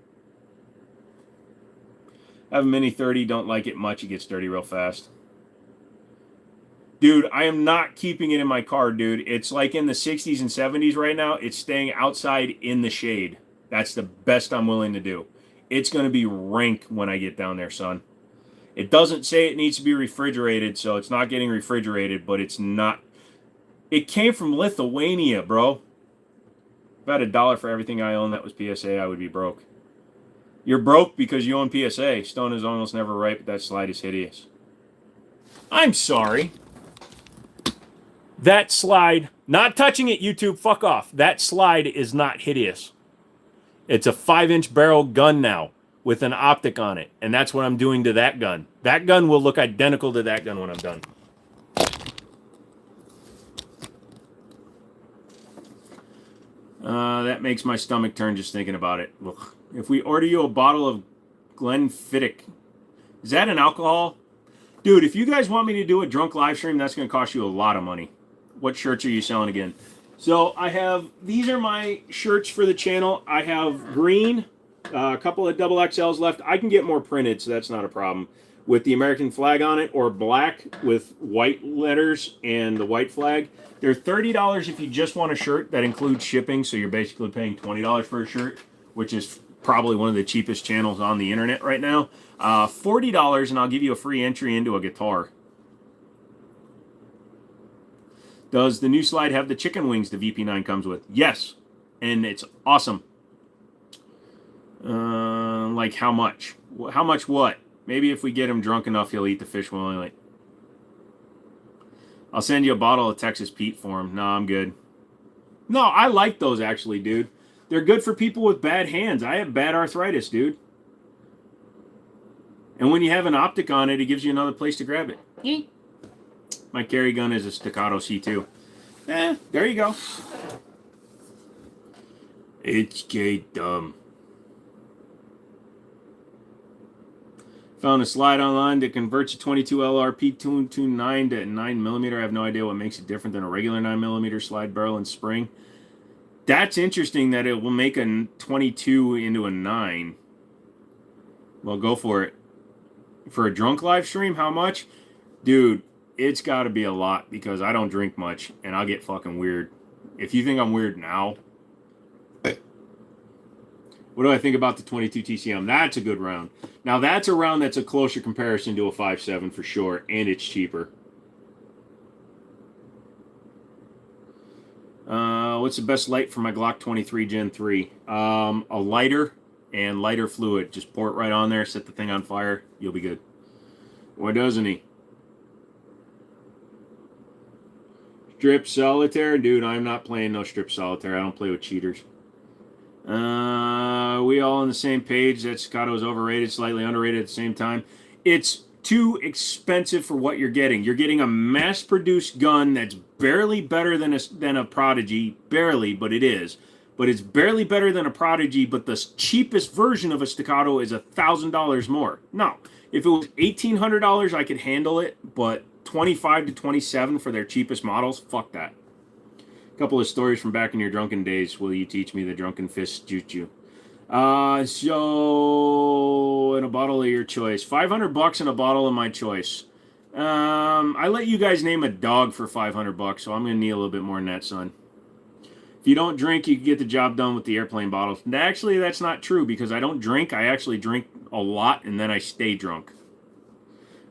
I have a Mini 30, don't like it much. It gets dirty real fast. Dude, I am not keeping it in my car, dude. It's like in the 60s and 70s right now. It's staying outside in the shade. That's the best I'm willing to do. It's going to be rank when I get down there, son. It doesn't say it needs to be refrigerated, so it's not getting refrigerated, but it's not. It came from Lithuania, bro. If I had $1 for everything I own that was PSA, I would be broke. You're broke because you own PSA. Stone is almost never right, but that slide is hideous. I'm sorry. That slide, not touching it, YouTube, fuck off. That slide is not hideous. It's a 5-inch barrel gun now with an optic on it, and that's what I'm doing to that gun. That gun will look identical to that gun when I'm done. That makes my stomach turn just thinking about it. Ugh. If we order you a bottle of Glenfiddich, is that an alcohol? Dude, if you guys want me to do a drunk live stream, that's going to cost you a lot of money. What shirts are you selling again? So I have, these are my shirts for the channel. I have green, a couple of double XLs left. I can get more printed, so that's not a problem. With the American flag on it, or black with white letters and the white flag. They're $30 if you just want a shirt. That includes shipping, so you're basically paying $20 for a shirt, which is probably one of the cheapest channels on the internet right now. $40 and I'll give you a free entry into a guitar. Does the new slide have the chicken wings the VP9 comes with? Yes, and it's awesome. Like how much? How much what? Maybe if we get him drunk enough, he'll eat the fish willingly. I'll send you a bottle of Texas Pete for him. No, I'm good. No, I like those actually, dude. They're good for people with bad hands. I have bad arthritis, dude. And when you have an optic on it, it gives you another place to grab it. My carry gun is a Staccato C2. There you go. HK dumb. Found a slide online that converts a 22 LRP 229 to 9mm. I have no idea what makes it different than a regular 9mm slide barrel and spring. That's interesting that it will make a 22 into a 9. Well, go for it. For a drunk live stream, how much? Dude, it's got to be a lot because I don't drink much and I'll get fucking weird. If you think I'm weird now, what do I think about the 22 TCM? That's a good round. Now, that's a round that's a closer comparison to a 5.7 for sure, and it's cheaper. What's the best light for my Glock 23 Gen 3? A lighter and lighter fluid. Just pour it right on there, set the thing on fire. You'll be good. Why doesn't he? Strip solitaire? Dude, I'm not playing no strip solitaire. I don't play with cheaters. We all on the same page that Staccato is overrated, slightly underrated at the same time. It's too expensive for what you're getting. You're getting a mass-produced gun that's barely better than a Prodigy, barely, but it is. but it's barely better than a Prodigy, but the cheapest version of a Staccato is $1,000 more. No, if it was $1,800, I could handle it, but 25 to 27 for their cheapest models, fuck that. A couple of stories from back in your drunken days. Will you teach me the drunken fist jutsu? So in a bottle of your choice, $500 in a bottle of my choice. I let you guys name a dog for $500, so I'm gonna need a little bit more than that, son. If you don't drink, you can get the job done with the airplane bottles. Actually, that's not true because I don't drink. I actually drink a lot and then I stay drunk.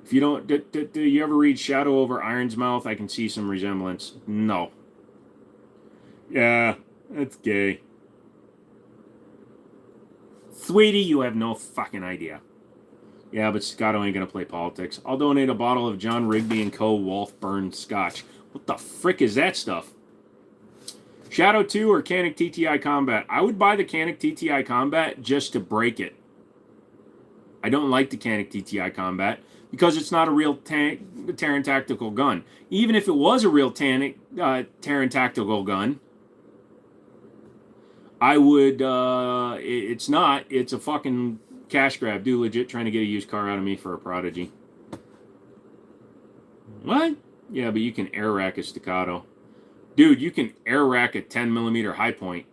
If you don't, do you ever read Shadow over Iron's Mouth? I can see some resemblance. No. Yeah, that's gay. Sweetie, you have no fucking idea. Yeah, but Scotto ain't gonna play politics. I'll donate a bottle of John Rigby & Co. Wolfburn Scotch. What the frick is that stuff? Shadow 2 or Canic TTI Combat? I would buy the Canic TTI Combat just to break it. I don't like the Canic TTI Combat because it's not a real Terran tactical gun. Even if it was a real Terran tactical gun, I would, it's not. It's a fucking cash grab. Dude, legit trying to get a used car out of me for a Prodigy. What? Yeah, but you can air rack a Staccato. Dude, you can air rack a 10mm high point.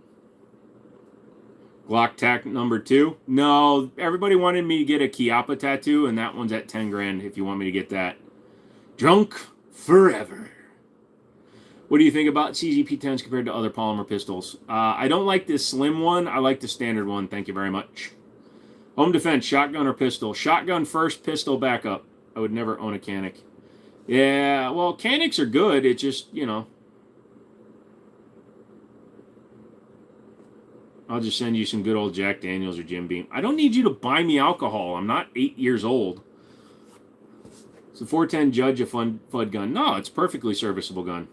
Glock Tac number 2? No, everybody wanted me to get a Chiappa tattoo, and that one's at 10 grand if you want me to get that. Drunk forever. What do you think about CZP-10s compared to other polymer pistols? I don't like this slim one. I like the standard one. Thank you very much. Home defense, shotgun or pistol? Shotgun first, pistol backup. I would never own a Canic. Yeah, well, Canics are good. It's just, you know. I'll just send you some good old Jack Daniels or Jim Beam. I don't need you to buy me alcohol. I'm not 8 years old. It's a 410 Judge a FUD gun. No, it's a perfectly serviceable gun.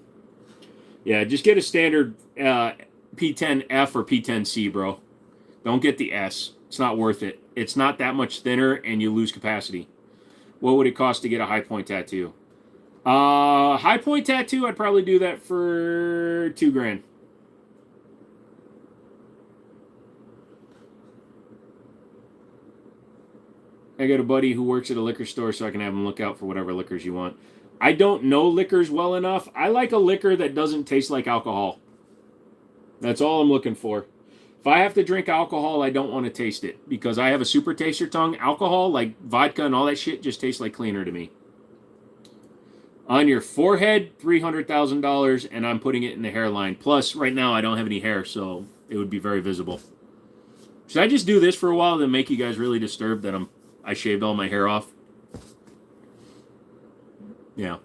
Yeah, just get a standard P10F or P10C, bro. Don't get the S. It's not worth it. It's not that much thinner, and you lose capacity. What would it cost to get a high point tattoo? High point tattoo, I'd probably do that for $2 grand. I got a buddy who works at a liquor store, so I can have him look out for whatever liquors you want. I don't know liquors well enough. I like a liquor that doesn't taste like alcohol. That's all I'm looking for. If I have to drink alcohol, I don't want to taste it because I have a super taster tongue. Alcohol, like vodka and all that shit, just tastes like cleaner to me. On your forehead, $300,000, and I'm putting it in the hairline. Plus, right now, I don't have any hair, so it would be very visible. Should I just do this for a while and make you guys really disturbed that I shaved all my hair off? Yeah.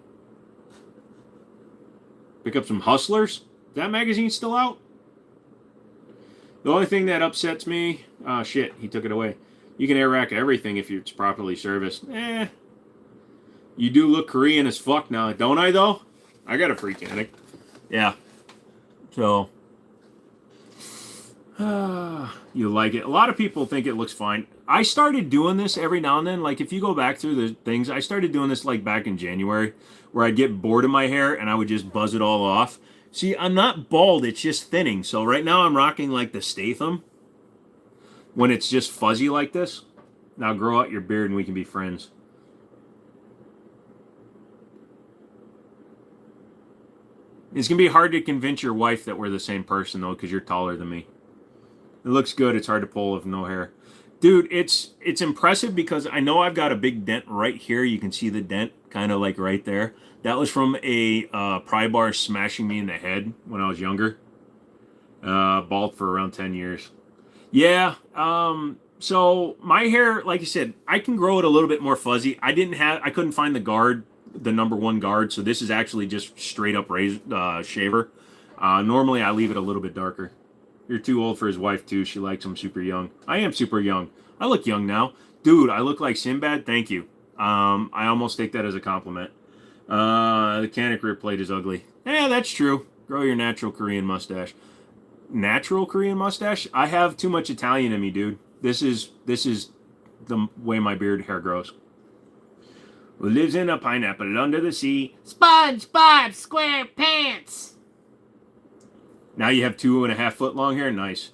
Pick up some Hustlers. Is that magazine still out? The only thing that upsets me... Oh, shit. He took it away. You can air rack everything if it's properly serviced. You do look Korean as fuck now. Don't I, though? I got a free Canic. Yeah. So... you like it. A lot of people think it looks fine. I started doing this every now and then. Like, if you go back through the things, I started doing this, like, back in January, where I'd get bored of my hair and I would just buzz it all off. See, I'm not bald. It's just thinning. So right now I'm rocking, like, the Statham when it's just fuzzy like this. Now grow out your beard and we can be friends. It's going to be hard to convince your wife that we're the same person, though, because you're taller than me. It looks good. It's hard to pull with no hair. Dude, it's impressive because I know I've got a big dent right here. You can see the dent kind of like right there. That was from a pry bar smashing me in the head when I was younger. Bald for around 10 years. Yeah, so my hair, like I said, I can grow it a little bit more fuzzy. I couldn't find the guard, the number 1 guard, so this is actually just straight up shaver. Normally I leave it a little bit darker. You're too old for his wife, too. She likes him super young. I am super young. I look young now. Dude, I look like Sinbad? Thank you. I almost take that as a compliment. The Canic rear plate is ugly. Yeah, that's true. Grow your natural Korean mustache. Natural Korean mustache? I have too much Italian in me, dude. This is the way my beard hair grows. Who lives in a pineapple under the sea? SpongeBob SquarePants. Now you have 2.5 foot long hair? Nice.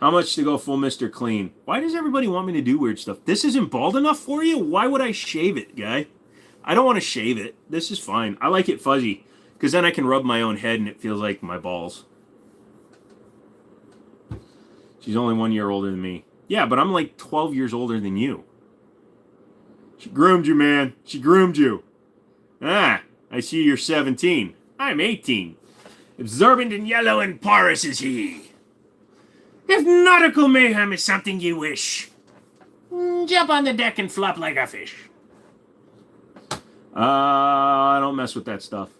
How much to go full Mr. Clean? Why does everybody want me to do weird stuff? This isn't bald enough for you? Why would I shave it, guy? I don't want to shave it. This is fine. I like it fuzzy, because then I can rub my own head and it feels like my balls. She's only 1 year older than me. Yeah, but I'm like 12 years older than you. She groomed you, man. She groomed you. Ah, I see you're 17. I'm 18. Absorbent and yellow and porous is he. If nautical mayhem is something you wish, jump on the deck and flop like a fish. I don't mess with that stuff.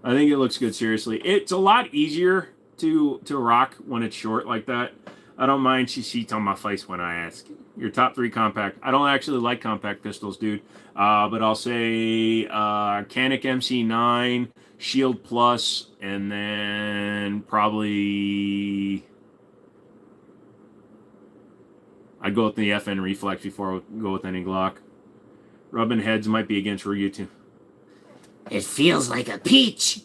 I think it looks good, seriously. It's a lot easier to rock when it's short like that. I don't mind she cheats on my face when I ask. Your top 3 compact. I don't actually like compact pistols, dude. But I'll say Canik MC9, Shield Plus, and then probably I'd go with the FN Reflex before I go with any Glock. Rubbing heads might be against Ryu too. It feels like a peach.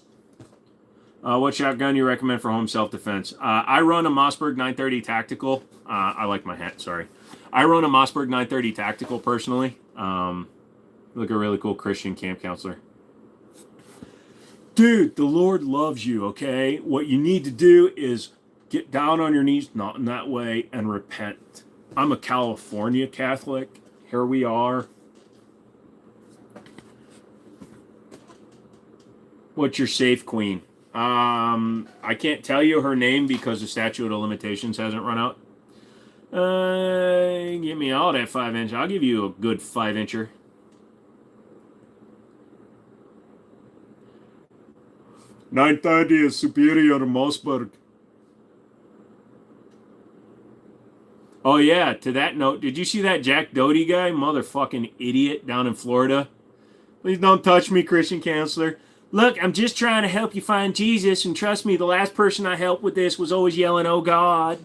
What shotgun you recommend for home self-defense? I run a Mossberg 930 Tactical. I like my hat, sorry. I run a Mossberg 930 Tactical personally. Look a really cool Christian camp counselor. Dude, the Lord loves you, okay? What you need to do is get down on your knees, not in that way, and repent. I'm a California Catholic. Here we are. What's your safe queen? I can't tell you her name because the statute of limitations hasn't run out. Give me all that 5-inch. I'll give you a good 5-incher. .930 is superior to Mossberg. Oh yeah, to that note, did you see that Jack Doty guy? Motherfucking idiot down in Florida. Please don't touch me, Christian counselor. Look, I'm just trying to help you find Jesus, and trust me, the last person I helped with this was always yelling, "Oh God."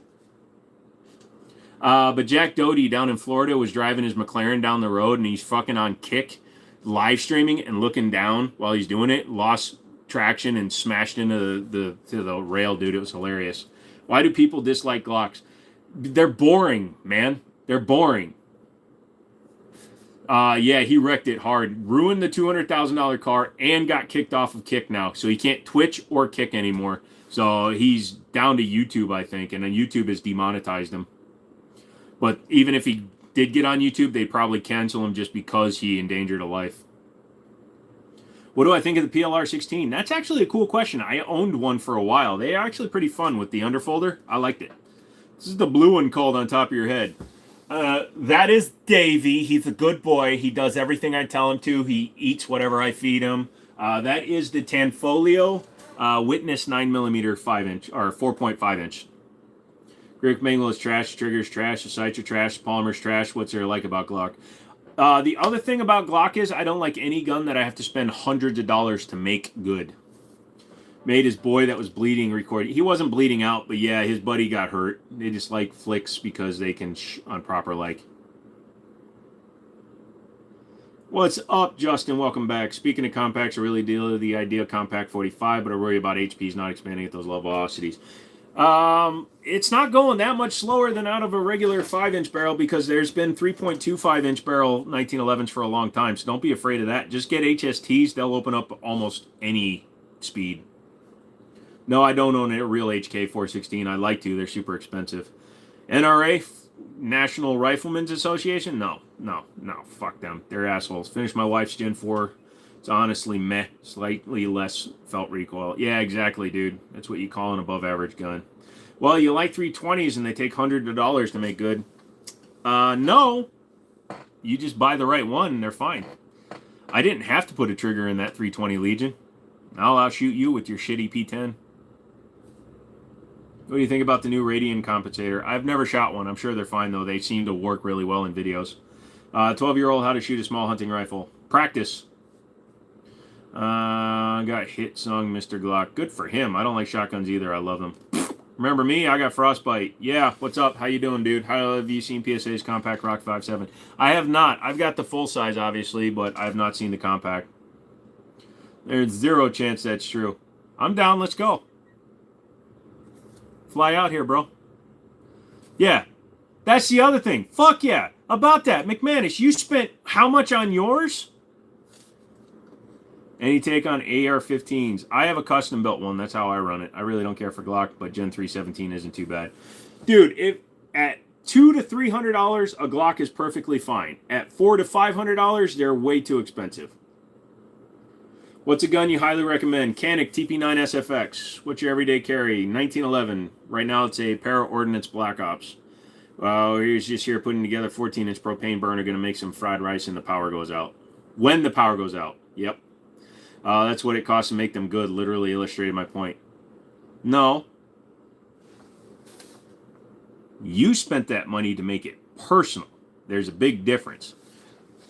But Jack Doty down in Florida was driving his McLaren down the road, and he's fucking on kick, live streaming and looking down while he's doing it. Lost traction and smashed into the rail, dude. It was hilarious. Why do people dislike Glocks? They're boring, man. They're boring. Yeah, he wrecked it hard. Ruined the $200,000 car and got kicked off of Kick now. So he can't Twitch or Kick anymore. So he's down to YouTube, I think. And then YouTube has demonetized him. But even if he did get on YouTube, they'd probably cancel him just because he endangered a life. What do I think of the PLR-16? That's actually a cool question. I owned one for a while. They are actually pretty fun with the underfolder. I liked it. This is the blue one called on top of your head. That is Davey. He's a good boy. He does everything I tell him to. He eats whatever I feed him. That is the Tanfolio Witness 9mm 5-inch or 4.5 inch. Greek Mangle is trash. Triggers trash. The sights are trash. Polymer's trash. What's there like about Glock? The other thing about Glock is I don't like any gun that I have to spend hundreds of dollars to make good. Made his boy that was bleeding record. He wasn't bleeding out, but yeah, his buddy got hurt. They just like flicks because they can on proper like. What's up, Justin? Welcome back. Speaking of compacts, I really deal with the idea of compact 45, but I worry about HPs not expanding at those low velocities. It's not going that much slower than out of a regular 5-inch barrel because there's been 3.25-inch barrel 1911s for a long time, so don't be afraid of that. Just get HSTs. They'll open up almost any speed. No, I don't own a real HK 416. I'd like to. They're super expensive. NRA, National Riflemen's Association? No. Fuck them. They're assholes. Finished my wife's Gen 4. It's honestly meh. Slightly less felt recoil. Yeah, exactly, dude. That's what you call an above-average gun. Well, you like 320s and they take hundreds of dollars to make good. No. You just buy the right one and they're fine. I didn't have to put a trigger in that 320 Legion. I'll outshoot you with your shitty P10. What do you think about the new Radian compensator? I've never shot one. I'm sure they're fine, though. They seem to work really well in videos. 12-year-old, how to shoot a small hunting rifle. Practice. Got hit song, Mr. Glock. Good for him. I don't like shotguns either. I love them. Remember me? I got frostbite. Yeah, what's up? How you doing, dude? How have you seen PSA's Compact Rock 5.7? I have not. I've got the full size, obviously, but I have not seen the compact. There's zero chance that's true. I'm down. Let's go. Fly out here, bro. Yeah. That's the other thing. Fuck yeah. About that, McManus, you spent how much on yours? Any take on AR-15s? I have a custom built one. That's how I run it. I really don't care for Glock, but Gen 317 isn't too bad. Dude, if at $200 to $300, a Glock is perfectly fine. At $400 to $500, they're way too expensive. What's a gun you highly recommend? Canik TP9 SFX. What's your everyday carry? 1911. Right now it's a Para-Ordnance Black Ops. He's just here putting together 14-inch propane burner. Going to make some fried rice and the power goes out. When the power goes out. Yep. That's what it costs to make them good. Literally illustrated my point. No. You spent that money to make it personal. There's a big difference.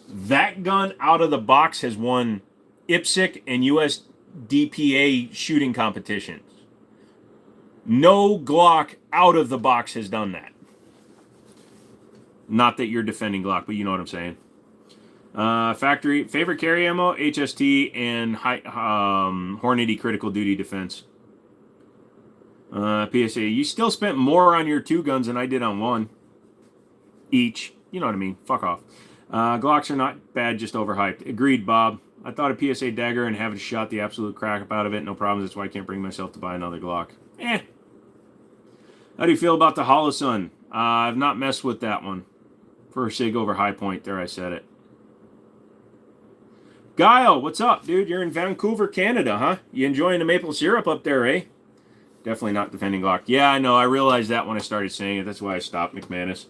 That gun out of the box has won IPSC and USDPA shooting competitions. No Glock out of the box has done that. Not that you're defending Glock, but you know what I'm saying. Factory favorite carry ammo, HST and Hornady critical duty defense. PSA, you still spent more on your 2 guns than I did on 1 each. You know what I mean. Fuck off. Glocks are not bad, just overhyped. Agreed, Bob. I thought a PSA dagger and having shot the absolute crap out of it. No problems. That's why I can't bring myself to buy another Glock. How do you feel about the Holosun? I've not messed with that one. For Sig over High Point. There, I said it. Guile, what's up, dude? You're in Vancouver, Canada, huh? You enjoying the maple syrup up there, eh? Definitely not defending Glock. Yeah, I know. I realized that when I started saying it. That's why I stopped, McManus.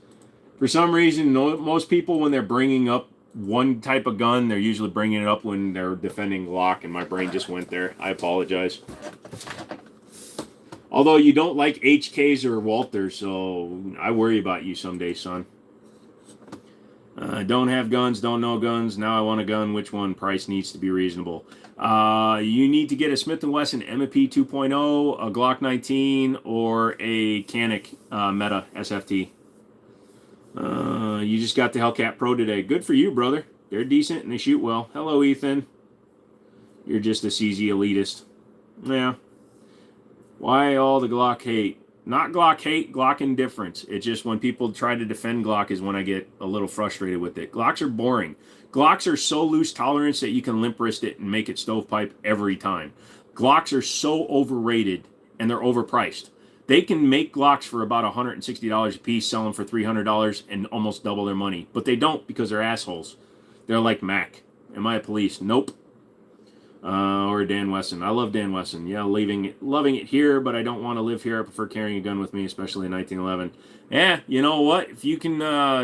For some reason, most people, when they're bringing up one type of gun, they're usually bringing it up when they're defending Glock, and my brain just went there. I apologize. Although you don't like HKs or Walters, so I worry about you someday, son. Don't have guns, don't know guns. Now I want a gun. Which one? Price needs to be reasonable. You need to get a Smith & Wesson MP 2.0, a Glock 19, or a Canik Meta SFT. You just got the Hellcat Pro today. Good for you, brother. They're decent and they shoot well. Hello, Ethan. You're just a CZ elitist. Yeah. Why all the Glock hate? Not Glock hate, Glock indifference. It's just when people try to defend Glock is when I get a little frustrated with it. Glocks are boring. Glocks are so loose tolerance that you can limp wrist it and make it stovepipe every time. Glocks are so overrated and they're overpriced. They can make Glocks for about $160 a piece, sell them for $300 and almost double their money. But they don't because they're assholes. They're like Mac. Am I a police? Nope. Or Dan Wesson. I love Dan Wesson. Yeah, loving it here, but I don't want to live here. I prefer carrying a gun with me, especially in 1911. You know what? If you can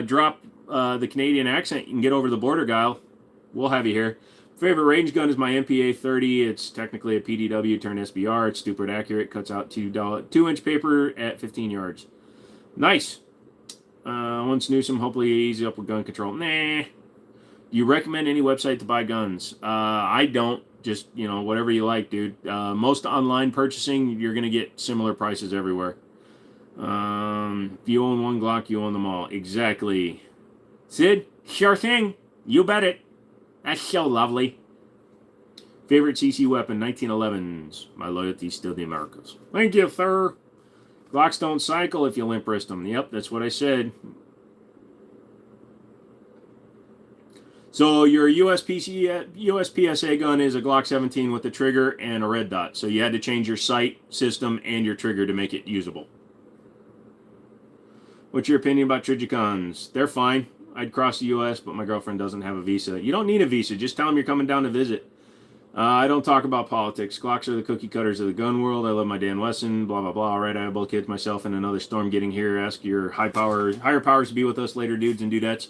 drop the Canadian accent, you can get over the border, Guile. We'll have you here. Favorite range gun is my MPA 30. It's technically a PDW turned SBR. It's stupid accurate. Cuts out 2-inch paper at 15 yards. Nice. Once Newsom, hopefully easy up with gun control. Nah. Do you recommend any website to buy guns? I don't. Just, whatever you like, dude. Most online purchasing, you're going to get similar prices everywhere. If you own one Glock, you own them all. Exactly. Sid, sure thing. You bet it. That's so lovely. Favorite CC weapon, 1911s. My loyalty's still the Americas. Thank you, sir. Glocks don't cycle if you limp wrist them. Yep, that's what I said. So your USPSA gun is a Glock 17 with a trigger and a red dot. So you had to change your sight system and your trigger to make it usable. What's your opinion about Trigicons? They're fine. I'd cross the U.S., but my girlfriend doesn't have a visa. You don't need a visa. Just tell them you're coming down to visit. I don't talk about politics. Glocks are the cookie cutters of the gun world. I love my Dan Wesson, blah, blah, blah. All right, I have both kids, myself, and another storm getting here. Ask your higher powers to be with us later, dudes and dudettes.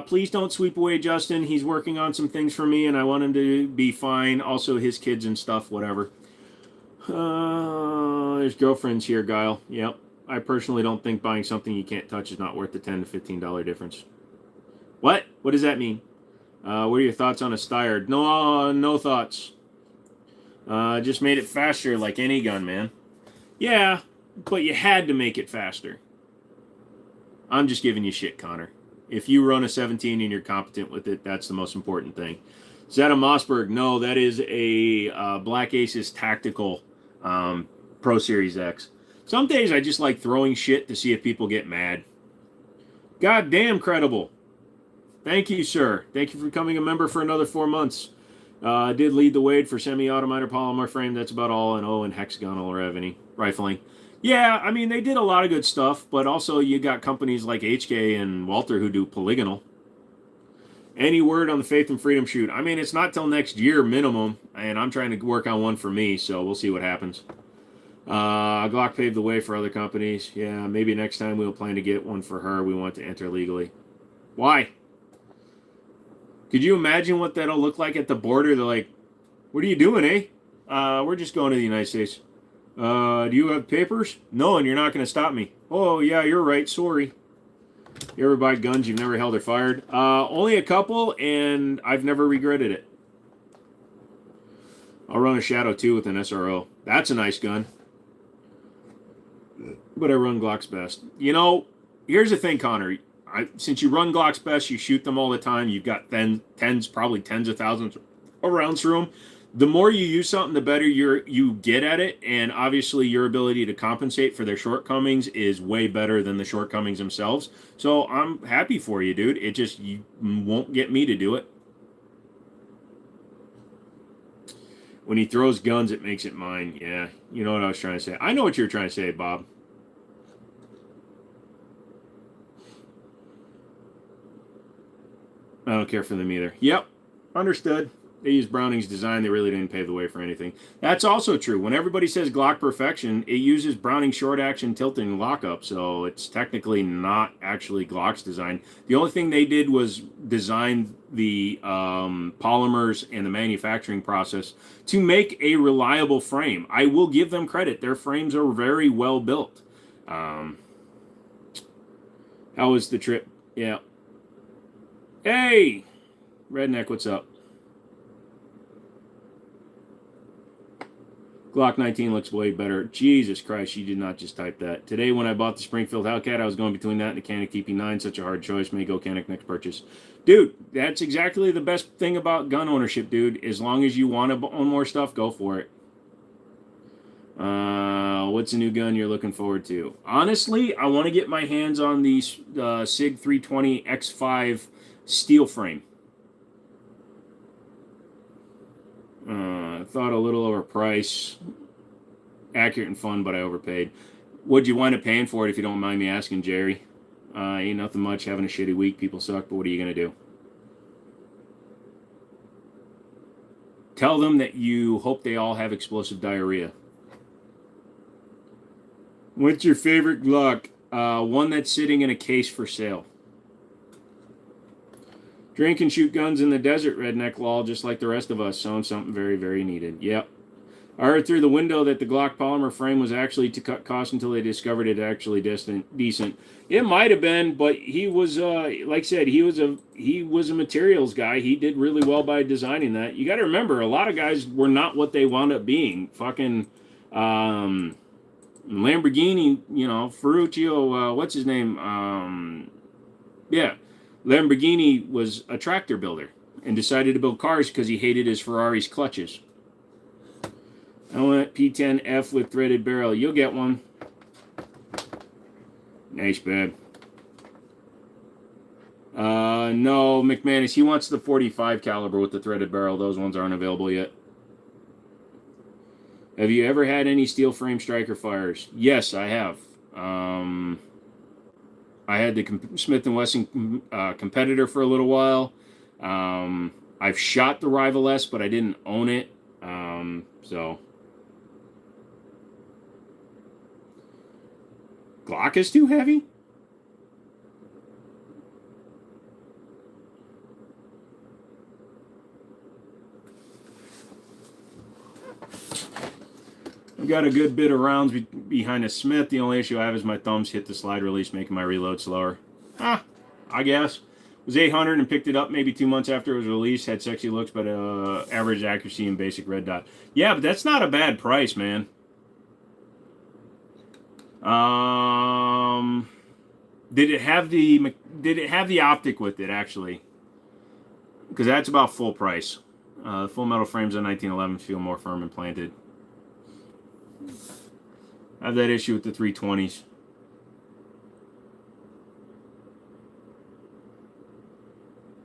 Please don't sweep away Justin. He's working on some things for me, and I want him to be fine. Also, his kids and stuff, whatever. There's girlfriends here, Guile. Yep. I personally don't think buying something you can't touch is not worth the $10 to $15 difference. What? What does that mean? What are your thoughts on a Steyr? No thoughts. Just made it faster like any gun, man. Yeah, but you had to make it faster. I'm just giving you shit, Connor. If you run a 17 and you're competent with it, that's the most important thing. Zeta Mossberg, no, that is a Black Aces Tactical Pro Series X. Some days I just like throwing shit to see if people get mad. God damn credible. Thank you, sir. Thank you for becoming a member for another 4 months. I did lead the way for semi-automatic polymer frame. That's about all. And hexagonal rifling. Yeah, I mean, they did a lot of good stuff, but also you got companies like HK and Walter who do polygonal. Any word on the Faith and Freedom shoot? I mean, it's not till next year minimum, and I'm trying to work on one for me, so we'll see what happens. Glock paved the way for other companies. Yeah, maybe next time we'll plan to get one for her. We want to enter legally. Why? Could you imagine what that'll look like at the border? They're like, what are you doing, eh? We're just going to the United States. Do you have papers? No, and you're not going to stop me. Oh, yeah, you're right. Sorry. You ever buy guns you've never held or fired? Only a couple, and I've never regretted it. I'll run a Shadow 2 with an SRO. That's a nice gun. But I run Glock's best. You know, here's the thing, Connor. Since you run Glock's best, you shoot them all the time. You've got probably tens of thousands of rounds through them. The more you use something, the better you get at it. And obviously, your ability to compensate for their shortcomings is way better than the shortcomings themselves. So I'm happy for you, dude. It just, you won't get me to do it. When he throws guns, it makes it mine. Yeah, you know what I was trying to say. I know what you're trying to say, Bob. I don't care for them either. Yep, understood. They used Browning's design. They really didn't pave the way for anything. That's also true. When everybody says Glock perfection, it uses Browning short action tilting lockup, so it's technically not actually Glock's design. The only thing they did was design the polymers and the manufacturing process to make a reliable frame. I will give them credit. Their frames are very well built. How was the trip? Yeah. Hey, Redneck, what's up? Glock 19 looks way better. Jesus Christ, you did not just type that. Today, when I bought the Springfield Hellcat, I was going between that and the Canik TP9. Such a hard choice. May go Canik next purchase. Dude, that's exactly the best thing about gun ownership, dude. As long as you want to own more stuff, go for it. What's a new gun you're looking forward to? Honestly, I want to get my hands on the SIG 320 X5 steel frame. Thought a little overpriced. Accurate and fun, but I overpaid. What'd you wind up paying for it, if you don't mind me asking, Jerry? Ain't nothing much, having a shitty week. People suck, but what are you going to do? Tell them that you hope they all have explosive diarrhea. What's your favorite Glock? One that's sitting in a case for sale. Drink and shoot guns in the desert, Redneck lol, just like the rest of us. Sounds something very, very needed. Yep. I heard through the window that the Glock polymer frame was actually to cut costs until they discovered it actually decent. It might have been, but he was, like I said, he was a materials guy. He did really well by designing that. You got to remember, a lot of guys were not what they wound up being. Fucking Lamborghini, you know, Ferruccio, what's his name? Yeah. Lamborghini was a tractor builder and decided to build cars because he hated his Ferrari's clutches. I want P10F with threaded barrel. You'll get one. Nice, babe. No, McManus, he wants the 45 caliber with the threaded barrel. Those ones aren't available yet. Have you ever had any steel frame striker fires? Yes, I have. I had the Smith & Wesson competitor for a little while. I've shot the Rival S, but I didn't own it. So Glock is too heavy? I've got a good bit of rounds behind a Smith. The only issue I have is my thumbs hit the slide release, making my reload slower. I guess. It was 800 and picked it up maybe 2 months after it was released. Had sexy looks, but average accuracy and basic red dot. Yeah, but that's not a bad price, man. Did it have the optic with it, actually? Because that's about full price. The full metal frames on 1911 feel more firm and planted. I have that issue with the 320s.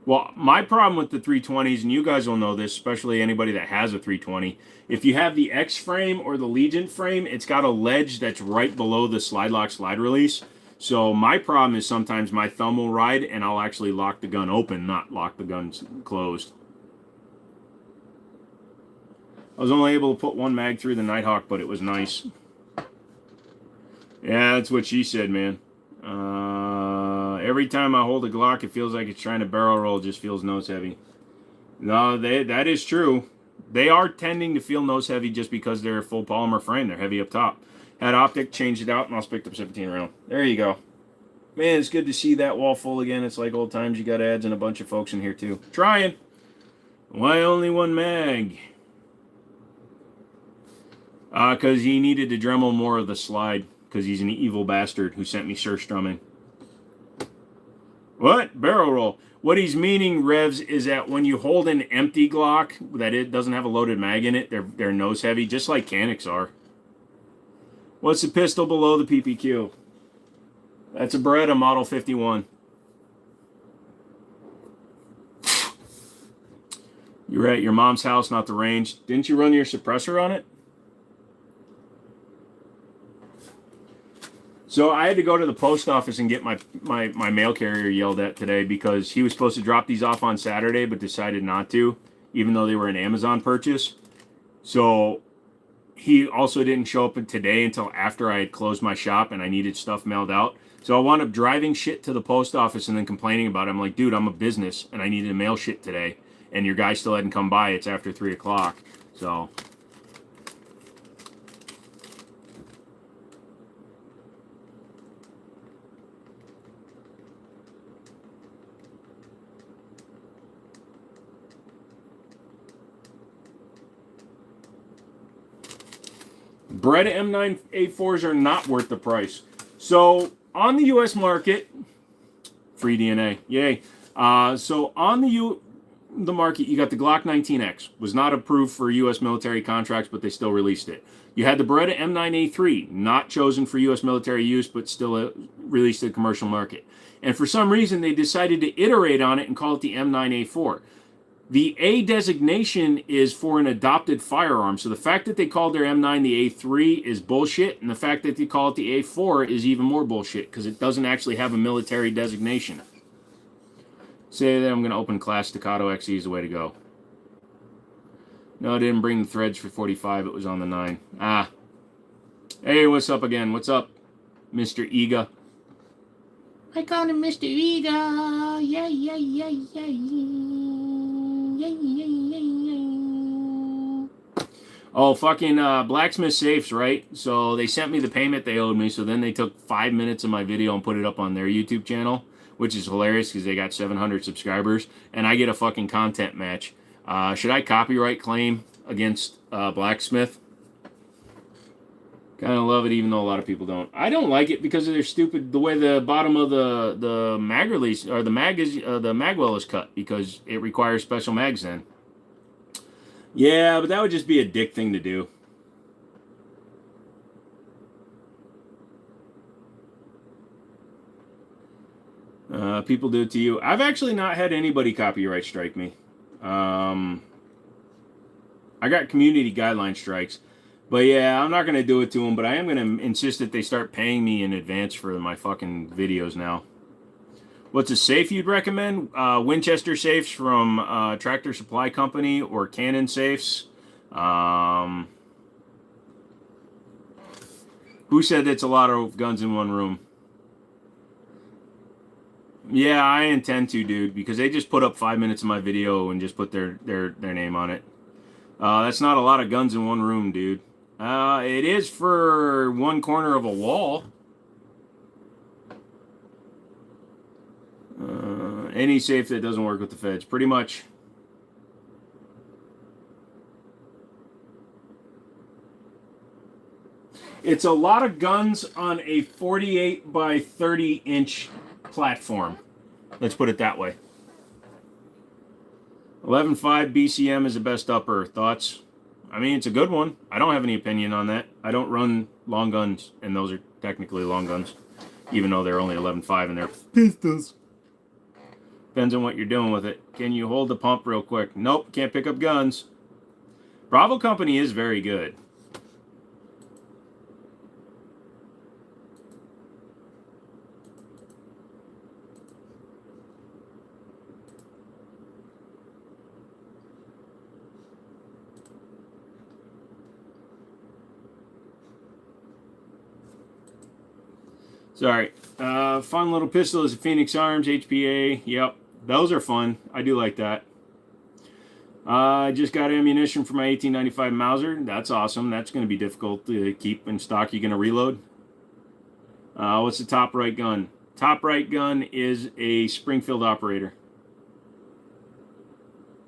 Well, my problem with the 320s, and you guys will know this, especially anybody that has a 320, if you have the X frame or the Legion frame, it's got a ledge that's right below the slide lock slide release. So my problem is sometimes my thumb will ride and I'll actually lock the gun open, not lock the gun closed. I was only able to put one mag through the Nighthawk, but it was nice. Yeah, that's what she said, man. Every time I hold a Glock, it feels like it's trying to barrel roll. Just feels nose heavy. No, that is true. They are tending to feel nose heavy just because they're a full polymer frame. They're heavy up top. Had optic, changed it out, and also picked up 17 round. There you go. Man, it's good to see that wall full again. It's like old times. You got ads and a bunch of folks in here too. Trying. Why only one mag? Because he needed to Dremel more of the slide. Because he's an evil bastard who sent me surstrumming. What? Barrel roll. What he's meaning, Revs, is that when you hold an empty Glock, that it doesn't have a loaded mag in it, they're nose heavy, just like Canics are. What's the pistol below the PPQ? That's a Beretta Model 51. You're at your mom's house, not the range. Didn't you run your suppressor on it? So I had to go to the post office and get my mail carrier yelled at today because he was supposed to drop these off on Saturday but decided not to, even though they were an Amazon purchase. So he also didn't show up today until after I had closed my shop and I needed stuff mailed out. So I wound up driving shit to the post office and then complaining about it. I'm like, dude, I'm a business and I needed to mail shit today. And your guy still hadn't come by. It's after 3 o'clock. So... Beretta M9A4s are not worth the price. So on the U.S. market, free DNA, yay. So on the market, you got the Glock 19X. Was not approved for U.S. military contracts, but they still released it. You had the Beretta M9A3, not chosen for U.S. military use, but still released to the commercial market. And for some reason, they decided to iterate on it and call it the M9A4. The A designation is for an adopted firearm. So the fact that they called their M9 the A3 is bullshit. And the fact that they call it the A4 is even more bullshit because it doesn't actually have a military designation. Say that I'm going to open Class Staccato XE is the way to go. No, I didn't bring the threads for 45. It was on the 9. Ah. Hey, what's up again? What's up, Mr. Ega? I call him Mr. Ega. Yeah, yeah, yeah, yeah. Oh, fucking Blacksmith Safes, right? So they sent me the payment they owed me, so then they took 5 minutes of my video and put it up on their YouTube channel, which is hilarious because they got 700 subscribers, and I get a fucking content match. Should I copyright claim against Blacksmith? Kind of love it, even though a lot of people don't. I don't like it because of their stupid, the way the bottom of the mag release, or the magwell is cut, because it requires special mags then. Yeah, but that would just be a dick thing to do. People do it to you. I've actually not had anybody copyright strike me. I got community guideline strikes. But yeah, I'm not going to do it to them, but I am going to insist that they start paying me in advance for my fucking videos now. What's a safe you'd recommend? Winchester safes from Tractor Supply Company or Canon safes. Who said that's a lot of guns in one room? Yeah, I intend to, dude, because they just put up 5 minutes of my video and just put their name on it. That's not a lot of guns in one room, dude. It is for one corner of a wall. Any safe that doesn't work with the feds, pretty much. It's a lot of guns on a 48 by 30 inch platform. Let's put it that way. 11.5 BCM is the best upper. Thoughts? I mean, it's a good one. I don't have any opinion on that. I don't run long guns, and those are technically long guns, even though they're only 11.5 and they're pistols. Depends on what you're doing with it. Can you hold the pump real quick? Nope, can't pick up guns. Bravo Company is very good. Sorry. Fun little pistol is a Phoenix Arms HPA. Yep, those are fun. I do like that. I just got ammunition for my 1895 Mauser. That's awesome. That's going to be difficult to keep in stock. You going to reload? What's the top right gun? Top right gun is a Springfield operator.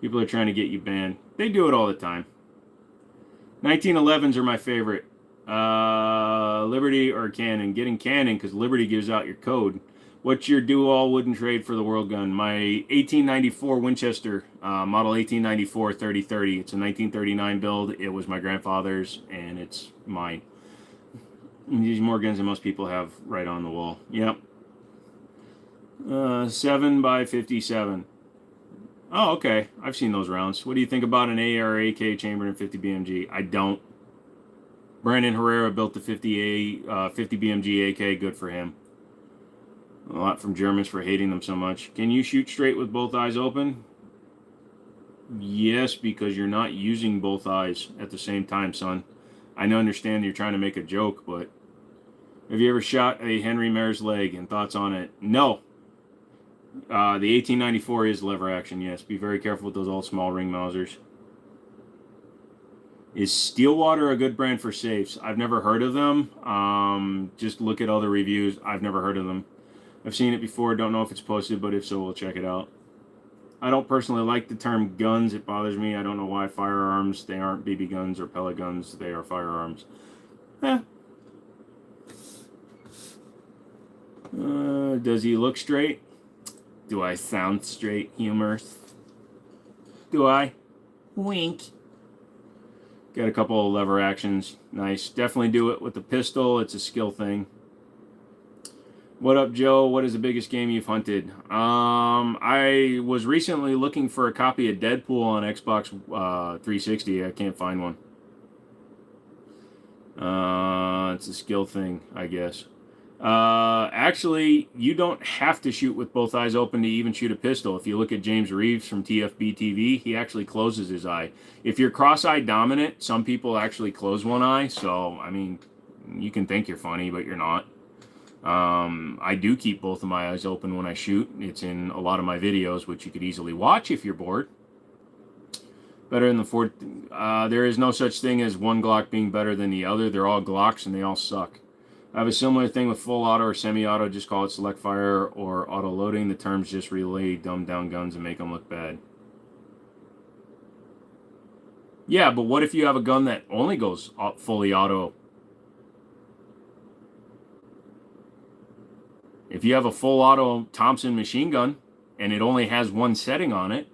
People are trying to get you banned. They do it all the time. 1911s are my favorite. Liberty or Cannon? Getting Cannon because Liberty gives out your code. What's your do-all wooden trade for the world gun? My 1894 Winchester, model 1894 3030. It's a 1939 build. It was my grandfather's, and it's mine. These more guns than most people have right on the wall. Yep. 7 by 57. Oh, okay. I've seen those rounds. What do you think about an AR AK chambered in 50 BMG? I don't. Brandon Herrera built the 50 BMG AK. Good for him. A lot from Germans for hating them so much. Can you shoot straight with both eyes open? Yes, because you're not using both eyes at the same time, son. I understand you're trying to make a joke, but have you ever shot a Henry Mare's leg and thoughts on it? No. The 1894 is lever action, yes. Be very careful with those old small ring Mausers. Is Steelwater a good brand for safes? I've never heard of them. Just look at other reviews. I've never heard of them. I've seen it before. Don't know if it's posted, but if so, we'll check it out. I don't personally like the term guns. It bothers me. I don't know why firearms. They aren't BB guns or pellet guns. They are firearms. Does he look straight? Do I sound straight? Humorous? Do I? Wink. Got a couple of lever actions. Nice. Definitely do it with the pistol. It's a skill thing. What up, Joe? What is the biggest game you've hunted? I was recently looking for a copy of Deadpool on Xbox 360. I can't find one. It's a skill thing, I guess. Actually, you don't have to shoot with both eyes open to even shoot a pistol. If you look at James Reeves from TFB TV, he actually closes his eye. If you're cross-eye dominant, some people actually close one eye. So, I mean, you can think you're funny, but you're not. I do keep both of my eyes open when I shoot. It's in a lot of my videos, which you could easily watch if you're bored. Better than the Ford. There is no such thing as one Glock being better than the other. They're all Glocks and they all suck. I have a similar thing with full auto or semi-auto. Just call it select fire or auto loading. The terms just really dumb down guns and make them look bad. Yeah, but what if you have a gun that only goes fully auto? If you have a full auto Thompson machine gun and it only has one setting on it,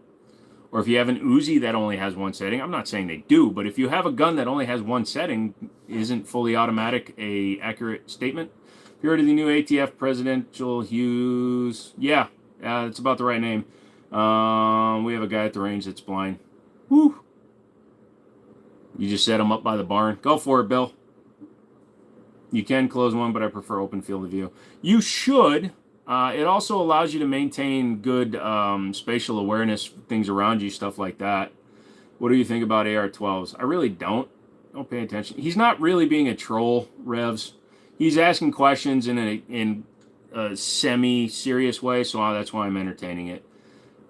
or if you have an Uzi that only has one setting, I'm not saying they do, but if you have a gun that only has one setting, isn't fully automatic a accurate statement? If you heard of the new ATF Presidential Hughes? Yeah, it's about the right name. We have a guy at the range that's blind. Woo! You just set him up by the barn. Go for it, Bill. You can close one, but I prefer open field of view. You should. It also allows you to maintain good spatial awareness, things around you, stuff like that. What do you think about AR-12s? I really don't. Don't pay attention. He's not really being a troll, Revs. He's asking questions in a semi-serious way, so that's why I'm entertaining it.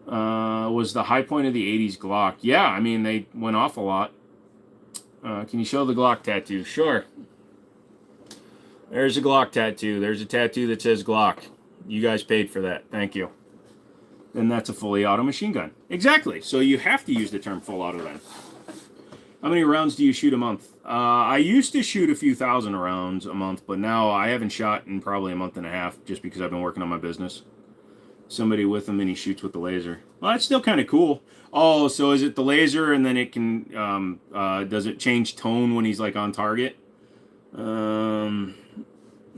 Was the high point of the 80s Glock? Yeah, I mean, they went off a lot. Can you show the Glock tattoo? Sure. There's a Glock tattoo. There's a tattoo that says Glock. You guys paid for that. Thank you. And that's a fully auto machine gun. Exactly. So you have to use the term full auto then. How many rounds do you shoot a month? I used to shoot a few thousand rounds a month, but now I haven't shot in probably a month and a half just because I've been working on my business. somebody with him and he shoots with the laser. Well, that's still kind of cool. Oh, so is it the laser and then it can does it change tone when he's like on target? How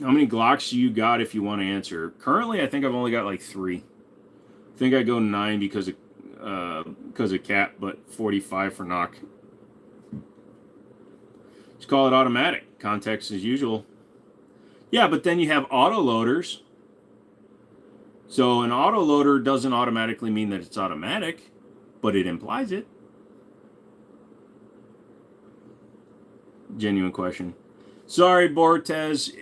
many Glocks you got if you want to answer? Currently, I think I've only got like 3. I think I go 9 because of cap, but 45 for knock. Just call it automatic. Context as usual. Yeah, but then you have autoloaders. So an autoloader doesn't automatically mean that it's automatic, but it implies it. Genuine question. Sorry, Bortez.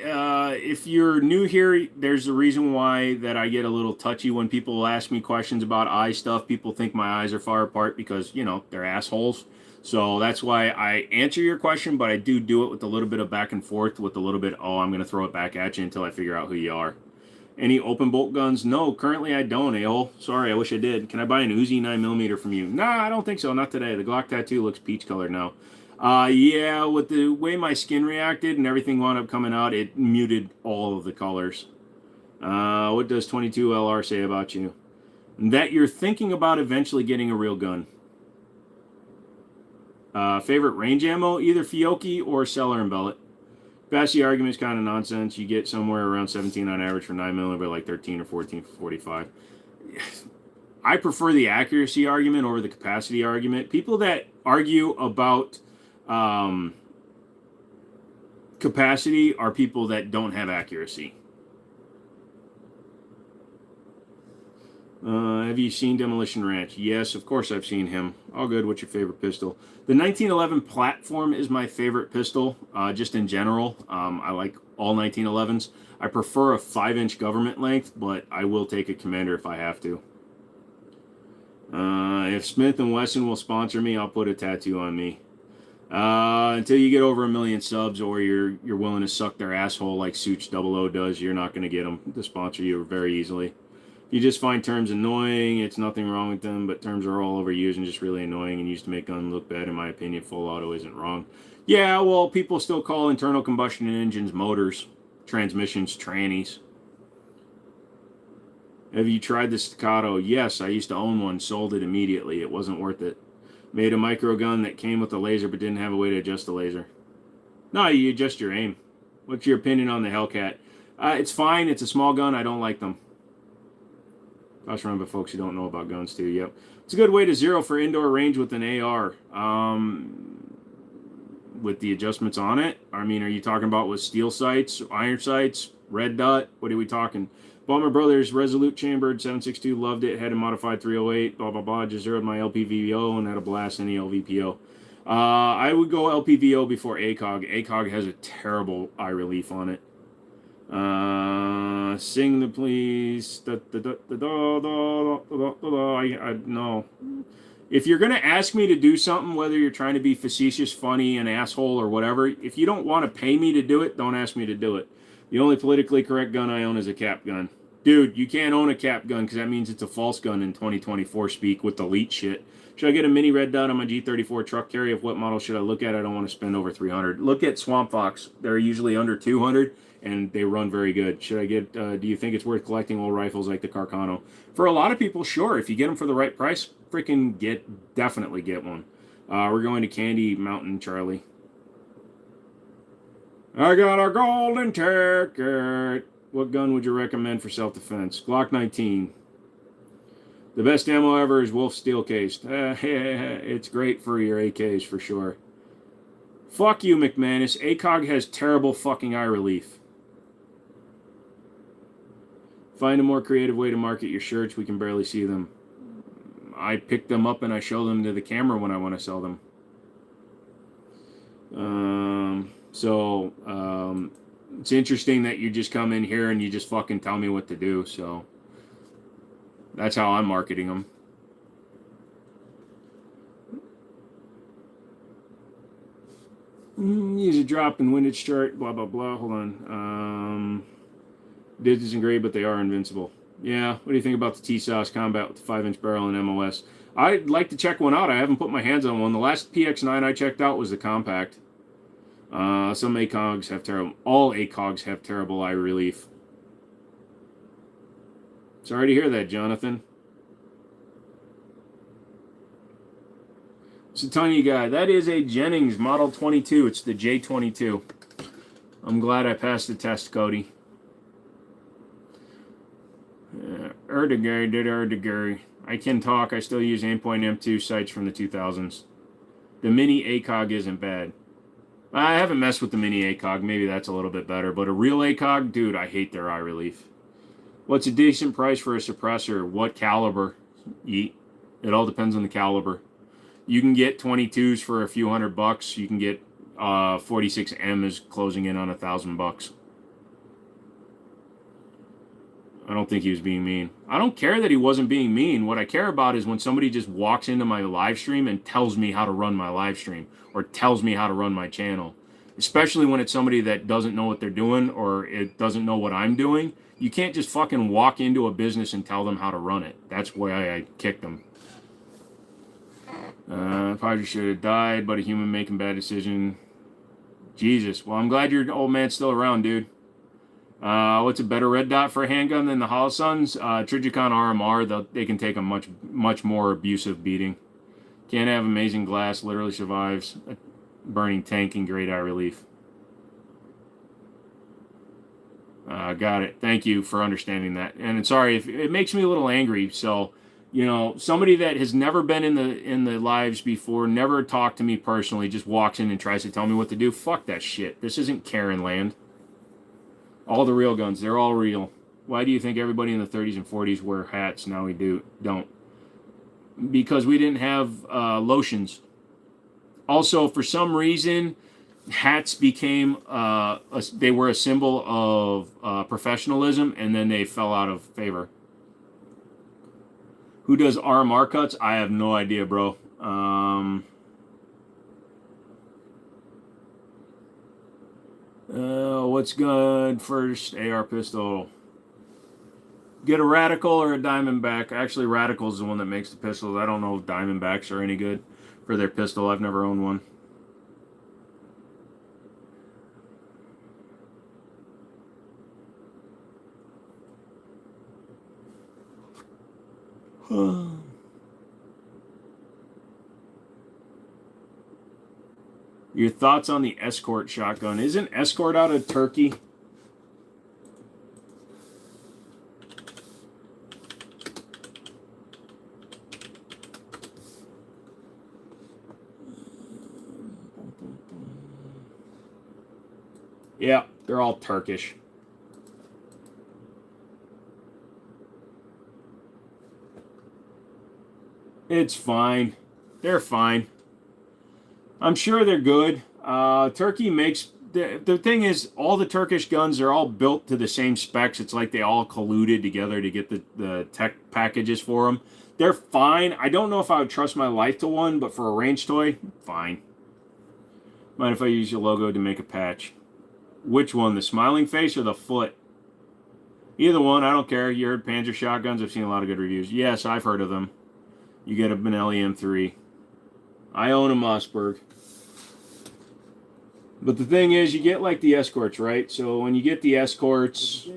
If you're new here, there's a reason why that I get a little touchy when people ask me questions about eye stuff. People think my eyes are far apart because, you know, they're assholes. So that's why I answer your question, but I do it with a little bit of back and forth, with a little bit, oh, I'm going to throw it back at you until I figure out who you are. Any open bolt guns? No, currently I don't, a-hole. Sorry, I wish I did. Can I buy an Uzi 9mm from you? Nah, I don't think so. Not today. The Glock tattoo looks peach colored now. Yeah, with the way my skin reacted and everything wound up coming out, it muted all of the colors. What does 22LR say about you? That you're thinking about eventually getting a real gun. Favorite range ammo? Either Fiocchi or Cellar and Bellet. Capacity argument is kind of nonsense. You get somewhere around 17 on average for 9mm, but like 13 or 14 for 45. I prefer the accuracy argument over the capacity argument. People that argue about capacity are people that don't have accuracy. Have you seen Demolition Ranch? Yes, of course I've seen him. All good. What's your favorite pistol? The 1911 platform is my favorite pistol, just in general. I like all 1911s. I prefer a 5-inch government length, but I will take a Commander if I have to. If Smith & Wesson will sponsor me, I'll put a tattoo on me. Until you get over 1 million subs, or you're willing to suck their asshole like Such 00 does, you're not going to get them to sponsor you very easily. You just find terms annoying. It's nothing wrong with them, but terms are all overused and just really annoying and used to make guns look bad. In my opinion, full auto isn't wrong. Yeah, well, people still call internal combustion engines motors, transmissions trannies. Have you tried the Staccato? Yes, I used to own one. Sold it immediately. It wasn't worth it. Made a micro gun that came with a laser but didn't have a way to adjust the laser. No, you adjust your aim. What's your opinion on the Hellcat? It's fine. It's a small gun. I don't like them. Gosh, remember folks who don't know about guns too. Yep. It's a good way to zero for indoor range with an AR. With the adjustments on it. I mean, are you talking about with steel sights, iron sights, red dot? What are we talking? Bought my brother's Resolute chambered 7.62, loved it, had a modified 308, blah, blah, blah. Just zeroed my LPVO and had a blast in the LVPO. I would go LPVO before ACOG. ACOG has a terrible eye relief on it. Sing the please. No. If you're going to ask me to do something, whether you're trying to be facetious, funny, an asshole, or whatever, if you don't want to pay me to do it, don't ask me to do it. The only politically correct gun I own is a cap gun. Dude, you can't own a cap gun because that means it's a false gun in 2024 speak with elite shit. Should I get a mini red dot on my G34 truck carry? Of what model should I look at? I don't want to spend over 300. Look at Swamp Fox. They're usually under 200 and they run very good. Should I get, do you think it's worth collecting old rifles like the Carcano? For a lot of people, sure. If you get them for the right price, freaking definitely get one. We're going to Candy Mountain, Charlie. I got a golden ticket. What gun would you recommend for self-defense? Glock 19. The best ammo ever is Wolf steel cased. It's great for your AKs for sure. Fuck you, McManus. ACOG has terrible fucking eye relief. Find a more creative way to market your shirts. We can barely see them. I pick them up and I show them to the camera when I want to sell them. It's interesting that you just come in here and you just fucking tell me what to do. So that's how I'm marketing them. Use a drop in windage chart, blah, blah, blah. Hold on. Digits isn't great, but they are invincible. Yeah, what do you think about the T-Sauce combat with the 5-inch barrel and MOS? I'd like to check one out. I haven't put my hands on one. The last PX9 I checked out was the compact. Some ACOGs have terrible... All ACOGs have terrible eye relief. Sorry to hear that, Jonathan. It's a tiny guy. That is a Jennings Model 22. It's the J22. I'm glad I passed the test, Cody. Erdegar. I can talk. I still use Aimpoint M2 sights from the 2000s. The Mini ACOG isn't bad. I haven't messed with the Mini ACOG. Maybe that's a little bit better. But a real ACOG, dude, I hate their eye relief. What's a decent price for a suppressor? What caliber? It all depends on the caliber. You can get 22s for a few $100. You can get 46M is closing in on $1,000. I don't think he was being mean. I don't care that he wasn't being mean. What I care about is when somebody just walks into my live stream and tells me how to run my live stream or tells me how to run my channel. Especially when it's somebody that doesn't know what they're doing or it doesn't know what I'm doing. You can't just fucking walk into a business and tell them how to run it. That's why I kicked them. Probably should have died, but a human making bad decision. Jesus. Well, I'm glad your old man's still around, dude. What's a better red dot for a handgun than the Holosuns? Trijicon RMR. They can take a much more abusive beating. Can't have amazing glass. Literally survives a burning tank and great eye relief. Got it. Thank you for understanding that. And sorry if it makes me a little angry. So, you know, somebody that has never been in the lives before, never talked to me personally, just walks in and tries to tell me what to do. Fuck that shit. This isn't Karen land. All the real guns, they're all real. Why do you think everybody in the 30s and 40s wear hats? Now we don't. Because we didn't have lotions. Also, for some reason, hats became they were a symbol of professionalism, and then they fell out of favor. Who does RMR cuts? I have no idea, bro. What's good? First AR pistol. Get a Radical or a Diamondback. Actually, Radical is the one that makes the pistols. I don't know if Diamondbacks are any good for their pistol. I've never owned one. Your thoughts on the Escort shotgun? Isn't Escort out of Turkey? Yeah, they're all Turkish. It's fine. They're fine. I'm sure they're good. Turkey makes... The thing is, all the Turkish guns are all built to the same specs. It's like they all colluded together to get the tech packages for them. They're fine. I don't know if I would trust my life to one, but for a range toy, fine. Mind if I use your logo to make a patch? Which one? The smiling face or the foot? Either one. I don't care. You heard Panzer shotguns. I've seen a lot of good reviews. Yes, I've heard of them. You get a Benelli M3. I own a Mossberg. But the thing is, you get like the Escorts, right? So when you get the Escorts...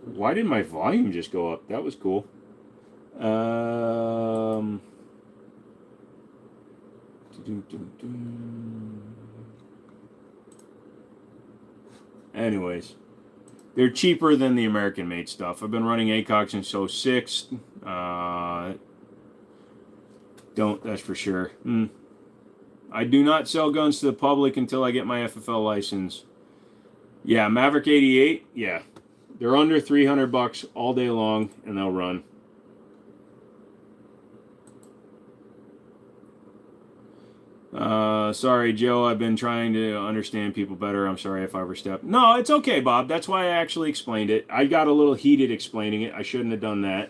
Why did my volume just go up? That was cool. Anyways. They're cheaper than the American-made stuff. I've been running ACOG since 06. Don't, that's for sure. I do not sell guns to the public until I get my FFL license. Yeah, Maverick 88, yeah. They're under $300 all day long, and they'll run. Sorry, Joe, I've been trying to understand people better. I'm sorry if I overstepped. No, it's okay, Bob. That's why I actually explained it. I got a little heated explaining it. I shouldn't have done that.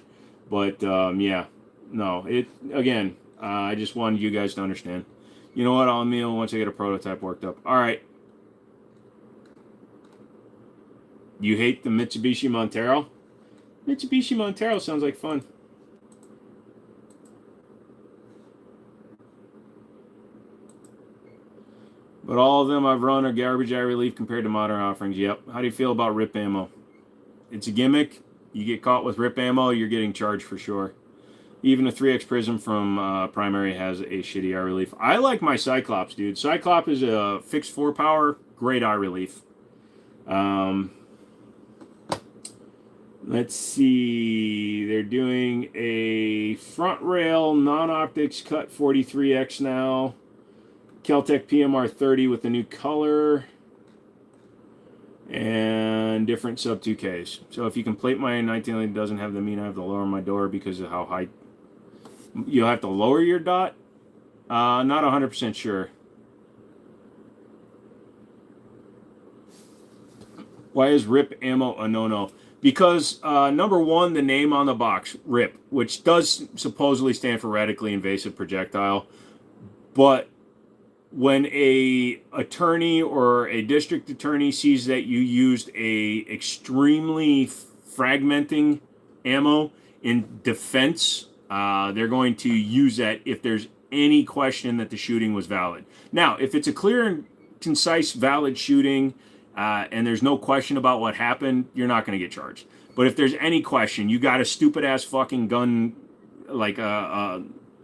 But, yeah. No, again, I just wanted you guys to understand. You know what? I'll meal once I get a prototype worked up. All right. You hate the Mitsubishi Montero? Mitsubishi Montero sounds like fun. But all of them I've run are garbage eye relief compared to modern offerings. Yep. How do you feel about RIP ammo? It's a gimmick. You get caught with rip ammo, you're getting charged for sure. Even a 3x prism from primary has a shitty eye relief. I like my Cyclops, dude. Cyclops is a fixed 4 power, great eye relief. Let's see. They're doing a front rail non-optics cut 43x now. Keltec PMR 30 with a new color. And different sub 2Ks. So if you can plate my 19, it doesn't have the mean I have to lower my door because of how high. You'll have to lower your dot? Not 100% sure. Why is RIP ammo a no-no? Because, number one, the name on the box, RIP, which does supposedly stand for radically invasive projectile. But when a attorney or a district attorney sees that you used a extremely fragmenting ammo in defense, they're going to use that if there's any question that the shooting was valid. Now, if it's a clear and concise, valid shooting, and there's no question about what happened, you're not going to get charged. But if there's any question, you got a stupid ass fucking gun, like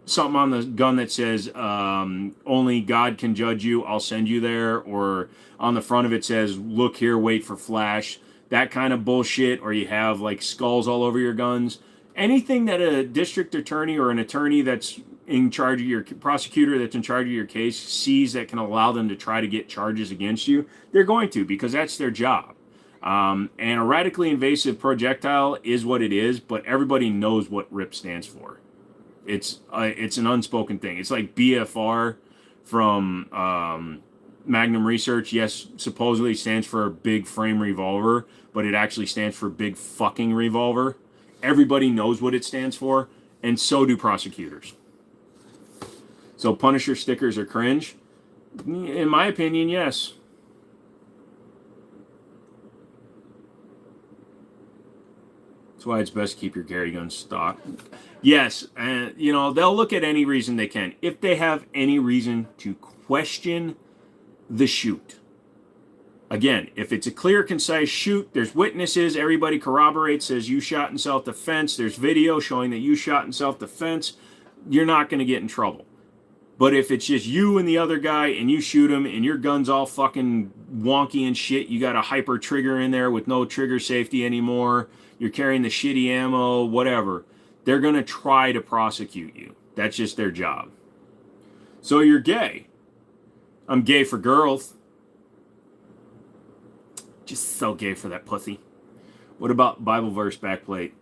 something on the gun that says only God can judge you, I'll send you there, or on the front of it says look here, wait for flash, that kind of bullshit, or you have like skulls all over your guns. Anything that a district attorney or an attorney that's in charge of your prosecutor that's in charge of your case sees that can allow them to try to get charges against you, they're going to, because that's their job. And a radically invasive projectile is what it is, but everybody knows what RIP stands for. It's an unspoken thing. It's like BFR from Magnum Research. Yes, supposedly stands for big frame revolver, but it actually stands for big fucking revolver. Everybody knows what it stands for, and so do prosecutors. So Punisher stickers are cringe? In my opinion, yes. That's why it's best to keep your carry gun stocked. Yes, and they'll look at any reason they can. If they have any reason to question the shoot. Again, if it's a clear, concise shoot, there's witnesses, everybody corroborates, says you shot in self-defense, there's video showing that you shot in self-defense, you're not going to get in trouble. But if it's just you and the other guy and you shoot him and your gun's all fucking wonky and shit, you got a hyper trigger in there with no trigger safety anymore, you're carrying the shitty ammo, whatever, they're going to try to prosecute you. That's just their job. So you're gay. I'm gay for girls. Just so gay for that pussy. What about Bible verse backplate?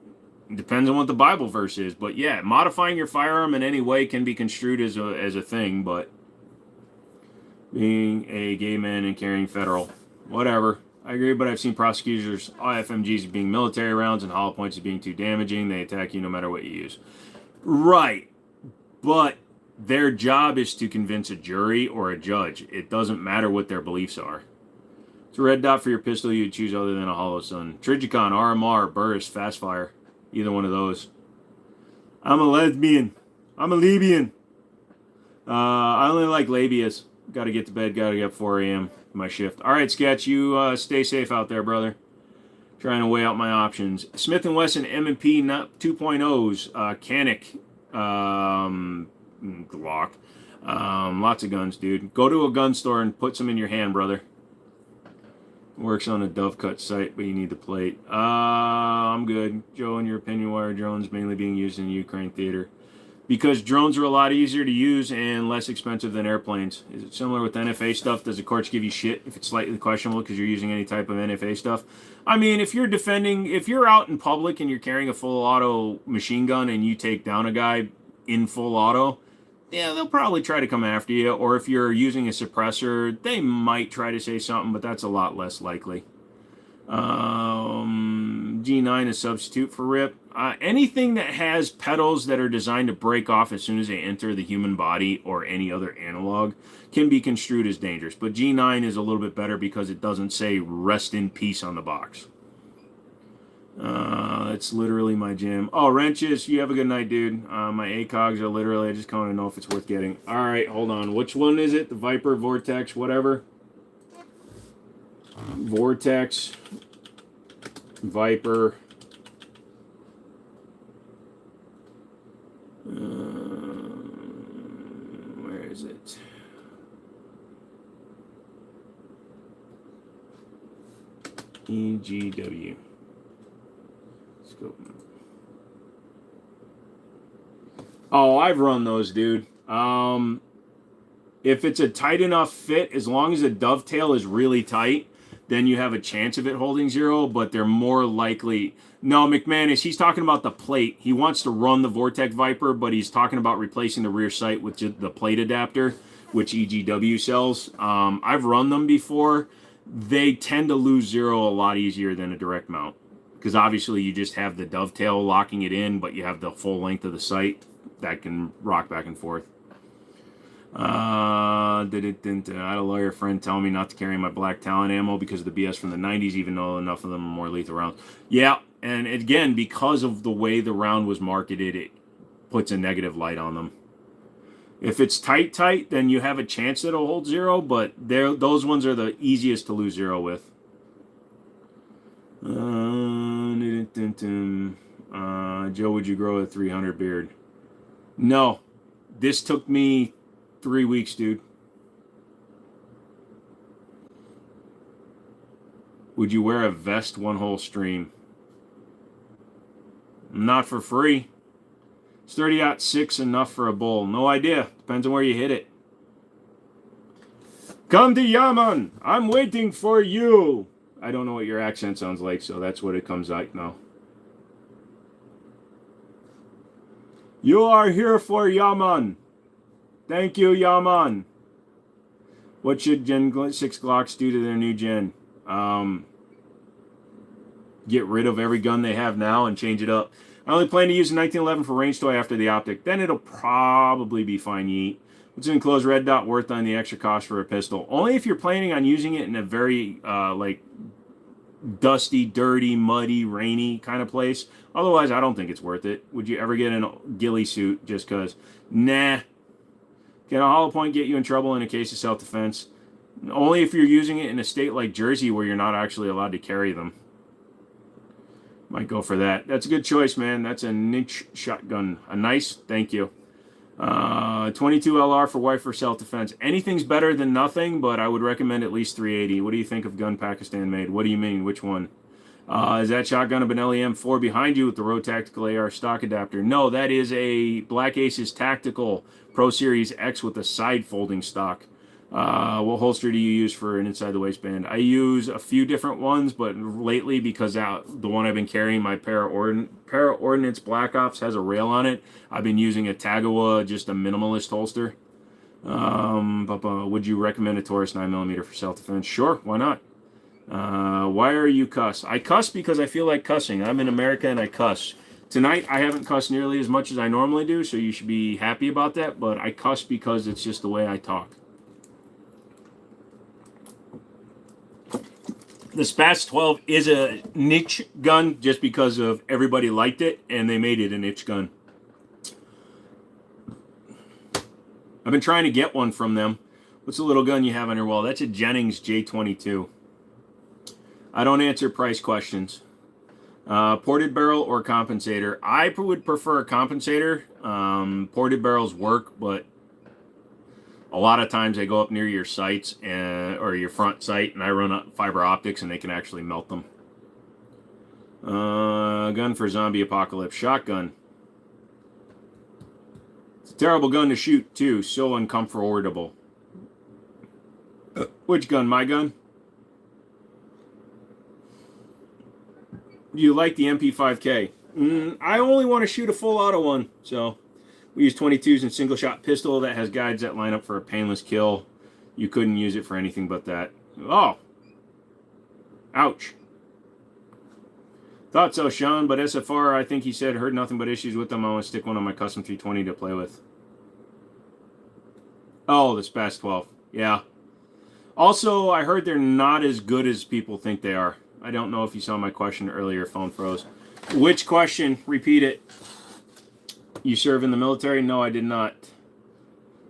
It depends on what the Bible verse is, but yeah, modifying your firearm in any way can be construed as a thing, but being a gay man and carrying federal, whatever. I agree, but I've seen prosecutors IFMGs as being military rounds and hollow points as being too damaging. They attack you no matter what you use. Right, but their job is to convince a jury or a judge. It doesn't matter what their beliefs are. It's a red dot for your pistol you'd choose other than a hollow sun. Trigicon, RMR, Burris, Fastfire. Either one of those. I'm a lesbian. I'm a Libyan. I only like labias. Got to get to bed. Got to get up 4 a.m. my shift. All right, Sketch. You stay safe out there, brother. Trying to weigh out my options. Smith & Wesson M&P 2.0s. Canic. Glock. Lots of guns, dude. Go to a gun store and put some in your hand, brother. Works on a dove cut site, but you need the plate. I'm good. Joe, in your opinion, why are drones mainly being used in the Ukraine theater? Because drones are a lot easier to use and less expensive than airplanes. Is it similar with NFA stuff? Does the courts give you shit if it's slightly questionable because you're using any type of NFA stuff? I mean, if you're out in public and you're carrying a full auto machine gun and you take down a guy in full auto, yeah, they'll probably try to come after you. Or if you're using a suppressor, they might try to say something, but that's a lot less likely. G9 is substitute for RIP. Anything that has pedals that are designed to break off as soon as they enter the human body or any other analog can be construed as dangerous. But G9 is a little bit better because it doesn't say rest in peace on the box. It's literally my gym. Oh, wrenches, you have a good night, dude. My ACOGs are literally, I just want to know if it's worth getting. All right, hold on. Which one is it? The Viper, Vortex, whatever? Vortex, Viper, is it? EGW. Let's go. Oh, I've run those, dude. If it's a tight enough fit, as long as the dovetail is really tight, then you have a chance of it holding zero, but they're more likely. No, McManus, he's talking about the plate. He wants to run the Vortex Viper, but he's talking about replacing the rear sight with the plate adapter, which EGW sells. I've run them before. They tend to lose zero a lot easier than a direct mount, because obviously you just have the dovetail locking it in, but you have the full length of the sight that can rock back and forth. I had a lawyer friend tell me not to carry my Black Talon ammo because of the BS from the 90s, even though enough of them are more lethal rounds. Yeah, and again, because of the way the round was marketed, it puts a negative light on them. If it's tight, then you have a chance that it'll hold zero, but those ones are the easiest to lose zero with. Joe, would you grow a 300 beard? No. This took me 3 weeks, dude. Would you wear a vest one whole stream? Not for free. Is 30-06 enough for a bowl? No idea. Depends on where you hit it. Come to Yaman. I'm waiting for you. I don't know what your accent sounds like, so that's what it comes out now. You are here for Yaman. Thank you, Yaman. What should Gen 6 Glocks do to their new gen? Get rid of every gun they have now and change it up. I only plan to use a 1911 for range toy after the optic. Then it'll probably be fine yeet. What's an enclosed red dot worth on the extra cost for a pistol? Only if you're planning on using it in a very, like, dusty, dirty, muddy, rainy kind of place. Otherwise, I don't think it's worth it. Would you ever get in a ghillie suit just because? Nah. Can a hollow point get you in trouble in a case of self-defense? Only if you're using it in a state like Jersey where you're not actually allowed to carry them. Might go for that. That's a good choice, man. That's a niche shotgun. A nice, thank you. 22 LR for wife for self-defense. Anything's better than nothing, but I would recommend at least 380. What do you think of gun Pakistan made? What do you mean? Which one? Is that shotgun a Benelli M4 behind you with the Road Tactical AR stock adapter? No, that is a Black Aces Tactical Pro Series X with a side folding stock. What holster do you use for an inside the waistband? I use a few different ones, but lately, because the one I've been carrying, my Para Ordnance Black Ops, has a rail on it, I've been using a Tagawa, just a minimalist holster. Would you recommend a Taurus 9mm for self-defense? Sure, why not? Why are you cuss? I cuss because I feel like cussing. I'm in America and I cuss. Tonight, I haven't cussed nearly as much as I normally do, so you should be happy about that, but I cuss because it's just the way I talk. The Spats 12 is a niche gun just because of everybody liked it, and they made it a niche gun. I've been trying to get one from them. What's the little gun you have on your wall? That's a Jennings J22. I don't answer price questions. Ported barrel or compensator? I would prefer a compensator. Ported barrels work, but a lot of times they go up near your sights or your front sight, and I run up fiber optics, and they can actually melt them. Gun for zombie apocalypse. Shotgun. It's a terrible gun to shoot, too. So uncomfortable. Which gun? My gun? Do you like the MP5K? I only want to shoot a full auto one, so we use 22s and single shot pistol that has guides that line up for a painless kill. You couldn't use it for anything but that. Oh. Ouch. Thought so, Sean, but SFR, I think he said, heard nothing but issues with them. I want to stick one on my custom 320 to play with. Oh, the Spats 12. Yeah. Also, I heard they're not as good as people think they are. I don't know if you saw my question earlier, phone froze. Which question? Repeat it. You serve in the military? No, I did not.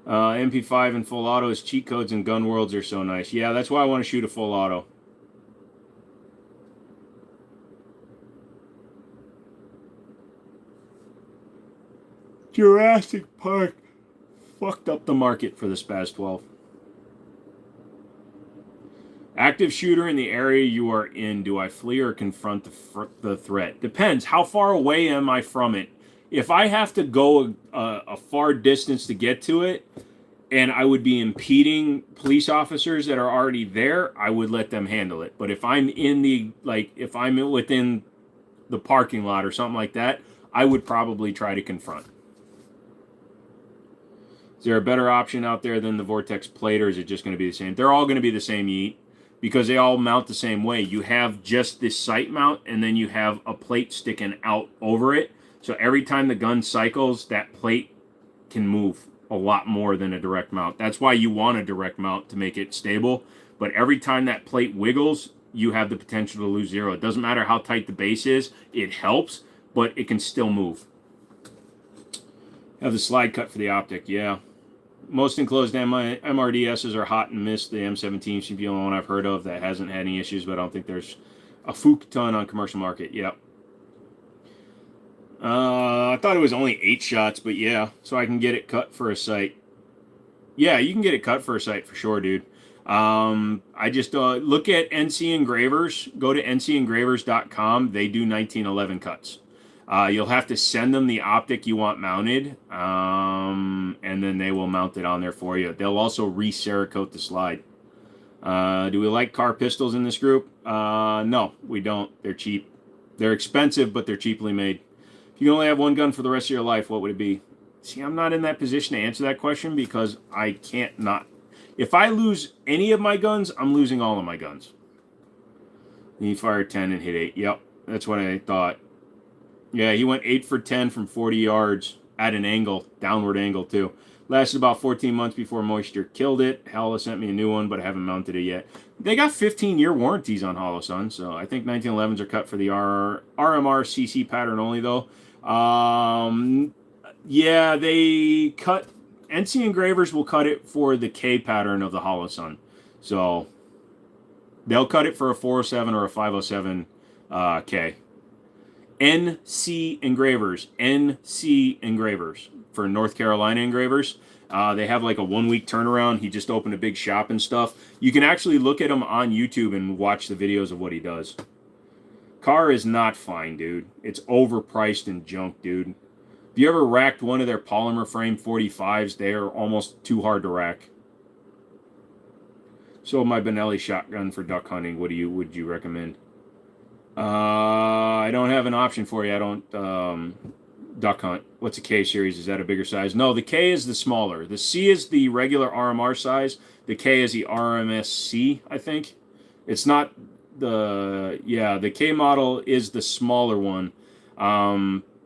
MP5 and full auto is cheat codes and gun worlds are so nice. Yeah, that's why I want to shoot a full auto. Jurassic Park fucked up the market for the Spaz 12. Active shooter in the area you are in. Do I flee or confront the threat? Depends. How far away am I from it? If I have to go a far distance to get to it, and I would be impeding police officers that are already there, I would let them handle it. But if I'm in the, like, if I'm within the parking lot or something like that, I would probably try to confront. Is there a better option out there than the Vortex plate, or is it just going to be the same? They're all going to be the same, Yeet, because they all mount the same way. You have just this sight mount, and then you have a plate sticking out over it. So every time the gun cycles, that plate can move a lot more than a direct mount. That's why you want a direct mount to make it stable. But every time that plate wiggles, you have the potential to lose zero. It doesn't matter how tight the base is. It helps, but it can still move. Have the slide cut for the optic, yeah. Most enclosed MRDSs are hot and miss. The M17 seems to be the only one I've heard of that hasn't had any issues, but I don't think there's a fuck ton on commercial market. Yep. I thought it was only 8 shots, but yeah, so I can get it cut for a sight. Yeah, you can get it cut for a sight for sure, dude. I just look at NC Engravers. Go to ncengravers.com. They do 1911 cuts. You'll have to send them the optic you want mounted, and then they will mount it on there for you. They'll also re-Cerakote the slide. Do we like car pistols in this group? No, we don't. They're cheap. They're expensive, but they're cheaply made. If you can only have one gun for the rest of your life, what would it be? See, I'm not in that position to answer that question because I can't not. If I lose any of my guns, I'm losing all of my guns. He fired 10 and hit 8. Yep, that's what I thought. Yeah, he went 8 for 10 from 40 yards at an angle, downward angle too. Lasted about 14 months before moisture killed it. Hella sent me a new one, but I haven't mounted it yet. They got 15-year warranties on Holosun, so I think 1911s are cut for the RMR CC pattern only, though. Yeah, they cut... NC Engravers will cut it for the K pattern of the Holosun. So, they'll cut it for a 407 or a 507 K. NC Engravers for North Carolina engravers. They have like a 1-week turnaround. He just opened a big shop and stuff. You can actually look at him on YouTube and watch the videos of what he does. Car is not fine, dude. It's overpriced and junk, dude. If you ever racked one of their polymer frame 45s, they are almost too hard to rack. Sold my Benelli shotgun for duck hunting. Would you recommend? I don't have an option for you. I don't duck hunt. What's a K series? Is that a bigger size? No, the K is the smaller. The C is the regular RMR size. The K is the RMSC, I think. It's not the... Yeah, the K model is the smaller one.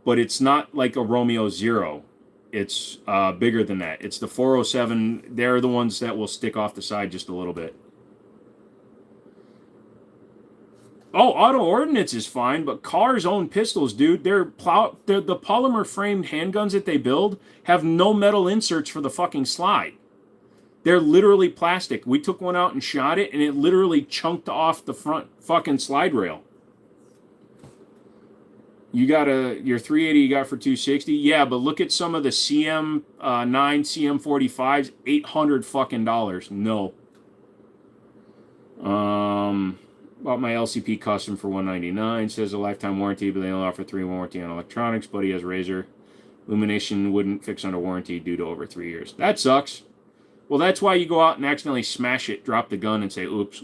But it's not like a Romeo Zero. It's bigger than that. It's the 407. They're the ones that will stick off the side just a little bit. Oh, auto ordnance is fine, but cars own pistols, dude. They're the polymer framed handguns that they build have no metal inserts for the fucking slide. They're literally plastic. We took one out and shot it, and it literally chunked off the front fucking slide rail. You got your 380 you got for 260? Yeah, but look at some of the CM9, CM45s, $800 fucking dollars. No. Bought my LCP custom for $199. Says a lifetime warranty, but they only offer 3 warranty on electronics. But he has Razor. Illumination wouldn't fix under warranty due to over 3 years. That sucks. Well, that's why you go out and accidentally smash it, drop the gun, and say, oops.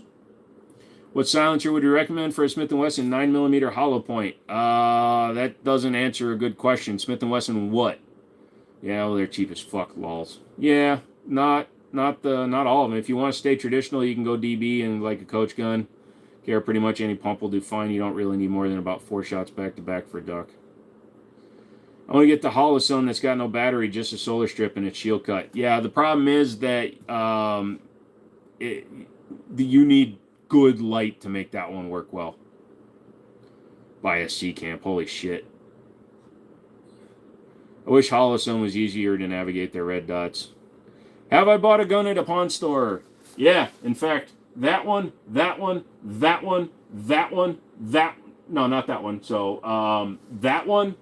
What silencer would you recommend for a Smith & Wesson 9mm hollow point? That doesn't answer a good question. Smith & Wesson what? Yeah, well, they're cheap as fuck, lols. Yeah, not all of them. If you want to stay traditional, you can go DB and like a coach gun. Care pretty much any pump will do fine. You don't really need more than about 4 shots back to back for a duck. I want to get the Holosun that's got no battery, just a solar strip and a shield cut. Yeah, the problem is that you need good light to make that one work well. Buy a C-Camp. Holy shit. I wish Holosun was easier to navigate their red dots. Have I bought a gun at a pawn store? Yeah, in fact, that one, that one, that one, that one, that... No, not that one. So, that one,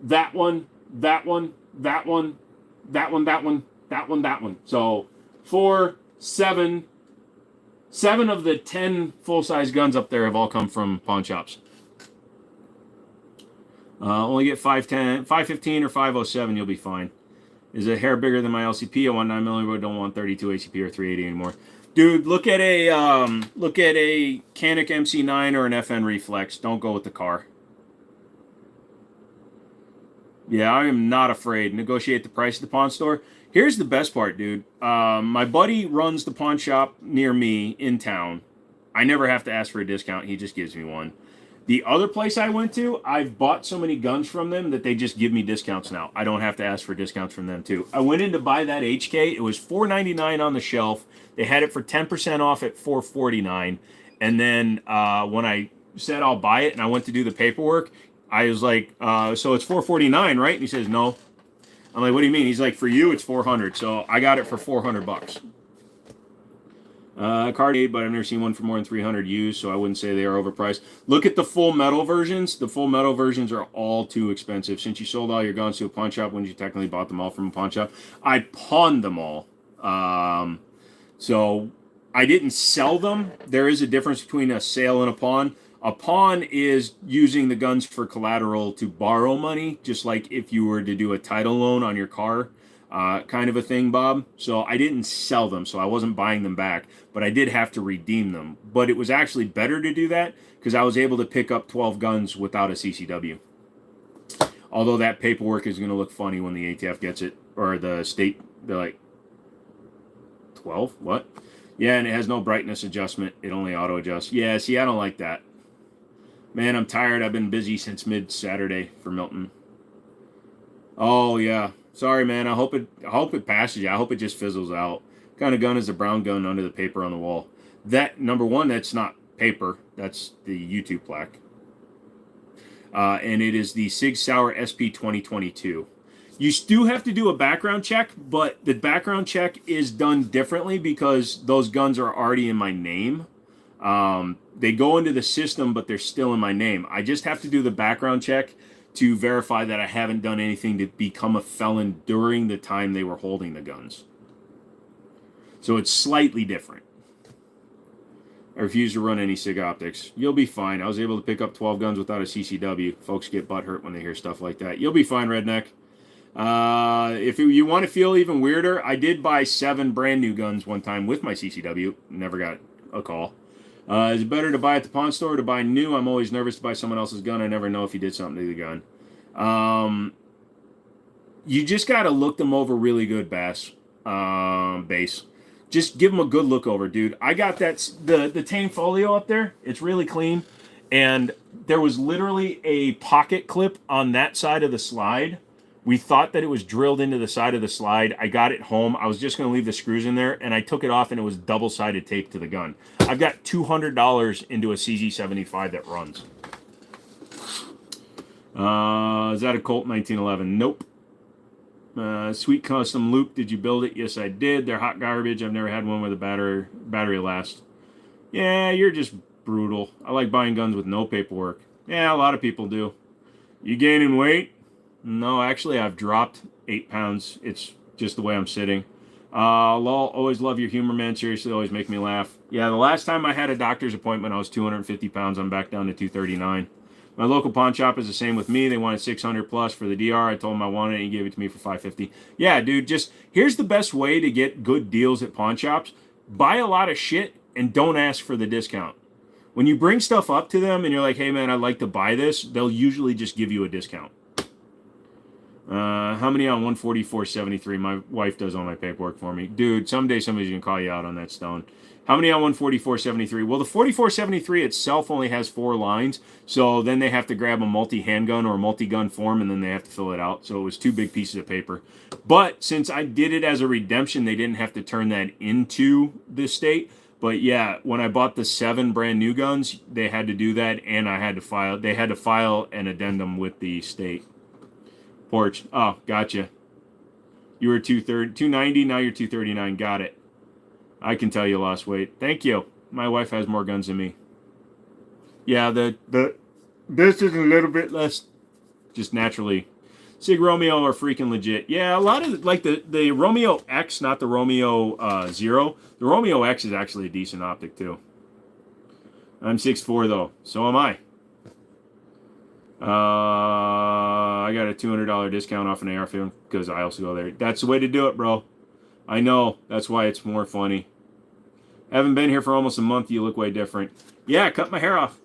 that one, that one, that one, that one, that one, That one. So 7 of the 10 full-size guns up there have all come from pawn shops. Only get 510, 515 or 507, you'll be fine. Is a hair bigger than my LCP. I want 9mm, but don't want 32 ACP or 380 anymore. Dude, look at a Canik MC9 or an FN Reflex. Don't go with the car. Yeah, I am not afraid. Negotiate the price at the pawn store. Here's the best part, dude. My buddy runs the pawn shop near me in town. I never have to ask for a discount. He just gives me one. The other place I went to, I've bought so many guns from them that they just give me discounts now. I don't have to ask for discounts from them, too. I went in to buy that HK. It was $4.99 on the shelf. They had it for 10% off at $4.49. And then when I said I'll buy it and I went to do the paperwork, I was like, so it's $4.49, right? And he says, no. I'm like, what do you mean? He's like, for you, it's $400. So I got it for $400. Card 8, but I've never seen one for more than 300 used, so I wouldn't say they are overpriced. Look at the full metal versions. The full metal versions are all too expensive. Since you sold all your guns to a pawn shop, when you technically bought them all from a pawn shop, I pawned them all. So I didn't sell them. There is a difference between a sale and a pawn. A pawn is using the guns for collateral to borrow money, just like if you were to do a title loan on your car. Kind of a thing, Bob. So I didn't sell them, so I wasn't buying them back, but I did have to redeem them. But it was actually better to do that because I was able to pick up 12 guns without a CCW. Although that paperwork is going to look funny when the ATF gets it, or the state, they're like, 12? What? Yeah, and it has no brightness adjustment. It only auto adjusts. Yeah, see, I don't like that. Man, I'm tired. I've been busy since mid-Saturday for Milton. Oh, yeah. Sorry, man. I hope it passes you. I hope it just fizzles out. What kind of gun is a brown gun under the paper on the wall? That, number one, that's not paper. That's the YouTube plaque. And it is the Sig Sauer SP 2022. You do have to do a background check, but the background check is done differently because those guns are already in my name. They go into the system, but they're still in my name. I just have to do the background check to verify that I haven't done anything to become a felon during the time they were holding the guns. So it's slightly different. I refuse to run any SIG optics. You'll be fine. I was able to pick up 12 guns without a CCW. Folks get butthurt when they hear stuff like that. You'll be fine, Redneck. If you want to feel even weirder, I did buy 7 brand new guns one time with my CCW. Never got a call. Is it better to buy at the pawn store or to buy new? I'm always nervous to buy someone else's gun. I never know if he did something to the gun. You just got to look them over really good, Base. Just give them a good look over, dude. I got the Tame Folio up there. It's really clean. And there was literally a pocket clip on that side of the slide. We thought that it was drilled into the side of the slide. I got it home. I was just going to leave the screws in there, and I took it off, and it was double-sided tape to the gun. I've got $200 into a CZ75 that runs. Is that a Colt 1911? Nope. Sweet custom loop. Did you build it? Yes, I did. They're hot garbage. I've never had one with a battery last. Yeah, you're just brutal. I like buying guns with no paperwork. Yeah, a lot of people do. You gaining weight? No, actually, I've dropped 8 pounds. It's just the way I'm sitting. Lol, always love your humor, man. Seriously, always make me laugh. Yeah, the last time I had a doctor's appointment, I was 250 pounds. I'm back down to 239. My local pawn shop is the same with me. They wanted 600 plus for the DR. I told them I wanted it, and he gave it to me for 550. Yeah, dude, just here's the best way to get good deals at pawn shops. Buy a lot of shit and don't ask for the discount. When you bring stuff up to them and you're like, hey, man, I'd like to buy this, they'll usually just give you a discount. How many on 144.73? My wife does all my paperwork for me. Dude, someday somebody's going to call you out on that stone. How many on 144.73? Well, the 44.73 itself only has 4 lines, so then they have to grab a multi-handgun or a multi-gun form, and then they have to fill it out. So it was 2 big pieces of paper. But since I did it as a redemption, they didn't have to turn that into the state. But yeah, when I bought the 7 brand new guns, they had to do that, and they had to file an addendum with the state. Porch. Oh, gotcha. You were 290, now you're 239. Got it. I can tell you lost weight. Thank you. My wife has more guns than me. Yeah, this is a little bit less, just naturally. Sig Romeo are freaking legit. Yeah, a lot of like the Romeo X, not the Romeo Zero. The Romeo X is actually a decent optic too. I'm 6'4" though, so am I. I got a $200 discount off an AR film because I also go there. That's the way to do it, bro. I know. That's why it's more funny. Haven't been here for almost a month. You look way different. Yeah, cut my hair off.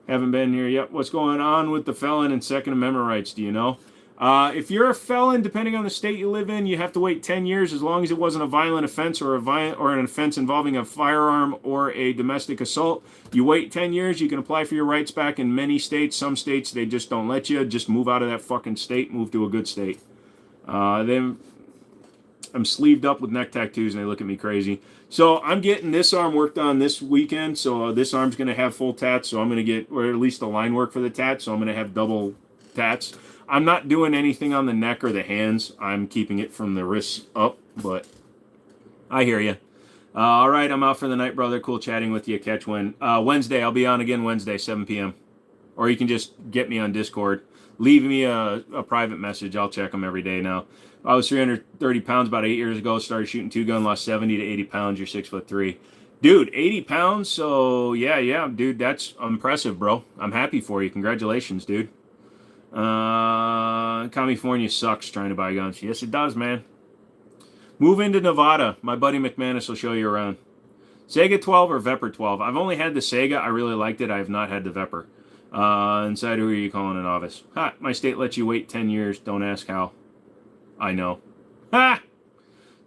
Haven't been here yet. What's going on with the felon and Second Amendment rights? Do you know? If you're a felon, depending on the state you live in, you have to wait 10 years as long as it wasn't a violent offense or an offense involving a firearm or a domestic assault. You wait 10 years, you can apply for your rights back in many states. Some states, they just don't let you. Just move out of that fucking state, move to a good state. Then I'm sleeved up with neck tattoos, and they look at me crazy. So I'm getting this arm worked on this weekend. So this arm's going to have full tats. So I'm going to get, or at least the line work for the tats. So I'm going to have double tats. I'm not doing anything on the neck or the hands. I'm keeping it from the wrists up, but I hear you. All right, I'm out for the night, brother. Cool chatting with you. Catch when. Wednesday, I'll be on again Wednesday, 7 p.m. Or you can just get me on Discord. Leave me a private message. I'll check them every day now. I was 330 pounds about 8 years ago. Started shooting two-gun, lost 70 to 80 pounds. You're 6'3". Dude, 80 pounds? So, yeah, dude, that's impressive, bro. I'm happy for you. Congratulations, dude. California sucks trying to buy guns. Yes, it does, man. Move into Nevada. My buddy McManus will show you around. Sega 12 or Vepr 12? I've only had the Sega. I really liked it. I have not had the Vepr. Inside, who are you calling a novice? Ha! My state lets you wait 10 years. Don't ask how. I know. Ha!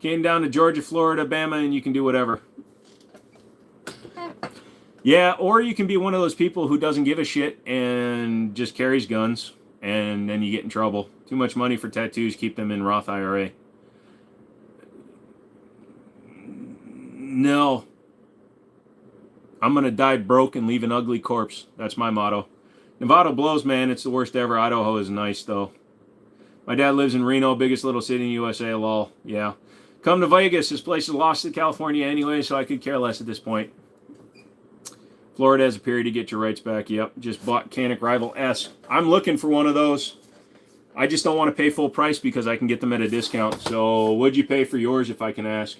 Came down to Georgia, Florida, Bama, and you can do whatever. Yeah, or you can be one of those people who doesn't give a shit and just carries guns, and then you get in trouble. Too much money for tattoos. Keep them in Roth IRA. No. I'm going to die broke and leave an ugly corpse. That's my motto. Nevada blows, man. It's the worst ever. Idaho is nice, though. My dad lives in Reno, biggest little city in the USA, lol. Yeah. Come to Vegas. This place is lost to California anyway, so I could care less at this point. Florida has a period to get your rights back. Yep. Just bought Canic Rival S. I'm looking for one of those. I just don't want to pay full price because I can get them at a discount. So what'd you pay for yours, if I can ask?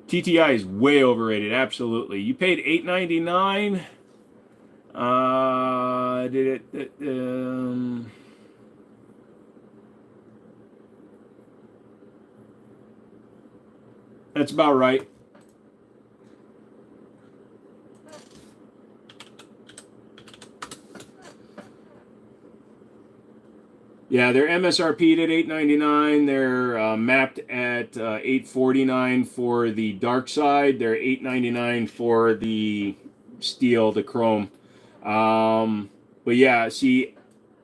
TTI is way overrated. Absolutely. You paid $8.99. That's about right. Yeah, they're MSRP'd at $8.99. They're mapped at $8.49 for the dark side. They're $8.99 for the steel, the chrome. But yeah, see,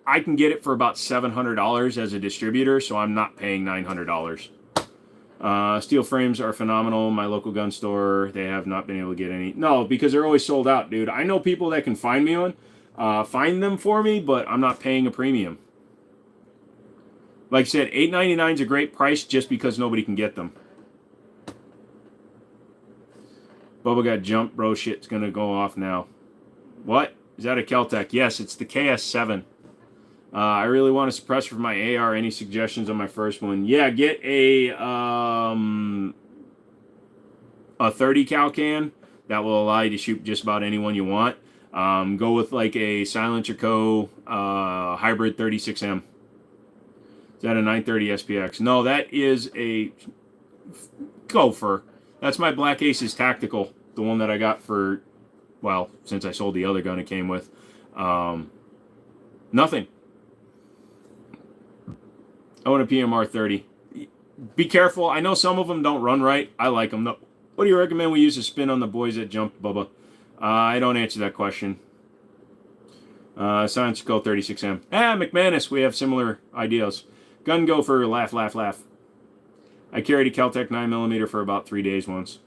I can get it for about $700 as a distributor, so I'm not paying $900. Steel frames are phenomenal. My local gun store, they have not been able to get any. No, because they're always sold out, dude. I know people that can find me one, find them for me, but I'm not paying a premium. Like I said, $8.99 is a great price just because nobody can get them. Bubba got jumped, bro. Shit's going to go off now. What? Is that a Keltec? Yes, it's the KS7. I really want a suppressor for my AR. Any suggestions on my first one? Yeah, get a 30 cal can. That will allow you to shoot just about anyone you want. Go with like a Silencer Co. Hybrid 36M. Is that a 930 SPX? No, that is a Gopher. That's my Black Aces Tactical. The one that I got for, well, since I sold the other gun it came with. Nothing. I want a PMR 30. Be careful. I know some of them don't run right. I like them. What do you recommend we use to spin on the boys that jumped, Bubba? I don't answer that question. Science Co. 36M. McManus, we have similar ideas. Gun Gopher, laugh, laugh, laugh. I carried a Keltec 9mm for about 3 days once.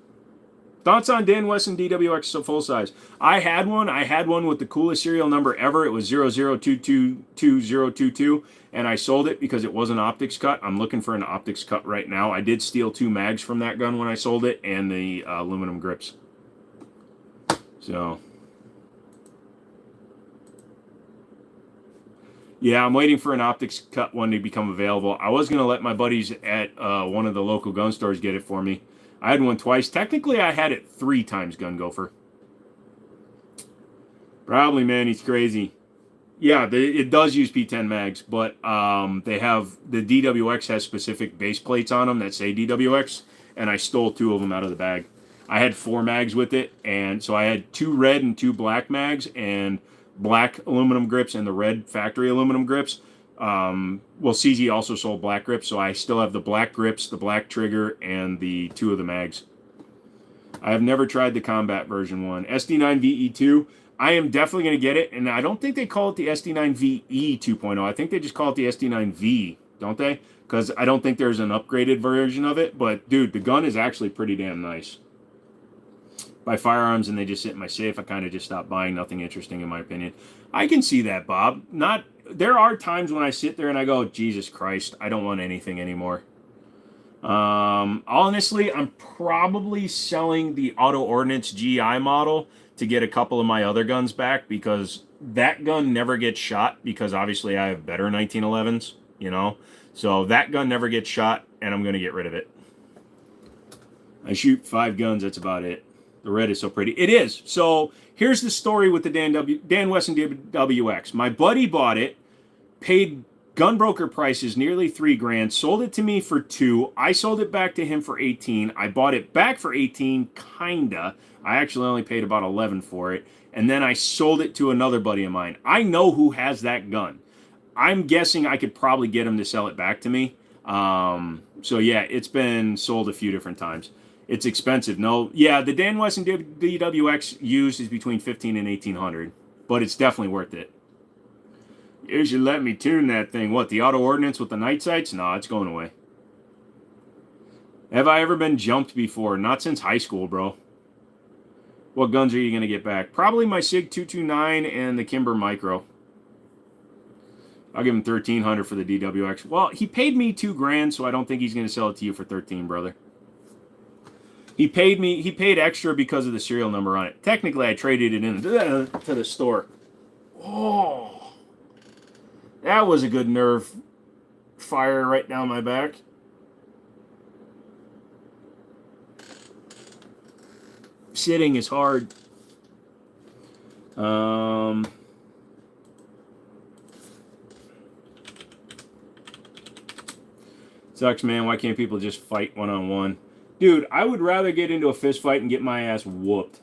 Thoughts on Dan Wesson DWX so full size? I had one. I had one with the coolest serial number ever. It was 00222022, and I sold it because it was an optics cut. I'm looking for an optics cut right now. I did steal 2 mags from that gun when I sold it, and the aluminum grips. So, yeah, I'm waiting for an optics cut one to become available. I was going to let my buddies at one of the local gun stores get it for me. I had one twice. Technically, I had it 3 times, Gun Gopher. Probably, man, he's crazy. Yeah, it does use P10 mags, but they have, the DWX has specific base plates on them that say DWX, and I stole 2 of them out of the bag. I had 4 mags with it, and so I had 2 red and 2 black mags, and black aluminum grips and the red factory aluminum grips. Well, CZ also sold black grips, so I still have the black grips, the black trigger, and the 2 of the mags. I have never tried the combat version 1. SD9VE2, I am definitely going to get it, and I don't think they call it the SD9VE 2.0. I think they just call it the SD9V, don't they? Because I don't think there's an upgraded version of it, but dude, the gun is actually pretty damn nice. Buy firearms and they just sit in my safe. I kind of just stopped buying. Nothing interesting in my opinion. I can see that, Bob. There are times when I sit there and I go, Jesus Christ, I don't want anything anymore. Honestly, I'm probably selling the Auto Ordnance GI model to get a couple of my other guns back, because that gun never gets shot, because obviously I have better 1911s, you know? So that gun never gets shot, and I'm going to get rid of it. I shoot 5 guns, that's about it. The red is so pretty. It is. So here's the story with the Dan Wesson WX. My buddy bought it, paid gun broker prices nearly $3,000, sold it to me for 2. I sold it back to him for 18. I bought it back for 18, kinda. I actually only paid about 11 for it, and then I sold it to another buddy of mine. I know who has that gun. I'm guessing I could probably get him to sell it back to me. So yeah, it's been sold a few different times. It's expensive. No, yeah, the Dan Wesson DWX used is between $1,500 and $1,800, but it's definitely worth it. You should let me tune that thing. What, the Auto Ordnance with the night sights? No, it's going away. Have I ever been jumped before? Not since high school, bro. What guns are you going to get back? Probably my SIG 229 and the Kimber Micro. I'll give him $1,300 for the DWX. Well, he paid me $2,000, so I don't think he's going to sell it to you for $13, brother. He paid extra because of the serial number on it. Technically, I traded it in to the store. Oh, that was a good nerve fire right down my back. Sitting is hard. Sucks, man. Why can't people just fight one-on-one? Dude, I would rather get into a fist fight and get my ass whooped.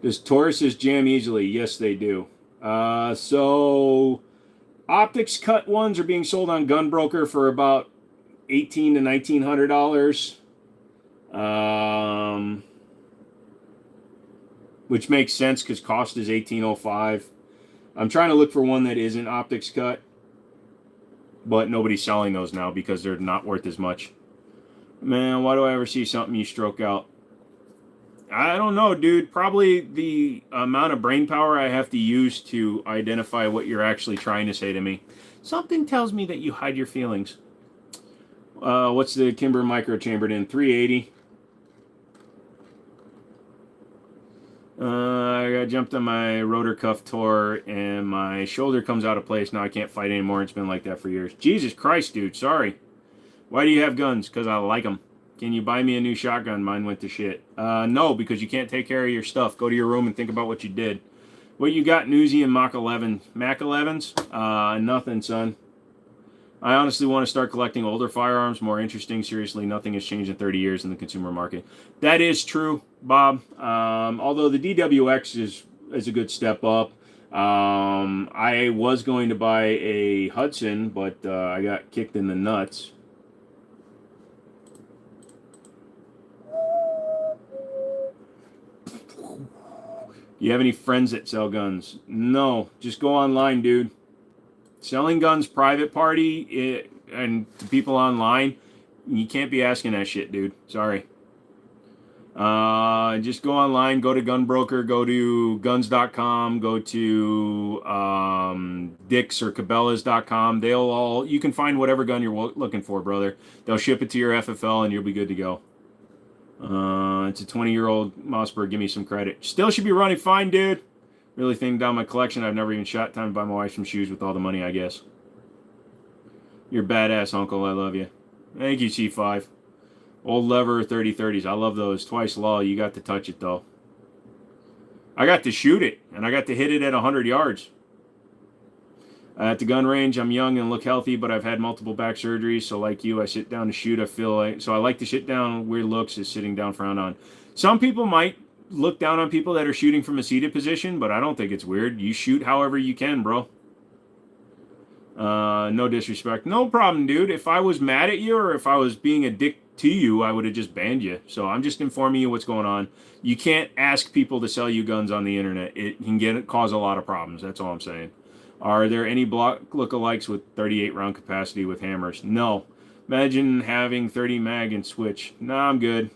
Does Tauruses jam easily? Yes, they do. So, optics cut ones are being sold on Gunbroker for about $1,800 to $1,900. Which makes sense because cost is $1,805. I'm trying to look for one that isn't optics cut, but nobody's selling those now because they're not worth as much. Man, why do I ever see something you stroke out? I don't know, dude. Probably the amount of brain power I have to use to identify what you're actually trying to say to me. Something tells me that you hide your feelings. What's the Kimber micro chambered in? 380. I got jumped on my rotor cuff tore and my shoulder comes out of place. Now I can't fight anymore. It's been like that for years. Jesus Christ, dude. Sorry. Why do you have guns? Because I like them. Can you buy me a new shotgun? Mine went to shit. No, because you can't take care of your stuff. Go to your room and think about what you did. What you got, Newsy and Mach 11? Mac 11s? Nothing, son. I honestly want to start collecting older firearms. More interesting. Seriously, nothing has changed in 30 years in the consumer market. That is true, Bob. Although the DWX is a good step up. I was going to buy a Hudson, but I got kicked in the nuts. You have any friends that sell guns? No, just go online, dude. Selling guns private party, and to people online, you can't be asking that shit, dude. Sorry. Just go online, go to Gunbroker, go to guns.com, go to Dick's or Cabela's.com. You can find whatever gun you're looking for, brother. They'll ship it to your FFL and you'll be good to go. It's a 20-year-old Mossberg. Give me some credit. Still should be running fine, dude. Really thinking down my collection. I've never even shot. Time to buy my wife some shoes with all the money, I guess. You're badass, uncle. I love you. Thank you, C5. Old lever 30-30s. I love those. Twice law. You got to touch it, though. I got to shoot it, and I got to hit it at 100 yards. At the gun range, I'm young and look healthy, but I've had multiple back surgeries, so like you, I sit down to shoot. I like to sit down. Weird looks is sitting down frowned on. Some people might look down on people that are shooting from a seated position, but I don't think it's weird. You shoot however you can, bro. No disrespect. No problem, dude. If I was mad at you or if I was being a dick to you, I would have just banned you. So I'm just informing you what's going on. You can't ask people to sell you guns on the internet. It can cause a lot of problems. That's all I'm saying. Are there any block lookalikes with 38 round capacity with hammers? No. Imagine having 30 mag and switch. Nah, I'm good.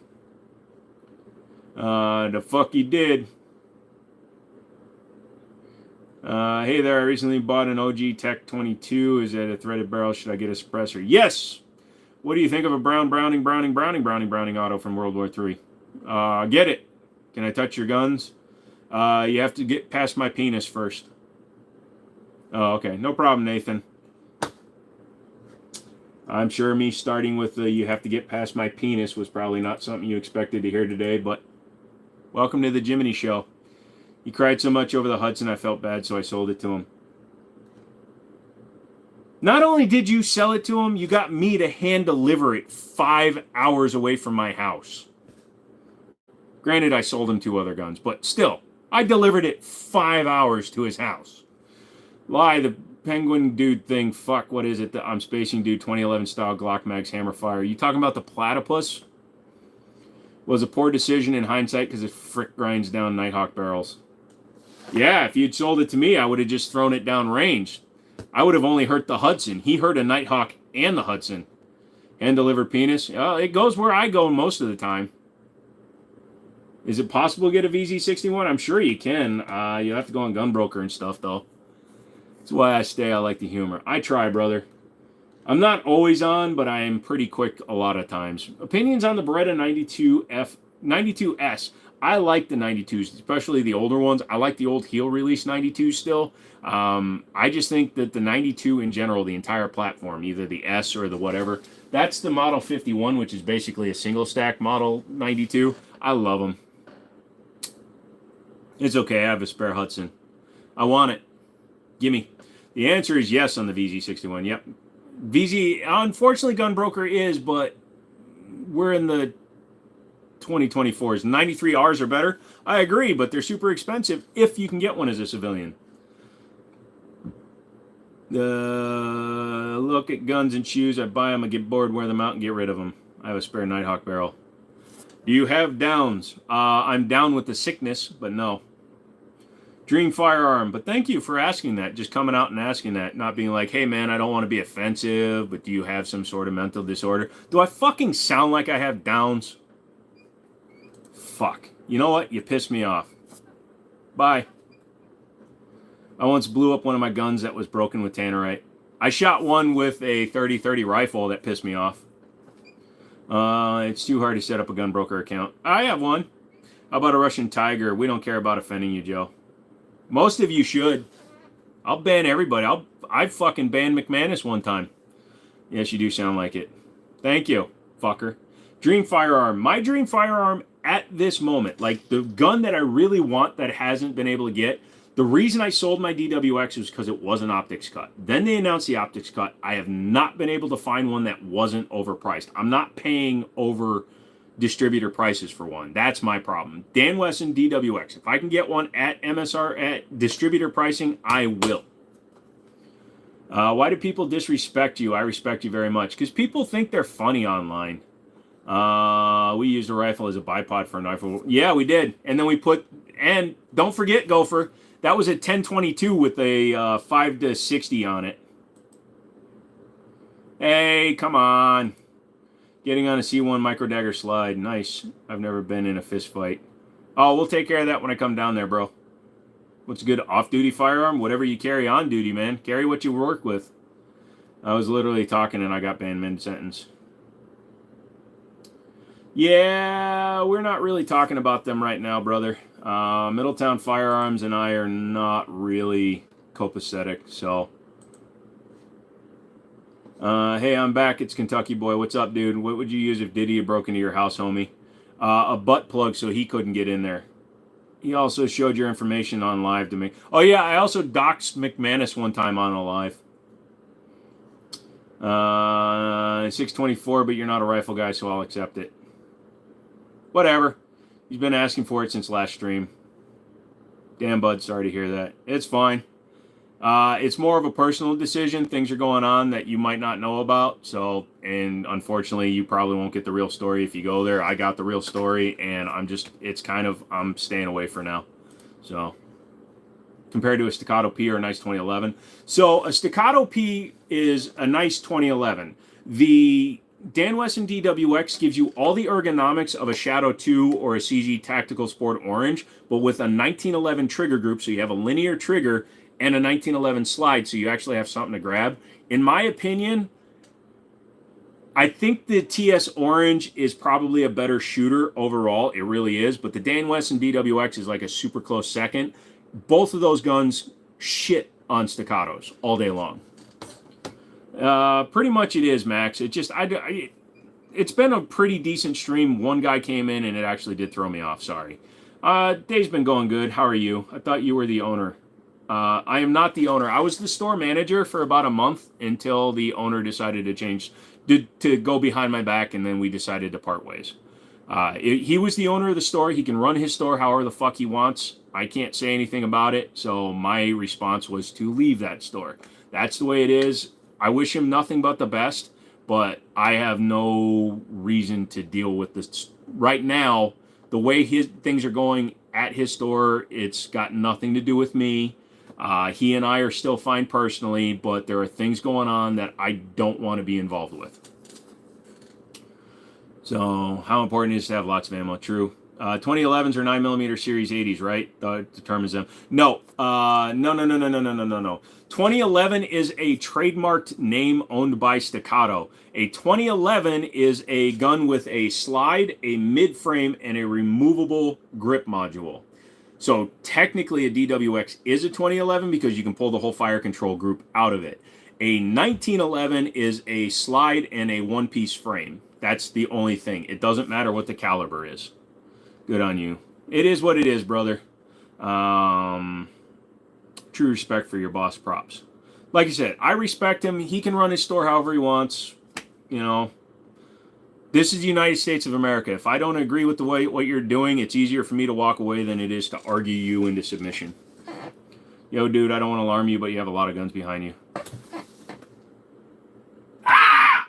The fuck you did. Hey there, I recently bought an OG Tech 22. Is that a threaded barrel? Should I get a suppressor? Yes! What do you think of a Browning auto from World War III? Get it. Can I touch your guns? You have to get past my penis first. Oh, okay. No problem, Nathan. I'm sure me starting with the you have to get past my penis was probably not something you expected to hear today, but welcome to the Jimmini show. He cried so much over the Hudson, I felt bad, so I sold it to him. Not only did you sell it to him, you got me to hand deliver it 5 hours away from my house. Granted, I sold him 2 other guns, but still, I delivered it 5 hours to his house. Lie, the penguin dude thing, fuck, what is it? I'm spacing dude 2011 style Glock Mags hammer fire. You talking about the platypus? Was a poor decision in hindsight because it frick grinds down Nighthawk barrels. Yeah, if you'd sold it to me, I would have just thrown it down range. I would have only hurt the Hudson. He hurt a Nighthawk and the Hudson. Hand-delivered penis? It goes where I go most of the time. Is it possible to get a VZ61? I'm sure you can. You'll have to go on Gunbroker and stuff, though. That's why I stay. I like the humor. I try, brother. I'm not always on, but I am pretty quick a lot of times. Opinions on the Beretta 92S. I like the 92s, especially the older ones. I like the old heel release 92s still. I just think that the 92 in general, the entire platform, either the S or the whatever, that's the Model 51, which is basically a single stack Model 92. I love them. It's okay. I have a spare Hudson. I want it. Gimme. The answer is yes on the VZ61. Yep. VZ, unfortunately, Gunbroker is, but we're in the 2024s. 93Rs are better. I agree, but they're super expensive if you can get one as a civilian. Look at guns and shoes. I buy them, I get bored, wear them out, and get rid of them. I have a spare Nighthawk barrel. Do you have downs? I'm down with the sickness, but no. Dream firearm, but thank you for asking that. Just coming out and asking that, not being like, hey man, I don't want to be offensive, but do you have some sort of mental disorder? Do I fucking sound like I have downs? Fuck. You know what? You pissed me off. Bye. I once blew up one of my guns that was broken with tannerite. I shot one with a 30-30 rifle that pissed me off. It's too hard to set up a Gunbroker account. I have one. How about a Russian Tiger? We don't care about offending you, Joe. Most of you should. I'll ban everybody. I fucking banned McManus one time. Yes, you do sound like it. Thank you, fucker. Dream firearm. My dream firearm at this moment, like the gun that I really want that hasn't been able to get, the reason I sold my DWX was because it wasn't optics cut. Then they announced the optics cut. I have not been able to find one that wasn't overpriced. I'm not paying over distributor prices for one. That's my problem. Dan Wesson DWX. If I can get one at MSR at distributor pricing, I will. Why do people disrespect you? I respect you very much. Because people think they're funny online. We used a rifle as a bipod for a rifle. Yeah, we did. And then we put, and don't forget, Gopher, that was a 1022 with a 5 to 60 on it. Hey, come on. Getting on a C1 micro dagger slide. Nice. I've never been in a fist fight. Oh, we'll take care of that when I come down there, bro. What's a good off-duty firearm? Whatever you carry on duty, man. Carry what you work with. I was literally talking and I got banned mid-sentence. Yeah, we're not really talking about them right now, brother. Middletown Firearms and I are not really copacetic, so... hey, I'm back. It's Kentucky Boy. What's up, dude? What would you use if Diddy had broken into your house, homie? A butt plug so he couldn't get in there. He also showed your information on live to me. Oh, yeah, I also doxed McManus one time on a live. 624, but you're not a rifle guy, so I'll accept it. Whatever. He's been asking for it since last stream. Damn, bud, sorry to hear that. It's fine. It's more of a personal decision. Things are going on that you might not know about. So, and unfortunately, you probably won't get the real story if you go there. I got the real story, and I'm staying away for now. So, compared to a Staccato P or a nice 2011. So, a Staccato P is a nice 2011. The Dan Wesson DWX gives you all the ergonomics of a Shadow 2 or a CG Tactical Sport Orange, but with a 1911 trigger group, so you have a linear trigger and a 1911 slide, so you actually have something to grab. In my opinion, I think the TS Orange is probably a better shooter overall. It really is, but the Dan Wesson DWX is like a super close second. Both of those guns shit on staccatos all day long. Pretty much it is, Max. It just, it's been a pretty decent stream. One guy came in and it actually did throw me off. Sorry. Day's been going good. How are you? I thought you were the owner. I am not the owner. I was the store manager for about a month until the owner decided to change, to go behind my back, and then we decided to part ways. He was the owner of the store. He can run his store however the fuck he wants. I can't say anything about it, so my response was to leave that store. That's the way it is. I wish him nothing but the best, but I have no reason to deal with this. Right now, the way things are going at his store, it's got nothing to do with me. He and I are still fine personally, but there are things going on that I don't want to be involved with. So, how important it is to have lots of ammo? True. 2011s are 9mm Series 80s, right? That determines them. No. No. 2011 is a trademarked name owned by Staccato. A 2011 is a gun with a slide, a mid-frame, and a removable grip module. So technically a DWX is a 2011 because you can pull the whole fire control group out of it. A 1911 is a slide and a one-piece frame. That's the only thing. It doesn't matter what the caliber is. Good on you. It is what it is, brother. True respect for your boss props. Like I said, I respect him. He can run his store however he wants. You know, this is the United States of America. If I don't agree with the way what you're doing, it's easier for me to walk away than it is to argue you into submission. Yo, dude, I don't want to alarm you, but you have a lot of guns behind you. Ah!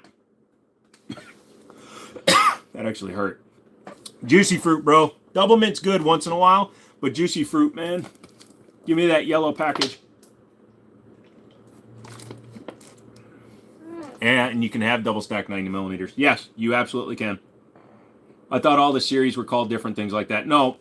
That actually hurt. Juicy fruit, bro. Double mint's good once in a while, but juicy fruit, man. Give me that yellow package. And you can have double stack 90mm. Yes, you absolutely can. I thought all the series were called different things like that. No,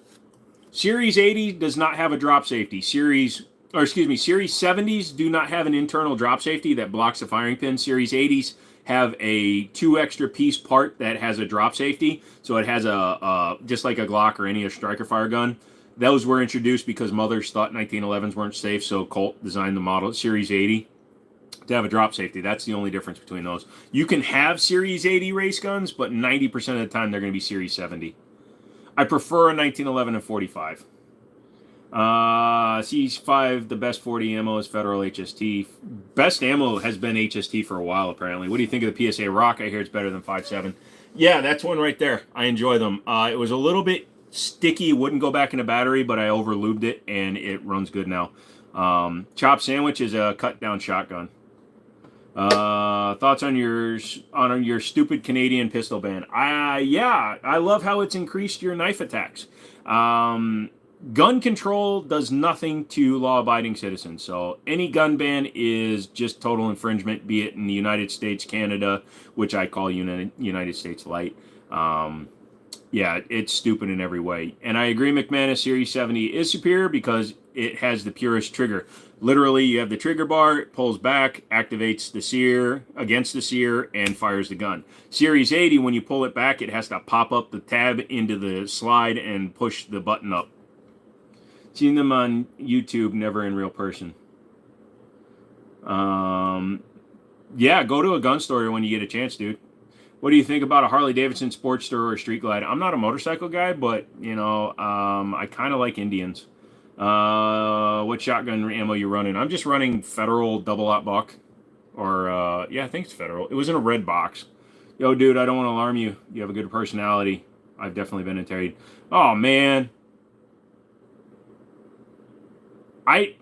Series 80 does not have a drop safety. Series 70s do not have an internal drop safety that blocks the firing pin. Series 80s have a 2 extra piece part that has a drop safety. So it has a just like a Glock or any striker fire gun. Those were introduced because mothers thought 1911s weren't safe, so Colt designed the model Series 80 to have a drop safety. That's the only difference between those. You can have Series 80 race guns, but 90% of the time they're going to be Series 70. I prefer a 1911 and 45. C5, the best 40 ammo is Federal HST. Best ammo has been HST for a while, apparently. What do you think of the PSA Rock? I hear it's better than 5.7. Yeah, that's one right there. I enjoy them. It was a little bit sticky. It wouldn't go back in a battery, but I over-lubed it, and it runs good now. Chop Sandwich is a cut-down shotgun. Thoughts on your stupid Canadian pistol ban? Yeah, I love how it's increased your knife attacks. gun control does nothing to law-abiding citizens. So any gun ban is just total infringement, be it in the United States, Canada, which I call United States light. Yeah, it's stupid in every way. And I agree, McManus Series 70 is superior because it has the purest trigger. Literally, you have the trigger bar, it pulls back, activates the sear against the sear, and fires the gun. Series 80, when you pull it back, it has to pop up the tab into the slide and push the button up. Seen them on YouTube, never in real person. Yeah, go to a gun store when you get a chance, dude. What do you think about a Harley-Davidson Sportster or a Street Glide? I'm not a motorcycle guy, but, you know, I kind of like Indians. What shotgun ammo you running? I'm just running Federal double-aught buck. Or, yeah, I think it's Federal. It was in a red box. Yo, dude, I don't want to alarm you. You have a good personality. I've definitely been interrogated. Oh, man. I'm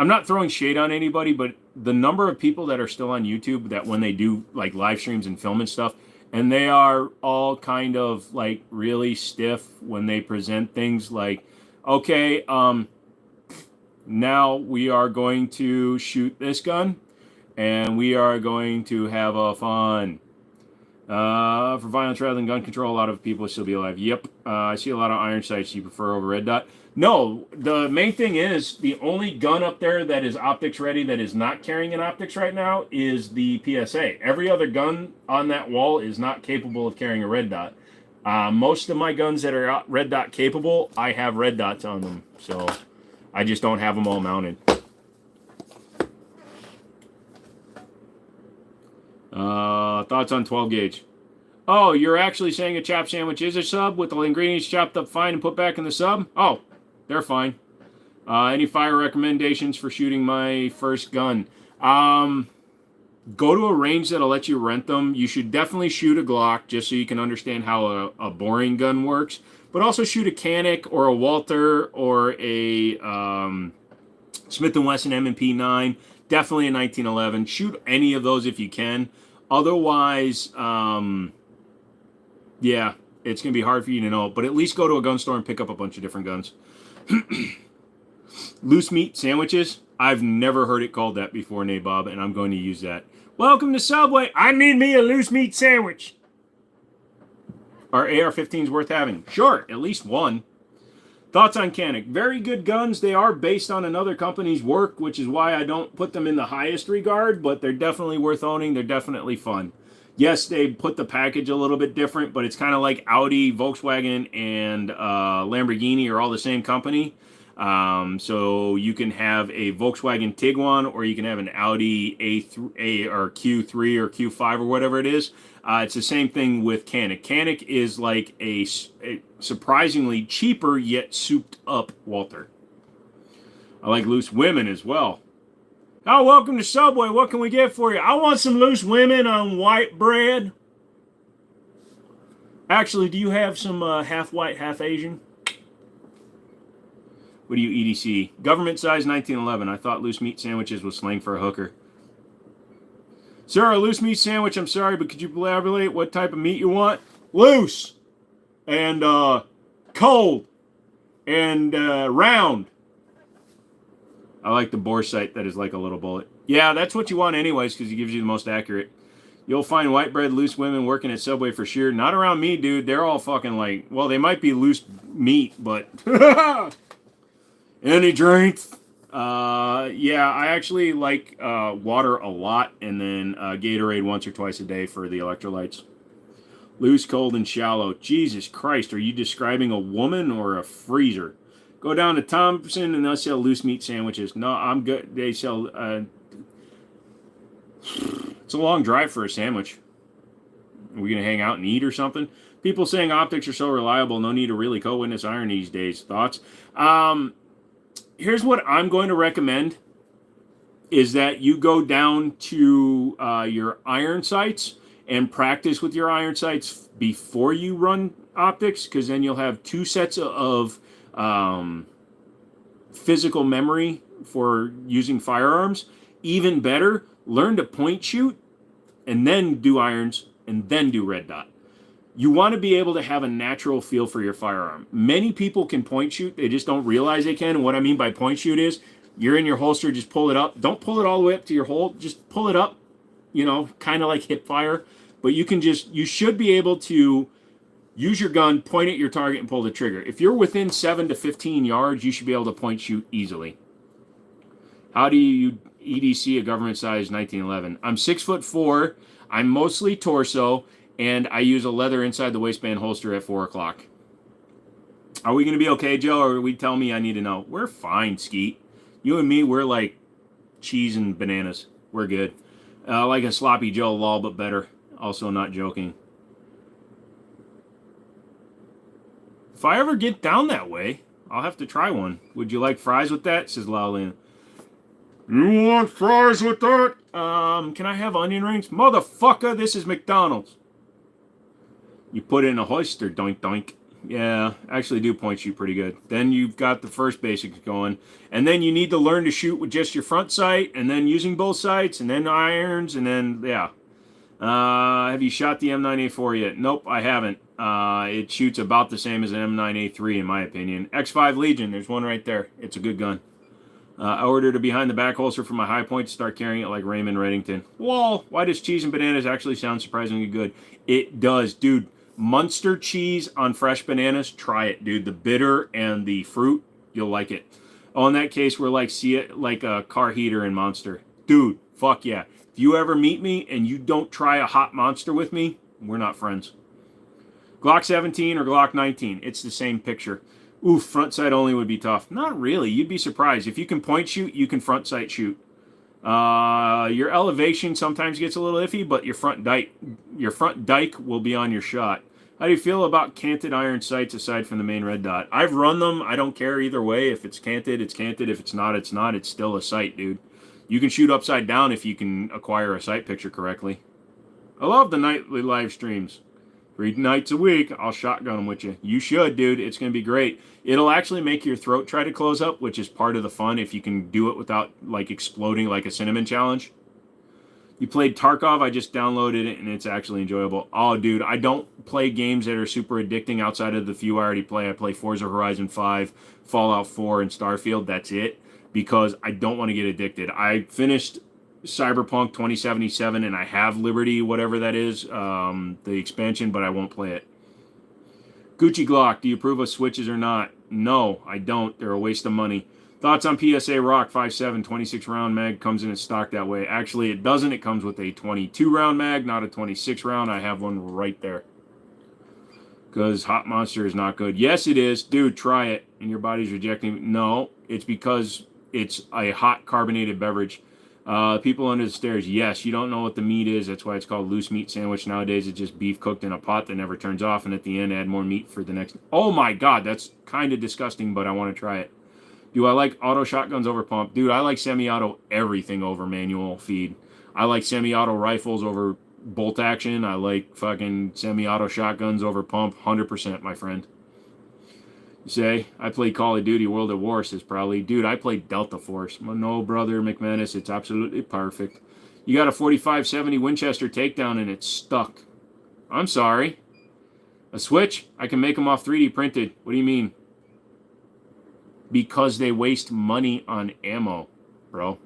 not throwing shade on anybody, but the number of people that are still on YouTube that when they do like live streams and film and stuff, and they are all kind of like really stiff when they present things like, okay, now we are going to shoot this gun and we are going to have a fun. For violence rather than gun control, a lot of people will still be alive. Yep. I see a lot of iron sights you prefer over red dot. No, the main thing is the only gun up there that is optics ready that is not carrying an optics right now is the PSA. Every other gun on that wall is not capable of carrying a red dot. Most of my guns that are red dot capable, I have red dots on them. So I just don't have them all mounted. Thoughts on 12 gauge? Oh, you're actually saying a chop sandwich is a sub with the ingredients chopped up fine and put back in the sub? Oh, they're fine. Any fire recommendations for shooting my first gun? Go to a range that'll let you rent them. You should definitely shoot a Glock just so you can understand how a boring gun works. But also shoot a Canic or a Walther or a Smith & Wesson M&P 9. Definitely a 1911. Shoot any of those if you can. Otherwise, yeah, it's going to be hard for you to know. But at least go to a gun store and pick up a bunch of different guns. Loose meat sandwiches. I've never heard it called that before, Nabob, and I'm going to use that. Welcome to Subway. I need me a loose meat sandwich. Are AR-15s worth having? Sure, at least one. Thoughts on Canic? Very good guns. They are based on another company's work, which is why I don't put them in the highest regard, but they're definitely worth owning. They're definitely fun. Yes, they put the package a little bit different, but it's kind of like Audi, Volkswagen, and Lamborghini are all the same company. So you can have a Volkswagen Tiguan, or you can have an Audi A or Q3 or Q5 or whatever it is. It's the same thing with Canic. Canic is like a surprisingly cheaper yet souped up Walther. I like loose women as well. Oh, welcome to Subway. What can we get for you? I want some loose women on white bread. Actually, do you have some half white, half Asian? What do you EDC? Government size 1911. I thought loose meat sandwiches was slang for a hooker. Sir, a loose meat sandwich, I'm sorry, but could you elaborate what type of meat you want? Loose. And cold. And round. I like the bore sight that is like a little bullet. Yeah, that's what you want anyways, because it gives you the most accurate. You'll find white bread loose women working at Subway for sure. Not around me, dude. They're all fucking like, well, they might be loose meat, but... Any drinks? Yeah, I actually like water a lot, and then Gatorade once or twice a day for the electrolytes. Loose, cold, and shallow. Jesus Christ, are you describing a woman or a freezer? Go down to Thompson and they'll sell loose meat sandwiches. No, I'm good. They sell... it's a long drive for a sandwich. Are we going to hang out and eat or something? People saying optics are so reliable, no need to really co-witness iron these days. Thoughts? Here's what I'm going to recommend is that you go down to your iron sights and practice with your iron sights before you run optics, because then you'll have two sets of physical memory for using firearms. Even better, learn to point shoot and then do irons and then do red dot. You want to be able to have a natural feel for your firearm. Many people can point shoot. They just don't realize they can. And what I mean by point shoot is you're in your holster, just pull it up. Don't pull it all the way up to your hole. Just pull it up, kind of like hip fire. But you should be able to use your gun, point at your target, and pull the trigger. If you're within 7 to 15 yards, you should be able to point shoot easily. How do you EDC a government size 1911? I'm 6'4". I'm mostly torso. And I use a leather inside the waistband holster at 4 o'clock. Are we going to be okay, Joe? Or are we tell me I need to know? We're fine, Skeet. You and me, we're like cheese and bananas. We're good. Like a sloppy Joe lol, but better. Also not joking. If I ever get down that way, I'll have to try one. Would you like fries with that? Says Lowland. You want fries with that? Can I have onion rings? Motherfucker, this is McDonald's. You put it in a holster, doink doink. Yeah, actually do point shoot pretty good. Then you've got the first basics going. And then you need to learn to shoot with just your front sight, and then using both sights, and then irons, and then, yeah. Have you shot the M9A4 yet? Nope, I haven't. It shoots about the same as an M9A3, in my opinion. X5 Legion, there's one right there. It's a good gun. I ordered a behind-the-back holster for my high point to start carrying it like Raymond Reddington. Lol, why does cheese and bananas actually sound surprisingly good? It does, dude. Munster cheese on fresh bananas, try it, dude. The bitter and the fruit, you'll like it. Oh, in that case, we're like, see it like a car heater in Monster. Dude, fuck yeah. If you ever meet me and you don't try a hot Monster with me, we're not friends. Glock 17 or Glock 19, it's the same picture. Oof, front sight only would be tough. Not really, you'd be surprised. If you can point shoot, you can front sight shoot. Your elevation sometimes gets a little iffy, but your front dike will be on your shot. How do you feel about canted iron sights aside from the main red dot? I've run them. I don't care either way. If it's canted, it's canted. If it's not, it's not. It's still a sight, dude. You can shoot upside down if you can acquire a sight picture correctly. I love the nightly live streams. 3 nights a week, I'll shotgun them with you. You should, dude. It's going to be great. It'll actually make your throat try to close up, which is part of the fun if you can do it without, like, exploding like a cinnamon challenge. You played Tarkov, I just downloaded it, and it's actually enjoyable. Oh, dude, I don't play games that are super addicting outside of the few I already play. I play Forza Horizon 5, Fallout 4, and Starfield. That's it, because I don't want to get addicted. I finished Cyberpunk 2077, and I have Liberty, whatever that is, the expansion, but I won't play it. Gucci Glock, do you approve of switches or not? No, I don't. They're a waste of money. Thoughts on PSA Rock 5.7, 26-round mag comes in stock that way. Actually, it doesn't. It comes with a 22-round mag, not a 26-round. I have one right there. Because Hot Monster is not good. Yes, it is. Dude, try it. And your body's rejecting it. No, it's because it's a hot carbonated beverage. People under the stairs, yes, you don't know what the meat is. That's why it's called loose meat sandwich. Nowadays, it's just beef cooked in a pot that never turns off. And at the end, add more meat for the next. Oh, my God. That's kind of disgusting, but I want to try it. Do I like auto shotguns over pump? Dude, I like semi-auto everything over manual feed. I like semi-auto rifles over bolt action. I like fucking semi-auto shotguns over pump. 100%, my friend. You say, I played Call of Duty World at War, says probably. Dude, I played Delta Force. No, brother, McManus, it's absolutely perfect. You got a 4570 Winchester takedown and it's stuck. I'm sorry. A switch? I can make them off 3D printed. What do you mean? Because they waste money on ammo, bro.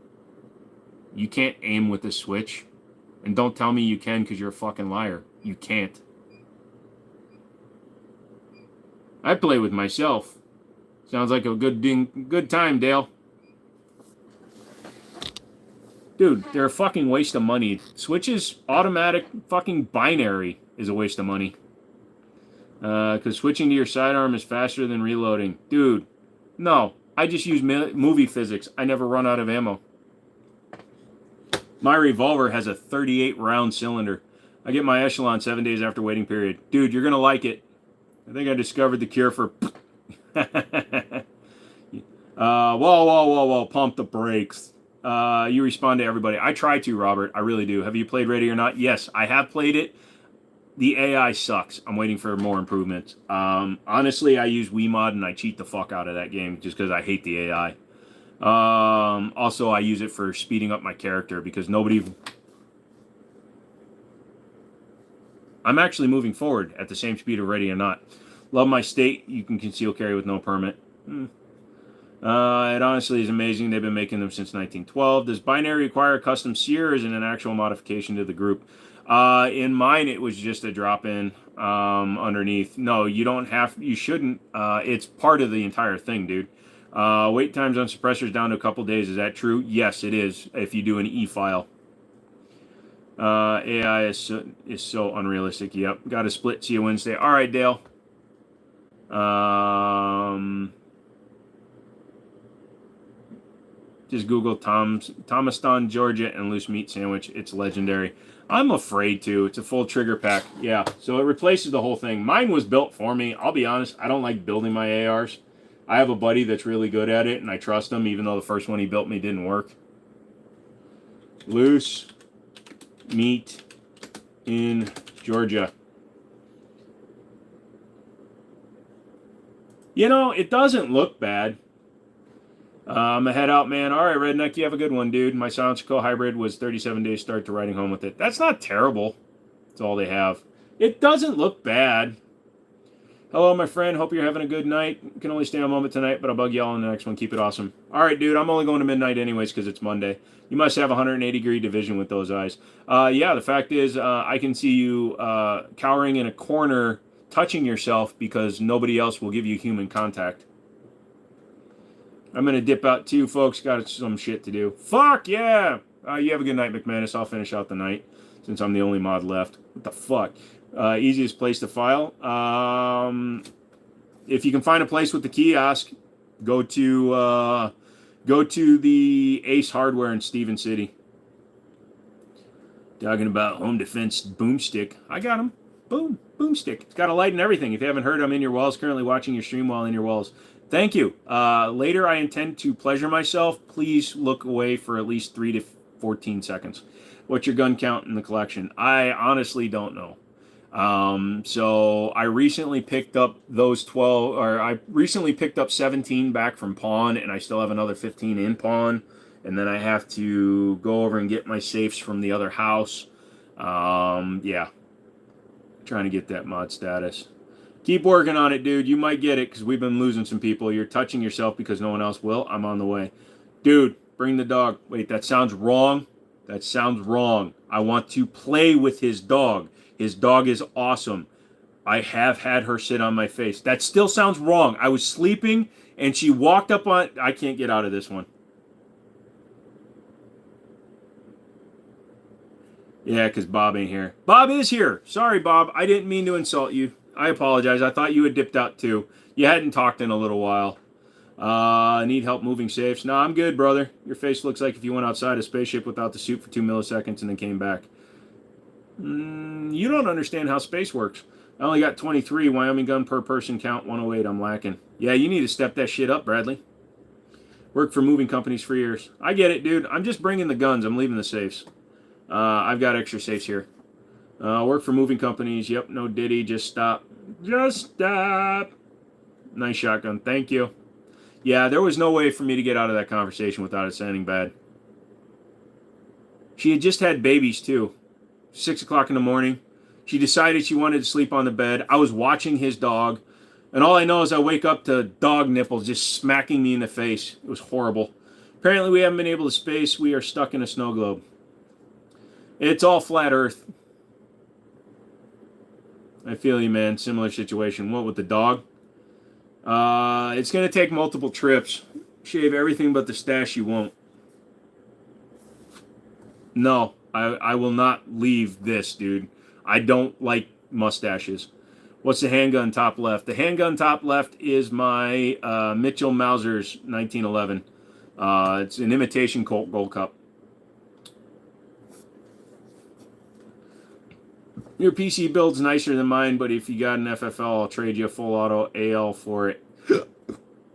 You can't aim with a switch. And don't tell me you can because you're a fucking liar. You can't. I play with myself. Sounds like a good time, Dale. Dude, they're a fucking waste of money. Switches, automatic, fucking binary is a waste of money. Because switching to your sidearm is faster than reloading. Dude. No, I just use movie physics. I never run out of ammo. My revolver has a 38-round cylinder. I get my echelon 7 days after waiting period. Dude, you're going to like it. I think I discovered the cure for... Whoa. Pump the brakes. You respond to everybody. I try to, Robert. I really do. Have you played Ready or Not? Yes, I have played it. The AI sucks. I'm waiting for more improvements. Honestly, I use Wiimod and I cheat the fuck out of that game just because I hate the AI. Also, I use it for speeding up my character because nobody... I'm actually moving forward at the same speed of ready or not. Love my state. You can conceal carry with no permit. It honestly is amazing. They've been making them since 1912. Does binary require a custom sear or is it an actual modification to the group? In mine, it was just a drop-in underneath. No, you don't have. You shouldn't. It's part of the entire thing, dude. Wait times on suppressors down to a couple days. Is that true? Yes, it is. If you do an e-file. AI is so unrealistic. Yep. Got to split. See you Wednesday. All right, Dale. Just Google Thomaston, Georgia, and loose meat sandwich. It's legendary. I'm afraid to. It's a full trigger pack. Yeah, so it replaces the whole thing. Mine was built for me. I'll be honest, I don't like building my ARs. I have a buddy that's really good at it, and I trust him, even though the first one he built me didn't work. Loose meat in Georgia. You know, it doesn't look bad. I'm a head out, man. All right, Redneck, you have a good one, dude. My Silencer hybrid was 37 days start to riding home with it. That's not terrible. That's all they have. It doesn't look bad. Hello, my friend. Hope you're having a good night. Can only stay a moment tonight, but I'll bug you all in the next one. Keep it awesome. All right, dude. I'm only going to midnight anyways because it's Monday. You must have 180-degree division with those eyes. Yeah, the fact is I can see you cowering in a corner, touching yourself because nobody else will give you human contact. I'm going to dip out too, folks. Got some shit to do. Fuck, yeah. You have a good night, McManus. I'll finish out the night since I'm the only mod left. What the fuck? Easiest place to file. If you can find a place with the kiosk, go to the Ace Hardware in Steven City. Talking about home defense boomstick. I got him. Boom. Boomstick. It's got a light and everything. If you haven't heard, I'm in your walls. Currently watching your stream while in your walls. Thank you. Later, I intend to pleasure myself. Please look away for at least 3 to 14 seconds. What's your gun count in the collection? I honestly don't know. So I recently picked up those 12, or I recently picked up 17 back from pawn, and I still have another 15 in pawn. And then I have to go over and get my safes from the other house. Yeah. Trying to get that mod status. Keep working on it, dude. You might get it because we've been losing some people. You're touching yourself because no one else will. I'm on the way. Dude, bring the dog. Wait, that sounds wrong. That sounds wrong. I want to play with his dog. His dog is awesome. I have had her sit on my face. That still sounds wrong. I was sleeping and she walked up on... I can't get out of this one. Yeah, because Bob ain't here. Bob is here. Sorry, Bob. I didn't mean to insult you. I apologize. I thought you had dipped out too. You hadn't talked in a little while. Need help moving safes? No, I'm good, brother. Your face looks like if you went outside a spaceship without the suit for 2 milliseconds and then came back. You don't understand how space works. I only got 23. Wyoming gun per person count 108. I'm lacking. Yeah, you need to step that shit up, Bradley. Worked for moving companies for years. I get it, dude. I'm just bringing the guns. I'm leaving the safes. I've got extra safes here. Work for moving companies. Yep, no Diddy. Just stop. Just stop. Nice shotgun. Thank you. Yeah, there was no way for me to get out of that conversation without it sounding bad. She had just had babies, too. 6 o'clock in the morning. She decided she wanted to sleep on the bed. I was watching his dog. And all I know is I wake up to dog nipples just smacking me in the face. It was horrible. Apparently we haven't been able to space. We are stuck in a snow globe. It's all flat earth. I feel you, man. Similar situation. What with the dog? It's going to take multiple trips. Shave everything but the stash you won't. No, I will not leave this, dude. I don't like mustaches. What's the handgun top left? The handgun top left is my Mitchell Mauser's 1911. It's an imitation Colt Gold Cup. Your PC build's nicer than mine, but if you got an FFL, I'll trade you a full auto AL for it.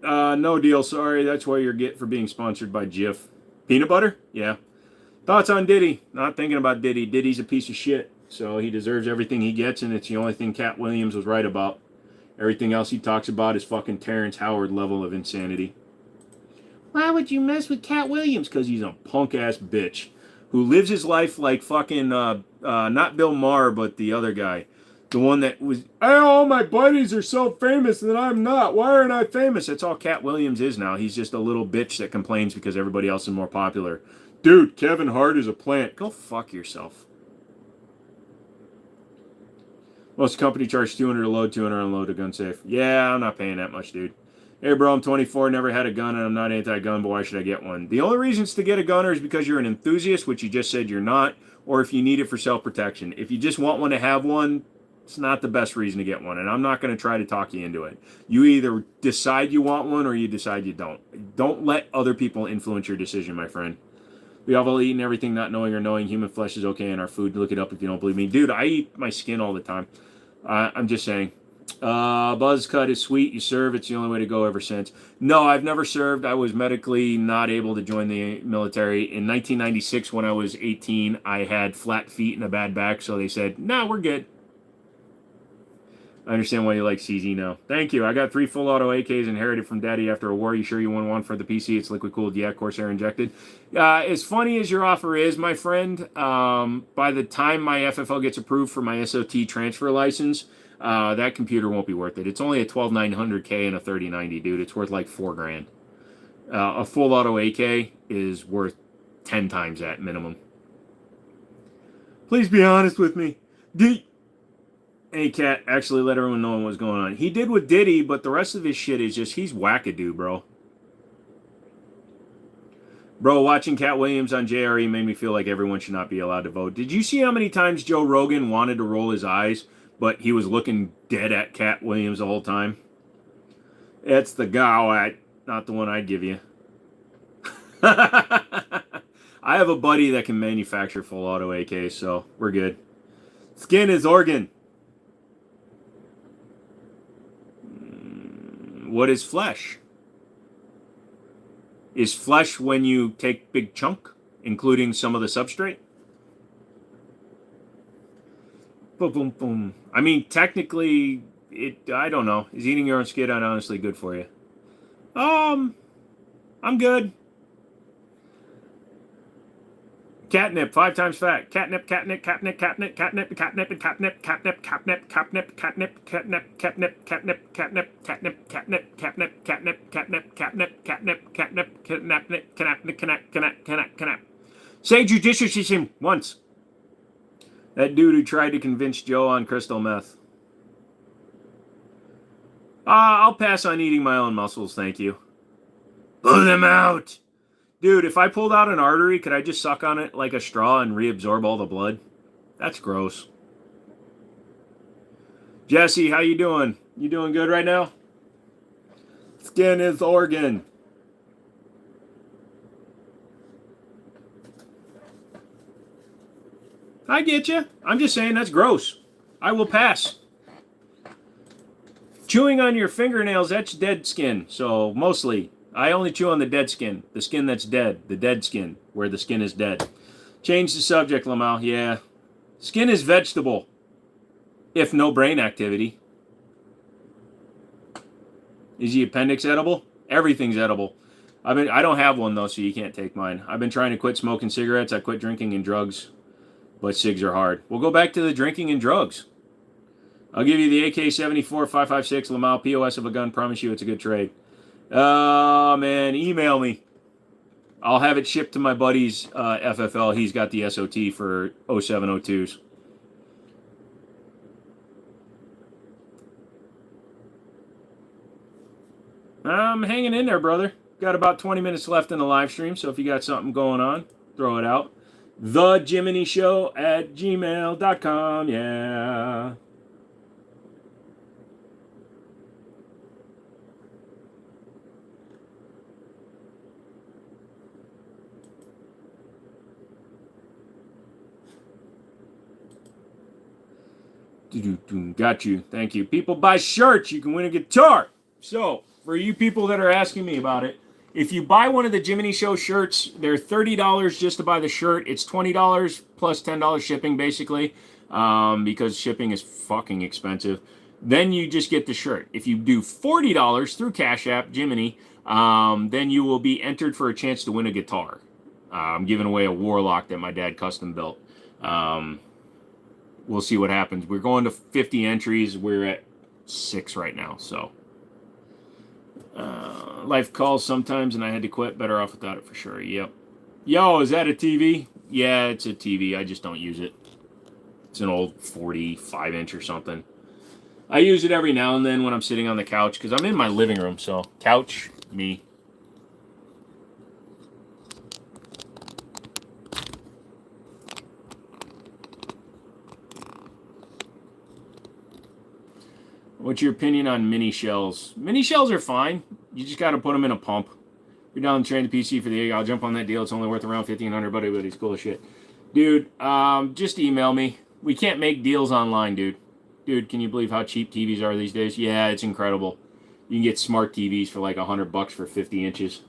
No deal, sorry. That's what you're getting for being sponsored by Jif. Peanut butter? Yeah. Thoughts on Diddy? Not thinking about Diddy. Diddy's a piece of shit, so he deserves everything he gets, and it's the only thing Cat Williams was right about. Everything else he talks about is fucking Terrence Howard level of insanity. Why would you mess with Cat Williams? Because he's a punk-ass bitch who lives his life like fucking, not Bill Maher, but the other guy. The one that was, hey, all my buddies are so famous and I'm not. Why aren't I famous? That's all Cat Williams is now. He's just a little bitch that complains because everybody else is more popular. Dude, Kevin Hart is a plant. Go fuck yourself. Most company charge 200 to load, 200 unload a gun safe. Yeah, I'm not paying that much, dude. Hey, bro, I'm 24, never had a gun, and I'm not anti-gun, but why should I get one? The only reasons to get a gunner is because you're an enthusiast, which you just said you're not, or if you need it for self-protection. If you just want one to have one, it's not the best reason to get one, and I'm not going to try to talk you into it. You either decide you want one or you decide you don't. Don't let other people influence your decision, my friend. We have all eaten everything not knowing or knowing human flesh is okay in our food. Look it up if you don't believe me. Dude, I eat my skin all the time. I'm just saying. Buzz cut is sweet. You serve. It's the only way to go ever since. No, I've never served. I was medically not able to join the military. In 1996, when I was 18, I had flat feet and a bad back, so they said, nah, we're good. I understand why you like CZ now. Thank you. I got 3 full auto AKs inherited from Daddy after a war. You sure you want one for the PC? It's liquid cooled. Yeah, Corsair injected. As funny as your offer is, my friend, by the time my FFL gets approved for my SOT transfer license, that computer won't be worth it. It's only a 12900K and a 3090, dude. It's worth like $4,000. A full auto AK is worth 10 times that minimum. Please be honest with me. Hey, Cat actually let everyone know what's going on. He did with Diddy, but the rest of his shit is just, he's wackadoo, bro. Bro, watching Cat Williams on JRE made me feel like everyone should not be allowed to vote. Did you see how many times Joe Rogan wanted to roll his eyes, but he was looking dead at Cat Williams the whole time? It's the guy, not the one I'd give you. I have a buddy that can manufacture full auto AK, so we're good. Skin is organ. What is flesh? Is flesh when you take big chunk, including some of the substrate? Boom, boom, boom. I mean, technically, I don't know. Is eating your own skin honestly good for you? I'm good. Catnip, 5 times fat. Catnip, catnip, catnip, catnip, catnip, catnip, and catnip, catnip, catnip, catnip, catnip, catnip, catnip, catnip, catnip, catnip, catnip, catnip, catnip, catnip, catnip, catnip, catnip, catnip. Say judicious once. That dude who tried to convince Joe on crystal meth. I'll pass on eating my own muscles, thank you. Blow them out! Dude, if I pulled out an artery, could I just suck on it like a straw and reabsorb all the blood? That's gross. Jesse, how you doing? You doing good right now? Skin is organ. I get you. I'm just saying that's gross. I will pass. Chewing on your fingernails, that's dead skin. So, mostly. I only chew on the dead skin. The skin that's dead. The dead skin. Where the skin is dead. Change the subject, Lamal. Yeah. Skin is vegetable. If no brain activity. Is the appendix edible? Everything's edible. I don't have one, though, so you can't take mine. I've been trying to quit smoking cigarettes. I quit drinking and drugs. But cigs are hard. We'll go back to the drinking and drugs. I'll give you the AK-74 5.56 Lamal POS of a gun. Promise you it's a good trade. Oh, man. Email me. I'll have it shipped to my buddy's FFL. He's got the SOT for 0702s. I'm hanging in there, brother. Got about 20 minutes left in the live stream, so if you got something going on, throw it out. The Jimmini Show at gmail.com. Yeah. Got you. Thank you. People buy shirts. You can win a guitar. So, for you people that are asking me about it, if you buy one of the Jimmini Show shirts, they're $30 just to buy the shirt. It's $20 plus $10 shipping, basically, because shipping is fucking expensive. Then you just get the shirt. If you do $40 through Cash App, Jimmini, then you will be entered for a chance to win a guitar. I'm giving away a Warlock that my dad custom built. we'll see what happens. We're going to 50 entries. We're at 6 right now. So life calls sometimes, and I had to quit. Better off without it for sure. Yep. Yo, is that a TV? Yeah, it's a TV. I just don't use it. It's an old 45-inch or something. I use it every now and then when I'm sitting on the couch because I'm in my living room. So couch, me. What's your opinion on mini shells? Mini shells are fine. You just got to put them in a pump. You're down to train the PC for the egg. I'll jump on that deal. It's only worth around $1,500, but it's cool as shit. Dude, just email me. We can't make deals online, dude. Dude, can you believe how cheap TVs are these days? Yeah, it's incredible. You can get smart TVs for like $100 for 50 inches.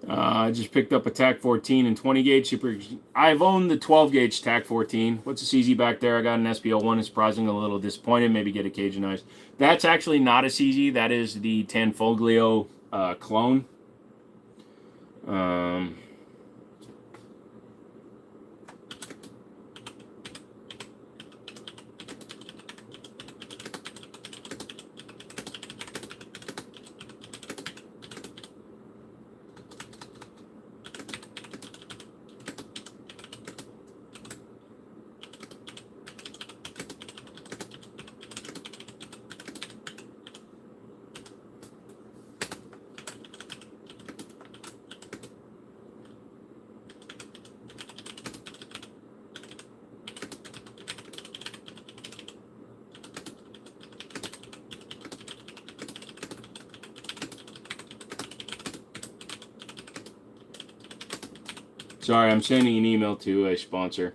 I just picked up a TAC 14 and 20 gauge super. I've owned the 12 gauge TAC 14. What's the CZ back there? I got an SPL1. It's surprisingly a little disappointed. Maybe get a Cajunized. That's actually not a CZ. That is the Tanfoglio clone. Sorry, I'm sending an email to a sponsor.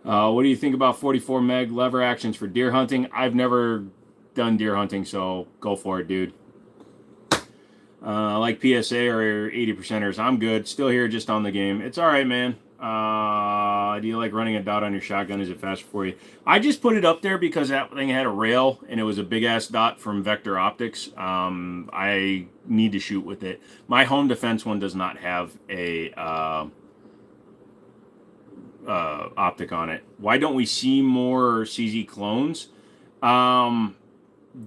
What do you think about 44 meg lever actions for deer hunting? I've never done deer hunting, so go for it, dude. Like PSA or 80%ers, I'm good. Still here, just on the game. It's all right, man. Do you like running a dot on your shotgun? Is it faster for you? I just put it up there because that thing had a rail and it was a big ass dot from Vector Optics. I need to shoot with it. My home defense one does not have a optic on it. Why don't we see more CZ clones?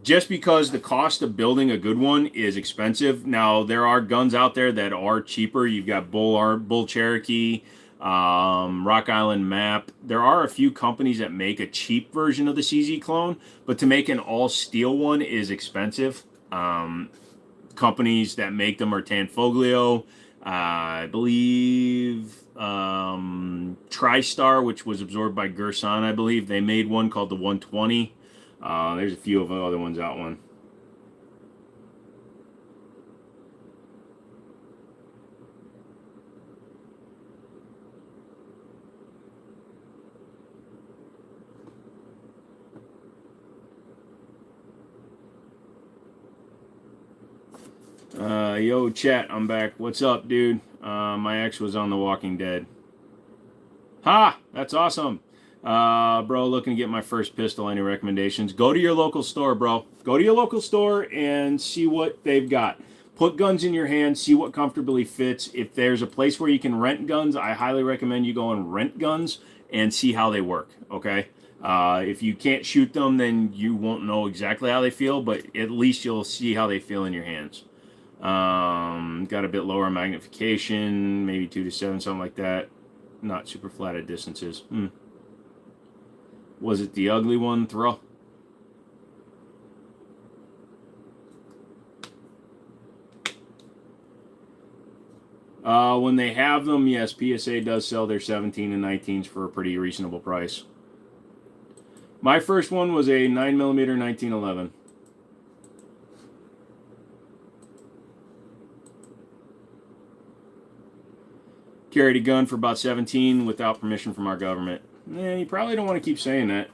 Just because the cost of building a good one is expensive. Now there are guns out there that are cheaper. You've got Bull Cherokee, Rock Island Map. There are a few companies that make a cheap version of the CZ clone, but to make an all steel one is expensive. Companies that make them are Tanfoglio, I believe TriStar, which was absorbed by Gerson, I believe. They made one called the 120. There's a few of the other ones out one. Yo, chat, I'm back. What's up, dude? My ex was on The Walking Dead. Ha! That's awesome. Bro, looking to get my first pistol. Any recommendations? Go to your local store, bro. Go to your local store and see what they've got. Put guns in your hand, see what comfortably fits. If there's a place where you can rent guns, I highly recommend you go and rent guns and see how they work, okay? If you can't shoot them, then you won't know exactly how they feel, but at least you'll see how they feel in your hands. Got a bit lower magnification, maybe 2 to 7, something like that. Not super flat at distances. Was it the ugly one, Throw? When they have them, yes, PSA does sell their 17 and 19s for a pretty reasonable price. My first one was a 9mm 1911. Carried a gun for about 17 without permission from our government. You probably don't want to keep saying that.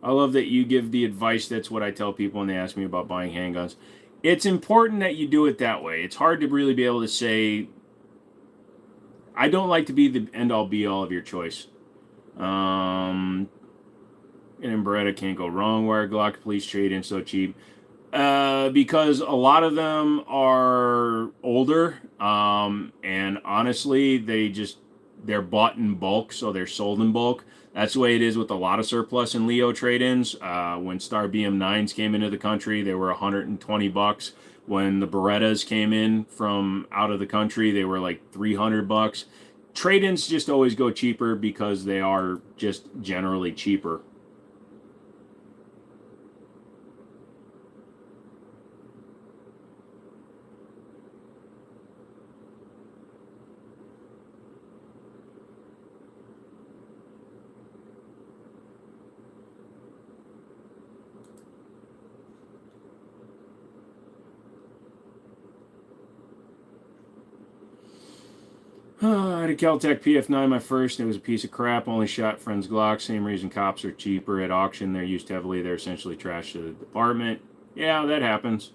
I love that you give the advice. That's what I tell people when they ask me about buying handguns. It's important that you do it that way. It's hard to really be able to say, I don't like to be the end-all be-all of your choice. And Beretta can't go wrong. Why are Glock police trade-in so cheap? Because a lot of them are older, and honestly, they're bought in bulk, so they're sold in bulk. That's the way it is with a lot of surplus and Leo trade-ins. When Star BM9s came into the country, they were $120. When the Berettas came in from out of the country, they were like $300. Trade-ins just always go cheaper because they are just generally cheaper. I had a Kel-Tec PF9, my first. It was a piece of crap. Only shot friends' Glock. Same reason cops are cheaper at auction. They're used heavily. They're essentially trash to the department. Yeah, that happens.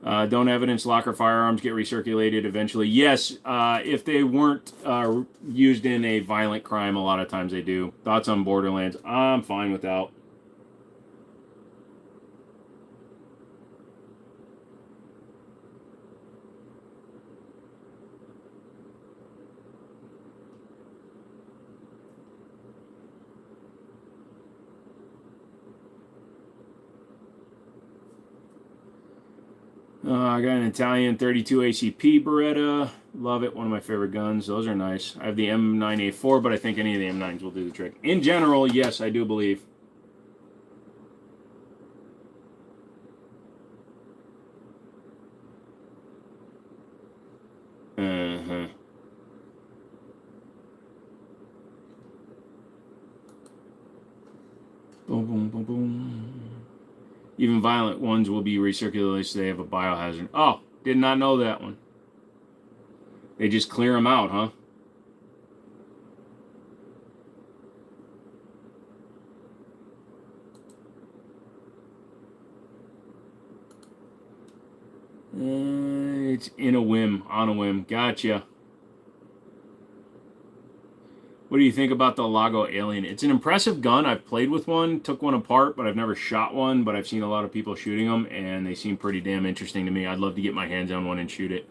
Don't evidence locker firearms get recirculated eventually? Yes, if they weren't used in a violent crime, a lot of times they do. Thoughts on Borderlands? I'm fine without. I got an Italian 32 ACP Beretta. Love it. One of my favorite guns. Those are nice. I have the M9A4, but I think any of the M9s will do the trick. In general, yes, I do believe. Uh-huh. Boom, boom, boom, boom. Even violent ones will be recirculated so they have a biohazard. Oh, did not know that one. They just clear them out, huh? It's in a whim, on a whim. Gotcha. What do you think about the Lago Alien? It's an impressive gun. I've played with one, took one apart, but I've never shot one. But I've seen a lot of people shooting them, and they seem pretty damn interesting to me. I'd love to get my hands on one and shoot it.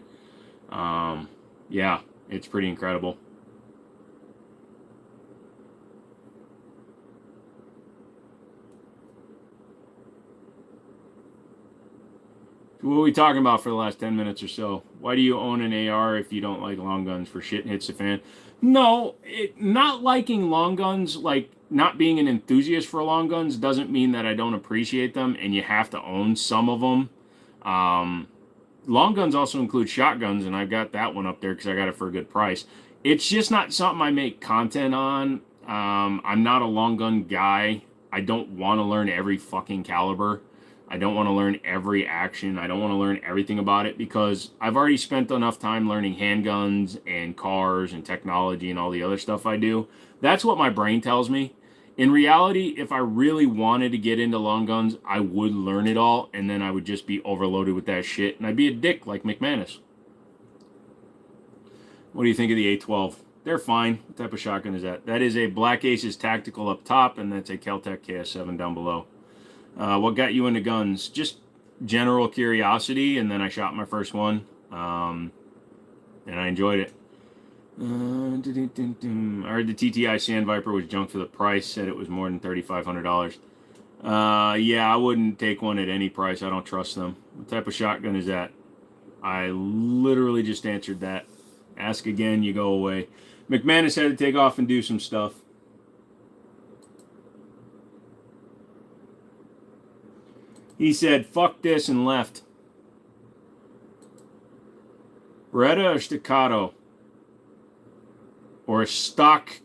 Yeah, it's pretty incredible. So what are we talking about for the last 10 minutes or so? Why do you own an AR if you don't like long guns? For shit hits the fan? No, not liking long guns, like not being an enthusiast for long guns, doesn't mean that I don't appreciate them, and you have to own some of them. Long guns also include shotguns, and I got that one up there because I got it for a good price. It's just not something I make content on. I'm not a long gun guy. I don't want to learn every fucking caliber. I don't want to learn every action. I don't want to learn everything about it because I've already spent enough time learning handguns and cars and technology and all the other stuff I do. That's what my brain tells me. In reality, if I really wanted to get into long guns, I would learn it all, and then I would just be overloaded with that shit, and I'd be a dick like McManus. What do you think of the A12? They're fine. What type of shotgun is that? That is a Black Aces Tactical up top, and that's a Kel-Tec KS7 down below. What got you into guns? Just general curiosity, and then I shot my first one, and I enjoyed it. I heard the TTI Sand Viper was junk for the price, said it was more than $3,500. Yeah, I wouldn't take one at any price. I don't trust them. What type of shotgun is that? I literally just answered that. Ask again, you go away. McManus had to take off and do some stuff. He said, fuck this, and left. Beretta or Staccato? Or a stock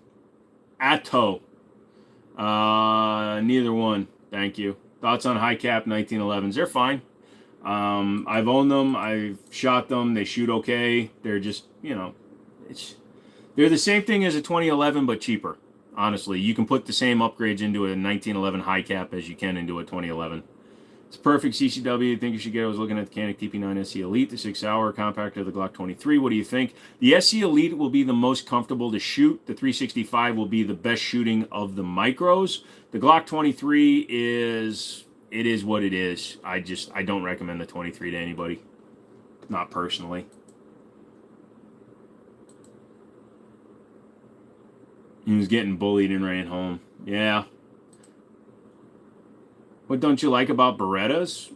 Atto? Neither one. Thank you. Thoughts on high cap 1911s? They're fine. I've owned them. I've shot them. They shoot okay. They're just, they're the same thing as a 2011, but cheaper. Honestly, you can put the same upgrades into a 1911 high cap as you can into a 2011. It's perfect CCW. I think you should get it. I was looking at the Canik TP9 SC Elite, the 6-hour compact of the Glock 23. What do you think? The SC Elite will be the most comfortable to shoot. The 365 will be the best shooting of the micros. The Glock 23 is what it is. I don't recommend the 23 to anybody. Not personally. He was getting bullied and ran home. Yeah. What don't you like about Berettas?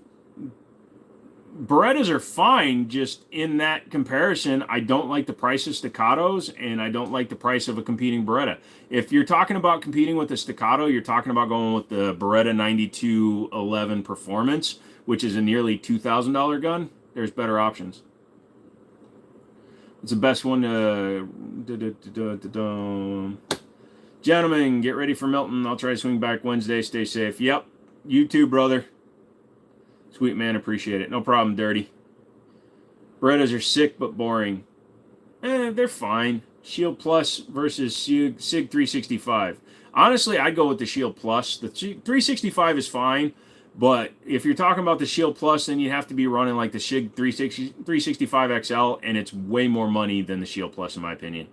Berettas are fine, just in that comparison. I don't like the price of Staccatos, and I don't like the price of a competing Beretta. If you're talking about competing with the Staccato, you're talking about going with the Beretta 9211 Performance, which is a nearly $2,000 gun. There's better options. It's the best one to... Gentlemen, get ready for Milton. I'll try to swing back Wednesday. Stay safe. Yep. You too, brother. Sweet man, appreciate it. No problem, Dirty. Berettas are sick but boring. They're fine. Shield Plus versus SIG 365. Honestly, I'd go with the Shield Plus. The 365 is fine, but if you're talking about the Shield Plus, then you have to be running like the SIG 365 XL, and it's way more money than the Shield Plus, in my opinion.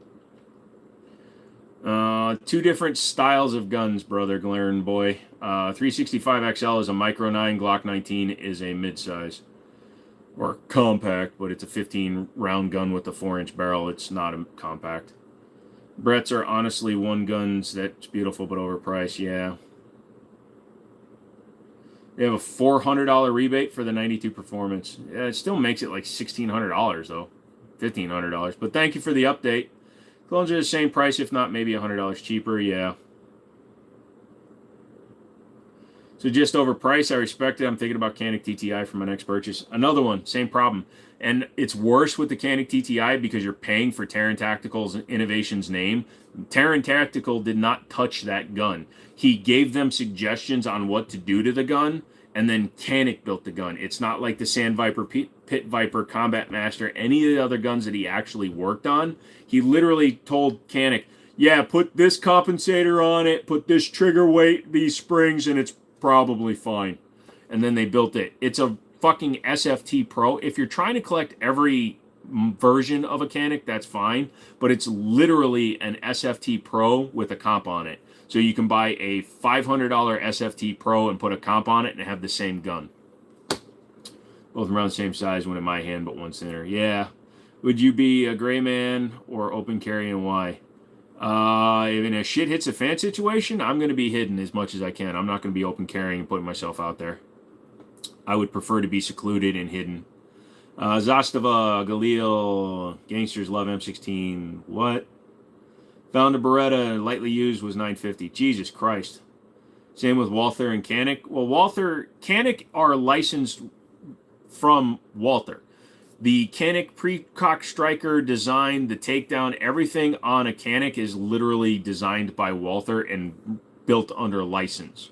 Two different styles of guns, brother Glaring Boy. 365 XL is a micro 9, Glock 19 is a mid-size. Or compact, but it's a 15-round gun with a 4-inch barrel. It's not a compact. Brett's are honestly one guns that's beautiful but overpriced, yeah. They have a $400 rebate for the 92 Performance. Yeah, it still makes it like $1,600 though. $1,500. But thank you for the update. Clones are the same price, if not maybe $100 cheaper, yeah. So just overpriced, I respect it. I'm thinking about Canik TTI for my next purchase. Another one, same problem. And it's worse with the Canik TTI because you're paying for Terran Tactical's Innovation's name. Terran Tactical did not touch that gun. He gave them suggestions on what to do to the gun, and then Canik built the gun. It's not like the Sand Viper, Pit Viper, Combat Master, any of the other guns that he actually worked on. He literally told Canik, yeah, put this compensator on it, put this trigger weight, these springs, and it's probably fine. And then they built it. It's a fucking SFT Pro. If you're trying to collect every version of a Canik, that's fine. But it's literally an SFT Pro with a comp on it. So you can buy a $500 SFT Pro and put a comp on it and have the same gun. Both around the same size, one in my hand, but one thinner. Yeah. Would you be a gray man or open carry, and why? If in a shit hits a fan situation, I'm going to be hidden as much as I can. I'm not going to be open carrying and putting myself out there. I would prefer to be secluded and hidden. Zastava, Galil, Gangsters love M16. What? Found a Beretta, lightly used, was $950. Jesus Christ. Same with Walther and Canik. Well, Canik are licensed from Walther. The Canik Precock Striker design, the takedown, everything on a Canik is literally designed by Walther and built under license.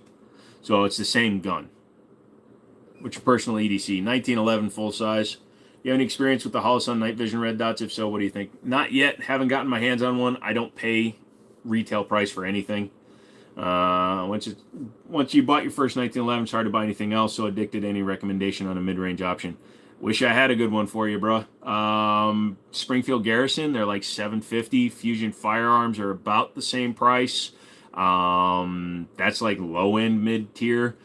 So it's the same gun. What's your personal EDC? 1911 full size. You have any experience with the Holosun Night Vision Red Dots? If so, what do you think? Not yet. Haven't gotten my hands on one. I don't pay retail price for anything. Once you bought your first 1911, it's hard to buy anything else. So addicted to any recommendation on a mid-range option. Wish I had a good one for you, bro. Springfield Garrison, they're like $750. Fusion Firearms are about the same price. That's like low-end mid-tier.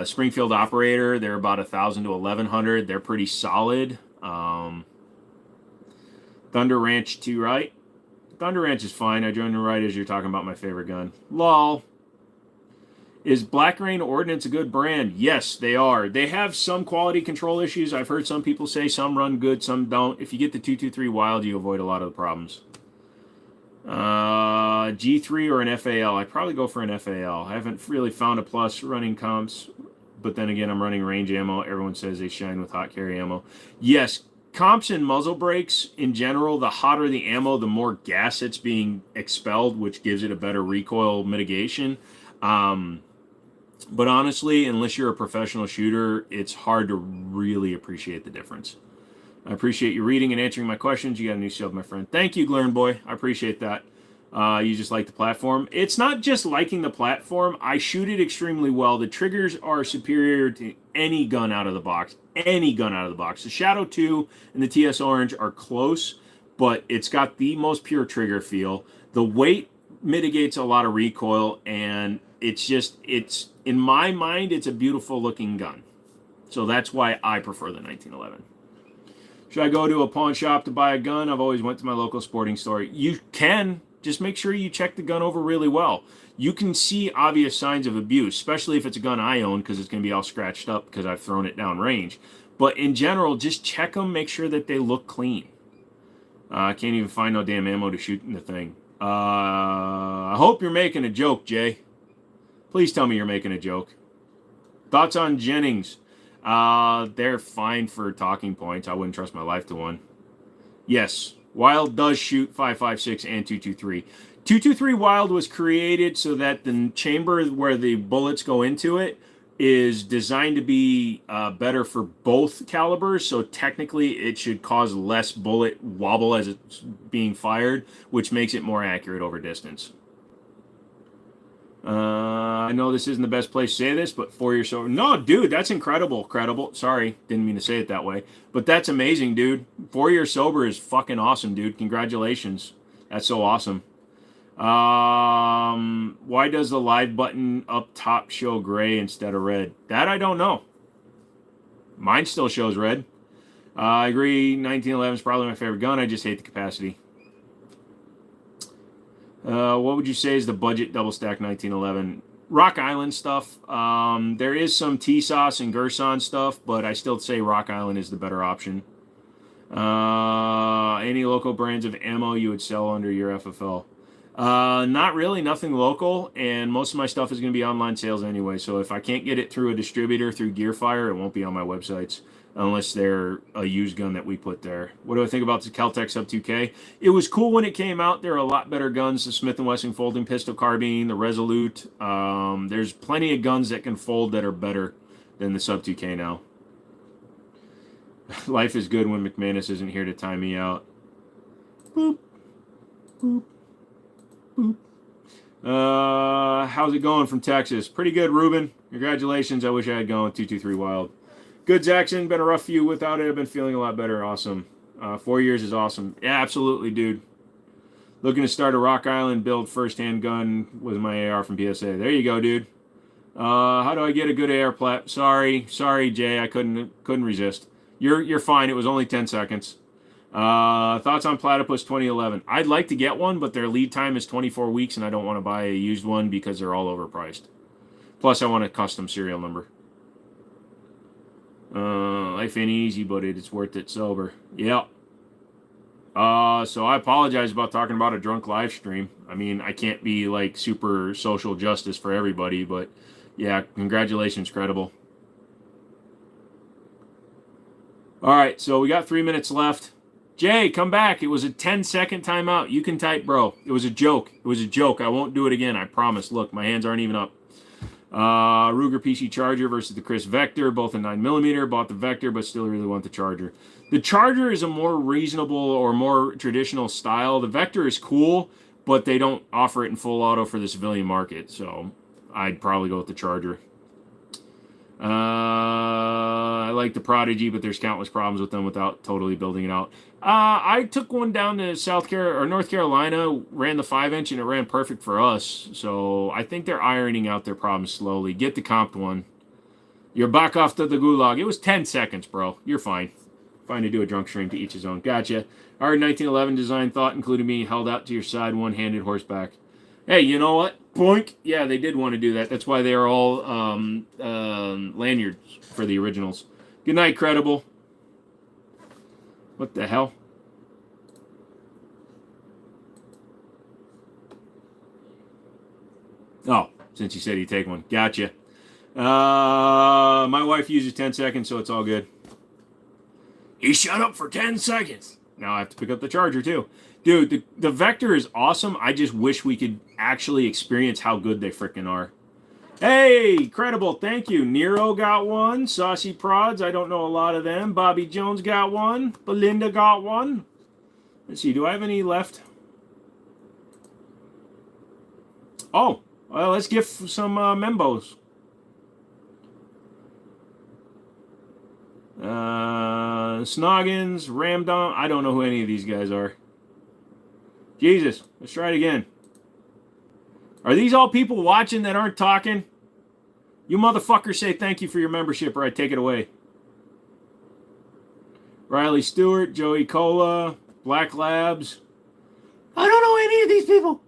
Springfield Operator, they're about $1,000 to $1,100. They're pretty solid. Thunder Ranch 2, right? Thunder Ranch is fine. I joined the right as you're talking about my favorite gun. Lol. Is Black Rain Ordnance a good brand? Yes, they are. They have some quality control issues. I've heard some people say some run good, some don't. If you get the 223 Wild, you avoid a lot of the problems. G3 or an FAL? I'd probably go for an FAL. I haven't really found a plus running comps, but then again, I'm running range ammo. Everyone says they shine with hot carry ammo. Yes, comps and muzzle brakes in general, the hotter the ammo, the more gas it's being expelled, which gives it a better recoil mitigation. But honestly, unless you're a professional shooter, it's hard to really appreciate the difference. I appreciate you reading and answering my questions. You got a new shield, my friend. Thank you, Glern Boy. I appreciate that. You just like the platform. It's not just liking the platform. I shoot it extremely well. The triggers are superior to any gun out of the box. Any gun out of the box. The Shadow 2 and the TS Orange are close, but it's got the most pure trigger feel. The weight mitigates a lot of recoil, and it's in my mind, it's a beautiful looking gun. So that's why I prefer the 1911. Should I go to a pawn shop to buy a gun? I've always went to my local sporting store. You can. Just make sure you check the gun over really well. You can see obvious signs of abuse, especially if it's a gun I own, because it's going to be all scratched up because I've thrown it down range. But in general, just check them, make sure that they look clean. I can't even find no damn ammo to shoot in the thing. I hope you're making a joke, Jay. Please tell me you're making a joke. Thoughts on Jennings? They're fine for talking points. I wouldn't trust my life to one. Yes, Wild does shoot 5.56 and 223. 223 Wild was created so that the chamber where the bullets go into it is designed to be better for both calibers. So technically, it should cause less bullet wobble as it's being fired, which makes it more accurate over distance. I know this isn't the best place to say this, but 4 years sober. No, dude, that's incredible. Credible. Sorry, didn't mean to say it that way. But that's amazing, dude. 4 years sober is fucking awesome, dude. Congratulations. That's so awesome. Why does the live button up top show gray instead of red? That I don't know. Mine still shows red. I agree. 1911 is probably my favorite gun. I just hate the capacity. What would you say is the budget double stack 1911? Rock Island stuff. There is some TSOS and Gerson stuff, but I still say Rock Island is the better option. Any local brands of ammo you would sell under your FFL? Not really, nothing local, and most of my stuff is going to be online sales anyway, so if I can't get it through a distributor, through Gearfire, it won't be on my websites, unless they're a used gun that we put there. What do I think about the Kel-Tec Sub 2K? It was cool when it came out. There are a lot better guns, the Smith & Wesson folding pistol carbine, the Resolute. There's plenty of guns that can fold that are better than the Sub 2K now. Life is good when McManus isn't here to time me out. Boop. Boop. Boop. How's it going from Texas? Pretty good, Ruben. Congratulations. I wish I had gone with 223 Wild. Good, Jackson. Been a rough few without it. I've been feeling a lot better. Awesome. 4 years is awesome. Yeah, absolutely, dude. Looking to start a Rock Island build first-hand gun with my AR from PSA. There you go, dude. How do I get a good AR plat? Sorry, Jay. I couldn't resist. You're fine. It was only 10 seconds. Thoughts on Platypus 2011? I'd like to get one, but their lead time is 24 weeks, and I don't want to buy a used one because they're all overpriced. Plus, I want a custom serial number. Life ain't easy, but it's worth it sober. Yep. So I apologize about talking about a drunk live stream. I mean, I can't be like super social justice for everybody, but yeah, congratulations, Credible. All right, so we got 3 minutes left. Jay, come back. It was a 10-second timeout. You can type, bro. It was a joke. It was a joke. I won't do it again. I promise. Look, my hands aren't even up. Ruger PC Charger versus the Chris Vector, both a 9mm. Bought the Vector, but still really want the Charger. The Charger is a more reasonable or more traditional style. The Vector is cool, but they don't offer it in full auto for the civilian market, so I'd probably go with the Charger. I like the Prodigy, but there's countless problems with them without totally building it out. I took one down to North Carolina, ran the 5-inch, and it ran perfect for us. So I think they're ironing out their problems slowly. Get the comped one. You're back off to the gulag. It was 10 seconds, bro. You're fine. Fine to do a drunk stream, to each his own. Gotcha. Our 1911 design thought included being held out to your side, one-handed horseback. Hey, you know what? Boink. Yeah, they did want to do that. That's why they are all lanyards for the originals. Good night, Credible. What the hell? Oh, since you said he'd take one. Gotcha. My wife uses 10 seconds, so it's all good. He shut up for 10 seconds. Now I have to pick up the charger too. Dude, the Vector is awesome. I just wish we could actually experience how good they freaking are. Hey, Credible, thank you. Nero got one. Saucy Prods, I don't know a lot of them. Bobby Jones got one. Belinda got one. Let's see, do I have any left? Oh, well, let's give some membos. Snoggins, Ramdom. I don't know who any of these guys are. Jesus, let's try it again. Are these all people watching that aren't talking? You motherfuckers say thank you for your membership or I take it away. Riley Stewart, Joey Cola, Black Labs. I don't know any of these people.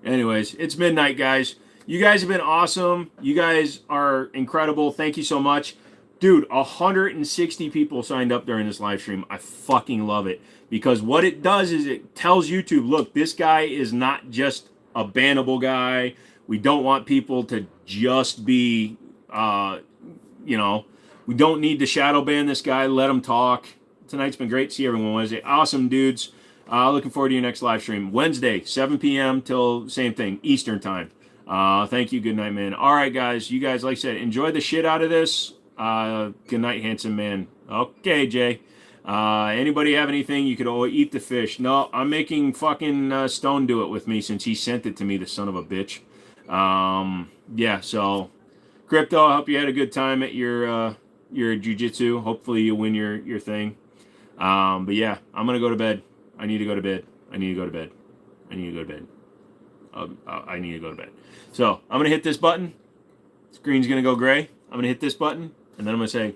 Anyways, it's midnight, guys. You guys have been awesome. You guys are incredible. Thank you so much. Dude, 160 people signed up during this live stream. I fucking love it. Because what it does is it tells YouTube, look, this guy is not just a bannable guy. We don't want people to just be, we don't need to shadow ban this guy. Let him talk. Tonight's been great. See everyone Wednesday. Awesome, dudes. Looking forward to your next live stream. Wednesday, 7 p.m. till same thing, Eastern time. Thank you. Good night, man. All right, guys. You guys, like I said, enjoy the shit out of this. Good night, handsome man. Okay, Jay. Anybody have anything? You could eat the fish. No, I'm making fucking Stone do it with me since he sent it to me, the son of a bitch. Yeah, so Crypto, I hope you had a good time at your jiu-jitsu. Hopefully you win your thing. But yeah, I'm going to go to bed. I need to go to bed. I need to go to bed. I need to go to bed. I need to go to bed. So I'm going to hit this button. Screen's going to go gray. I'm going to hit this button, and then I'm going to say,